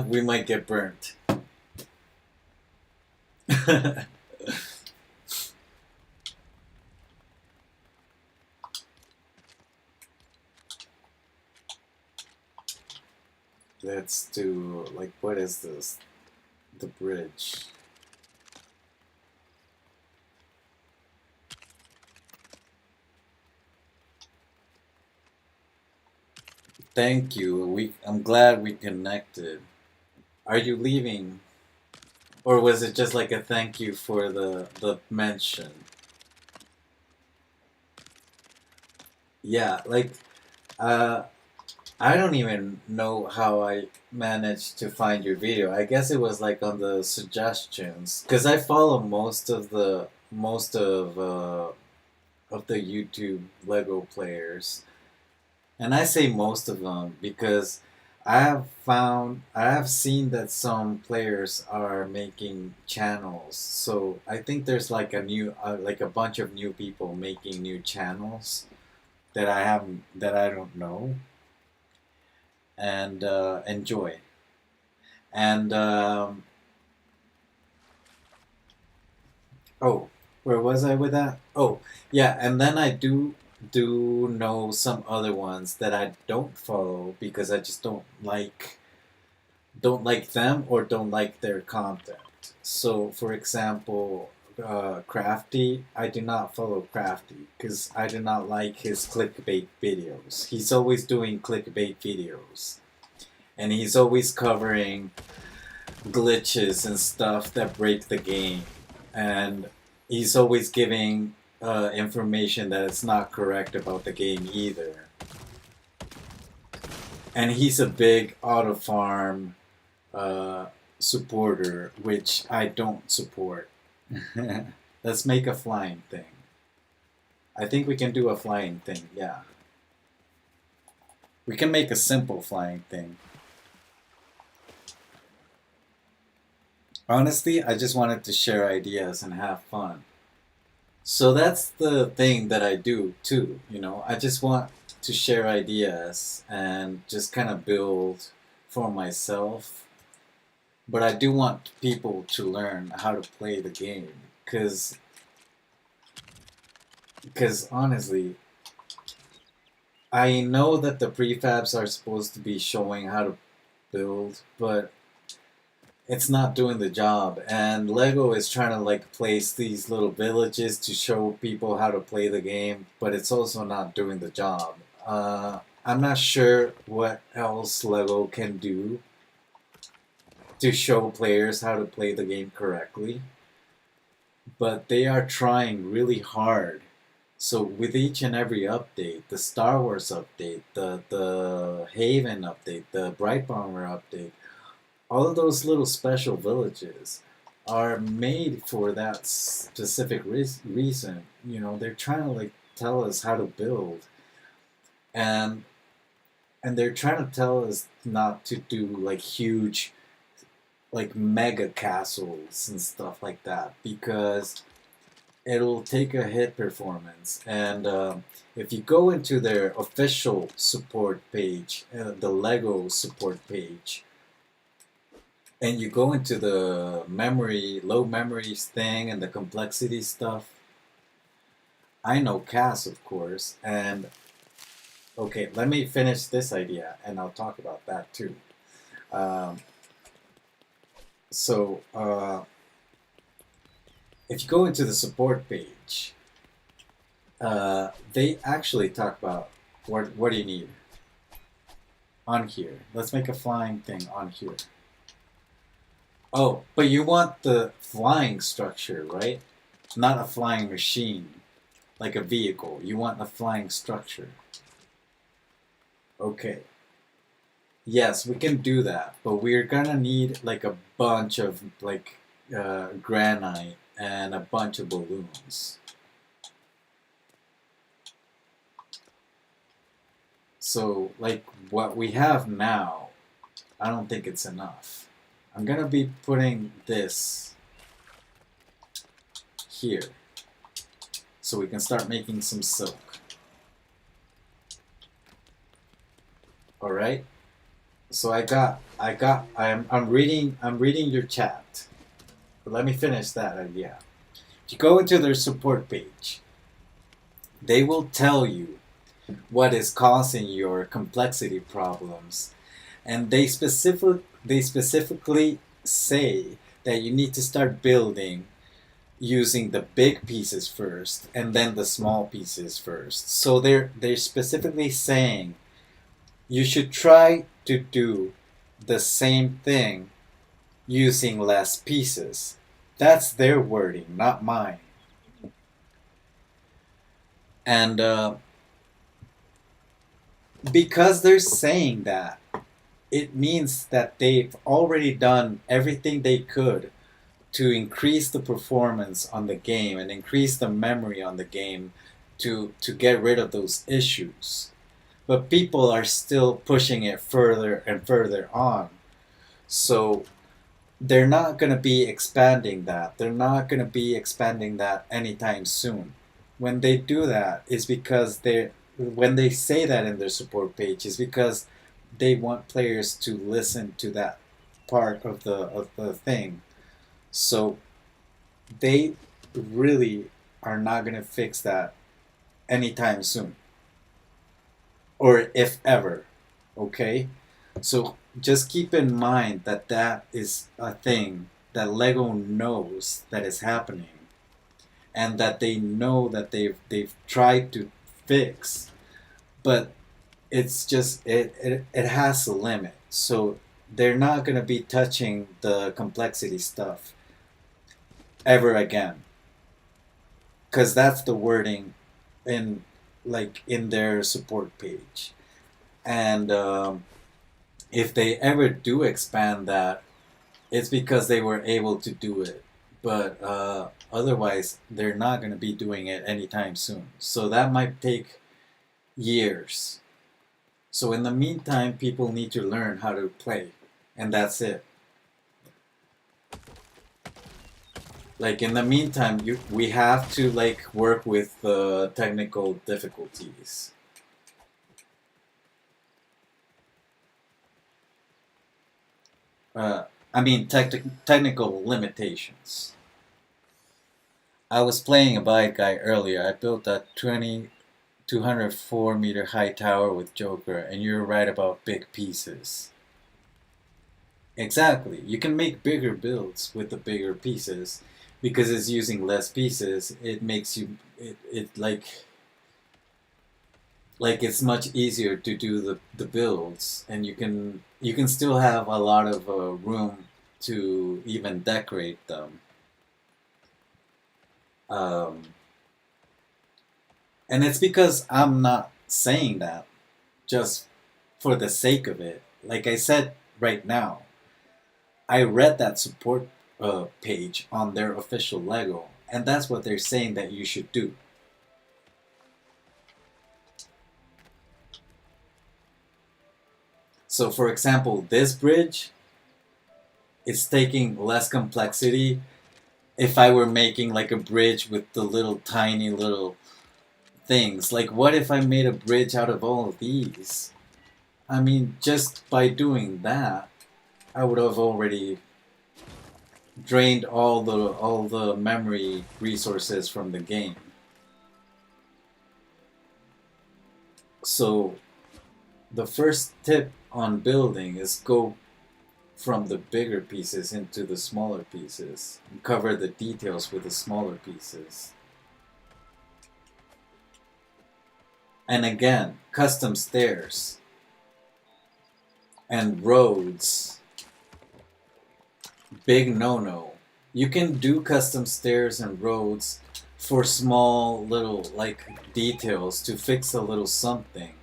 We might get burnt. Let's do, like, what is this? The bridge. Thank you. I'm glad we connected. Are you leaving? Or was it just like a thank you for the mention? Yeah, like, uh, I don't even know how I managed to find your video. I guess it was like on the suggestions, because I follow most of the YouTube Lego players, and I say most of them because I have seen that some players are making channels. So I think there's like like a bunch of new people making new channels that I don't know and enjoy. And oh, where was I with that? Oh, yeah, and then I do know some other ones that I don't follow because I just don't like them or don't like their content. So, for example, Crafty, I do not follow Crafty because I do not like his clickbait videos. He's always doing clickbait videos, and he's always covering glitches and stuff that break the game, and he's always giving information that is not correct about the game either. And he's a big auto farm uh, supporter, which I don't support. Let's make a flying thing. I think we can do a flying thing, yeah. We can make a simple flying thing. Honestly, I just wanted to share ideas and have fun. So that's the thing that I do too, you know. I just want to share ideas and just kind of build for myself. But I do want people to learn how to play the game because honestly, I know that the prefabs are supposed to be showing how to build, but it's not doing the job. And Lego is trying to like place these little villages to show people how to play the game, but it's also not doing the job. I'm not sure what else Lego can do to show players how to play the game correctly, but they are trying really hard. So with each and every update, the Star Wars update, the Haven update, the Bright Bomber update, all of those little special villages are made for that specific reason. You know, they're trying to like tell us how to build, and they're trying to tell us not to do like huge, like mega castles and stuff like that because it'll take a hit performance. And if you go into their official support page, the Lego support page, and you go into the low memories thing and the complexity stuff, I know CAS, of course, and okay, let me finish this idea and I'll talk about that too. Um, so, if you go into the support page, they actually talk about what do you need on here. Let's make a flying thing on here. Oh, but you want the flying structure, right? Not a flying machine, like a vehicle. You want a flying structure. Okay. Yes, we can do that, but we're gonna need like a bunch of like granite and a bunch of balloons. So, like what we have now, I don't think it's enough. I'm gonna be putting this here so we can start making some silk. All right. So I'm reading your chat. But let me finish that idea. If you go into their support page, they will tell you what is causing your complexity problems, and they specifically say that you need to start building using the big pieces first and then the small pieces first. So they're specifically saying you should try to do the same thing using less pieces. That's their wording, not mine. And because they're saying that, it means that they've already done everything they could to increase the performance on the game and increase the memory on the game to get rid of those issues. But people are still pushing it further and further on. So they're not going to be expanding that. They're not going to be expanding that anytime soon. When they do that, is because they when they say that in their support page, is because they want players to listen to that part of the thing. So they really are not going to fix that anytime soon, or if ever. Okay? So just keep in mind that that is a thing that Lego knows that is happening, and that they know that they've tried to fix, but it's just it has a limit. So they're not going to be touching the complexity stuff ever again, because that's the wording in in their support page. And if they ever do expand that, it's because they were able to do it. But otherwise, they're not going to be doing it anytime soon. So that might take years. So in the meantime, people need to learn how to play, and that's it. Like in the meantime, we have to like work with the technical difficulties. Uh, I mean technical limitations. I was playing a bike guy earlier. I built a 204-meter high tower with Joker, and you're right about big pieces. Exactly. You can make bigger builds with the bigger pieces because it's using less pieces. It makes you it like it's much easier to do the builds, and you can still have a lot of room to even decorate them. Um, and it's because I'm not saying that just for the sake of it. Like I said right now, I read that support page on their official Lego, and that's what they're saying that you should do. So, for example, this bridge is taking less complexity. If I were making like a bridge with the little tiny little things, like what if I made a bridge out of all of these? I mean, just by doing that, I would have already drained all the memory resources from the game. So the first tip on building is go from the bigger pieces into the smaller pieces and cover the details with the smaller pieces. And again, custom stairs and roads, big no-no. You can do custom stairs and roads for small little like details to fix a little something.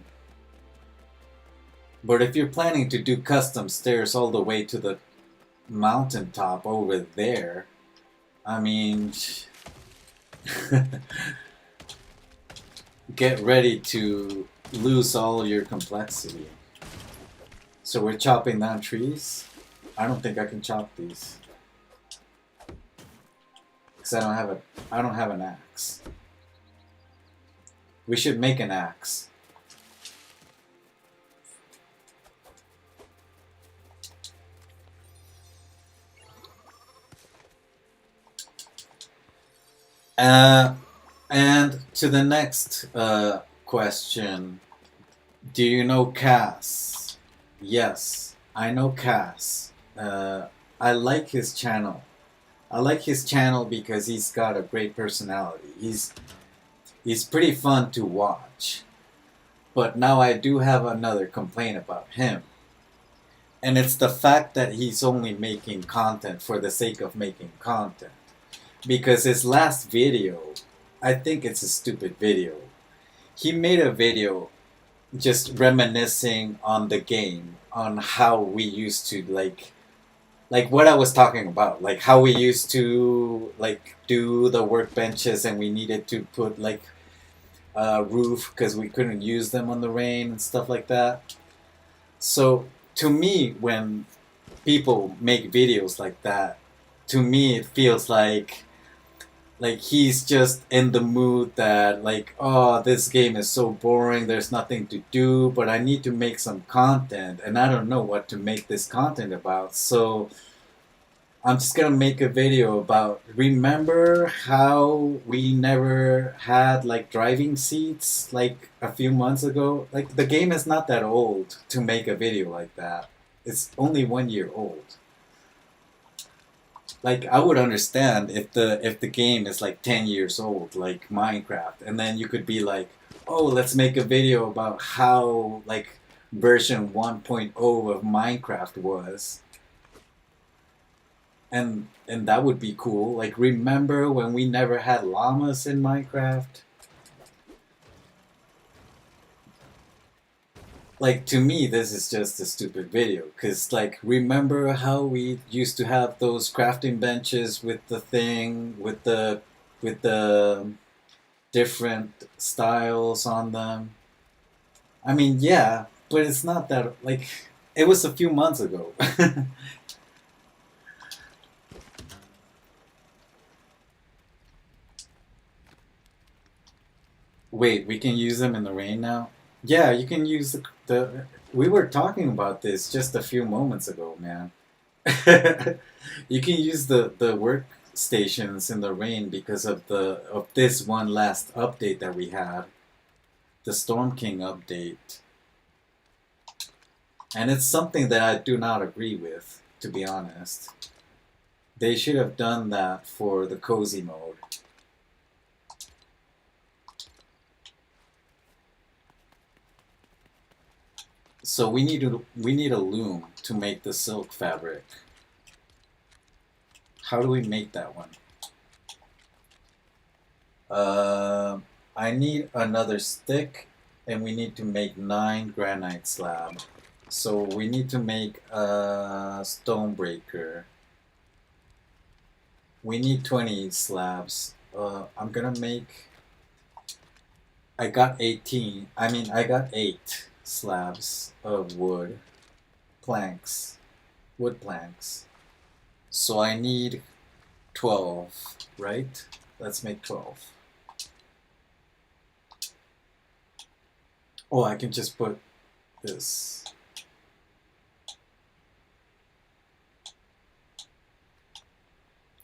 But if you're planning to do custom stairs all the way to the mountaintop over there, I mean, get ready to lose all your complexity. So we're chopping down trees. I don't think I can chop these because I don't have an axe. We should make an axe. Uh, and to the next question. Do you know Cass? Yes, I know Cass. I like his channel. I like his channel because he's got a great personality. He's pretty fun to watch. But now I do have another complaint about him. And it's the fact that he's only making content for the sake of making content. Because his last video, I think it's a stupid video. He made a video just reminiscing on the game, on how we used to like what I was talking about, like how we used to like do the workbenches and we needed to put like a roof because we couldn't use them on the rain and stuff like that. So to me, when people make videos like that, to me it feels like he's just in the mood that like, oh, this game is so boring, there's nothing to do, but I need to make some content and I don't know what to make this content about. So I'm just gonna make a video about, remember how we never had like driving seats like a few months ago? Like the game is not that old to make a video like that. It's only 1 year old. Like I would understand if the game is like 10 years old, like Minecraft, and then you could be like, oh, let's make a video about how like version 1.0 of Minecraft was, and that would be cool. Like remember when we never had llamas in Minecraft? Like to me this is just a stupid video because like remember how we used to have those crafting benches with the thing with the different styles on them. I mean, yeah, but it's not that like it was a few months ago. Wait, we can use them in the rain now? Yeah, you can use the we were talking about this just a few moments ago, man. You can use the workstations in the rain because of the of this one last update that we had, the Storm King update. And it's something that I do not agree with, to be honest. They should have done that for the cozy mode. So we need a loom to make the silk fabric. How do we make that one? I need another stick, and we need to make 9 granite slab. So we need to make a stone breaker. We need 20 slabs. I'm gonna make. I got 18. I got 8 slabs of wood planks, wood planks. So I need 12, right? Let's make 12. Oh, I can just put this.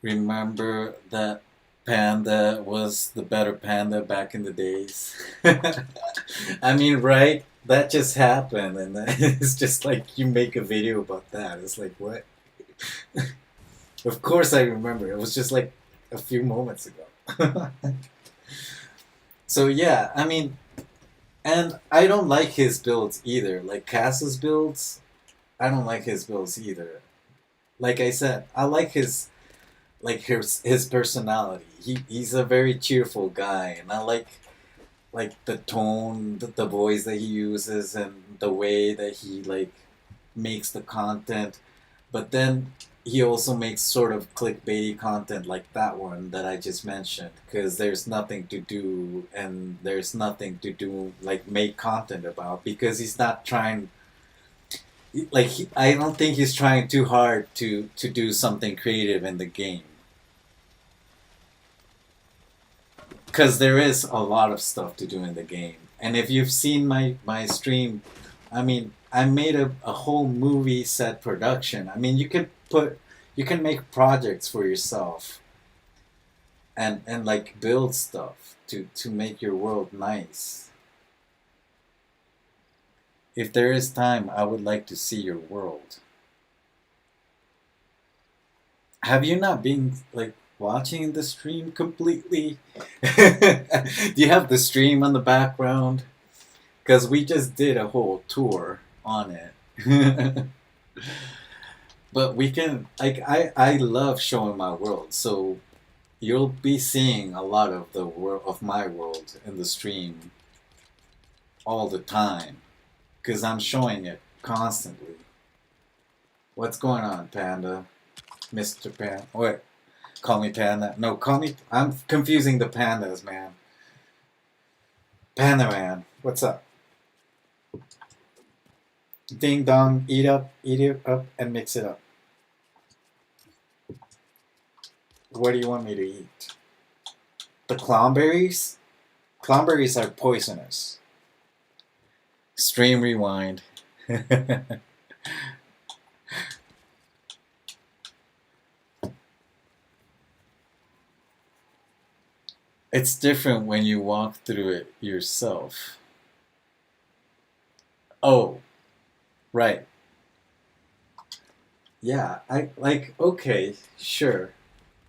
Remember that panda was the better panda back in the days? I mean, right? That just happened, and it's just like you make a video about that. It's like, what? Of course I remember. It was just like a few moments ago. So yeah, I mean, and I don't like his builds either. Like Cass's builds, I don't like his builds either. Like I said, I like his personality. He's a very cheerful guy, and I like the tone, the voice that he uses, and the way that he like makes the content. But then he also makes sort of clickbaity content like that one that I just mentioned, because there's nothing to do and there's nothing to do like make content about, because he's not trying like I don't think he's trying too hard to do something creative in the game, because there is a lot of stuff to do in the game. And if you've seen my stream, I mean, I made a whole movie set production. I mean, you can make projects for yourself, and like build stuff to make your world nice. If there is time, I would like to see your world. Have you not been like watching the stream completely? Do you have the stream on the background? Because we just did a whole tour on it. But we can like I love showing my world, so you'll be seeing a lot of the world of my world in the stream all the time because I'm showing it constantly. What's going on, Panda? Mr. Panda. Wait, call me Panda. No, call me. I'm confusing the pandas, man. Panda Man, what's up? Ding dong, eat it up, and mix it up. What do you want me to eat? The clownberries? Clownberries are poisonous. Stream rewind. It's different when you walk through it yourself. Oh, right. Yeah, I like, okay, sure.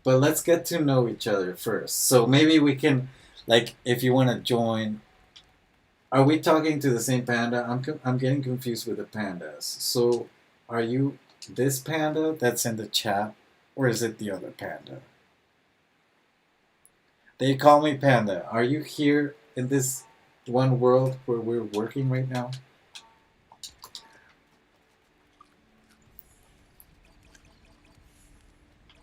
But let's get to know each other first. So maybe we can, like, if you want to join, are we talking to the same panda? I'm getting confused with the pandas. So are you this panda that's in the chat, or is it the other panda? They call me Panda. Are you here in this one world where we're working right now?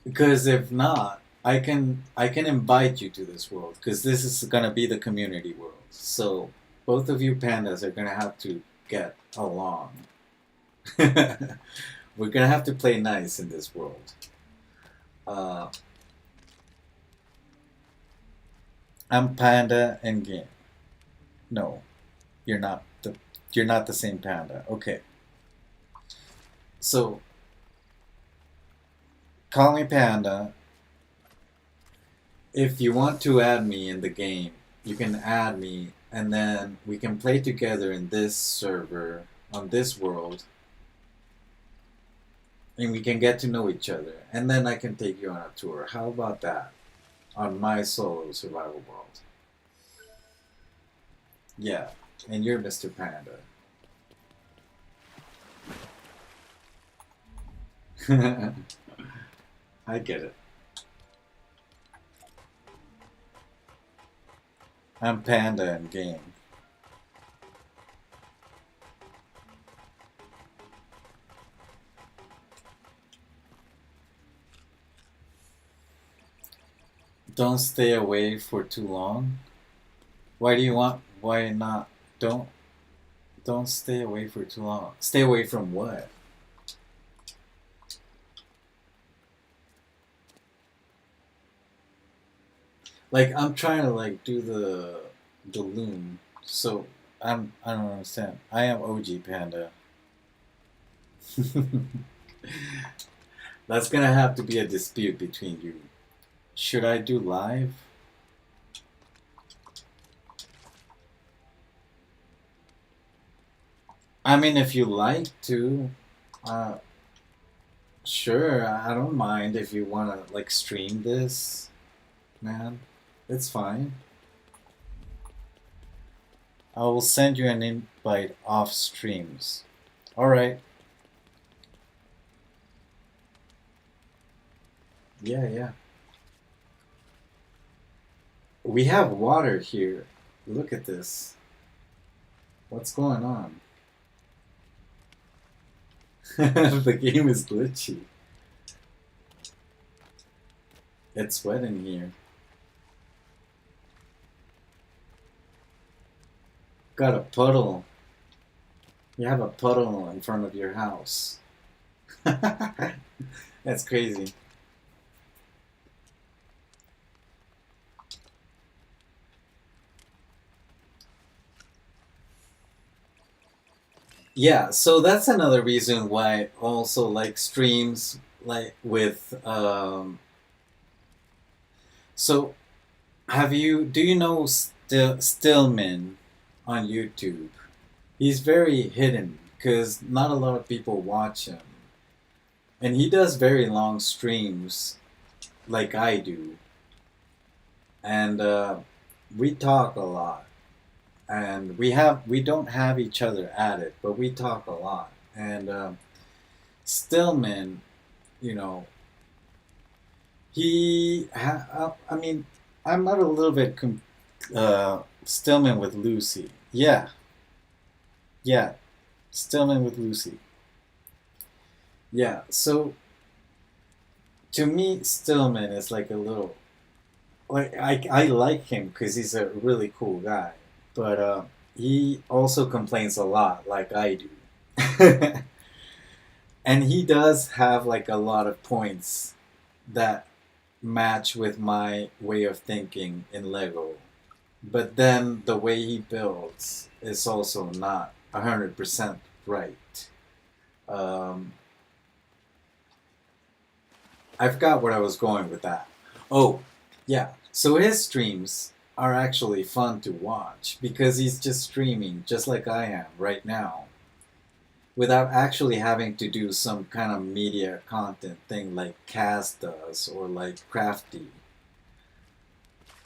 Because if not, I can invite you to this world because this is gonna be the community world. So both of you pandas are gonna have to get along. We're gonna have to play nice in this world. Uh, I'm panda and game. No, you're not the same panda. Okay, so call me panda. If you want to add me in the game, you can add me, and then we can play together in this server on this world, and we can get to know each other. And then I can take you on a tour. How about that? On my solo survival world. Yeah, and you're Mr. Panda. I get it. I'm Panda in game. Don't stay away for too long. Why do you want? Why not? Don't don't stay away for too long. Stay away from what? Like I'm trying to like do the loom. So I don't understand. I am OG Panda. That's gonna have to be a dispute between you. Should I do live? I mean, if you like to, uh, sure. I don't mind if you wanna like stream this, man. It's fine. I will send you an invite off streams. All right. Yeah, yeah. We have water here. Look at this. What's going on? The game is glitchy. It's wet in here. Got a puddle. You have a puddle in front of your house. That's crazy. Yeah, so that's another reason why also like streams like with So, do you know Stillman on YouTube? He's very hidden because not a lot of people watch him. And he does very long streams like I do. And we talk a lot. And we don't have each other at it, but we talk a lot. And Stillman, you know, I mean, I'm not a little bit Stillman with Lucy. Yeah, yeah, Stillman with Lucy. Yeah, so to me, Stillman is like a little I like him because he's a really cool guy, but he also complains a lot, like I do, and he does have like a lot of points that match with my way of thinking in Lego. But then the way he builds is also not 100% right. Um, I forgot where I was going with that. Oh, yeah. So his streams are actually fun to watch because he's just streaming just like I am right now without actually having to do some kind of media content thing like Kaz does or like Crafty.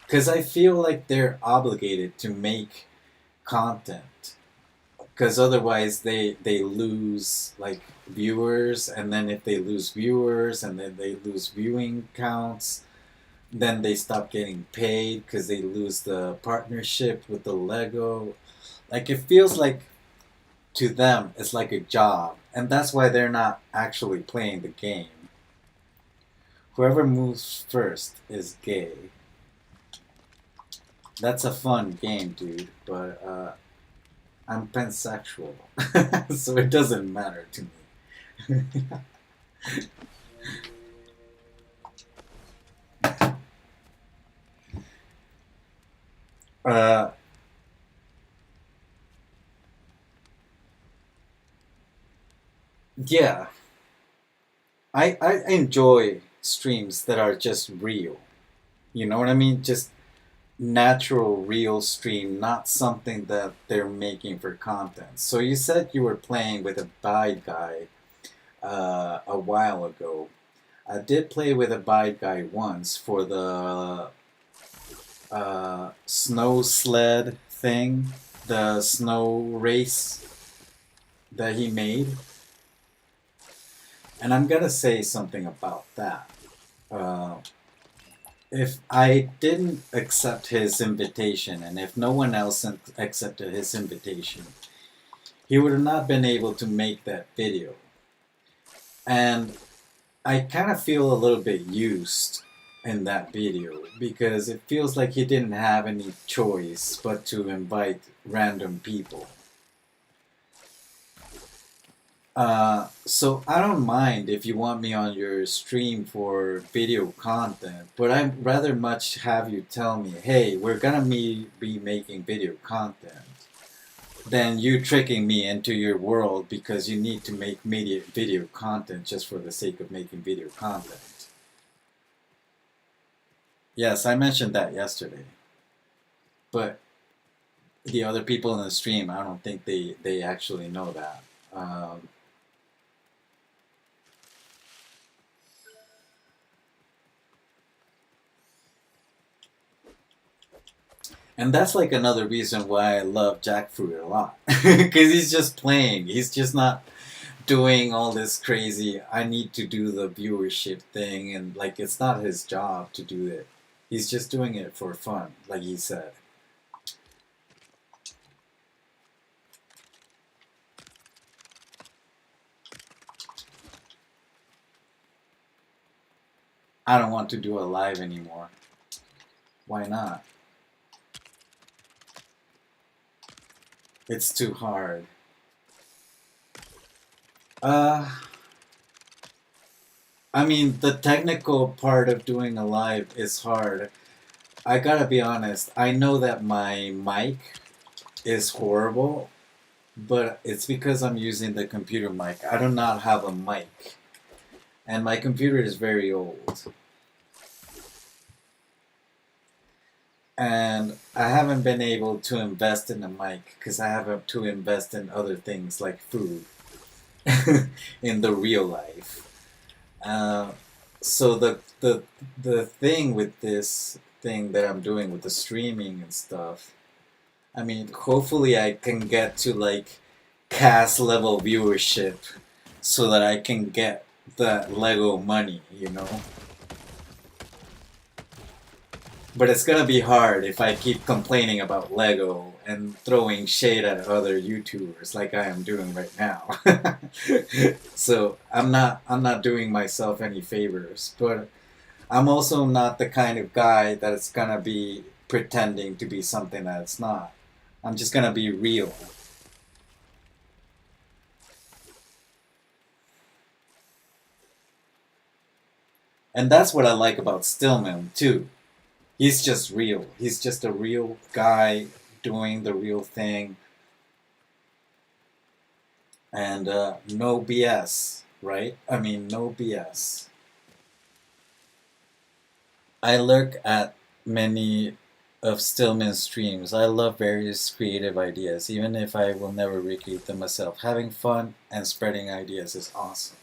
Because I feel like they're obligated to make content because otherwise they lose like viewers, and then if they lose viewers and then they lose viewing counts, then they stop getting paid because they lose the partnership with the Lego. Like it feels like to them it's like a job, and that's why they're not actually playing the game. Whoever moves first is gay. That's a fun game, dude, but I'm pansexual, so it doesn't matter to me. uh, yeah, I enjoy streams that are just real. You know what I mean? Just natural, real stream, not something that they're making for content. So you said you were playing with a bide guy a while ago. I did play with a bide guy once for the snow sled thing, the snow race that he made. And I'm gonna say something about that. Uh, if I didn't accept his invitation, and if no one else accepted his invitation, he would have not been able to make that video. And I kind of feel a little bit used in that video because it feels like he didn't have any choice but to invite random people. So I don't mind if you want me on your stream for video content, but I'd rather much have you tell me, hey, we're gonna be making video content, than you tricking me into your world because you need to make media video content just for the sake of making video content. Yes, I mentioned that yesterday, but the other people in the stream, I don't think they actually know that. And that's like another reason why I love Jackfruit a lot. Because he's just playing. He's just not doing all this crazy, I need to do the viewership thing. And like, it's not his job to do it. He's just doing it for fun, like he said. I don't want to do a live anymore. Why not? It's too hard. Uh, I mean, the technical part of doing a live is hard. I gotta be honest, I know that my mic is horrible, but it's because I'm using the computer mic. I do not have a mic, and my computer is very old. and I haven't been able to invest in a mic because I have to invest in other things like food in the real life. Uh, so the thing with this thing that I'm doing with the streaming and stuff, I mean, hopefully I can get to like cast level viewership so that I can get that Lego money, you know? But it's gonna be hard if I keep complaining about Lego and throwing shade at other YouTubers like I am doing right now. So I'm not doing myself any favors, but I'm also not the kind of guy that is gonna be pretending to be something that it's not. I'm just gonna be real. And that's what I like about Stillman too. He's just real. He's just a real guy doing the real thing, and no BS, right? I mean, no BS. I look at many of Stillman's streams. I love various creative ideas, even if I will never recreate them myself. Having fun and spreading ideas is awesome.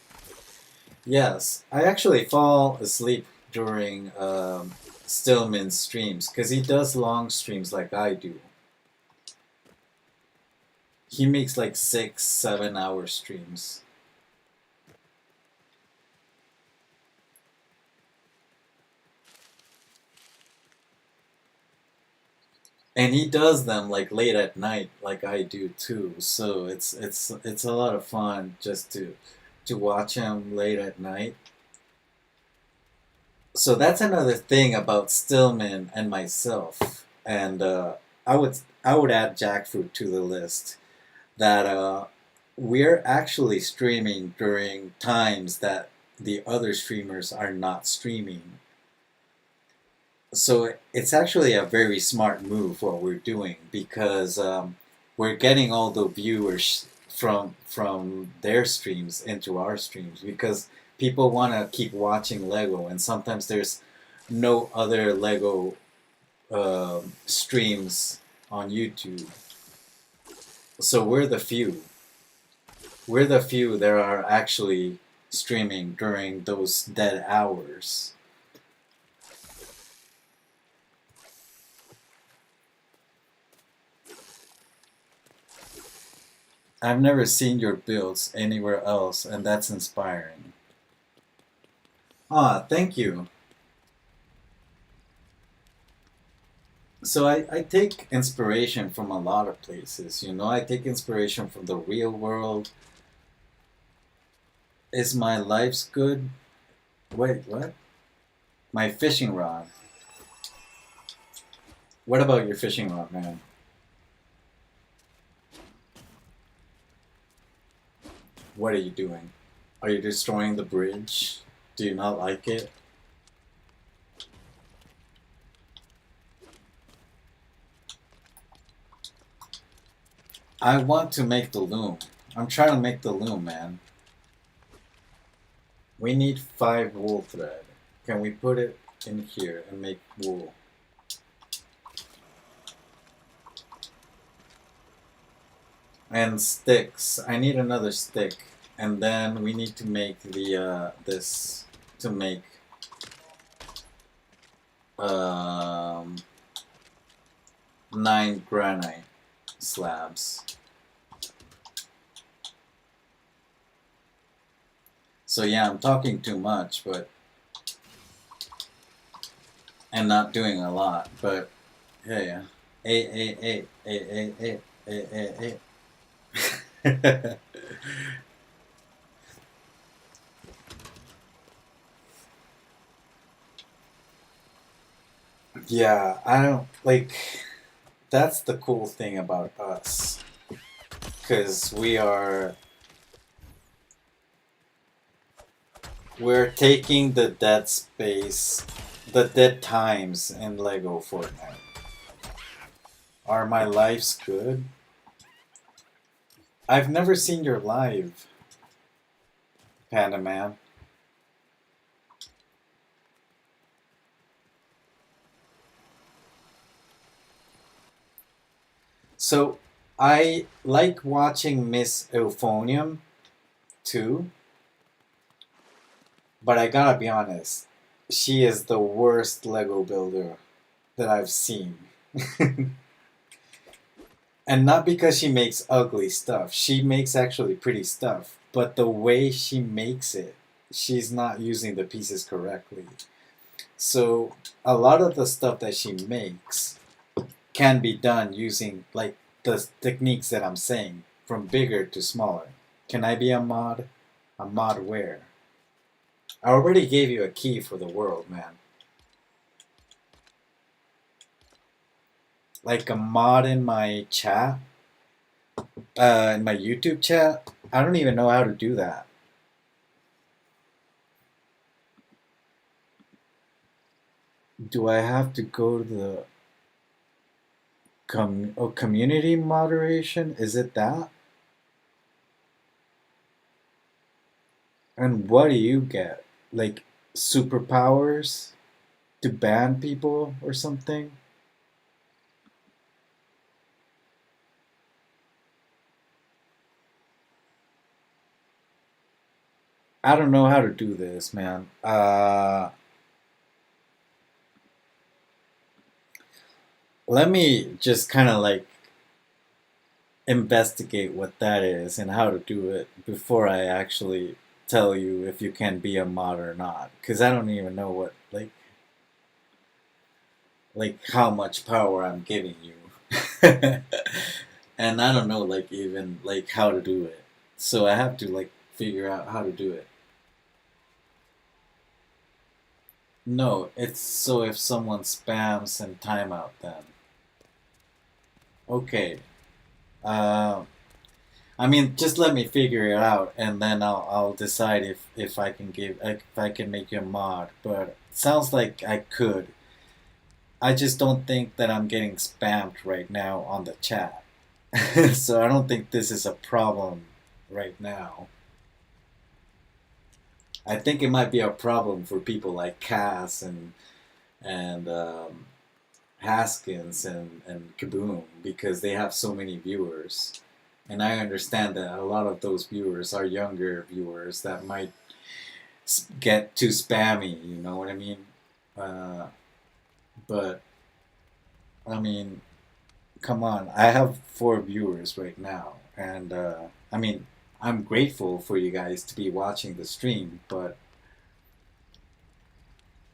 Yes, I actually fall asleep during Stillman's streams because he does long streams like I do. He makes like 6, 7 hour streams. And he does them like late at night like I do too. So it's a lot of fun just to watch him late at night. So that's another thing about Stillman and myself. And I would add Jackfruit to the list that we're actually streaming during times that the other streamers are not streaming. So it's actually a very smart move what we're doing because we're getting all the viewers from their streams into our streams because people want to keep watching Lego and sometimes there's no other Lego streams on YouTube. So we're the few. We're the few that are actually streaming during those dead hours. I've never seen your builds anywhere else, and that's inspiring. Ah, thank you. So I take inspiration from a lot of places, you know. I take inspiration from the real world. Is my life's good? Wait, what? My fishing rod. What about your fishing rod, man? What are you doing? Are you destroying the bridge? Do you not like it? I want to make the loom. I'm trying to make the loom, man. We need 5 wool thread. Can we put it in here and make wool? And sticks. I need another stick. And then we need to make the this to make um, 9 granite slabs. So yeah, I'm talking too much, but and not doing a lot. But hey, hey. Yeah, I don't like. That's the cool thing about us, because we're taking the dead space, the dead times in Lego Fortnite. Are my lives good? I've never seen your live, Panda Man. So I like watching Miss Euphonium too, but I gotta be honest, she is the worst Lego builder that I've seen. And not because she makes ugly stuff. She makes actually pretty stuff, but the way she makes it, she's not using the pieces correctly. So a lot of the stuff that she makes can be done using like the techniques that I'm saying, from bigger to smaller. Can I be a mod? A mod where? I already gave you a key for the world, man. Like a mod in my chat, in my YouTube chat. I don't even know how to do that. Do I have to go to the community moderation? Is it that? And what do you get? Like superpowers to ban people or something? I don't know how to do this, man. Let me just kind of like investigate what that is and how to do it before I actually tell you if you can be a mod or not. Because I don't even know what, like how much power I'm giving you. And I don't know, like, even, like, how to do it. So I have to, like, figure out how to do it. No, it's so if someone spams and timeout them. Okay. Uh, I mean, just let me figure it out, and then I'll decide if I can if I can make you a mod. But it sounds like I could. I just don't think that I'm getting spammed right now on the chat. So I don't think this is a problem right now. I think it might be a problem for people like Cass and Haskins and Kaboom because they have so many viewers. And I understand that a lot of those viewers are younger viewers that might get too spammy, you know what I mean? Uh, but, I mean, come on. I have 4 viewers right now. And, I mean, I'm grateful for you guys to be watching the stream, but,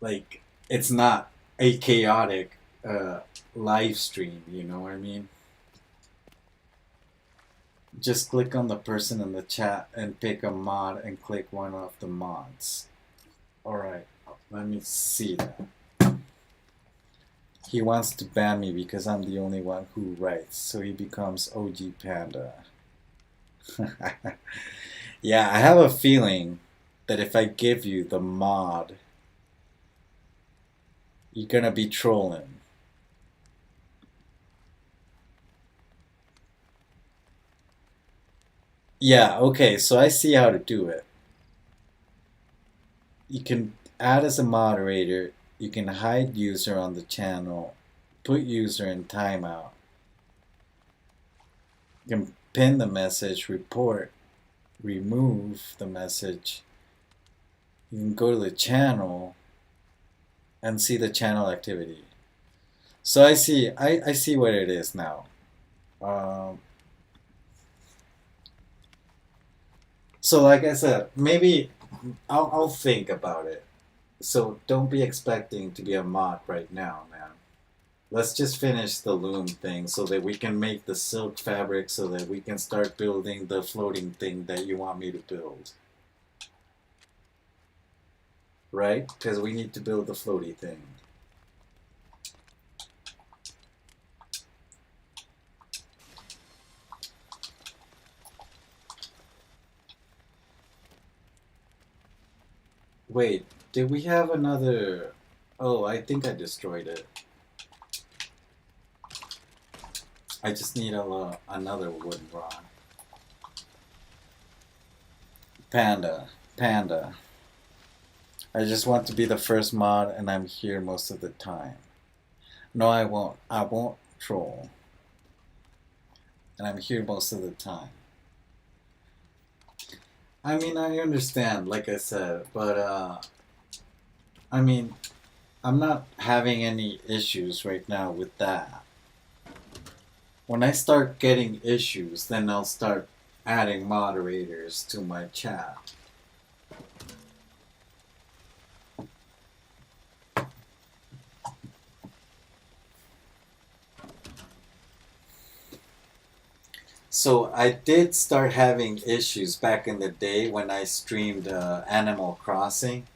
like, it's not a chaotic live stream, you know what I mean? Just click on the person in the chat and pick a mod and click one of the mods. Alright, let me see that. He wants to ban me because I'm the only one who writes, so he becomes OG Panda. Yeah, I have a feeling that if I give you the mod, you're gonna be trolling. Yeah, okay, so I see how to do it. You can add as a moderator, you can hide user on the channel, put user in timeout, you can pin the message, report, remove the message, you can go to the channel and see the channel activity. So I see what it is now. Um, so like I said, maybe I'll think about it. So don't be expecting to be a mod right now, man. Let's just finish the loom thing so that we can make the silk fabric so that we can start building the floating thing that you want me to build. Right? Because we need to build the floaty thing. Wait, did we have another... Oh, I think I destroyed it. I just need another wooden rod. Panda. Panda. I just want to be the first mod and I'm here most of the time. No, I won't. I won't troll. and I'm here most of the time. I mean, I understand, like I said, but I mean, I'm not having any issues right now with that. When I start getting issues, then I'll start adding moderators to my chat. So I did start having issues back in the day when I streamed Animal Crossing,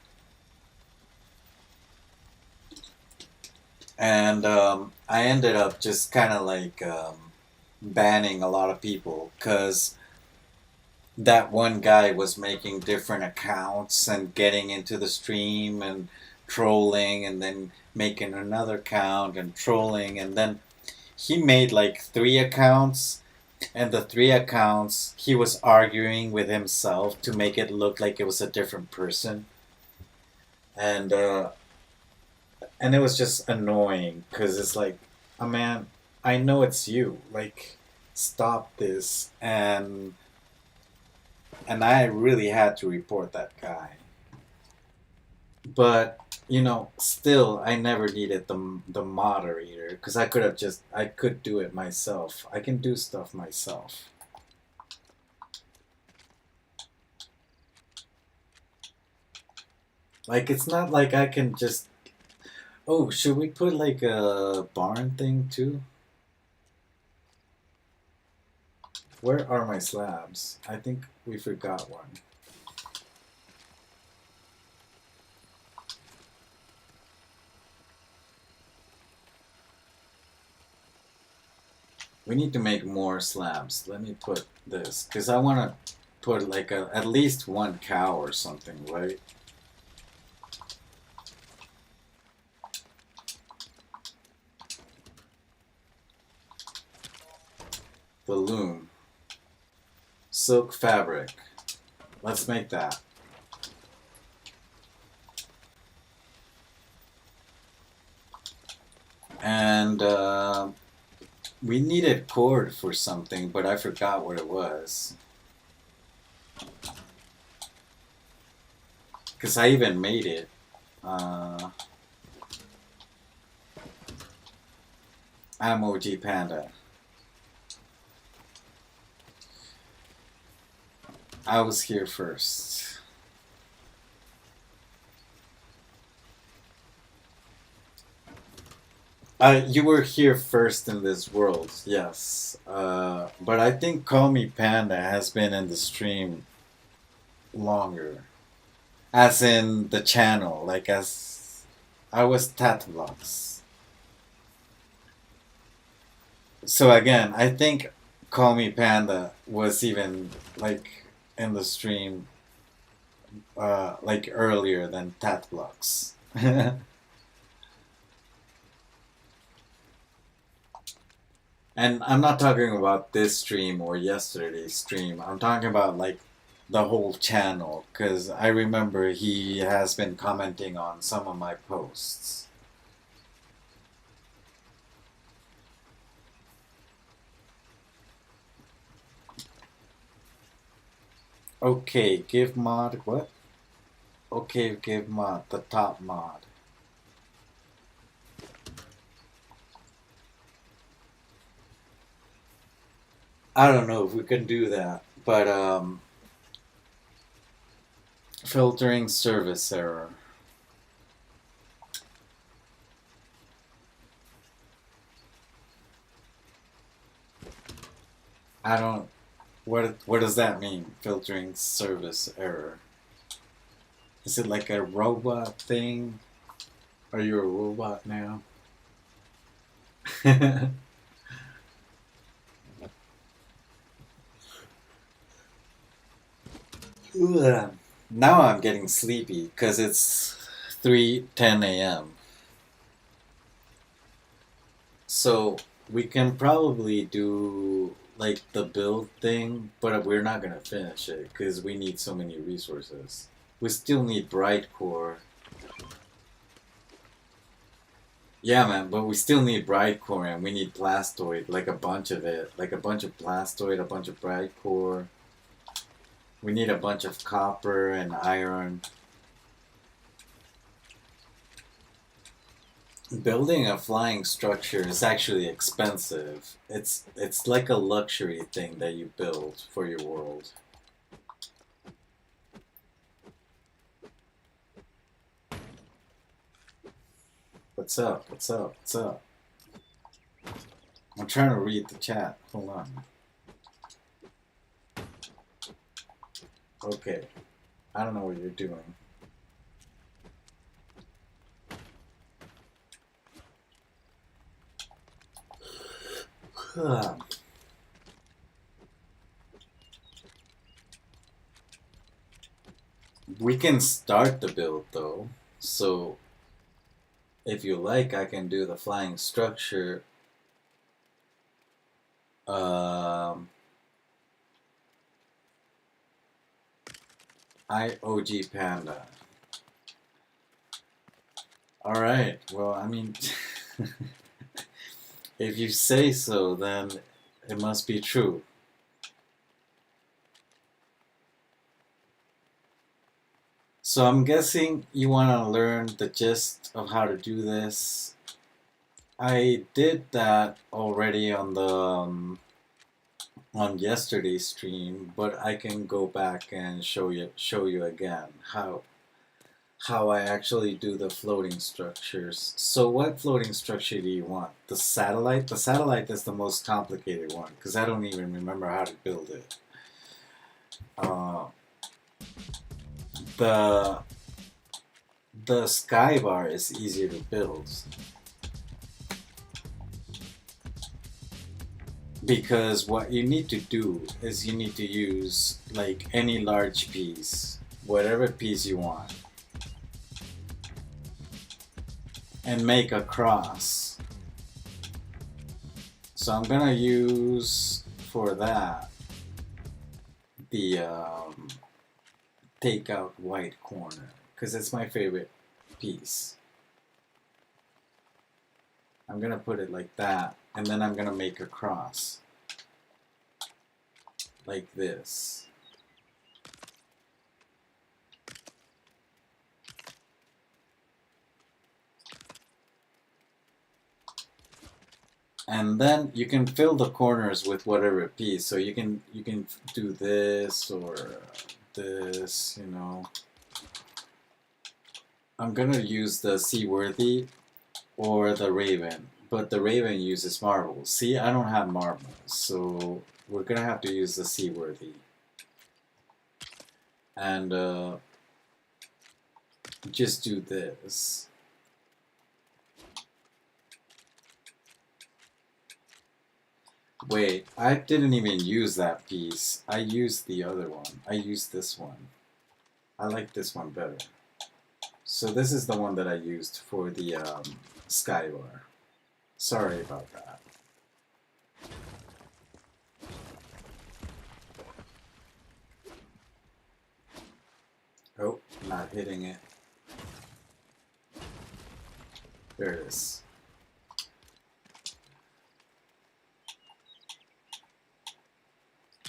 and I ended up just kind of like banning a lot of people because that one guy was making different accounts and getting into the stream and trolling and then making another account and trolling, and then he made like 3 accounts, and the 3 accounts he was arguing with himself to make it look like it was a different person, and it was just annoying because it's like, oh man, I know it's you, like, stop this. And I really had to report that guy. But still, I never needed the moderator because I could do it myself. I can do stuff myself. Like, it's not like I can just. Oh, should we put like a barn thing too? Where are my slabs? I think we forgot one. We need to make more slabs. Let me put this, because I want to put like at least 1 cow or something, right? The loom. Silk fabric. Let's make that. And we needed cord for something, but I forgot what it was. Because I even made it. I'm OG Panda. I was here first. You were here first in this world, yes. But I think Call Me Panda has been in the stream longer. As in the channel, like as I was Tatblocks. So again, I think Call Me Panda was even like in the stream like earlier than Tatblocks. And I'm not talking about this stream or yesterday's stream. I'm talking about like the whole channel, because I remember he has been commenting on some of my posts. Okay, give mod what? Okay, give mod the top mod. I don't know if we can do that, but filtering service error. I don't. What does that mean? Filtering service error. Is it like a robot thing? Are you a robot now? Ugh. Now I'm getting sleepy because it's 3:10 a.m. So we can probably do like the build thing, but we're not gonna finish it because we need so many resources. We still need bright core. Yeah, man, but we still need bright core and we need blastoid, like a bunch of it, like a bunch of blastoid, a bunch of bright core. We need a bunch of copper and iron. Building a flying structure is actually expensive. It's like a luxury thing that you build for your world. What's up? What's up? What's up? I'm trying to read the chat. Hold on. Okay. I don't know what you're doing. We can start the build though. So if you like, I can do the flying structure. Um, OG Panda. All right. Well, I mean, if you say so, then it must be true. So I'm guessing you want to learn the gist of how to do this. I did that already on yesterday's stream, but I can go back and show you again how I actually do the floating structures. So what floating structure do you want? The satellite? The satellite is the most complicated one because I don't even remember how to build it. Uh, the the sky bar is easier to build because what you need to do is you need to use like any large piece, whatever piece you want, and make a cross. So I'm gonna use for that the take out white corner because it's my favorite piece. I'm gonna put it like that, and then I'm gonna make a cross like this. And then you can fill the corners with whatever piece. So you can do this or this, you know. I'm gonna use the Seaworthy or the Raven, but the Raven uses marbles. See, I don't have marbles, so we're gonna have to use the Seaworthy. And just do this. Wait, I didn't even use that piece. I used the other one. I used this one. I like this one better. So this is the one that I used for the Skybar. Sorry about that. Oh, not hitting it. There it is.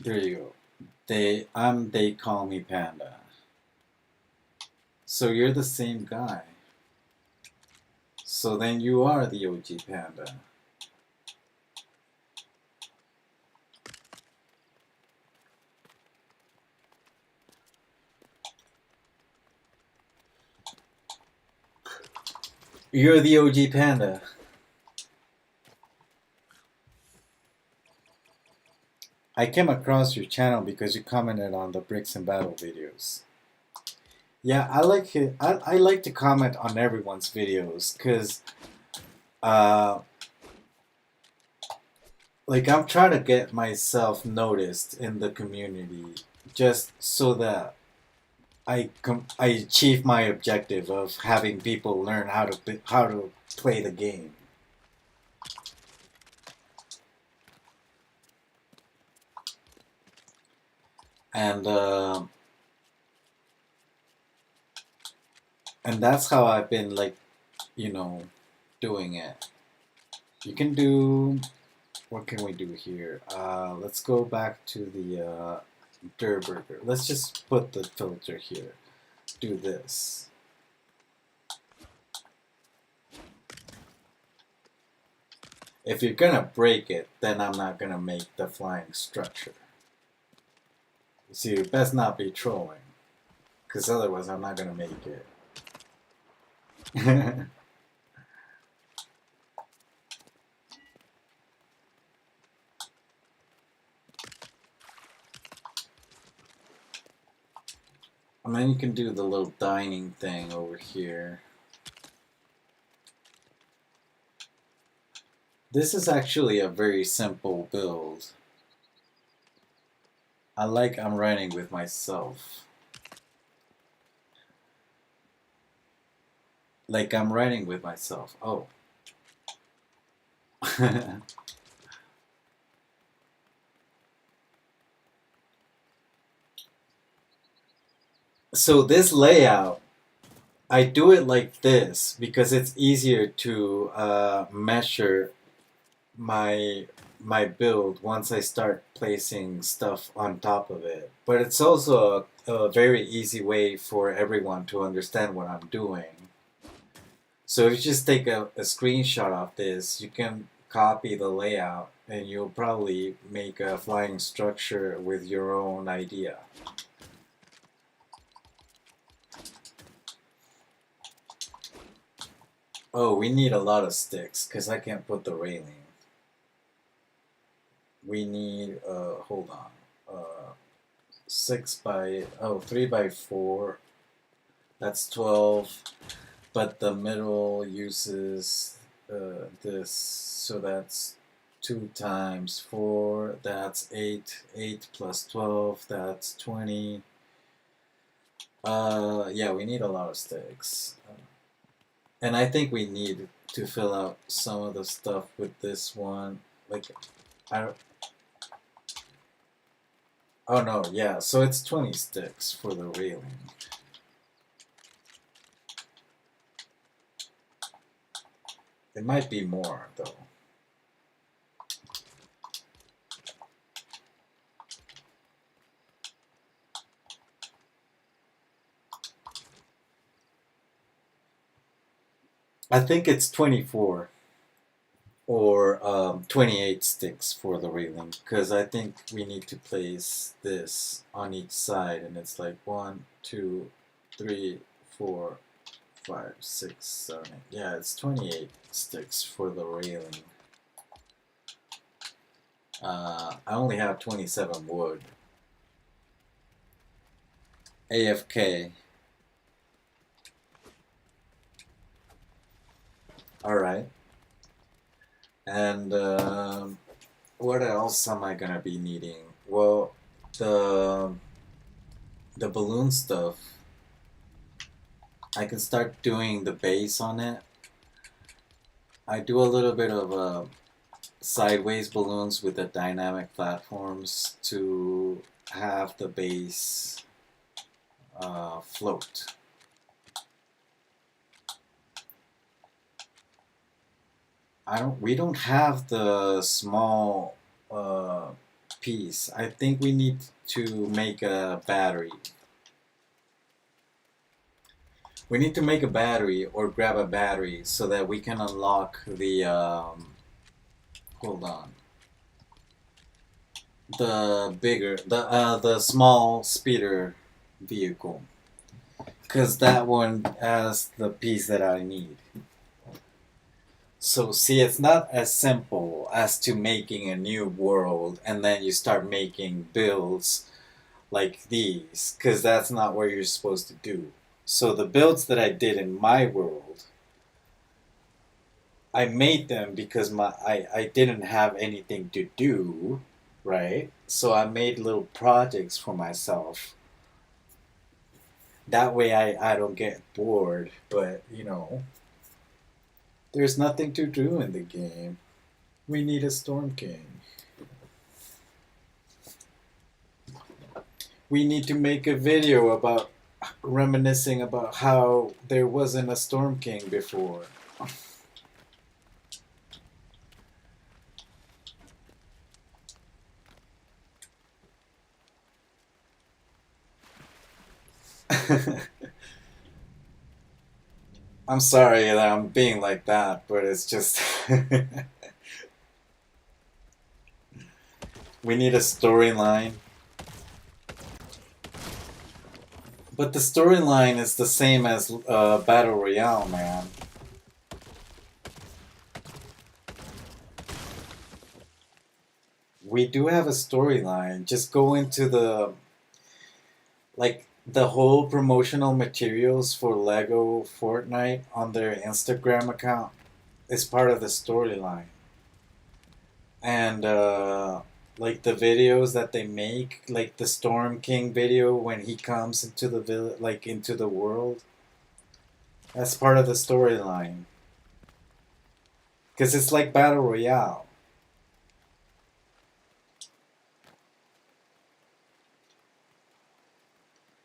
There you go. They call me Panda. So you're the same guy. So then you are the OG Panda. You're the OG Panda. I came across your channel because you commented on the Bricks and Battle videos. Yeah, I like it. I like to comment on everyone's videos because, uh, like, I'm trying to get myself noticed in the community just so that I achieve my objective of having people learn how to play the game. And and that's how I've been like, you know, doing it. You can do, what can we do here? Let's go back to the Durburger. Let's just put the filter here. Do this. If you're gonna break it, then I'm not gonna make the flying structure. See, you best not be trolling, because otherwise I'm not gonna make it. And then you can do the little dining thing over here. This is actually a very simple build. I'm writing with myself. Like I'm writing with myself. Oh. So this layout, I do it like this because it's easier to measure my build once I start placing stuff on top of it. But it's also a very easy way for everyone to understand what I'm doing. So if you just take a screenshot of this, you can copy the layout and you'll probably make a flying structure with your own idea. Oh, we need a lot of sticks because I can't put the railing. We need, hold on, 3 by 4, that's 12, but the middle uses this, so that's 2 times 4, that's 8, 8 plus 12, that's 20. Yeah, we need a lot of sticks. And I think we need to fill out some of the stuff with this one. Like, oh no, yeah, so it's 20 sticks for the railing. It might be more, though. I think it's 24 or 28 sticks for the railing, because I think we need to place this on each side, and it's like 1, 2, 3, 4, 5, 6, 7, 8. Yeah, it's 28 sticks for the railing. I only have 27 wood. AFK. Alright. And what else am I gonna be needing? Well, the balloon stuff, I can start doing the base on it. I do a little bit of sideways balloons with the dynamic platforms to have the base float. We don't have the small piece. I think we need to make a battery. We need to make a battery or grab a battery so that we can unlock the hold on. The small speeder vehicle, because that one has the piece that I need. So see, it's not as simple as to making a new world and then you start making builds like these, because that's not what you're supposed to do. So the builds that I did in my world, I made them because I didn't have anything to do, right? So I made little projects for myself. That way I don't get bored, but you know, there's nothing to do in the game. We need a Storm King. We need to make a video about reminiscing about how there wasn't a Storm King before. I'm sorry that I'm being like that, but it's just we need a storyline. But the storyline is the same as Battle Royale, man. We do have a storyline. Just go into the like the whole promotional materials for Lego Fortnite on their Instagram account is part of the storyline. And like the videos that they make, like the Storm King video when he comes into the like into the world, that's part of the storyline. Because it's like Battle Royale.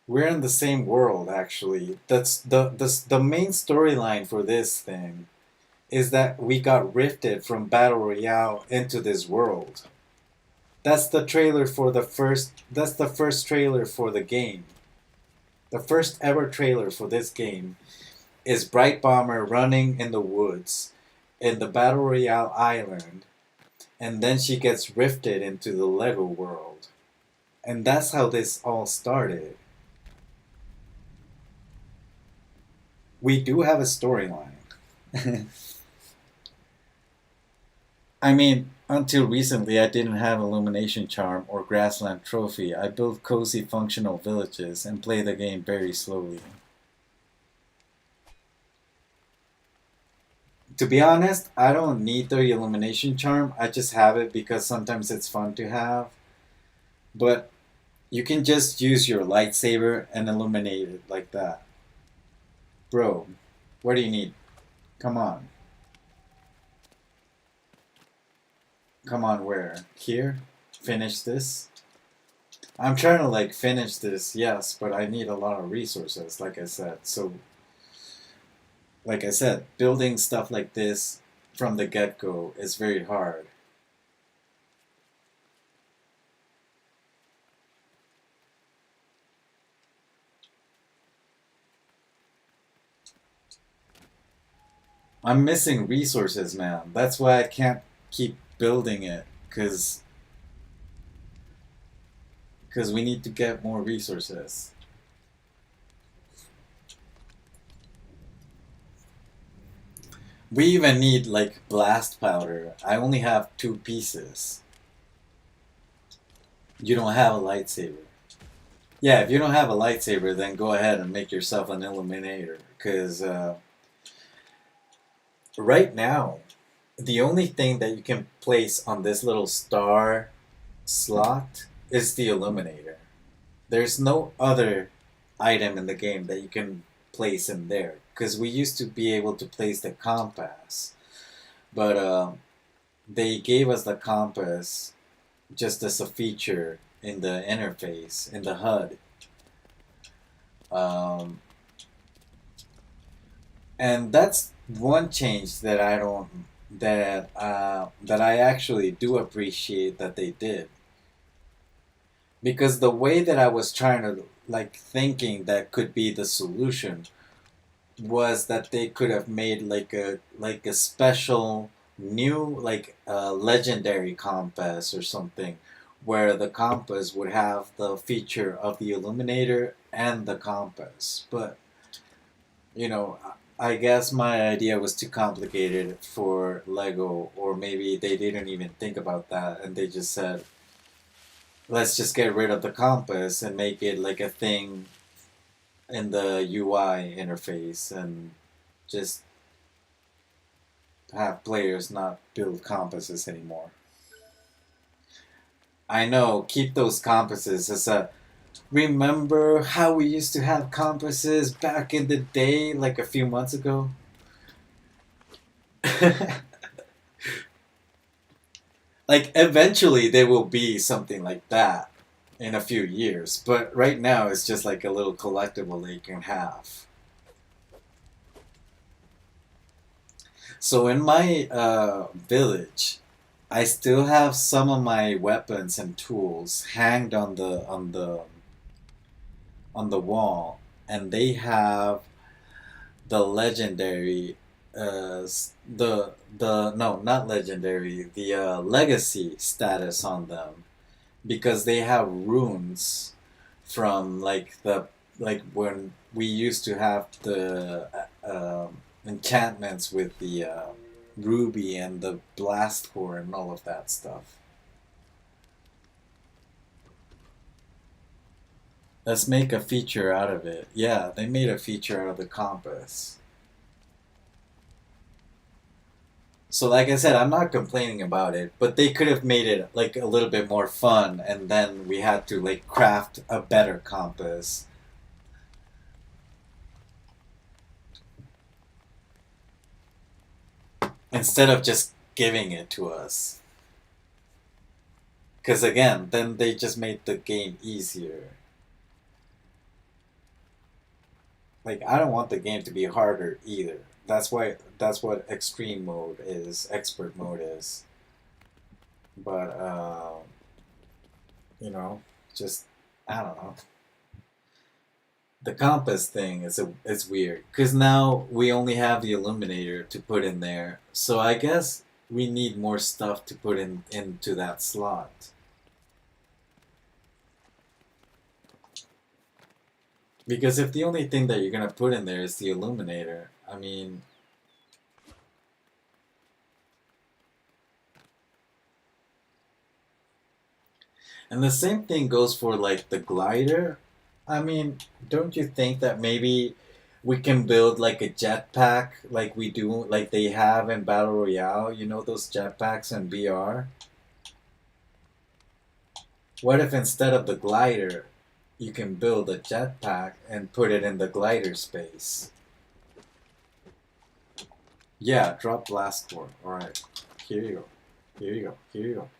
We're in the same world, actually. That's the main storyline for this thing is that we got rifted from Battle Royale into this world. That's the trailer for the first. That's the first trailer for the game. The first ever trailer for this game is Bright Bomber running in the woods in the Battle Royale island, and then she gets rifted into the Lego world. And that's how this all started. We do have a storyline. I mean, until recently, I didn't have Illumination Charm or Grassland Trophy. I built cozy, functional villages and play the game very slowly. To be honest, I don't need the Illumination Charm. I just have it because sometimes it's fun to have. But you can just use your lightsaber and illuminate it like that. Bro, what do you need? Come on. Come on, where? Here? Finish this? I'm trying to like finish this, yes, but I need a lot of resources, like I said. So, like I said, building stuff like this from the get-go is very hard. I'm missing resources, man. That's why I can't keep building it, cause we need to get more resources. We even need like blast powder. I only have 2 pieces. You don't have a lightsaber. Yeah, if you don't have a lightsaber, then go ahead and make yourself an illuminator. Cause right now, the only thing that you can place on this little star slot is the illuminator. There's no other item in the game that you can place in there because we used to be able to place the compass, but they gave us the compass just as a feature in the interface in the HUD, um, and that's one change that I don't that I actually do appreciate that they did because the way that I was trying to like thinking that could be the solution was that they could have made like a special new like legendary compass or something where the compass would have the feature of the illuminator and the compass, but you know, I guess my idea was too complicated for Lego, or maybe they didn't even think about that and they just said let's just get rid of the compass and make it like a thing in the UI interface and just have players not build compasses anymore. I know, keep those compasses as a remember how we used to have compasses back in the day like a few months ago? Like eventually there will be something like that in a few years, but right now it's just like a little collectible that you can have. So in my village, I still have some of my weapons and tools hanged on the wall, and they have the legendary, the no, not legendary, the legacy status on them because they have runes from like the like when we used to have the enchantments with the ruby and the blast core and all of that stuff. Let's make a feature out of it. Yeah, they made a feature out of the compass. So like I said, I'm not complaining about it, but they could have made it like a little bit more fun and then we had to like craft a better compass instead of just giving it to us. Cuz again, then they just made the game easier. Like I don't want the game to be harder either. That's what extreme mode is, expert mode is. But you know, just I don't know. The compass thing is weird because now we only have the illuminator to put in there. So I guess we need more stuff to put in into that slot. Because if the only thing that you're gonna put in there is the illuminator, I mean, and the same thing goes for like the glider. I mean, don't you think that maybe we can build like a jetpack like we do, like they have in Battle Royale? You know those jetpacks in BR? What if instead of the glider, you can build a jetpack and put it in the glider space? Yeah, drop blast core. Alright. Here you go. Here you go. Here you go.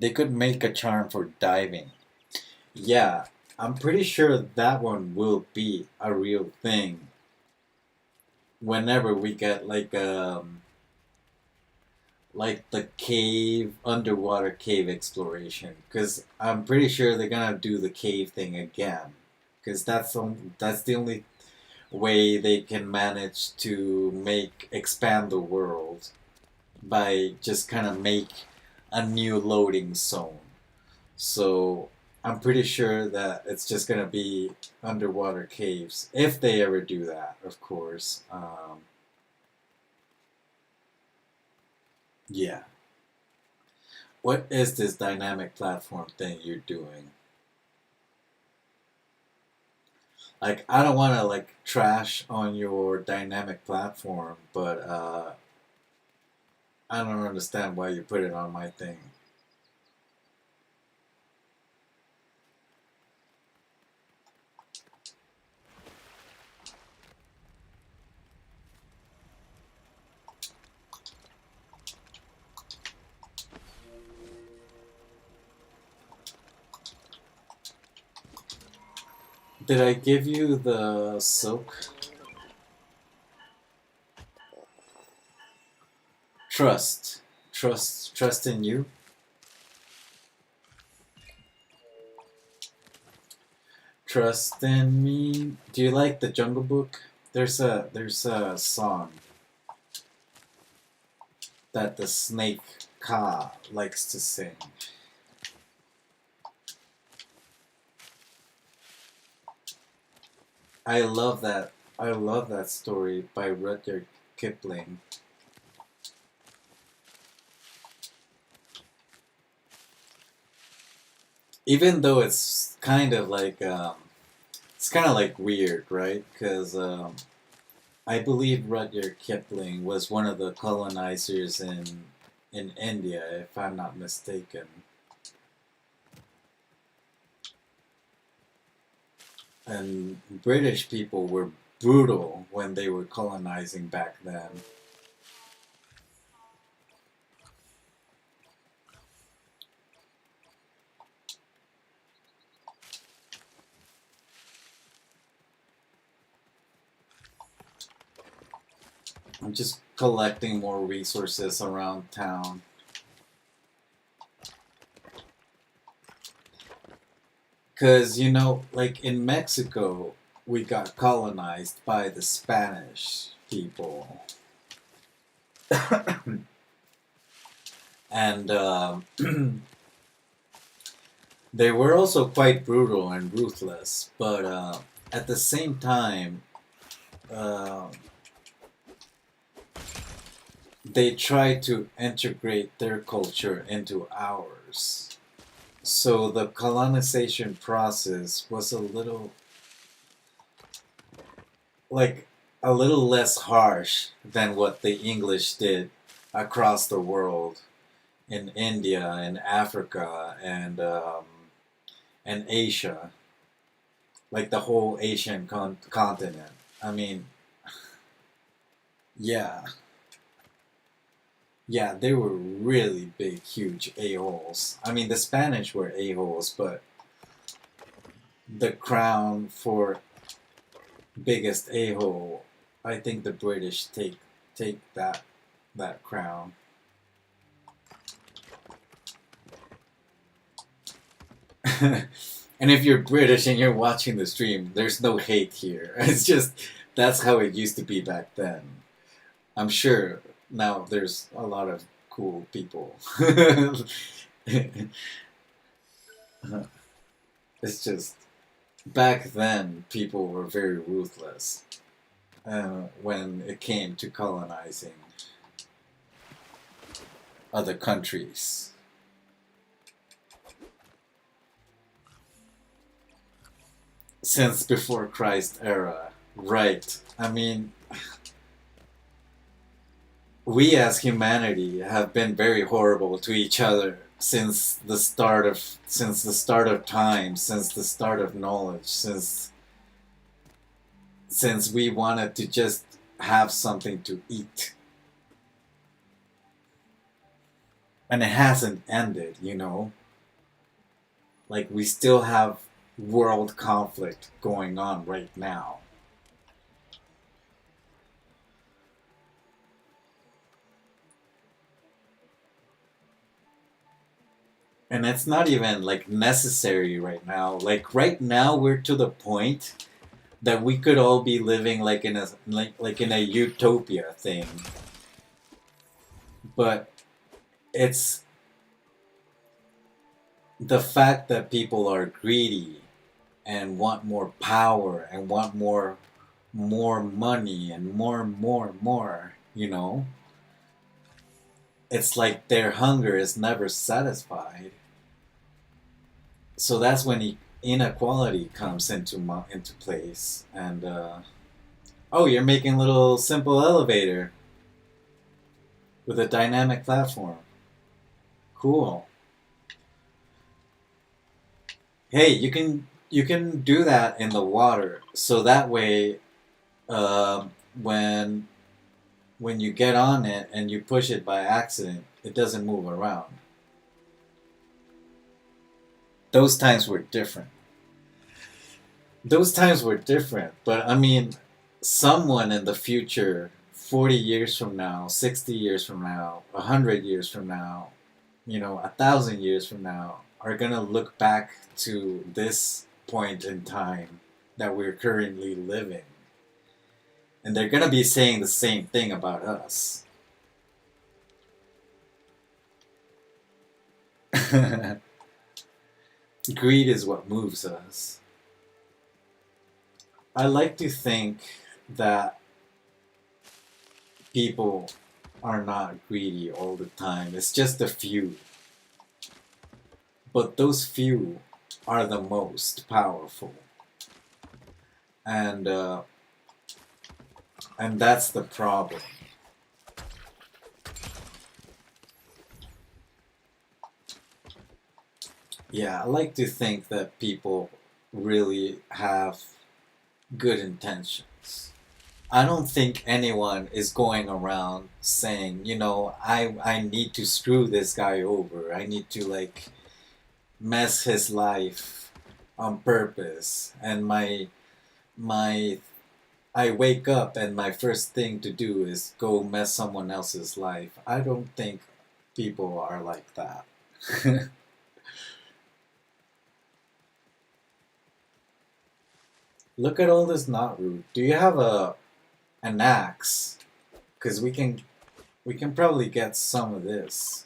They could make a charm for diving. Yeah, I'm pretty sure that one will be a real thing whenever we get like the cave underwater cave exploration because I'm pretty sure they're gonna do the cave thing again because that's the only way they can manage to make expand the world by just kind of make a new loading zone. So I'm pretty sure that it's just gonna be underwater caves if they ever do that, of course. Yeah. What is this dynamic platform thing you're doing? Like, I don't want to like trash on your dynamic platform, but I don't understand why you put it on my thing. Did I give you the silk? Trust. Trust in you. Trust in me. Do you like the Jungle Book? There's a song that the snake Ka likes to sing. I love that. I love that story by Rudyard Kipling. Even though it's kind of like weird, right? Because I believe Rudyard Kipling was one of the colonizers in India, if I'm not mistaken. And British people were brutal when they were colonizing back then. I'm just collecting more resources around town. Because, like in Mexico, we got colonized by the Spanish people. And they were also quite brutal and ruthless, but at the same time, uh, they tried to integrate their culture into ours. So the colonization process was like a little less harsh than what the English did across the world in India and Africa and Asia, like the whole Asian continent. I mean, yeah, yeah, they were really big, huge a-holes. I mean, the Spanish were a-holes, but the crown for biggest a-hole, I think the British take that crown. And if you're British and you're watching the stream, there's no hate here. It's just that's how it used to be back then. I'm sure now there's a lot of cool people. It's just back then people were very ruthless when it came to colonizing other countries. Since before Christ era, right? I mean, we as humanity have been very horrible to each other since the start of time, since the start of knowledge, since we wanted to just have something to eat. And it hasn't ended. Like we still have world conflict going on right now. And it's not even like necessary right now. Like right now we're to the point that we could all be living like in a utopia thing. But it's the fact that people are greedy and want more power and want more money and more. It's like their hunger is never satisfied. So that's when inequality comes into place. And oh, you're making a little simple elevator with a dynamic platform. Cool. Hey, you can do that in the water, so that way, uh, when when you get on it and you push it by accident, it doesn't move around. Those times were different. Those times were different, but I mean, someone in the future, 40 years from now, 60 years from now, 100 years from now, 1,000 years from now, are gonna look back to this point in time that we're currently living. And they're gonna be saying the same thing about us. Greed is what moves us. I like to think that people are not greedy all the time. It's just a few. But those few are the most powerful. And and that's the problem. Yeah, I like to think that people really have good intentions. I don't think anyone is going around saying, I need to screw this guy over. I need to like mess his life on purpose. And my I wake up and my first thing to do is go mess someone else's life. I don't think people are like that. Look at all this not rude. Do you have a an axe? Because we can probably get some of this.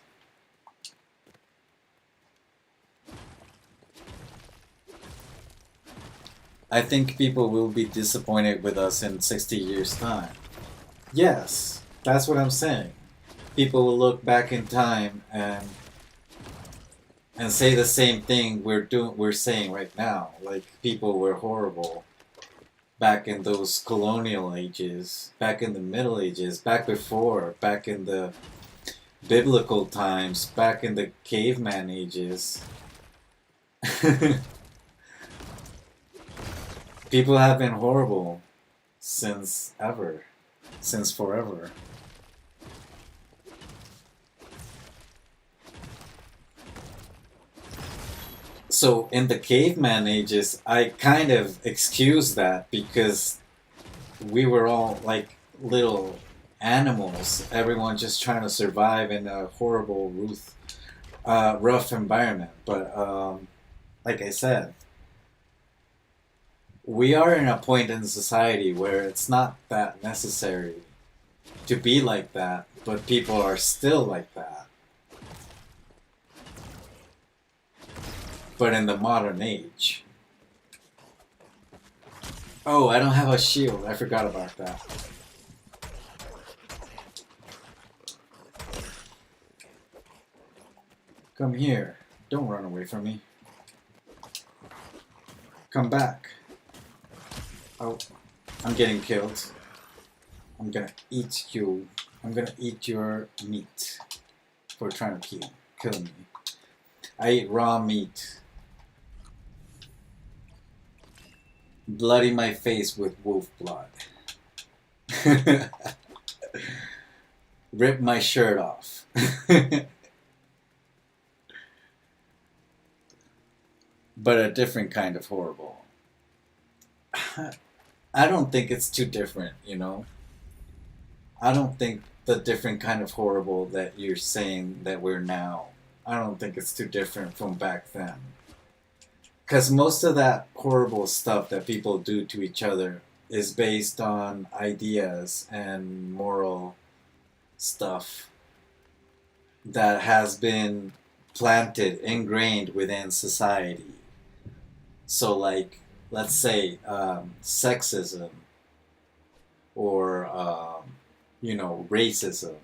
I think people will be disappointed with us in 60 years' time. Yes, that's what I'm saying. People will look back in time and say the same thing we're saying right now. Like people were horrible back in those colonial ages, back in the Middle Ages, back before, back in the biblical times, back in the caveman ages. People have been horrible since ever, since forever. So in the caveman ages, I kind of excuse that because we were all like little animals. Everyone just trying to survive in a horrible, rough environment. But like I said, we are in a point in society where it's not that necessary to be like that, but people are still like that. But in the modern age. Oh, I don't have a shield. I forgot about that. Come here. Don't run away from me. Come back. Oh, I'm getting killed. I'm gonna eat you. I'm gonna eat your meat for trying to kill me. I eat raw meat. Bloody my face with wolf blood. Rip my shirt off. But a different kind of horrible. I don't think it's too different, you know? I don't think the different kind of horrible that you're saying that we're now, I don't think it's too different from back then. Because most of that horrible stuff that people do to each other is based on ideas and moral stuff that has been planted, ingrained within society. So, like, let's say sexism or, racism,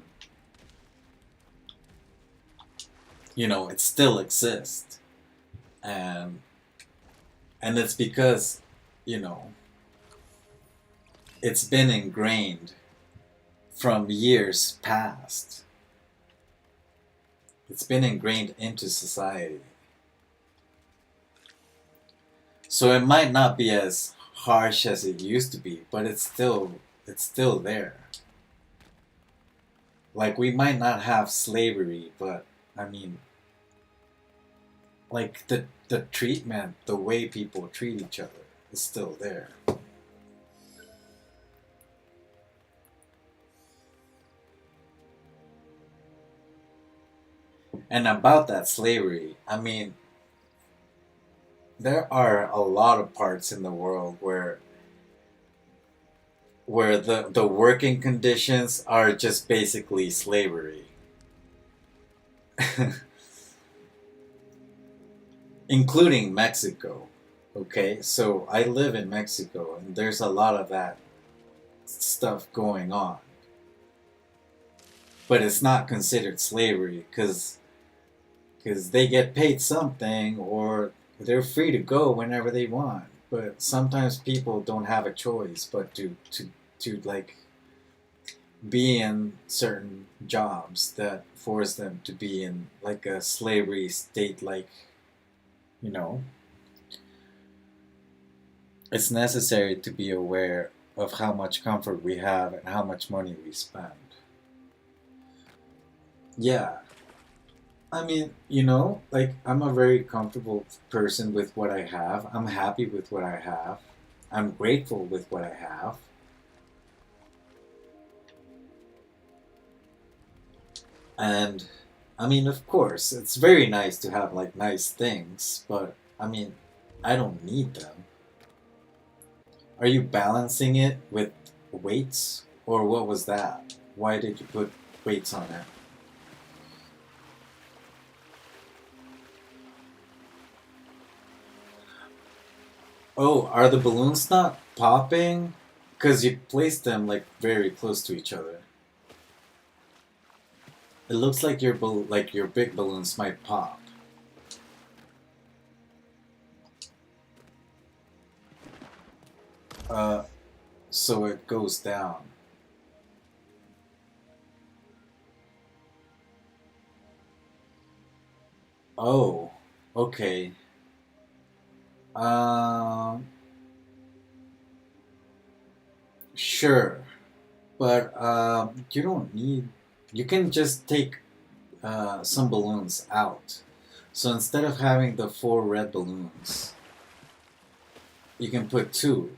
it still exists. And, and it's because, you know, it's been ingrained from years past. It's been ingrained into society. So it might not be as harsh as it used to be, but it's still there. Like we might not have slavery, but I mean, like the treatment, the way people treat each other is still there. And about that slavery, I mean, there are a lot of parts in the world where the working conditions are just basically slavery. Including Mexico. Okay, so I live in Mexico and there's a lot of that stuff going on. But it's not considered slavery because they get paid something or they're free to go whenever they want. But sometimes people don't have a choice but to like be in certain jobs that force them to be in like a slavery state. Like, you know, it's necessary to be aware of how much comfort we have and how much money we spend. Yeah, I mean, like I'm a very comfortable person with what I have. I'm happy with what I have. I'm grateful with what I have. And I mean, of course, it's very nice to have like nice things, but I mean, I don't need them. Are you balancing it with weights, or what was that? Why did you put weights on it? Oh, are the balloons not popping? Because you placed them like very close to each other. It looks like like your big balloons might pop. Uh, so it goes down. Oh, okay. Um, sure, but you don't need. You can just take some balloons out. So instead of having the four red balloons, you can put two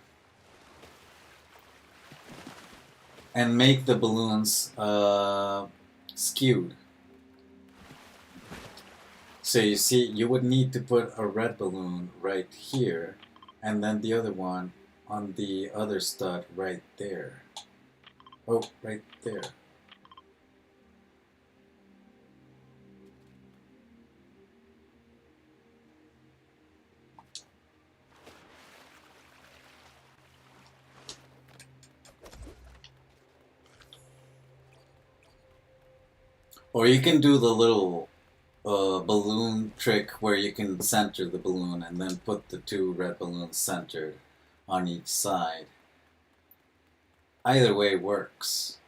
and make the balloons skewed. So you see, you would need to put a red balloon right here, and then the other one on the other stud right there. Oh, right there. Or you can do the little balloon trick where you can center the balloon and then put the two red balloons centered on each side. Either way works.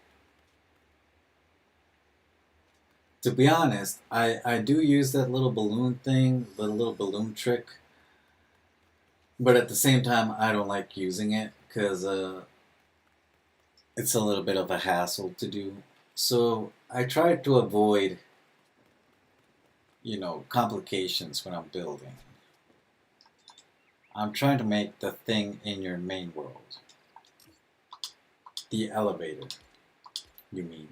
To be honest, I do use that little balloon thing, the little balloon trick, but at the same time, I don't like using it because it's a little bit of a hassle to do. So I try to avoid, complications when I'm building. I'm trying to make the thing in your main world. The elevator, you mean.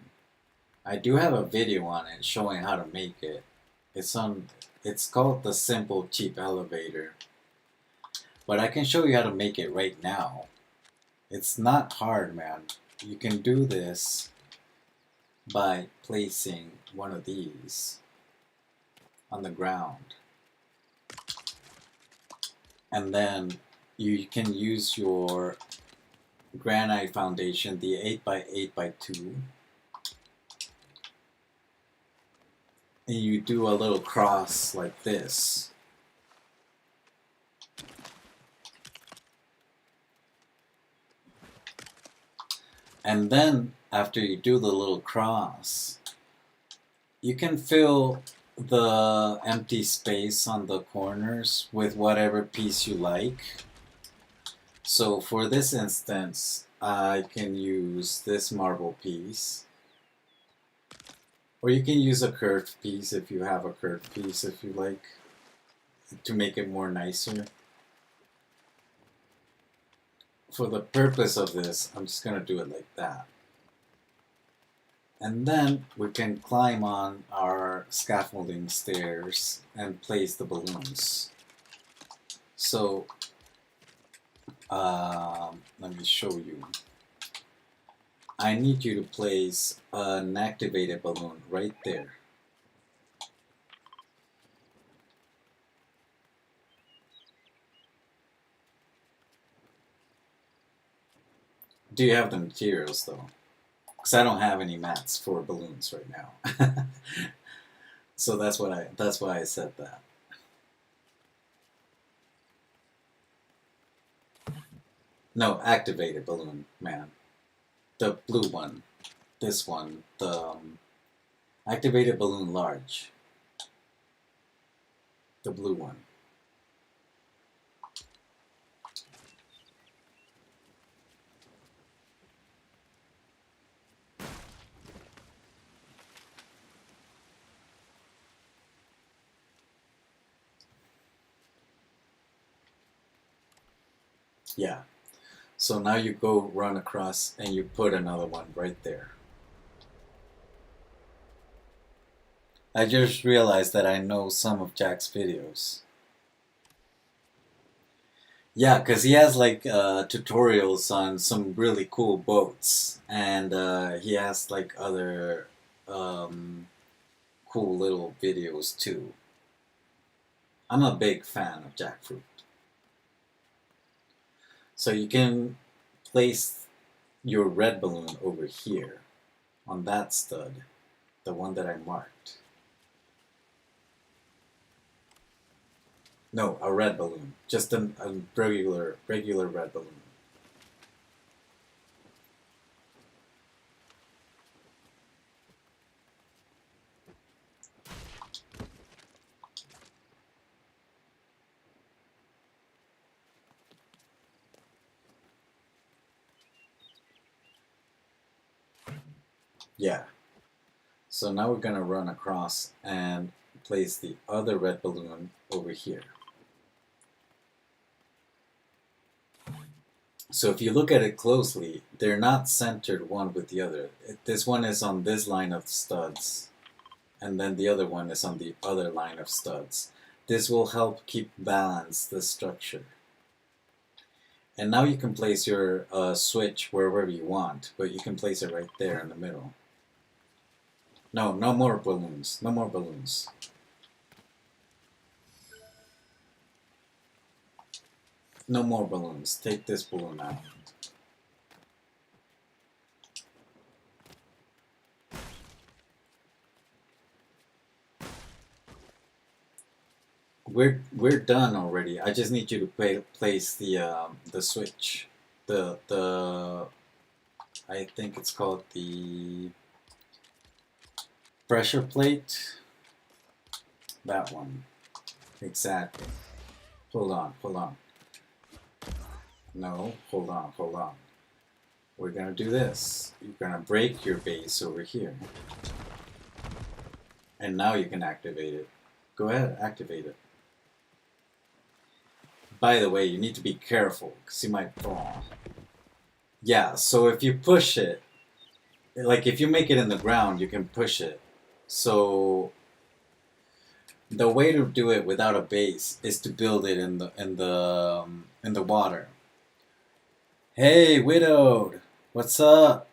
I do have a video on it showing how to make it. It's called the simple cheap elevator. But I can show you how to make it right now. It's not hard, man. You can do this by placing one of these on the ground. And then you can use your granite foundation, the 8x8x2, and you do a little cross like this. And then after you do the little cross, you can fill the empty space on the corners with whatever piece you like. So for this instance, I can use this marble piece. Or you can use a curved piece if you have a curved piece if you like, to make it more nicer. For the purpose of this, I'm just going to do it like that. And then we can climb on our scaffolding stairs and place the balloons. So, let me show you. I need you to place an activated balloon right there. Do you have the materials though? Because I don't have any mats for balloons right now. So that's why I said that. No, activated balloon, man. The blue one. This one. The activated balloon large. The blue one. Yeah. So now you go run across and you put another one right there. I just realized that I know some of Jack's videos. Yeah, because he has like tutorials on some really cool boats, and he has like other um, cool little videos too. I'm a big fan of jackfruit. So you can place your red balloon over here on that stud, the one that I marked. No, a red balloon, just a regular red balloon. Yeah. So now we're gonna run across and place the other red balloon over here. So if you look at it closely, they're not centered one with the other. This one is on this line of studs, and then the other one is on the other line of studs. This will help keep balance the structure. And now you can place your switch wherever you want, but you can place it right there in the middle. No, no more balloons. No more balloons. No more balloons. Take this balloon out. We're done already. I just need you to place the switch. The I think it's called the pressure plate. That one. Exactly. Hold on, hold on. No, hold on, hold on. We're gonna do this. You're gonna break your base over here. And now you can activate it. Go ahead, activate it. By the way, you need to be careful, because you might fall. Yeah, so if you push it, like if you make it in the ground, you can push it. So the way to do it without a base is to build it in the water. Hey, widowed, what's up?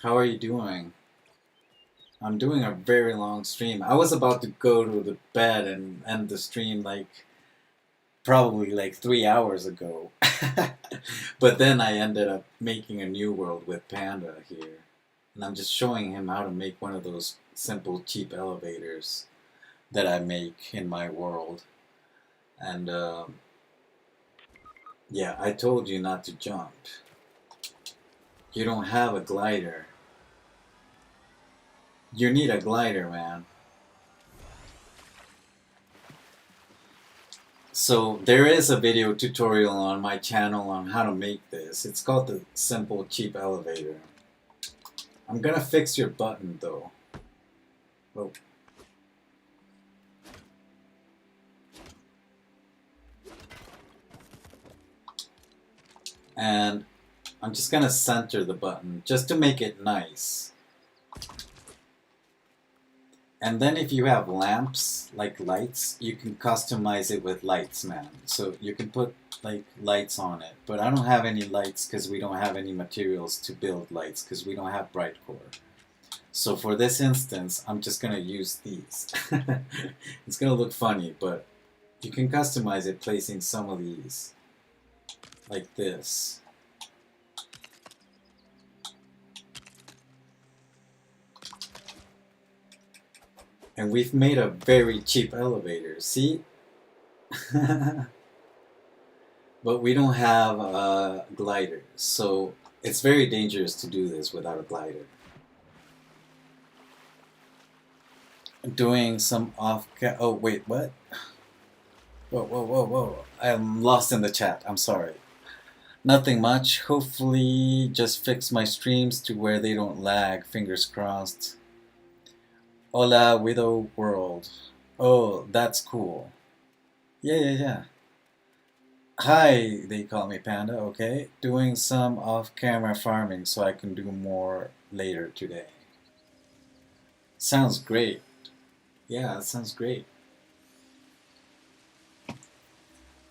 How are you doing? I'm doing a very long stream. I was about to go to the bed and end the stream like probably like 3 hours ago. But then I ended up making a new world with Panda here. And I'm just showing him how to make one of those simple cheap elevators that I make in my world. And yeah, I told you not to jump. You don't have a glider. You need a glider, man. So there is a video tutorial on my channel on how to make this. It's called the simple cheap elevator. I'm gonna fix your button though. Oh. And I'm just gonna center the button just to make it nice. And then if you have lamps, like lights, you can customize it with lights, man. So you can put like lights on it. But I don't have any lights because we don't have any materials to build lights because we don't have bright core. So for this instance, I'm just gonna use these. It's gonna look funny, but you can customize it placing some of these like this. And we've made a very cheap elevator, see? But we don't have a glider, so it's very dangerous to do this without a glider. Doing some oh wait, what? Whoa, whoa, whoa, whoa. I'm lost in the chat, I'm sorry. Nothing much, hopefully just fix my streams to where they don't lag, fingers crossed. Hola, Widow World. Oh, that's cool. Yeah, yeah, yeah. Hi, they call me Panda, okay? Doing some off-camera farming so I can do more later today. Sounds great. Yeah, it sounds great.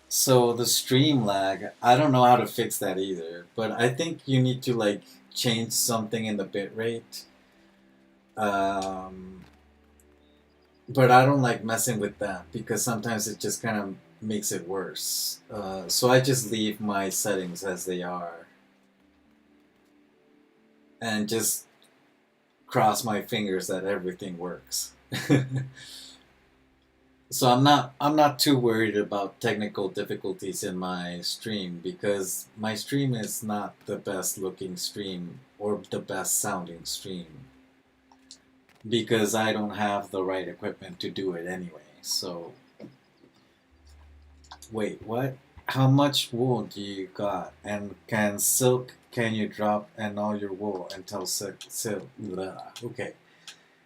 So the stream lag, I don't know how to fix that either, but I think you need to like change something in the bitrate. Um, but I don't like messing with that because sometimes it just kind of makes it worse. So I just leave my settings as they are and just cross my fingers that everything works. So I'm not too worried about technical difficulties in my stream because my stream is not the best looking stream or the best sounding stream because I don't have the right equipment to do it anyway. So wait, what? How much wool do you got? And can you drop and all your wool until silk? Okay.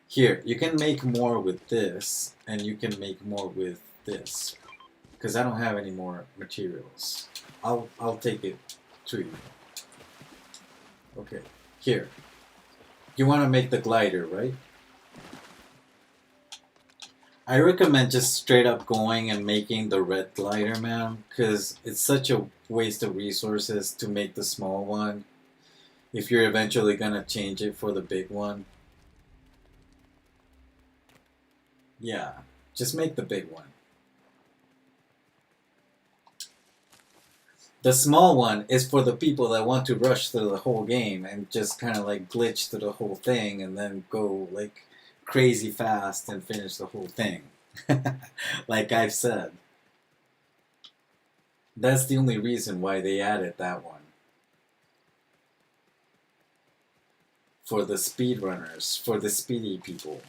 Here, you can make more with this, and you can make more with this. Because I don't have any more materials. I'll take it to you. Okay. Here. You want to make the glider, right? I recommend just straight up going and making the red glider, man, because it's such a waste of resources to make the small one if you're eventually gonna change it for the big one. Yeah, just make the big one. The small one is for the people that want to rush through the whole game and just kind of like glitch through the whole thing and then go like crazy fast and finish the whole thing. Like I've said, that's the only reason why they added that one. For the speedrunners, for the speedy people.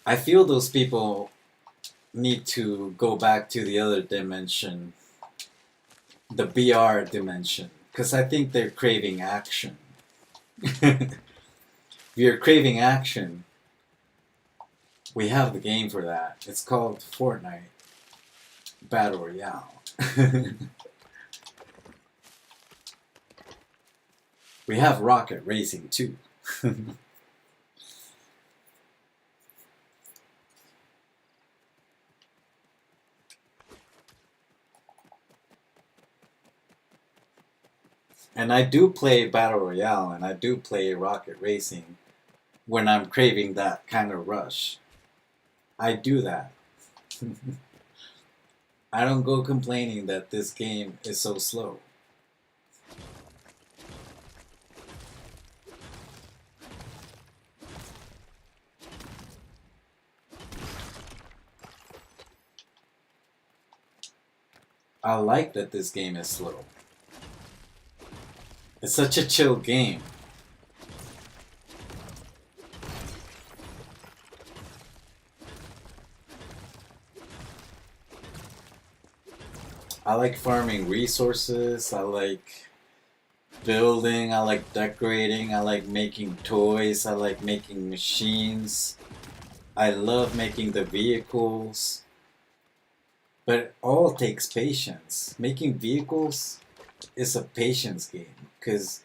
I feel those people need to go back to the other dimension, the BR dimension, because I think they're craving action. If you're craving action, we have the game for that. It's called Fortnite Battle Royale. We have rocket racing too. And I do play Battle Royale and I do play rocket racing when I'm craving that kind of rush. I do that. I don't go complaining that this game is so slow. I like that this game is slow. It's such a chill game. I like farming resources, I like building, I like decorating, I like making toys, I like making machines. I love making the vehicles. But it all takes patience. Making vehicles is a patience game because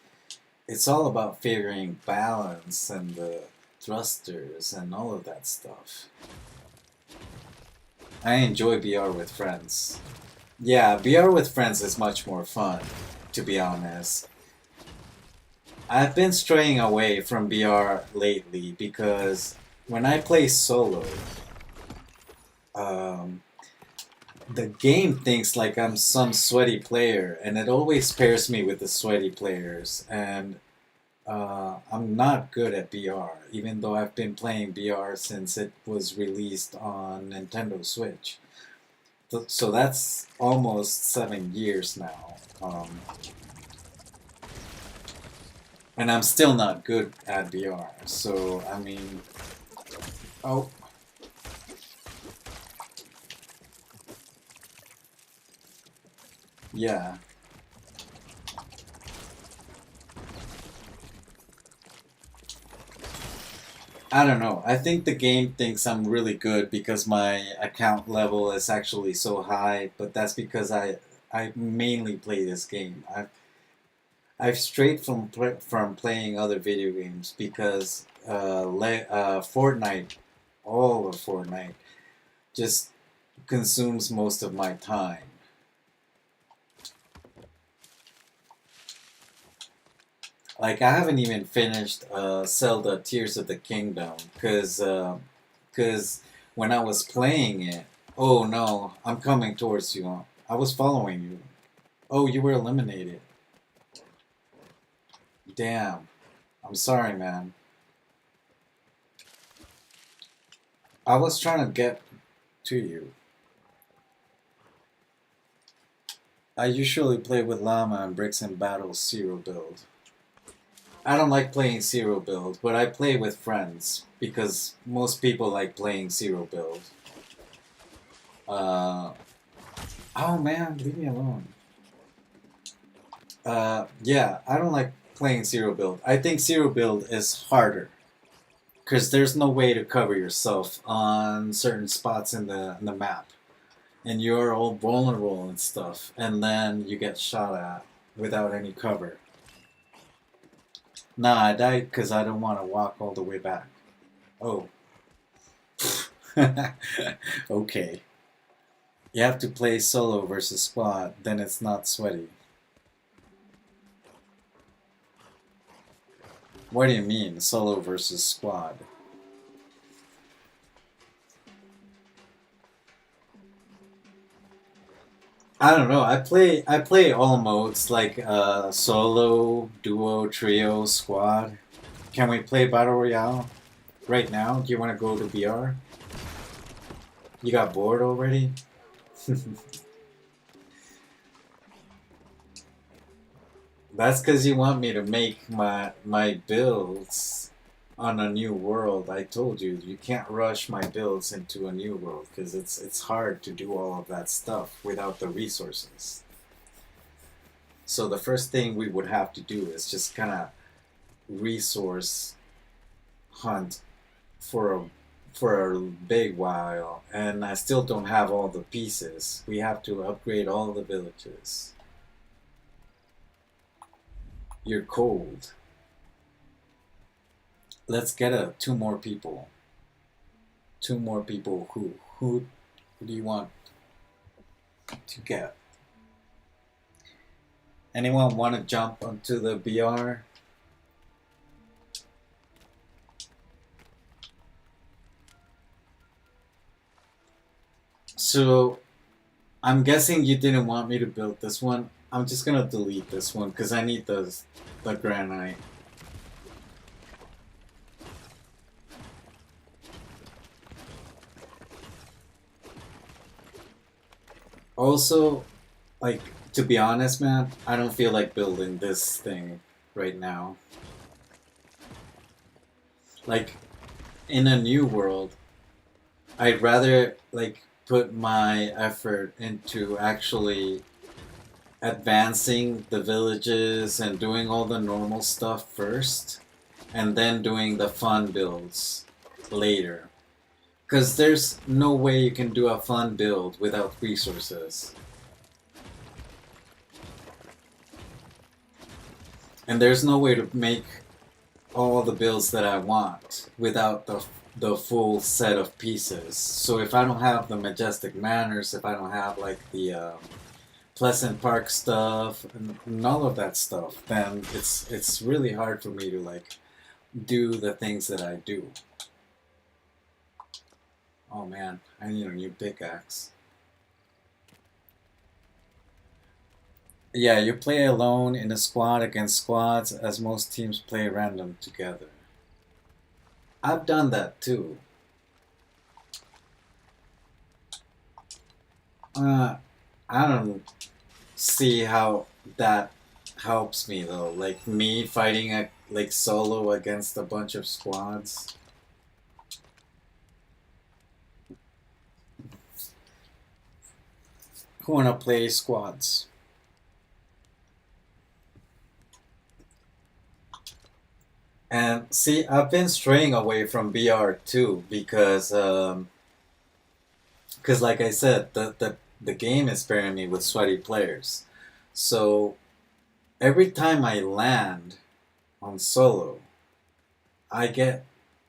it's all about figuring balance and the thrusters and all of that stuff. I enjoy BR with friends. Yeah, BR with friends is much more fun, to be honest. I've been straying away from BR lately because when I play solo, um, the game thinks like I'm some sweaty player, and it always pairs me with the sweaty players, and I'm not good at BR, even though I've been playing BR since it was released on Nintendo Switch. So that's almost 7 years now. And I'm still not good at BR. So, I mean, oh, yeah. I don't know. I think the game thinks I'm really good because my account level is actually so high, but that's because I mainly play this game. I've strayed from playing other video games because Fortnite, all of Fortnite, just consumes most of my time. Like I haven't even finished Zelda Tears of the Kingdom because when I was playing it, oh no, I'm coming towards you. I was following you. Oh, you were eliminated. Damn. I'm sorry, man. I was trying to get to you. I usually play with Llama and Bricks and Battles Zero build. I don't like playing Zero build, but I play with friends because most people like playing Zero build. Uh, oh man, leave me alone. Yeah, I don't like playing Zero build. I think Zero build is harder because there's no way to cover yourself on certain spots in the map, and you're all vulnerable and stuff, and then you get shot at without any cover. Nah, I died because I don't want to walk all the way back. Oh. Okay. You have to play solo versus squad, then it's not sweaty. What do you mean, solo versus squad? I don't know. I play all modes like solo, duo, trio, squad. Can we play battle royale right now? Do you want to go to BR? You got bored already? That's because you want me to make my builds on a new world. I told you you can't rush my builds into a new world because it's hard to do all of that stuff without the resources. So the first thing we would have to do is just kind of resource hunt for a big while, and I still don't have all the pieces. We have to upgrade all the villages. You're cold. Let's get two more people. Two more people. Who do you want to get? Anyone want to jump onto the BR? So I'm guessing you didn't want me to build this one. I'm just gonna delete this one because I need the granite. Also, like to be honest, man, I don't feel like building this thing right now. Like in a new world, I'd rather like put my effort into actually advancing the villages and doing all the normal stuff first, and then doing the fun builds later. Because there's no way you can do a fun build without resources. And there's no way to make all the builds that I want without the full set of pieces. So if I don't have the majestic manners, if I don't have like the Pleasant Park stuff and all of that stuff, then it's really hard for me to like do the things that I do. Oh man, I need a new pickaxe. Yeah, you play alone in a squad against squads as most teams play random together. I've done that too. Uh, I don't see how that helps me though. Like me fighting a like solo against a bunch of squads. Who wanna play squads? And see, I've been straying away from BR too because like I said, the game is pairing me with sweaty players. So every time I land on solo, I get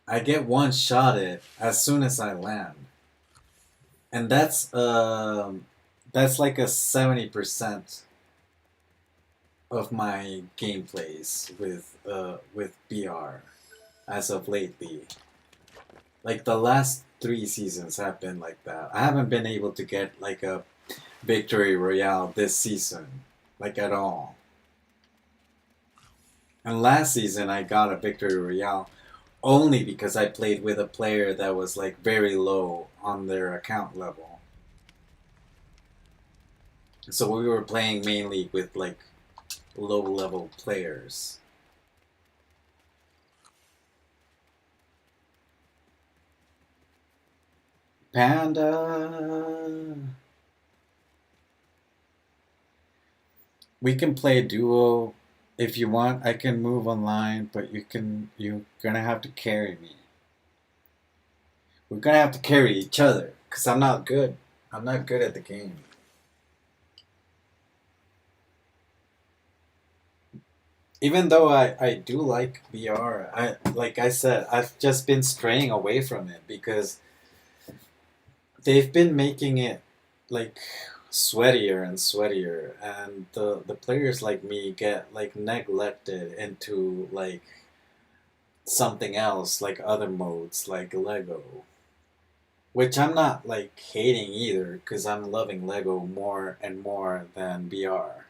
I get one shot at as soon as I land, and that's like a 70% of my gameplays with BR as of lately. Like the last 3 seasons have been like that. I haven't been able to get like a victory royale this season, like at all. And last season I got a victory royale only because I played with a player that was like very low on their account level. So we were playing mainly with like low level players. Panda. We can play duo if you want. I can move online, but you're gonna have to carry me. We're gonna have to carry each other because I'm not good. I'm not good at the game. Even though I do like VR, like I said, I've just been straying away from it because they've been making it like sweatier and sweatier, and the players like me get like neglected into like something else, like other modes like Lego, which I'm not like hating either because I'm loving Lego more and more than VR.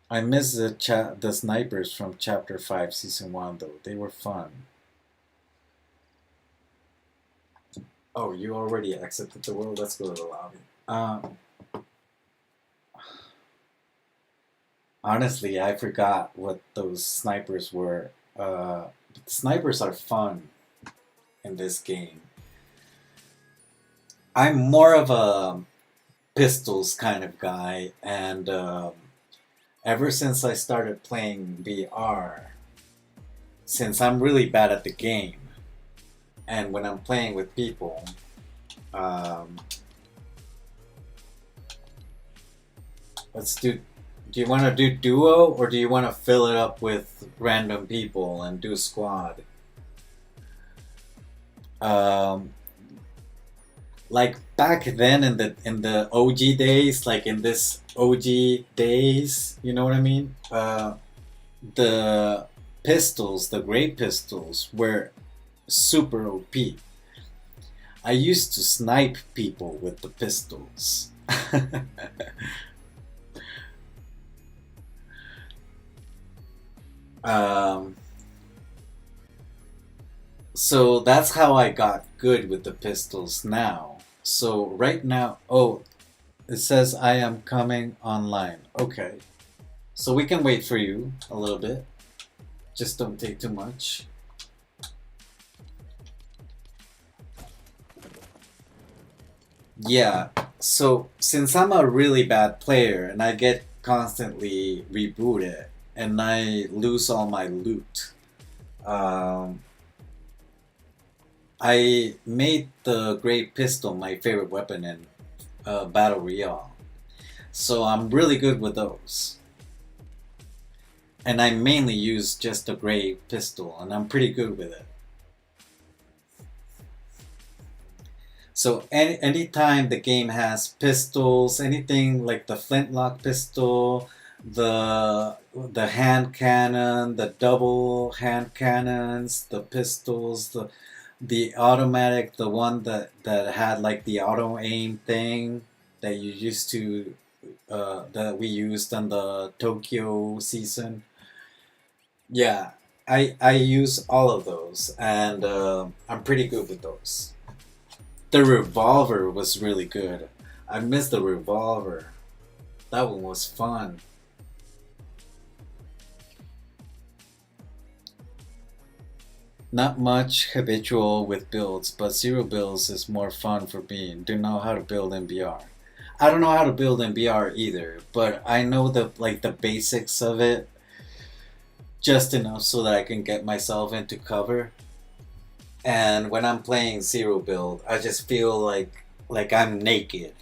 I miss the snipers from Chapter 5 Season 1 though. They were fun. Oh, you already accepted the world? Let's go to the lobby. Honestly, I forgot what those snipers were. Snipers are fun in this game. I'm more of a pistols kind of guy, and ever since I started playing VR, since I'm really bad at the game, and when I'm playing with people, um, let's do. Do you want to do duo or do you want to fill it up with random people and do squad? Um, like back then in the OG days, like in this OG days, you know what I mean? The pistols, the great pistols, were super OP. I used to snipe people with the pistols. um, so that's how I got good with the pistols now. So right now, oh, it says I am coming online. Okay. So we can wait for you a little bit. Just don't take too much. Yeah. So since I'm a really bad player and I get constantly rebooted and I lose all my loot, um, I made the Great Pistol my favorite weapon in Battle Royale. So I'm really good with those. And I mainly use just a Great Pistol, and I'm pretty good with it. So anytime the game has pistols, anything like the flintlock pistol, the hand cannon, the double hand cannons, the pistols, the automatic, the one that had like the auto aim thing that you used to that we used on the Tokyo season. Yeah, I use all of those, and I'm pretty good with those. The revolver was really good. I missed the revolver. That one was fun. Not much habitual with builds, but zero builds is more fun for me. Do know how to build in BR. I don't know how to build in BR either, but I know the basics of it just enough so that I can get myself into cover. And when I'm playing zero build, I just feel like I'm naked.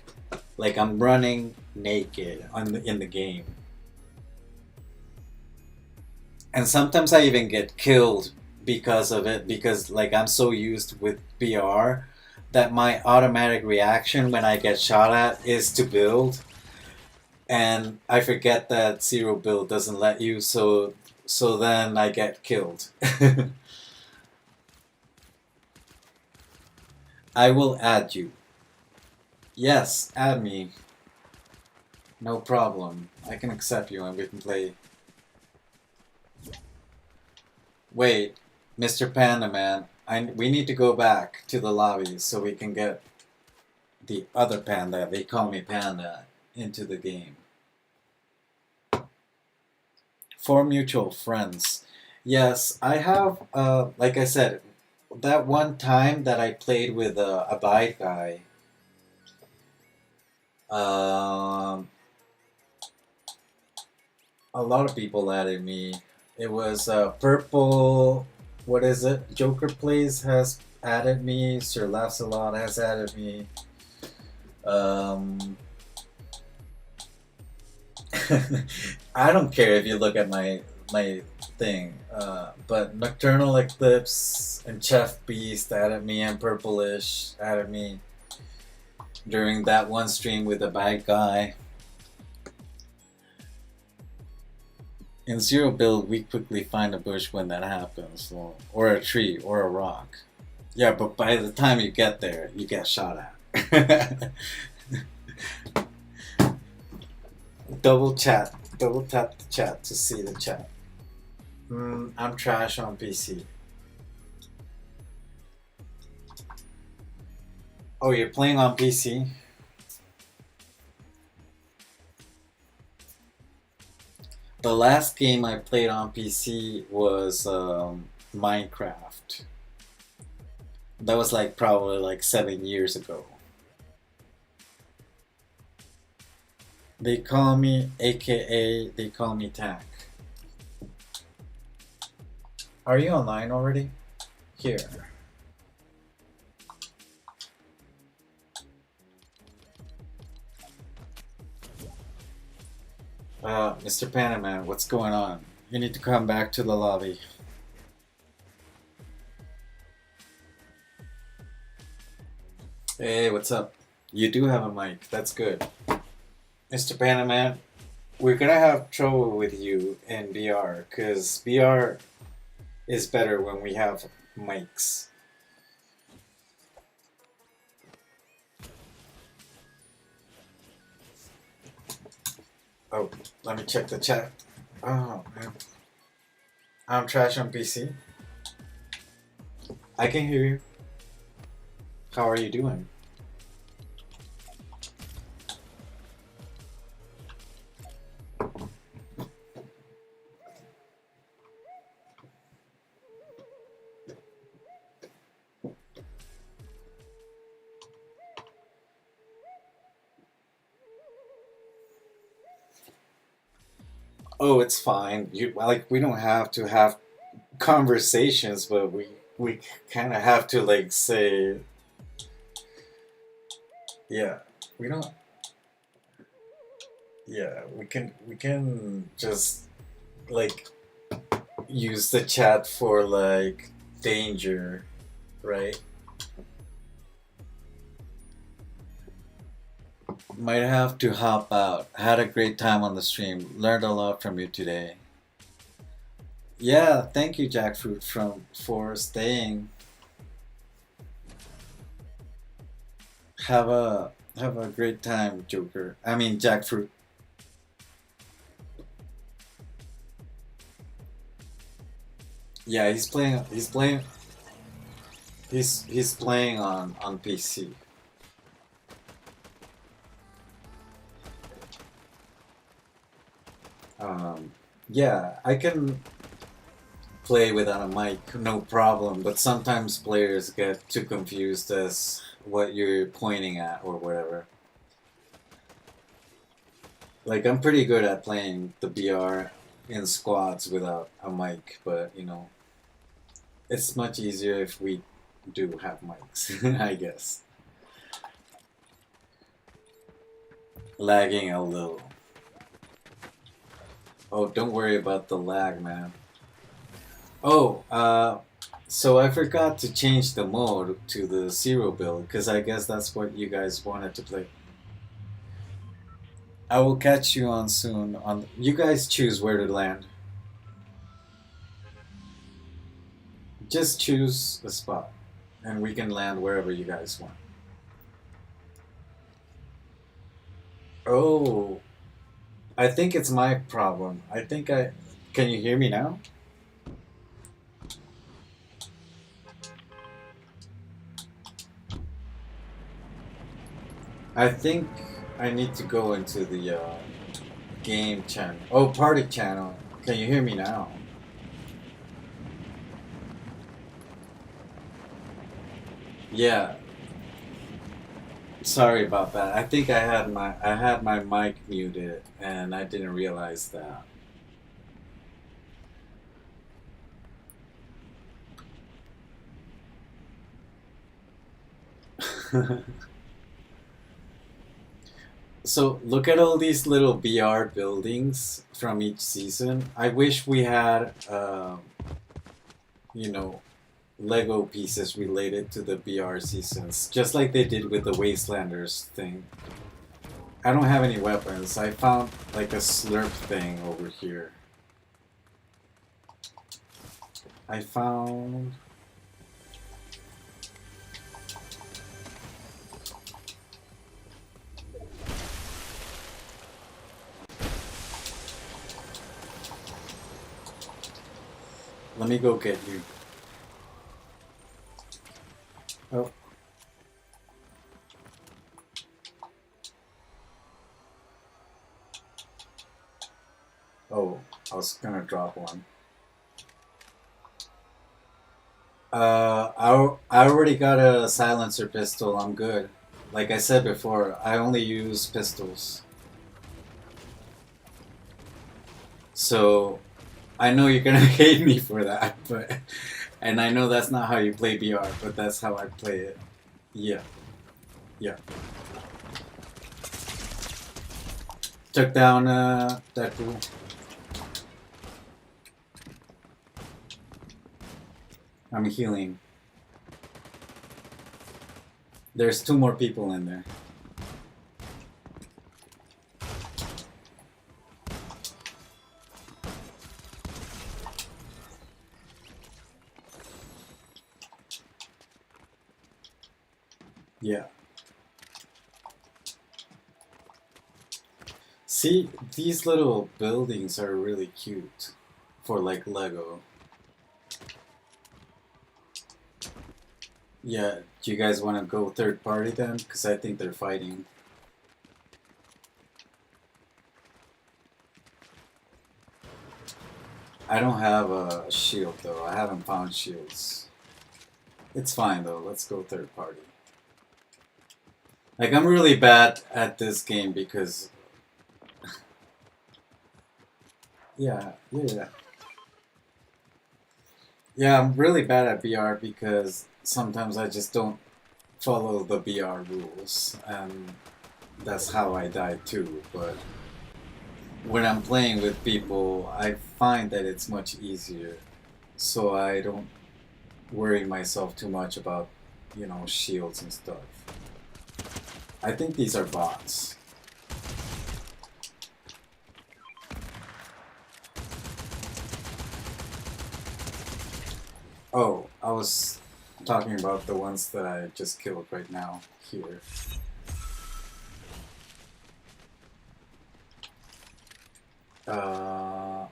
Like I'm running naked in the game. And sometimes I even get killed because of it, because like I'm so used with BR that my automatic reaction when I get shot at is to build, and I forget that zero build doesn't let you, so then I get killed. I will add you. Yes, add me. No problem. I can accept you and we can play. Wait, Mr. Panda Man, we need to go back to the lobby so we can get the other panda, they call me Panda, into the game. For mutual friends. Yes, I have, like I said, that one time that I played with a bike guy, um, a lot of people added me. It was Purple, what is it? Joker Plays has added me, Sir Laughs a Lot has added me. Um, I don't care if you look at my thing, but Nocturnal Eclipse and Chef Beast added me, and Purplish added me during that one stream with the bad guy. In Zero Build, we quickly find a bush when that happens, or a tree, or a rock. Yeah, but by the time you get there, you get shot at. Double tap the chat to see the chat. I'm trash on PC. Oh, you're playing on PC? The last game I played on PC was Minecraft. That was like probably like 7 years ago. They call me AKA, they call me Tack. Are you online already? Here. Mr. Panaman, what's going on? You need to come back to the lobby. Hey, what's up? You do have a mic, that's good. Mr. Panaman, we're gonna have trouble with you in BR, because BR is better when we have mics. Oh, let me check the chat. Oh, man. I'm trash on PC. I can hear you. How are you doing? Oh, it's fine. We don't have to have conversations, but we kind of have to like say, yeah, we don't. Yeah, we can just like use the chat for like danger, right? Might have to hop out. Had a great time on the stream. Learned a lot from you today. Yeah, thank you, Jackfruit, for staying. Have a great time, Joker. I mean, Jackfruit. Yeah, he's playing. He's playing. He's playing on PC. Yeah, I can play without a mic, no problem. But sometimes players get too confused as what you're pointing at or whatever. Like I'm pretty good at playing the BR in squads without a mic, but you know, it's much easier if we do have mics, I guess. lagging a little. Oh, don't worry about the lag, man. Oh, so I forgot to change the mode to the zero build because I guess that's what you guys wanted to play. I will catch you on soon. On you guys choose where to land. Just choose a spot, and we can land wherever you guys want. Oh, I think it's my problem. I think I. Can you hear me now? I think I need to go into the game channel. Oh, party channel. Can you hear me now? Yeah. Sorry about that. I think I had my mic muted and I didn't realize that. So look at all these little BR buildings from each season. I wish we had, you know, Lego pieces related to the BR seasons, just like they did with the Wastelanders thing. I don't have any weapons. I found like a slurp thing over here. I found... Let me go get you. Oh. Oh, I was gonna drop one. I already got a silencer pistol. I'm good. Like I said before, I only use pistols. So, I know you're gonna hate me for that, but... And I know that's not how you play BR, but that's how I play it. Yeah. Yeah. Took down that fool. I'm healing. There's 2 more people in there. Yeah. See, these little buildings are really cute for like Lego. Yeah, do you guys want to go third party then? Because I think they're fighting. I don't have a shield though. I haven't found shields. It's fine though. Let's go third party. Like, I'm really bad at this game because... Yeah. Yeah, I'm really bad at BR because sometimes I just don't follow the BR rules, and that's how I die too, but when I'm playing with people, I find that it's much easier, so I don't worry myself too much about, you know, shields and stuff. I think these are bots. Oh, I was talking about the ones that I just killed right now here.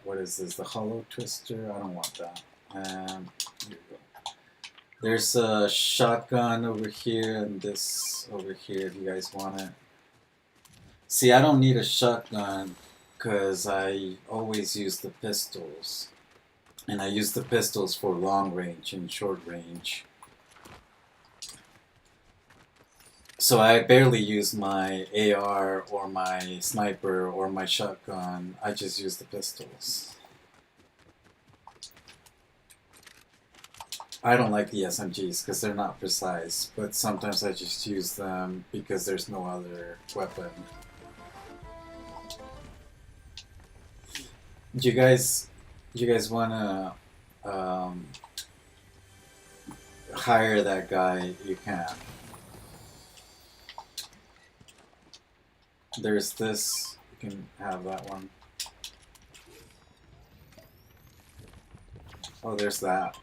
What is this? The Hollow Twister? I don't want that. Here we go. There's a shotgun over here and this over here if you guys want it. See, I don't need a shotgun because I always use the pistols. And I use the pistols for long range and short range. So I barely use my AR or my sniper or my shotgun. I just use the pistols. I don't like the SMGs because they're not precise, but sometimes I just use them because there's no other weapon. Do you guys wanna um, hire that guy? You can. There's this. You can have that one. Oh, there's that.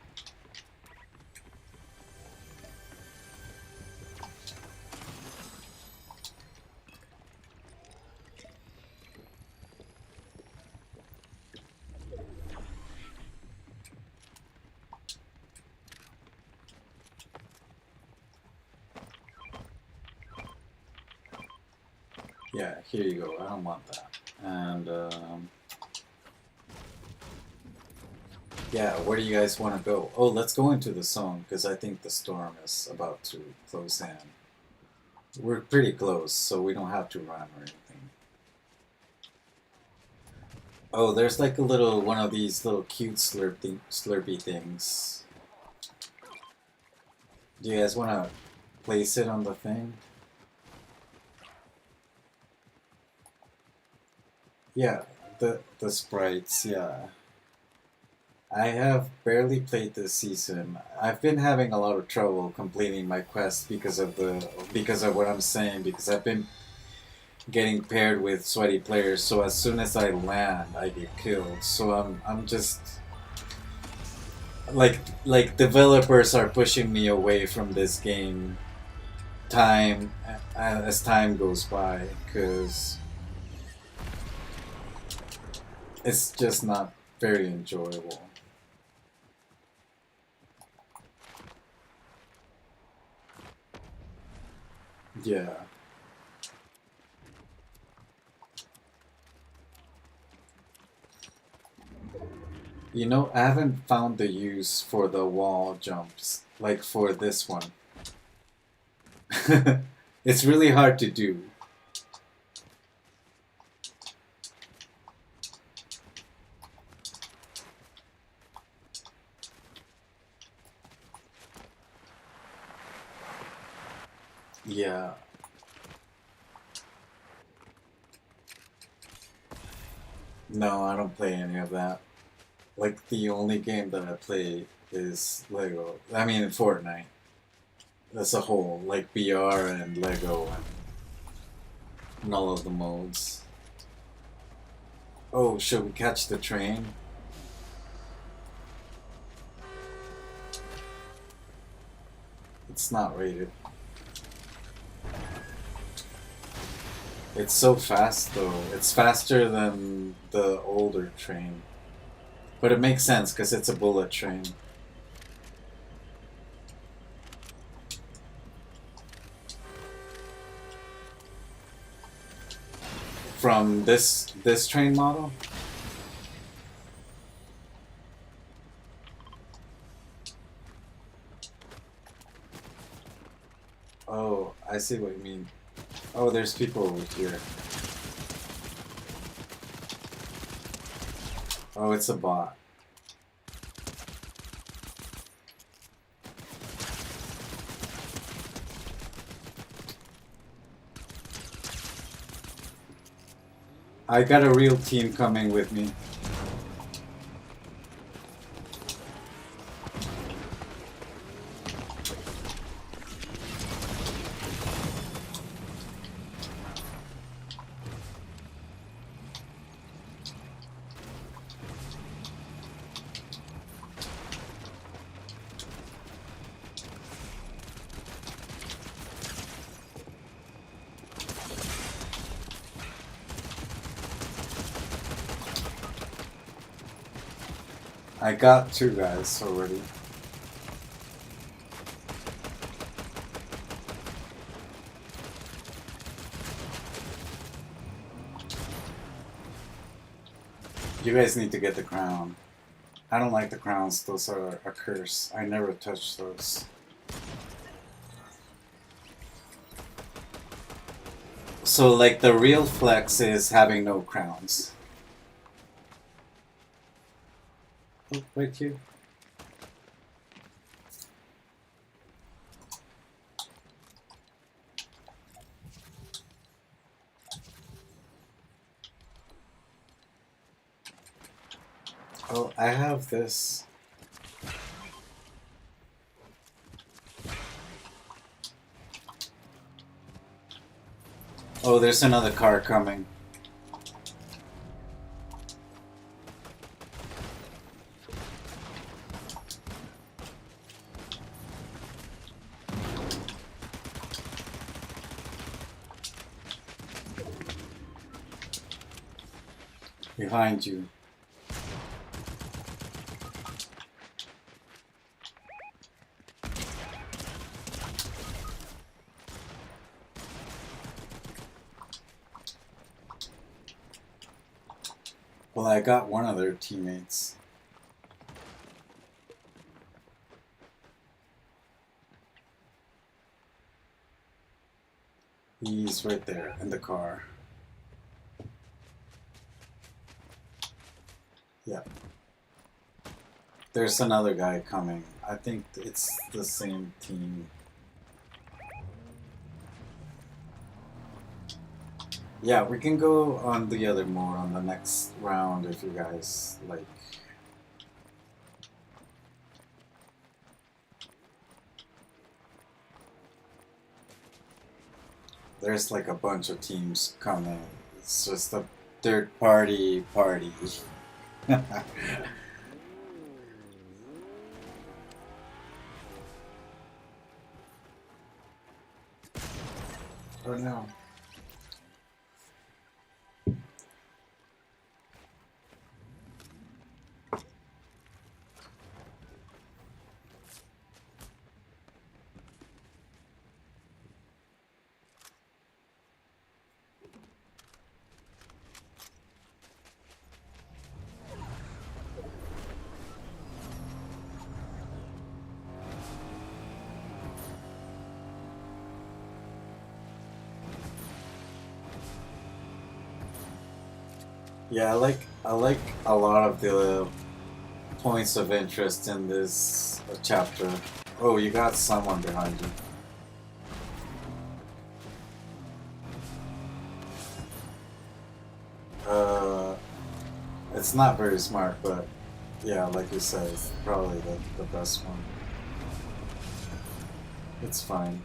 Yeah, here you go. I don't want that. And yeah, where do you guys want to go? Oh, let's go into the zone because I think the storm is about to close in. We're pretty close, so we don't have to run or anything. Oh, there's like a little one of these little cute slurpy things. Do you guys want to place it on the thing? Yeah, the sprites. Yeah, I have barely played this season. I've been having a lot of trouble completing my quest because of what I'm saying because I've been getting paired with sweaty players. So as soon as I land, I get killed. So I'm just like developers are pushing me away from this game time as time goes by because it's just not very enjoyable. Yeah. You know, I haven't found the use for the wall jumps, like for this one. It's really hard to do. Yeah. No, I don't play any of that. Like, the only game that I play is Lego. I mean, Fortnite. As a whole, like BR and Lego and all of the modes. Oh, should we catch the train? It's not rated. It's so fast though. It's faster than the older train. But it makes sense because it's a bullet train. From this train model? Oh, I see what you mean. Oh, there's people over here. Oh, it's a bot. I got a real team coming with me. I got two guys already. You guys need to get the crown. I don't like the crowns. Those are a curse. I never touch those. So, like, the real flex is having no crowns. Oh, right here. Oh, I have this. Oh, there's another car coming. Behind you. Well, I got one of their teammates. He's right there in the car. Yeah. There's another guy coming. I think it's the same team. Yeah, we can go on the other mode on the next round if you guys like. There's like a bunch of teams coming. It's just a third party. Oh no. Yeah, I like a lot of the points of interest in this chapter. Oh, you got someone behind you. It's not very smart, but yeah, like you said, it's probably the best one. It's fine.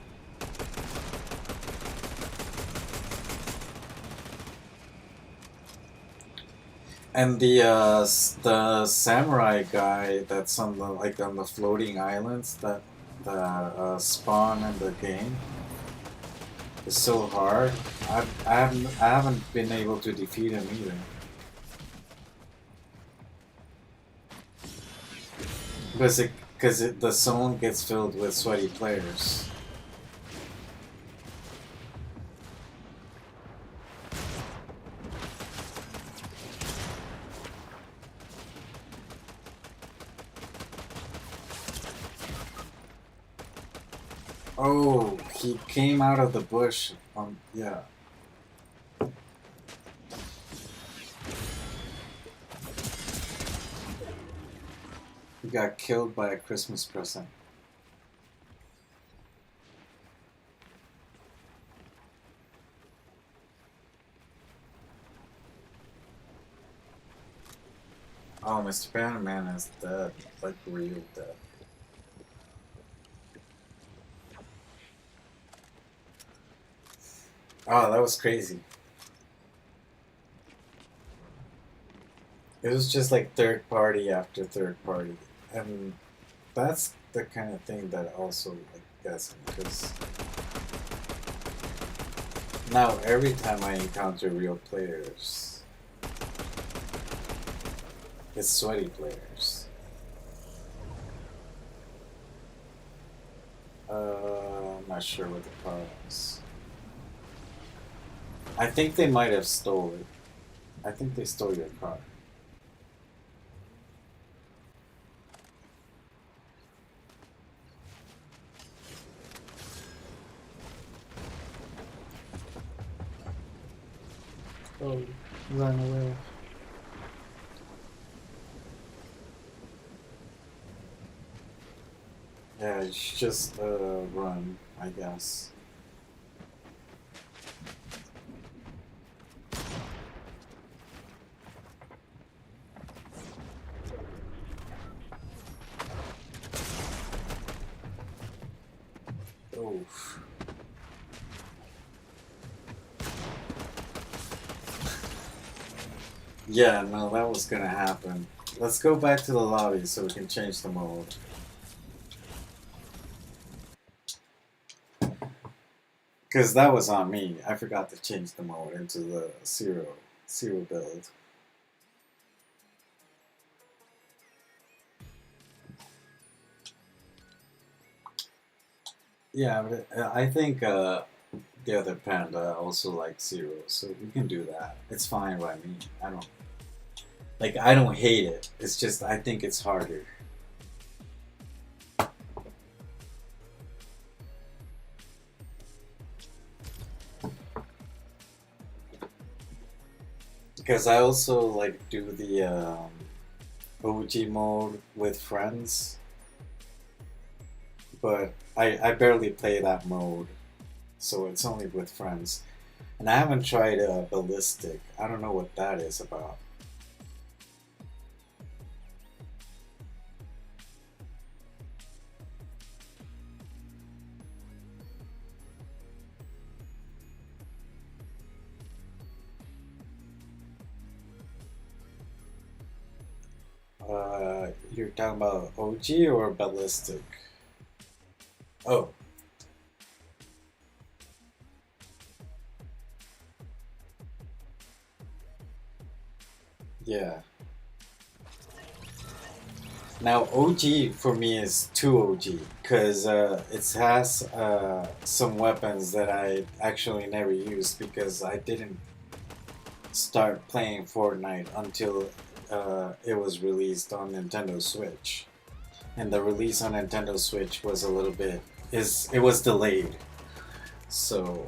And the samurai guy that's on the on the floating islands that spawn in the game is so hard. I haven't been able to defeat him either. Because the zone gets filled with sweaty players. Oh, he came out of the bush. Yeah. He got killed by a Christmas present. Oh, Mr. Bannerman is dead. Like, real dead. Oh, that was crazy. It was just like third party after third party. And that's the kind of thing that also like gets me, because now every time I encounter real players, it's sweaty players. I'm not sure what the car is. I think they might have stole it. I think they stole your car. Oh, run away. Yeah, you should just run, I guess. Yeah, no, that was gonna happen. Let's go back to the lobby so we can change the mode. Because that was on me. I forgot to change the mode into the zero build. Yeah, but I think the other panda also likes zero, so we can do that. It's fine by me. I don't hate it. It's just I think it's harder. Because I also like do the OG mode with friends, but I barely play that mode, so it's only with friends. And I haven't tried ballistic. I don't know what that is about. You're talking about OG or ballistic? Oh, yeah. Now OG for me is too OG because it has some weapons that I actually never used because I didn't start playing Fortnite until it was released on Nintendo Switch, and the release on Nintendo Switch was a little bit is it was delayed, so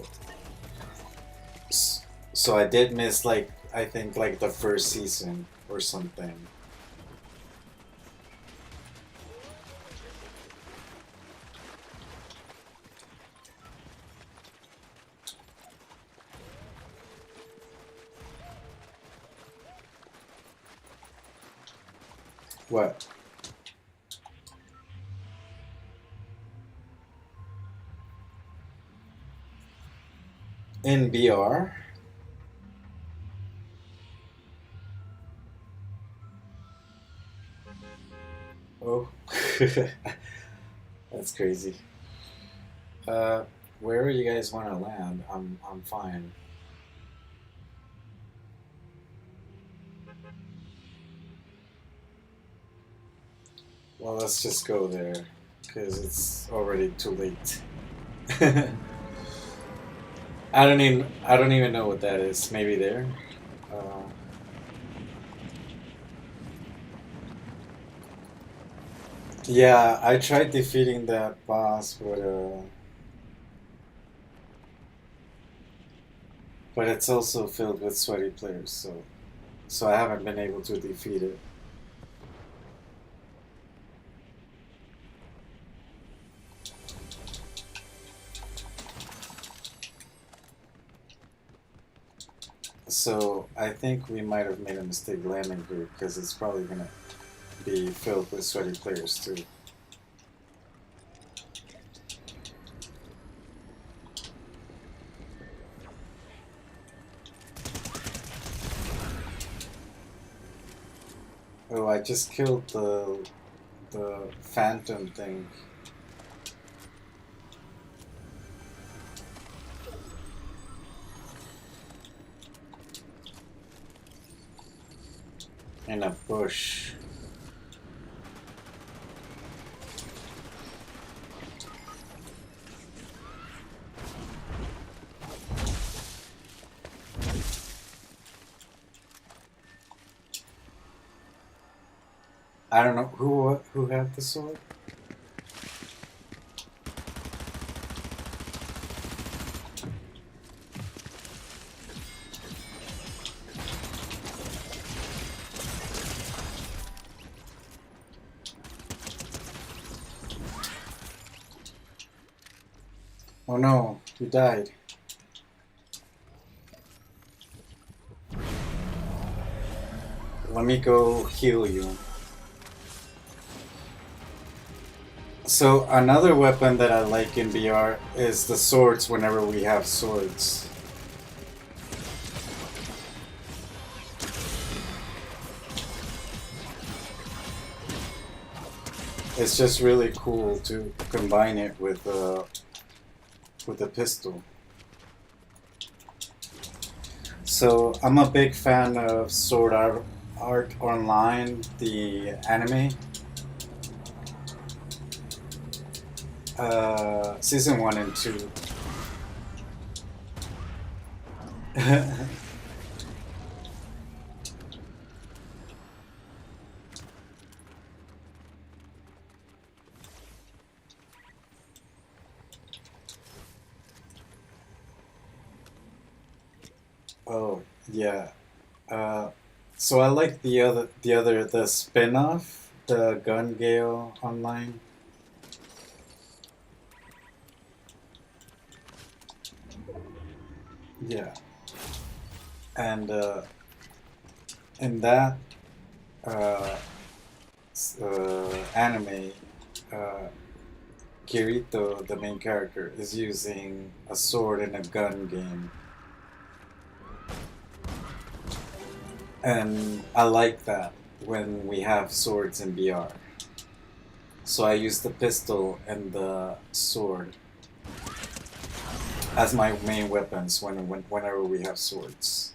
so I did miss like I think like the first season or something. What? In BR? Oh, that's crazy. Wherever you guys want to land, I'm fine. Well, let's just go there because it's already too late. I don't even know what that is. Maybe there. Uh, yeah, I tried defeating that boss, but it's also filled with sweaty players, so I haven't been able to defeat it. So I think we might have made a mistake landing here because it's probably gonna be filled with sweaty players too. Oh, I just killed the phantom thing. In a bush. I don't know who had the sword. Oh no, you died. Let me go heal you. So another weapon that I like in BR is the swords whenever we have swords. It's just really cool to combine it with a pistol. So I'm a big fan of Art Online, the anime. Season 1 and 2. Oh, yeah. Uh, so I like the spin-off, the Gun Gale Online. Yeah. And in that uh, anime, uh, Kirito, the main character, is using a sword in a gun game. And I like that when we have swords in BR. So I use the pistol and the sword as my main weapons whenever we have swords.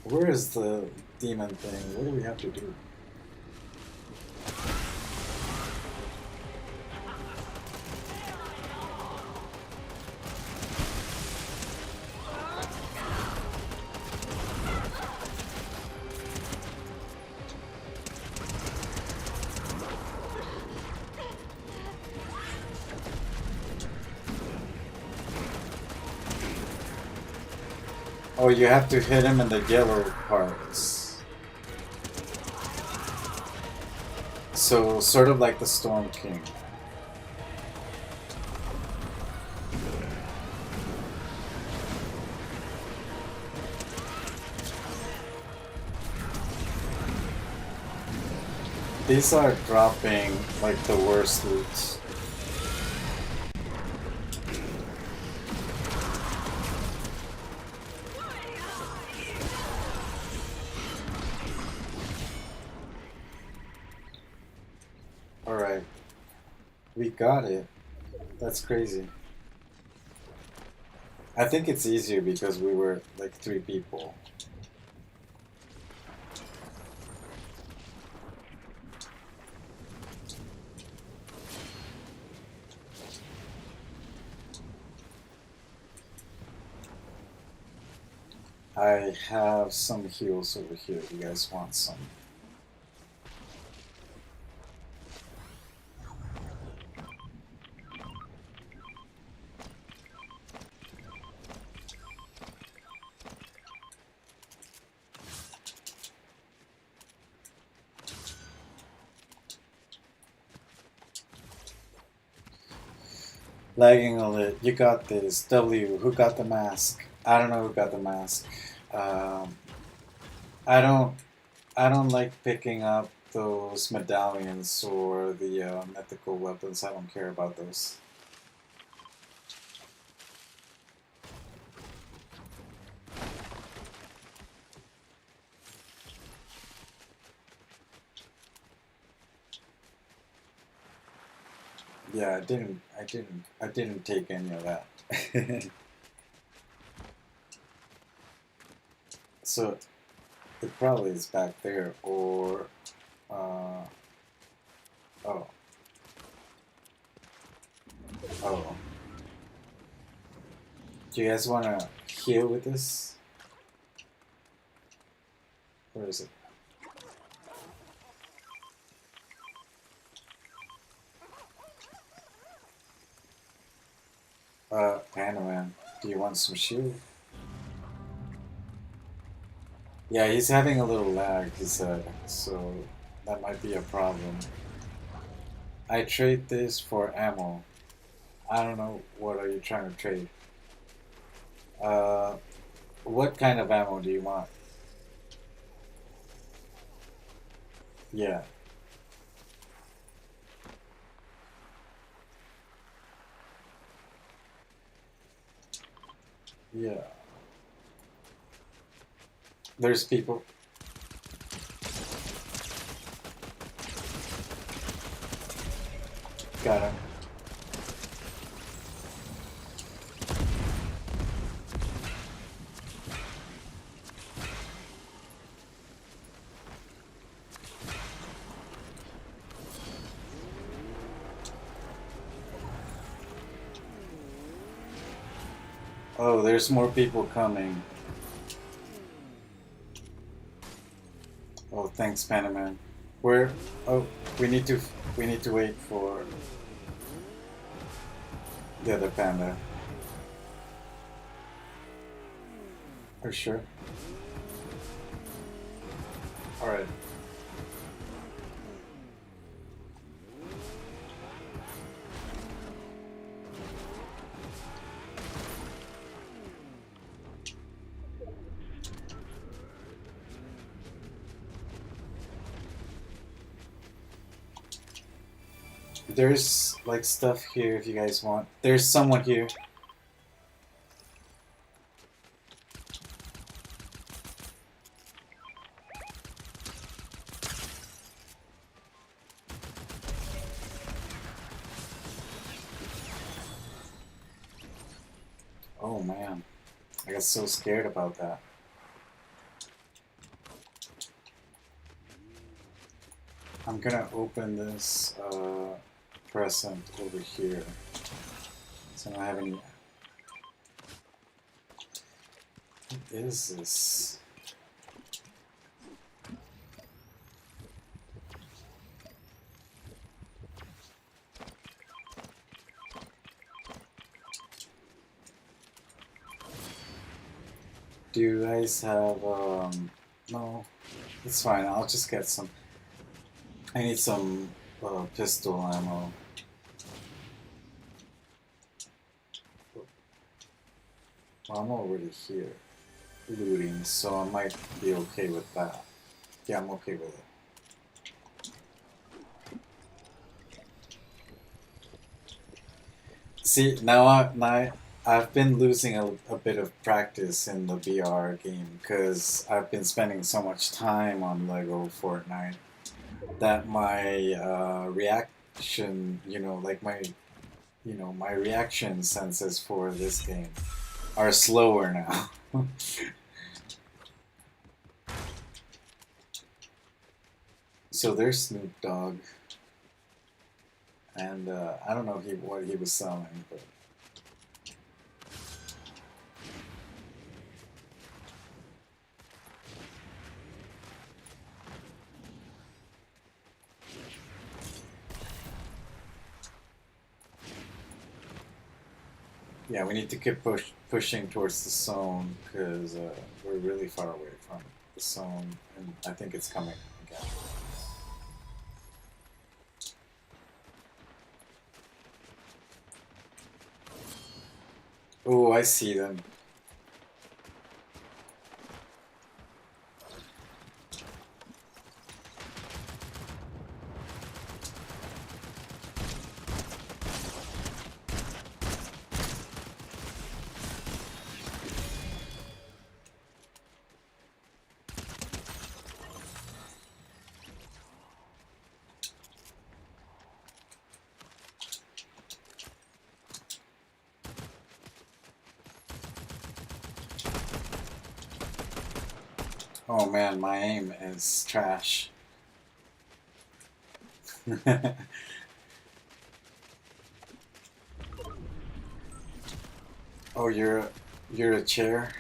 Where is the demon thing? What do we have to do? Oh, you have to hit him in the yellow parts. So, sort of like the Storm King. These are dropping like the worst loot. Alright, we got it. That's crazy. I think it's easier because we were like 3 people. I have some heals over here. Do you guys want some? Lagging a lit. You got this. W. Who got the mask? I don't know who got the mask. Um, I don't. I don't like picking up those medallions or the mythical weapons. I don't care about those. Yeah, I didn't take any of that. So it probably is back there, or oh, oh. Do you guys want to heal with this? Where is it? Panaman, do you want some shield? Yeah, he's having a little lag, he said, so that might be a problem. I trade this for ammo. I don't know, what are you trying to trade? Uh, what kind of ammo do you want? Yeah, yeah. There's people. Got him. Oh, there's more people coming. Oh, thanks, Panaman. Where? Oh, we need to we need to wait for the other panda. For sure. All right. There's like stuff here if you guys want. There's someone here. Oh man, I got so scared about that. I'm gonna open this present over here. So I don't have any. What is this? Do you guys have no, it's fine, I'll just get some. I need some pistol ammo. Well, I'm already here looting, so I might be okay with that. Yeah, I'm okay with it. See, I've been losing a bit of practice in the VR game because I've been spending so much time on Lego Fortnite that my reaction, my reaction senses for this game are slower now. So there's Snoop Dogg, and I don't know what he was selling, but yeah, we need to keep pushing towards the zone because we're really far away from the zone, and I think it's coming again. Oh, I see them. Oh man, my aim is trash. Oh, you're a chair?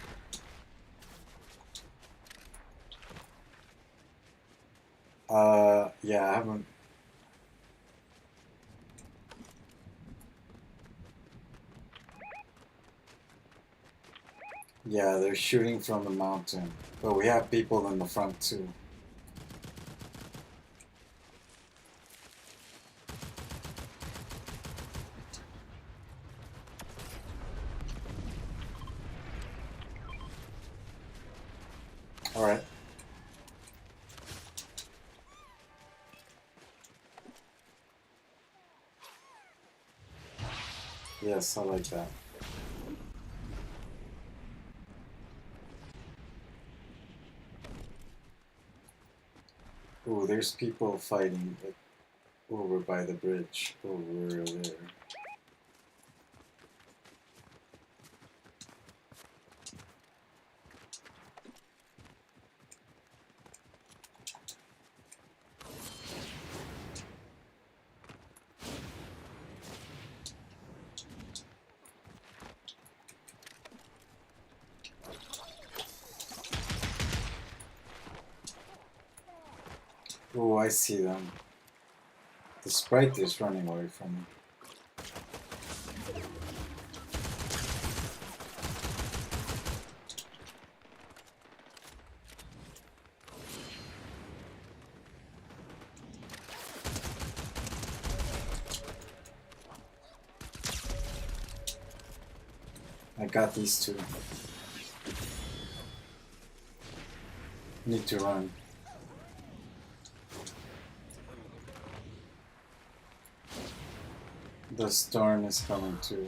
Yeah, I haven't. Yeah, they're shooting from the mountain. But we have people in the front too. Alright. Yes, I like that. Ooh, there's people fighting over by the bridge over there. Oh, I see them. The sprite is running away from me. I got these two. Need to run. The storm is coming too.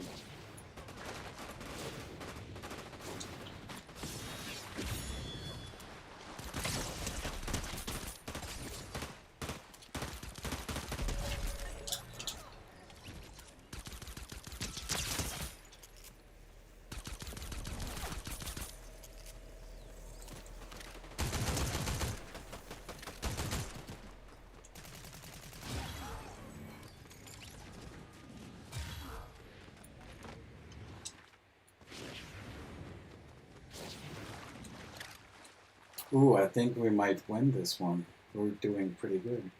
Ooh, I think we might win this one. We're doing pretty good.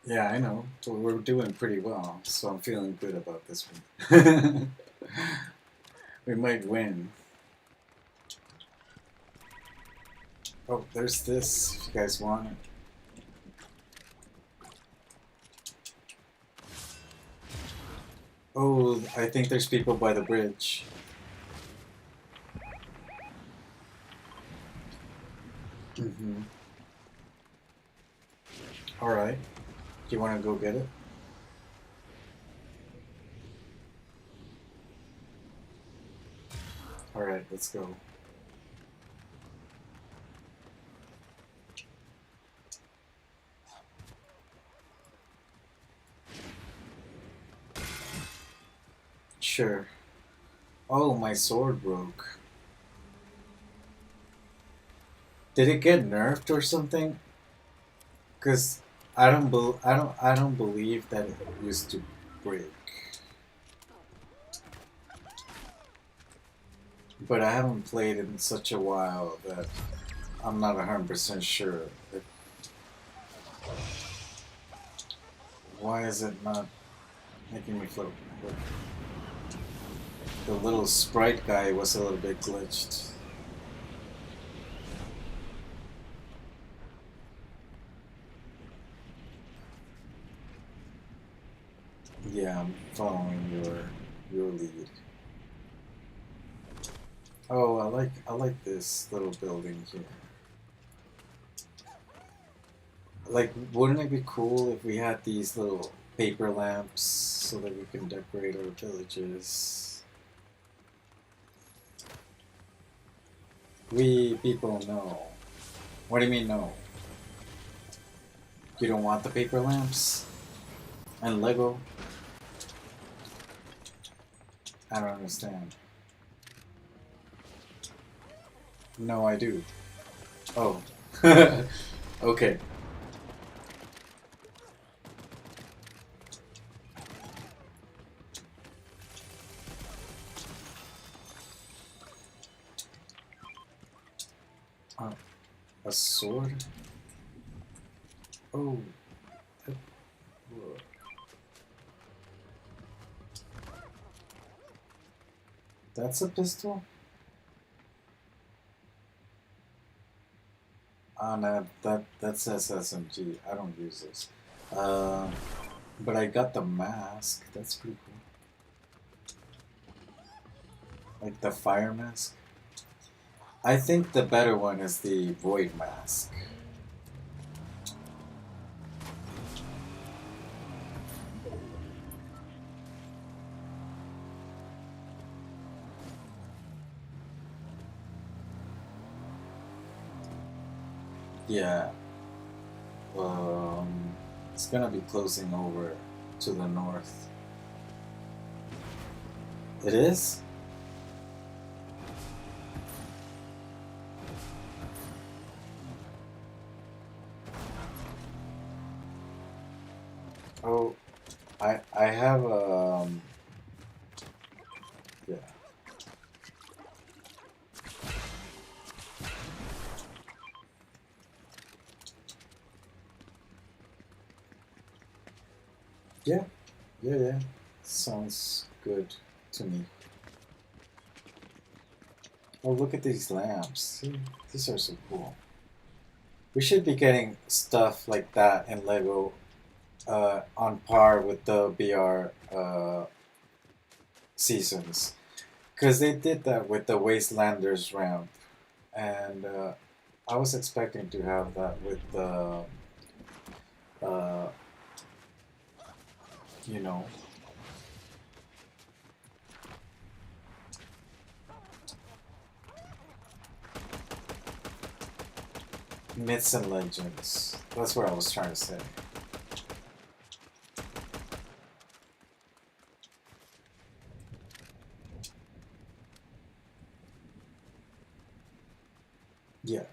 Yeah, I know. But we're doing pretty well, so I'm feeling good about this one. We might win. Oh, there's this, if you guys want it. Oh, I think there's people by the bridge. Mm-hmm. Alright. Do you want to go get it? Alright, let's go. Sure. Oh, my sword broke. Did it get nerfed or something? Cause I don't believe that it used to break. But I haven't played in such a while that I'm not 100% sure. Why is it not making me float? The little sprite guy was a little bit glitched. Yeah, I'm following your lead. Oh, I like this little building here. Like, wouldn't it be cool if we had these little paper lamps so that we can decorate our villages? We people know. What do you mean no? You don't want the paper lamps? And Lego? I don't understand. No, I do. Oh. Okay. A sword? Oh. That's a pistol? Oh no, that says SMG. I don't use this. But I got the mask. That's pretty cool. Like the fire mask. I think the better one is the void mask. Yeah. Um, it's gonna be closing over to the north. It is? Oh, I have yeah. Yeah, yeah. Sounds good to me. Oh, look at these lamps. See, these are so cool. We should be getting stuff like that in Lego on par with the BR seasons. Because they did that with the Wastelanders ramp. And I was expecting to have that with the, uh, you know, myths and legends. That's what I was trying to say. Yeah.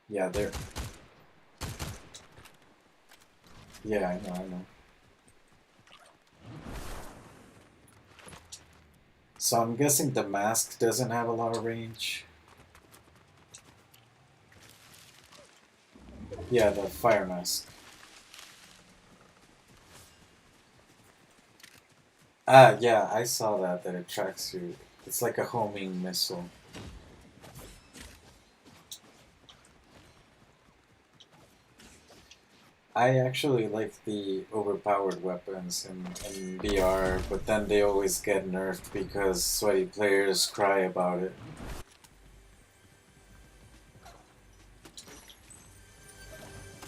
Yeah, they're. Yeah, I know. So I'm guessing the mask doesn't have a lot of range. Yeah, the fire mask. Ah, yeah, I saw that it tracks you. It's like a homing missile. I actually like the overpowered weapons in VR, but then they always get nerfed because sweaty players cry about it.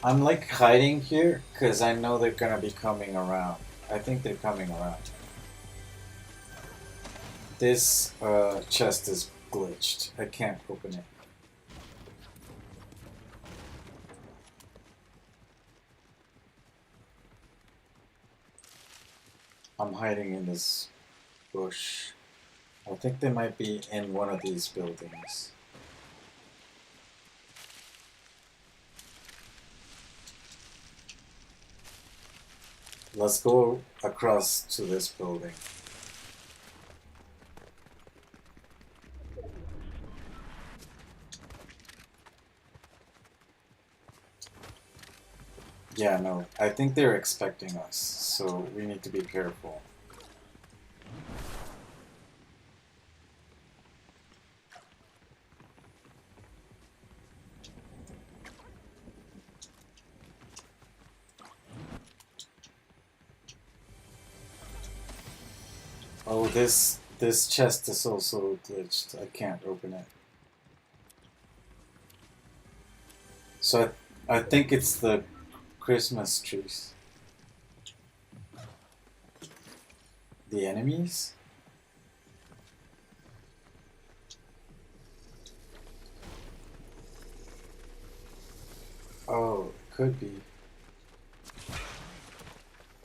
I'm like hiding here because I know they're gonna be coming around. I think they're coming around. This chest is glitched. I can't open it. I'm hiding in this bush. I think they might be in one of these buildings. Let's go across to this building. Yeah, no, I think they're expecting us, so we need to be careful. Oh, this chest is also glitched. I can't open it. So I think it's the Christmas trees. The enemies? Oh, could be.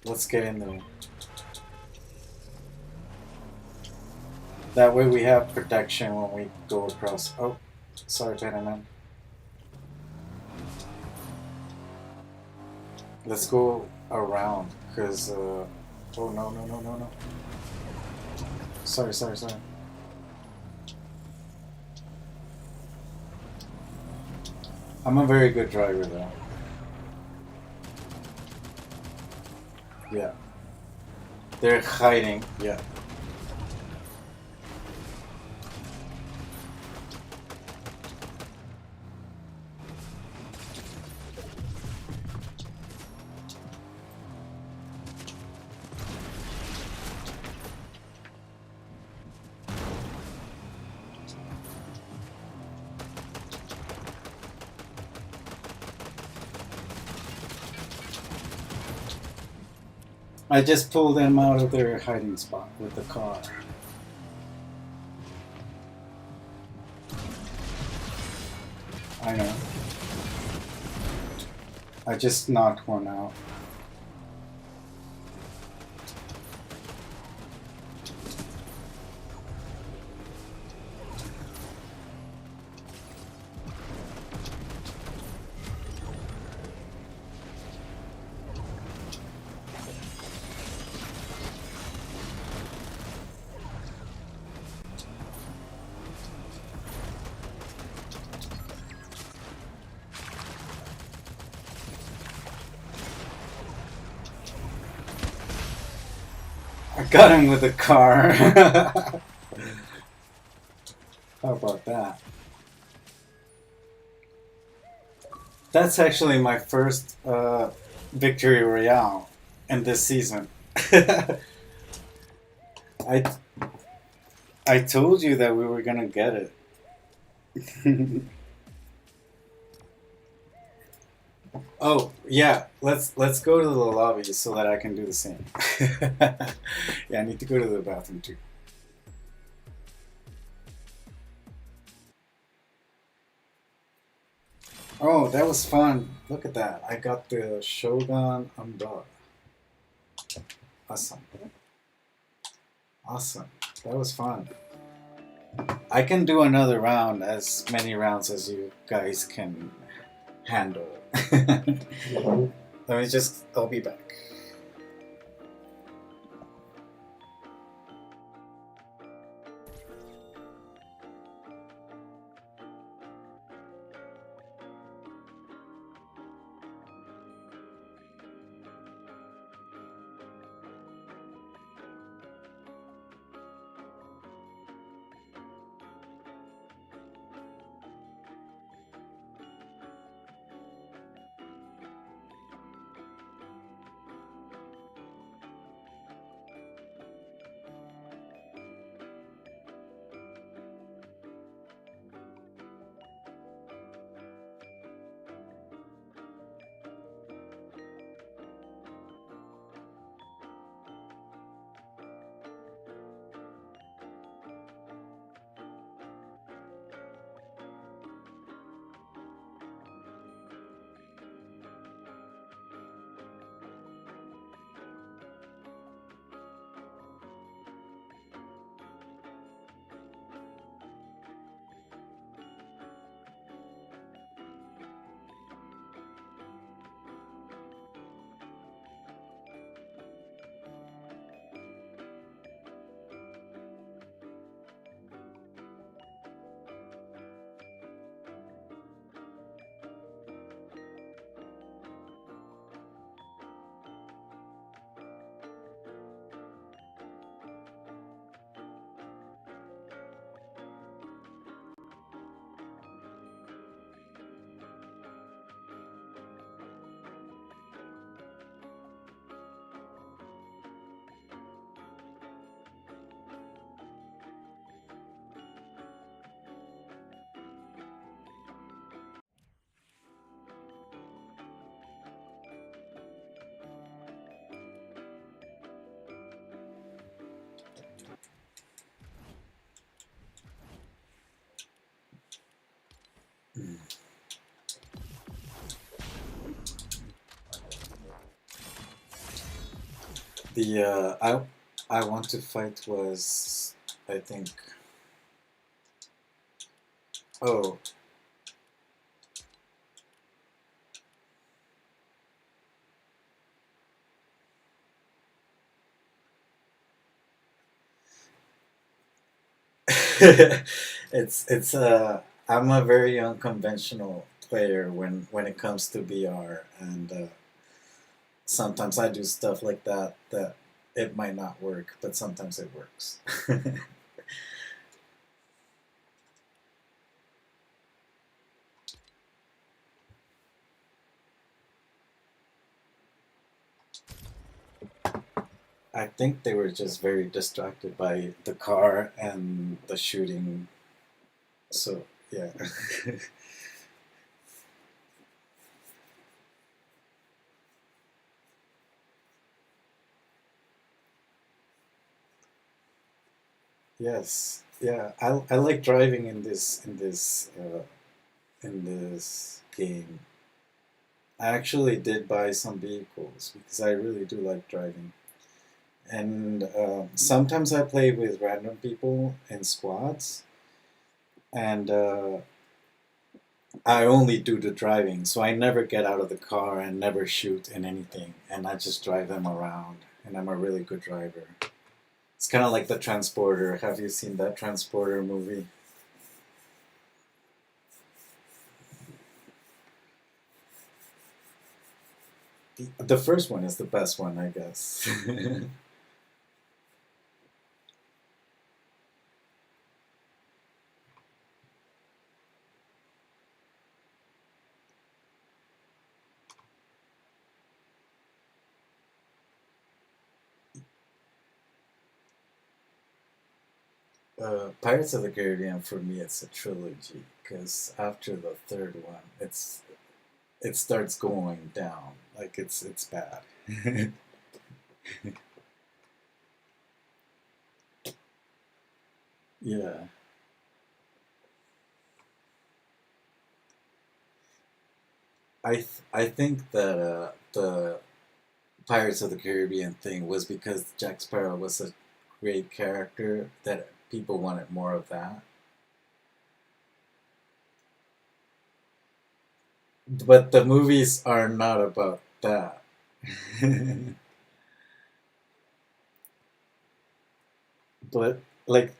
Let's get in there. That way we have protection when we go across. Oh, sorry, Panaman. Let's go around, cause oh no. Sorry. I'm a very good driver though. Yeah. They're hiding. Yeah. I just pulled them out of their hiding spot with the car. I know. I just knocked one out. I got him with a car. How about that? That's actually my first victory royale in this season. I I told you that we were gonna get it. Oh yeah, let's go to the lobby so that I can do the same. Yeah, I need to go to the bathroom too. Oh, that was fun. Look at that. I got the Shogun umbrella. Awesome. Awesome. That was fun. I can do another round, as many rounds as you guys can handle. Let me just, I'll be back. The I want to fight was, I think, oh. It's I'm a very unconventional player when it comes to BR, and sometimes I do stuff like that it might not work, but sometimes it works. I think they were just very distracted by the car and the shooting. So yeah. Yes, yeah. I like driving in this in this game. I actually did buy some vehicles because I really do like driving. And sometimes I play with random people in squads, and I only do the driving, so I never get out of the car and never shoot in anything, and I just drive them around, and I'm a really good driver. It's kind of like the Transporter. Have you seen that Transporter movie? The first one is the best one, I guess. Pirates of the Caribbean for me it's a trilogy because after the third one it starts going down like it's bad. Yeah, I think that the Pirates of the Caribbean thing was because Jack Sparrow was a great character that people wanted more of that. But the movies are not about that. But like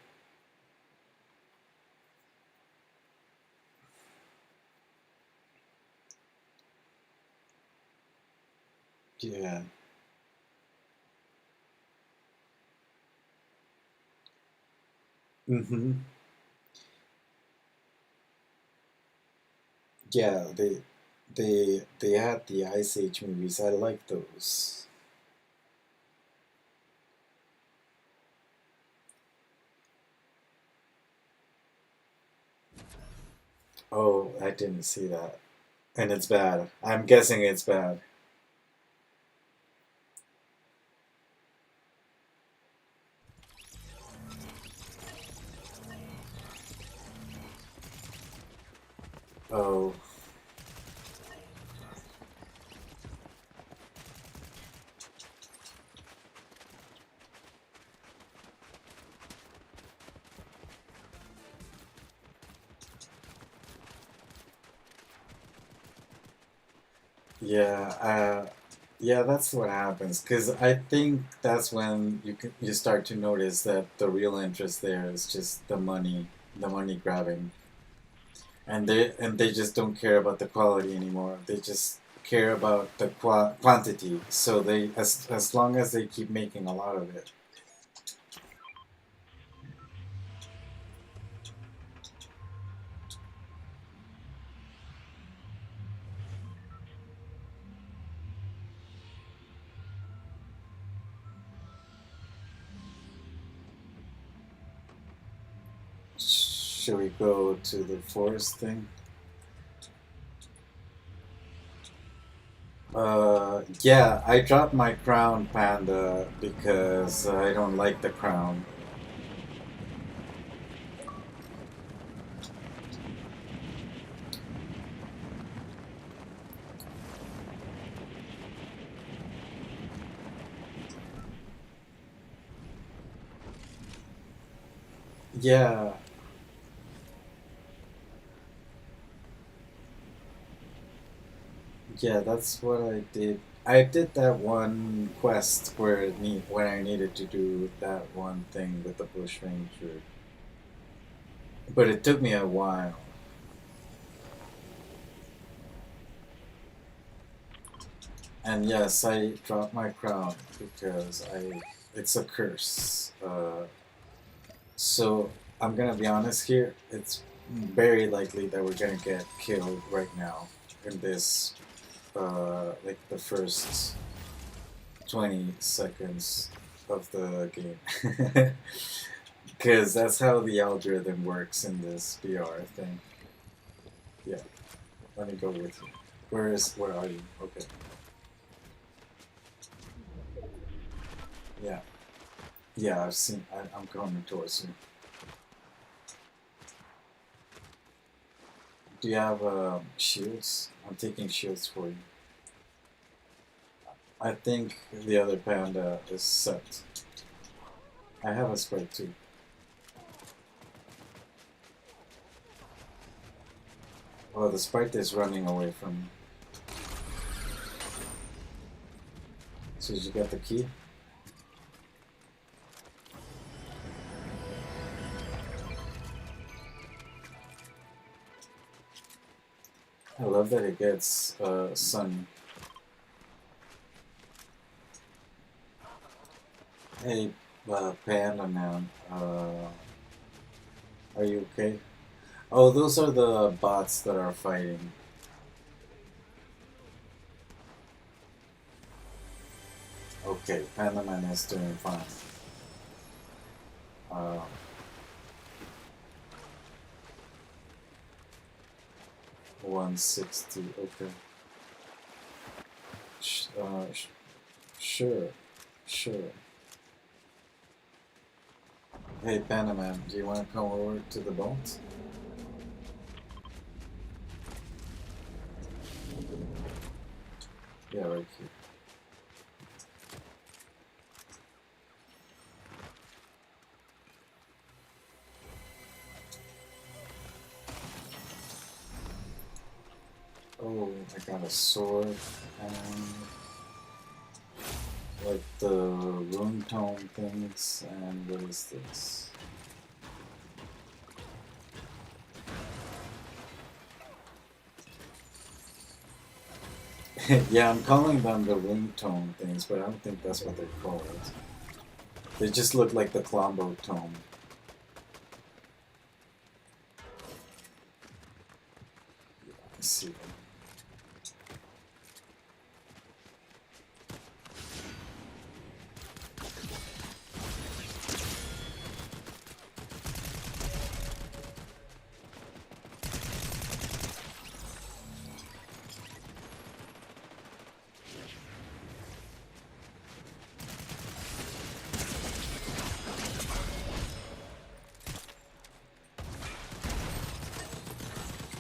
yeah. Hmm. Yeah, they had the Ice Age movies. I like those. Oh, I didn't see that. And it's bad. I'm guessing it's bad. Oh, yeah. Yeah, that's what happens. Cause I think that's when you start to notice that the real interest there is just the money grabbing, and they just don't care about the quality anymore. They just care about the quantity. So they as long as they keep making a lot of it. Should we go to the forest thing? Yeah, I dropped my crown panda because I don't like the crown. Yeah, yeah, that's what I did. I did that one quest when I needed to do that one thing with the bushranger, but it took me a while. And yes, I dropped my crown because I it's a curse. So I'm gonna be honest here. It's very likely that we're gonna get killed right now in this like the first 20 seconds of the game. Because that's how the algorithm works in this VR thing. Yeah, let me go with you. Where are you? Okay. Yeah. Yeah, I'm coming towards you. Do you have shields? I'm taking shields for you. I think the other panda is set. I have a spray too. Oh, the sprite is running away from me. So did you get the key? I love that it gets sunny. Hey, Panda Man, are you okay? Oh, those are the bots that are fighting. Okay, Panda Man is doing fine. Uh, 160, okay. Sure, sure. Hey, Panda Man, do you want to come over to the boat? Yeah, right here. Oh, I got a sword and like the rune tome things, and what is this? Yeah, I'm calling them the rune tome things, but I don't think that's what they're called. They just look like the Klombo tome. Yeah, I see them.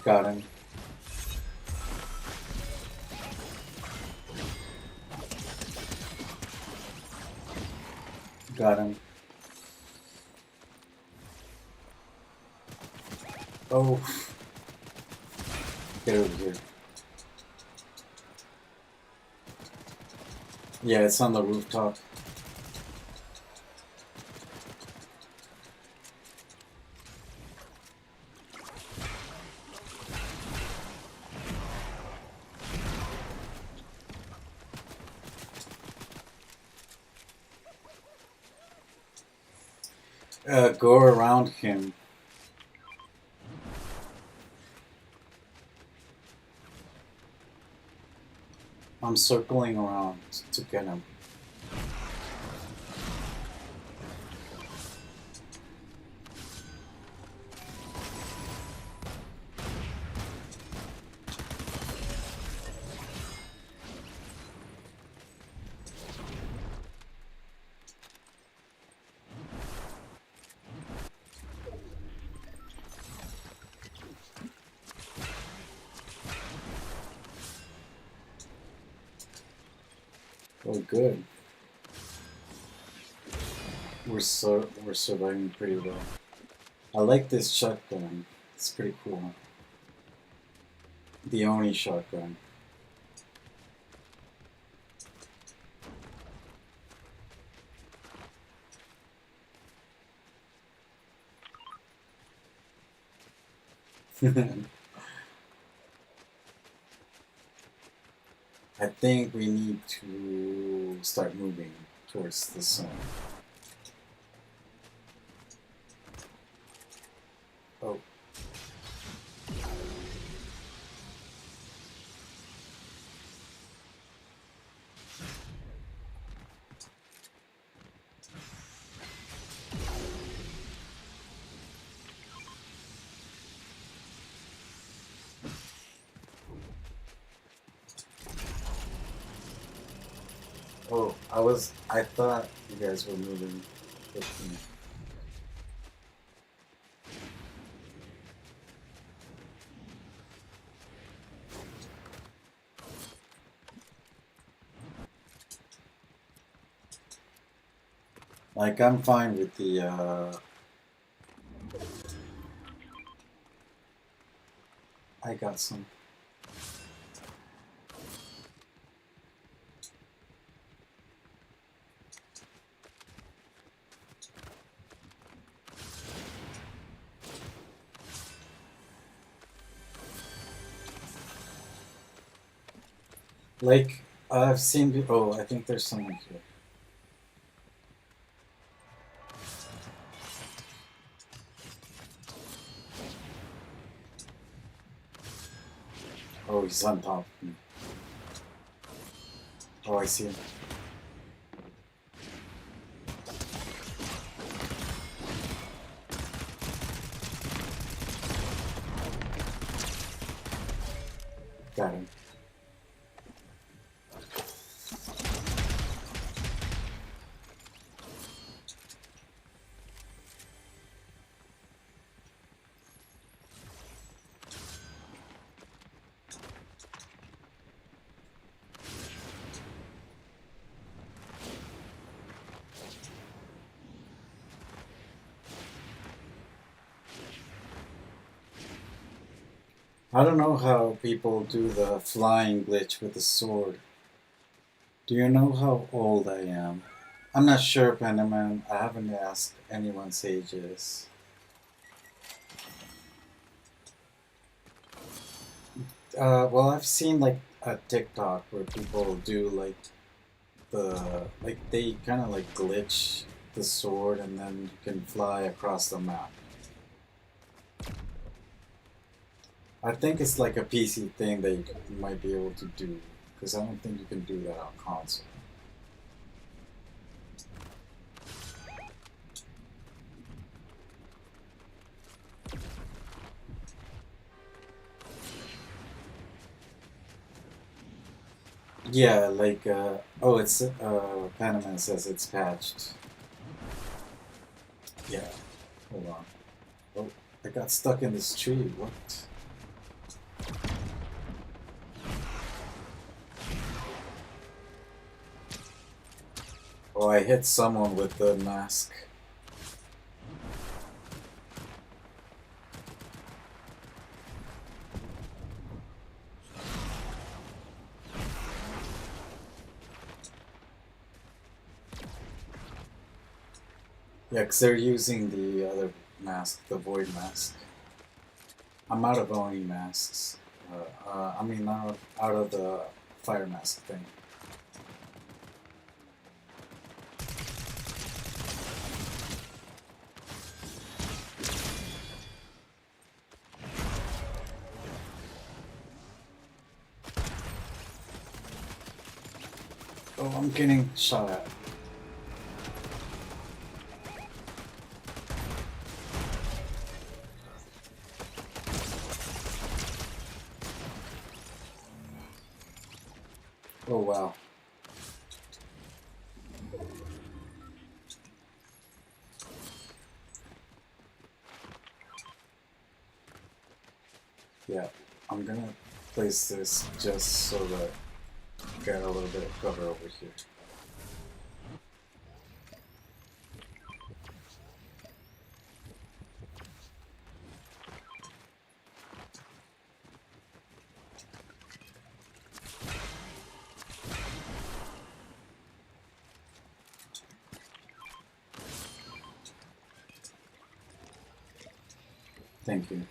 Got him. Got him. Oh, get over here. Yeah, it's on the rooftop. Go around him. I'm circling around to get him. Oh, good. We're surviving pretty well. I like this shotgun. It's pretty cool. The Oni shotgun. I think we need to start moving towards the sun. Oh. Oh, I thought you guys were moving with me. Like I'm fine with the I got some. Like I've seen. Oh, I think there's someone here. Oh, he's on top of me. Oh, I see him. Got him. I don't know how people do the flying glitch with the sword. Do you know how old I am? I'm not sure, Panaman. I haven't asked anyone's ages. Well, I've seen like a TikTok where people do like they kind of like glitch the sword and then you can fly across the map. I think it's like a PC thing that you might be able to do because I don't think you can do that on console. Yeah, like oh, it's Panaman says it's patched. Yeah, hold on. Oh, I got stuck in this tree. What? Oh, I hit someone with the mask. Yeah, because they're using the other mask, the void mask. I'm out of owning masks. I mean, out of the fire mask thing. Oh, I'm getting shot at. Oh, wow. Yeah, I'm gonna place this just so that I get a little bit of cover over here. Thank you.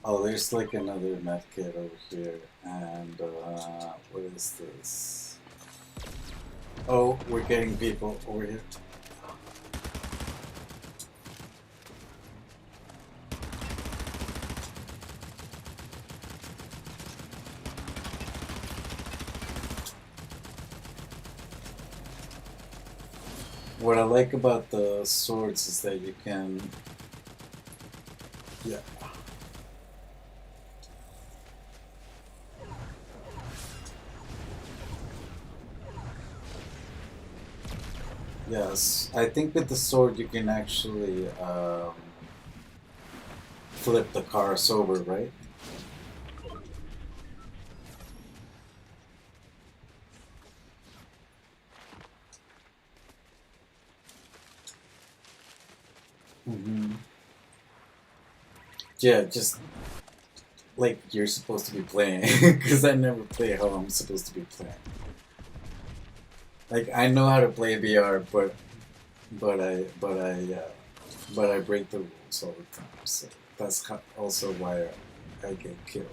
Oh, there's like another medkit over here, and what is this? Oh, we're getting people over here. What I like about the swords is that you can, yeah. Yes, I think with the sword you can actually flip the car sober, right? Hmm. Yeah, just like you're supposed to be playing, because I never play how I'm supposed to be playing. Like I know how to play VR, but I but I but I break the rules all the time. So that's also why I get killed.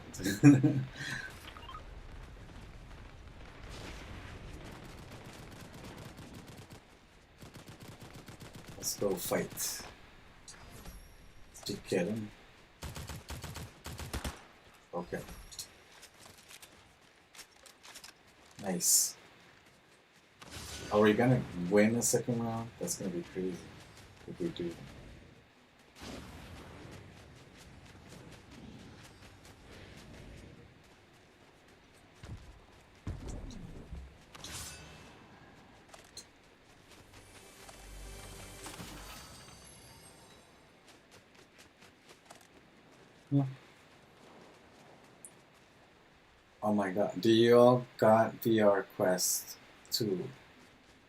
Let's go fight. Did you get him? Okay. Nice. Are we gonna win a second round? That's gonna be crazy if we do. Yeah. Oh my god. Do you all got VR Quest 2?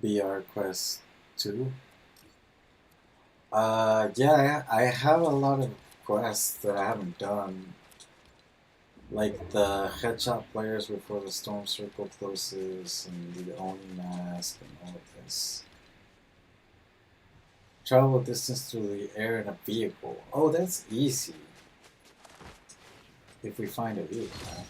VR Quest 2? Yeah, I have a lot of quests that I haven't done. Like the headshot players before the storm circle closes, and the Oni mask, and all of this. Travel distance through the air in a vehicle. Oh, that's easy. If we find a vehicle.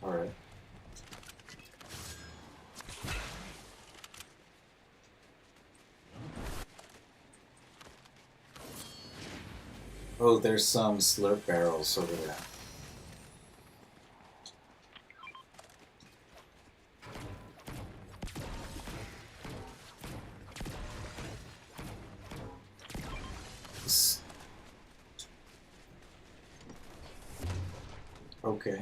Alright. Oh, there's some slurp barrels over there. Okay.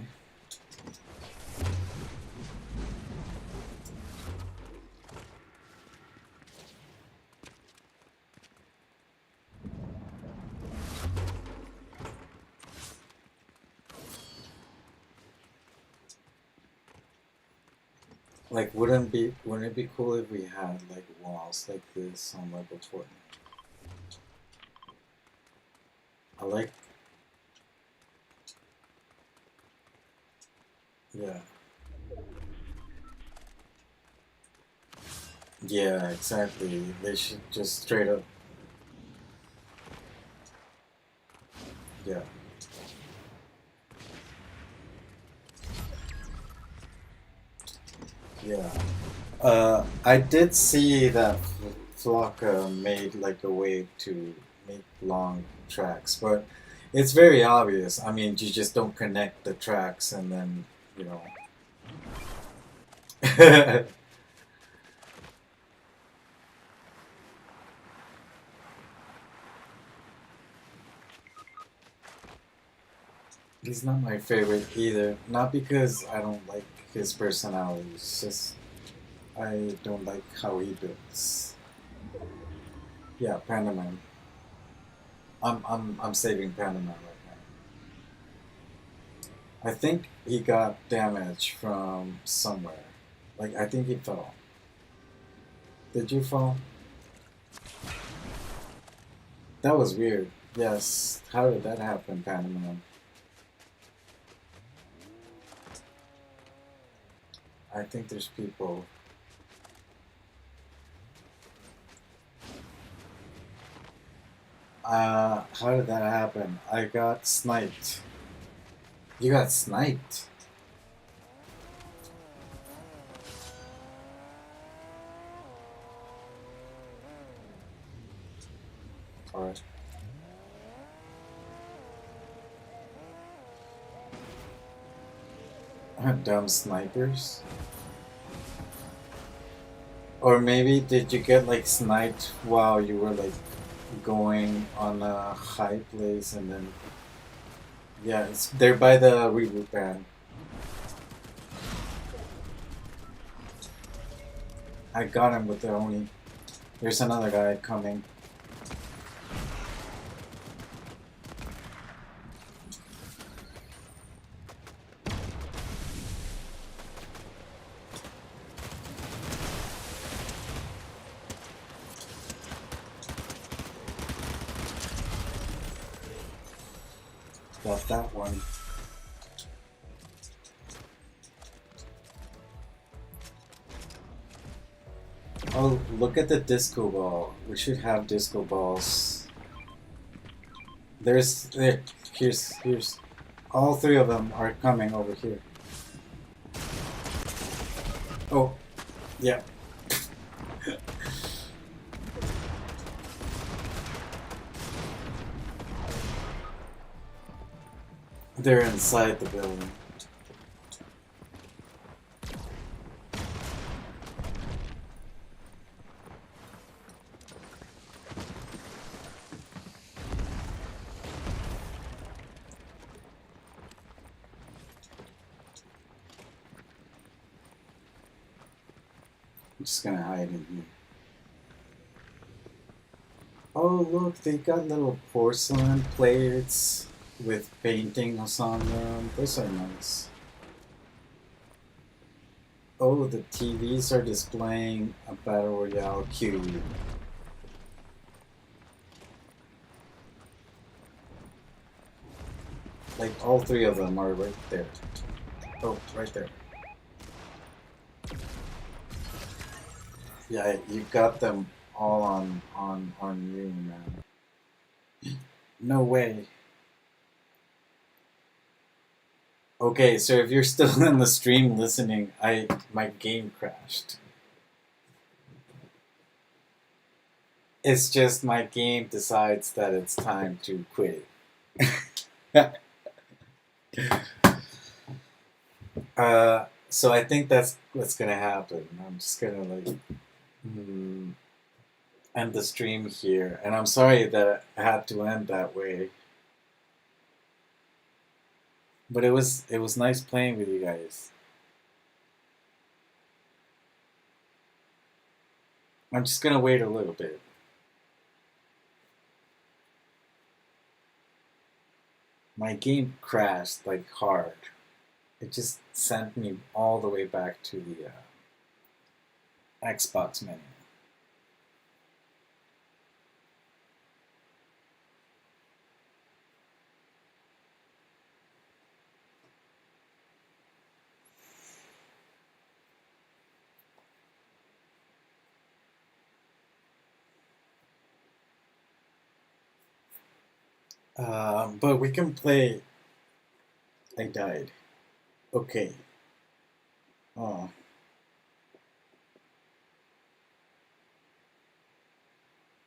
Like, wouldn't it be cool if we had like walls like this on Lego Fortnite? I like, yeah, yeah, exactly. They should just straight up, yeah, yeah. I did see that Flocka made like a way to make long tracks, but it's very obvious. I mean, you just don't connect the tracks and then, you know. He's not my favorite either. Not because I don't like his personality. It's just I don't like how he builds. Yeah, Panda Man. I'm saving Panda Man right now. I think he got damage from somewhere. Like I think he fell. Did you fall? That was weird. Yes. How did that happen, Panda Man? I think there's people. How did that happen? I got sniped. You got sniped? Alright. Dumb snipers? Or maybe did you get like sniped while you were like going on a high place and then Yeah, they're by the reboot band. I got him with the Oni. There's another guy coming. Got that one. Oh, look at the disco ball. We should have disco balls. There. Here's. All three of them are coming over here. Oh, yeah. They're inside the building. I'm just gonna hide in here. Oh, look, they got little porcelain plates with paintings on them. Those are nice. Oh, the TVs are displaying a Battle Royale cube. Like, all three of them are right there. Oh, right there. Yeah, you got them all on you, man. No way. Okay, so if you're still in the stream listening, my game crashed. It's just my game decides that it's time to quit it. So I think that's what's gonna happen. I'm just gonna like end the stream here, and I'm sorry that it had to end that way. But it was nice playing with you guys. I'm just gonna wait a little bit. My game crashed like hard. It just sent me all the way back to the Xbox menu. But we can play. I died. Okay. Oh.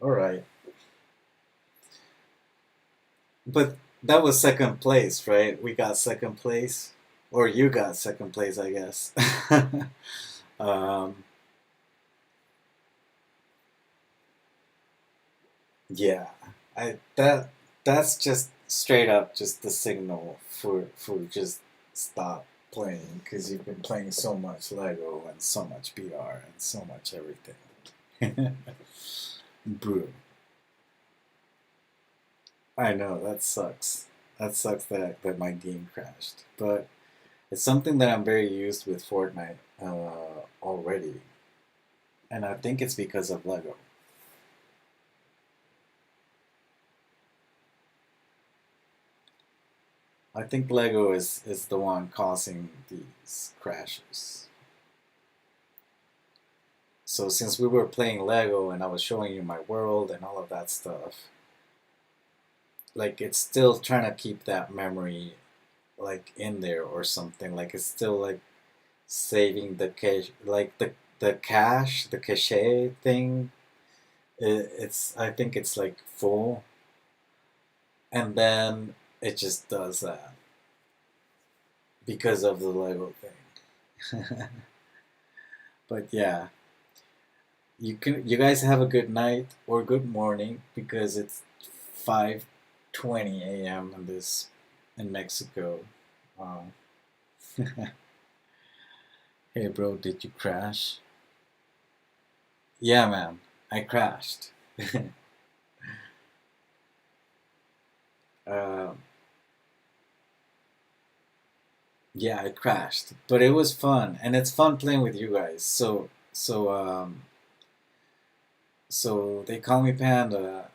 Alright. But that was second place, right? We got second place. Or you got second place, I guess. um, yeah. That's just straight up just the signal for just stop playing because you've been playing so much Lego and so much BR and so much everything. Brew. I know that sucks. That sucks that my game crashed. But it's something that I'm very used with Fortnite already, and I think it's because of Lego. I think Lego is the one causing these crashes. So since we were playing Lego and I was showing you my world and all of that stuff, like it's still trying to keep that memory like in there or something. Like it's still like saving the cache, like the cache thing. It's I think it's like full, and then it just does that because of the Lego thing. But yeah, you guys have a good night or good morning because it's 5:20 a.m. in this in Mexico. Um, hey, bro, did you crash? Yeah, man, I crashed. Um, yeah, I crashed, but it was fun, and it's fun playing with you guys. So they call me Panda.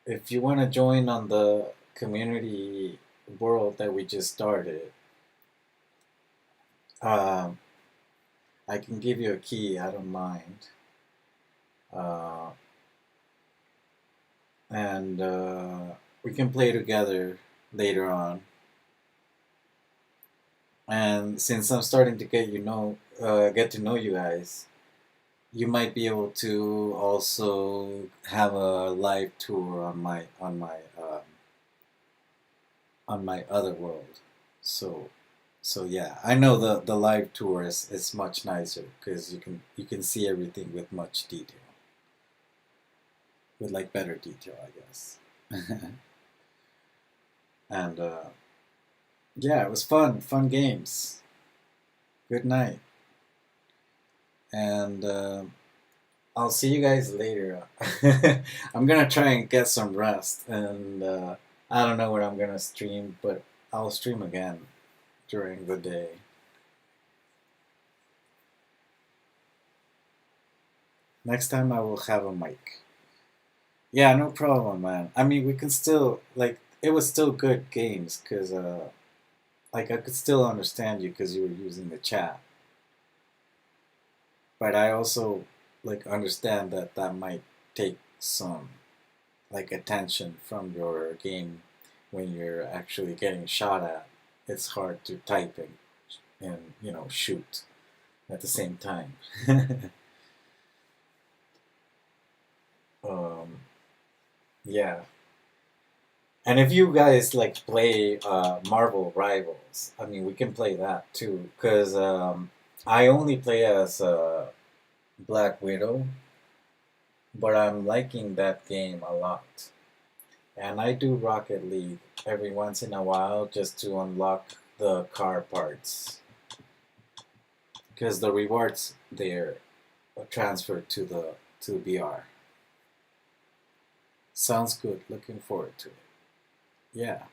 If you want to join on the community world that we just started, um, I can give you a key. I don't mind. Uh, and we can play together later on. And since I'm starting to get to know you guys, you might be able to also have a live tour on my other world. So so yeah, I know the live tour is much nicer because you can see everything with much detail, with like better detail, I guess. And yeah, it was fun games. Good night, and I'll see you guys later. I'm gonna try and get some rest, and I don't know what I'm gonna stream, but I'll stream again during the day. Next time I will have a mic. Yeah, no problem, man. I mean, we can still like it was still good games because like I could still understand you because you were using the chat, but I also like understand that that might take some like attention from your game when you're actually getting shot at. It's hard to type and shoot at the same time. um, yeah. And if you guys like play Marvel Rivals, I mean, we can play that too. Cause I only play as Black Widow, but I'm liking that game a lot. And I do Rocket League every once in a while just to unlock the car parts, because the rewards there are transferred to BR. Sounds good. Looking forward to it. Yeah,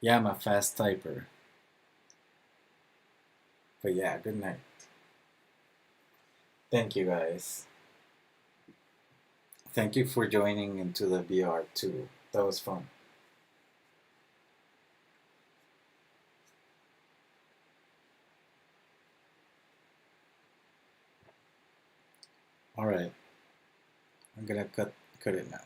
yeah, I'm a fast typer. But yeah, good night. Thank you guys. Thank you for joining into the BR too. That was fun. All right, I'm gonna cut it now.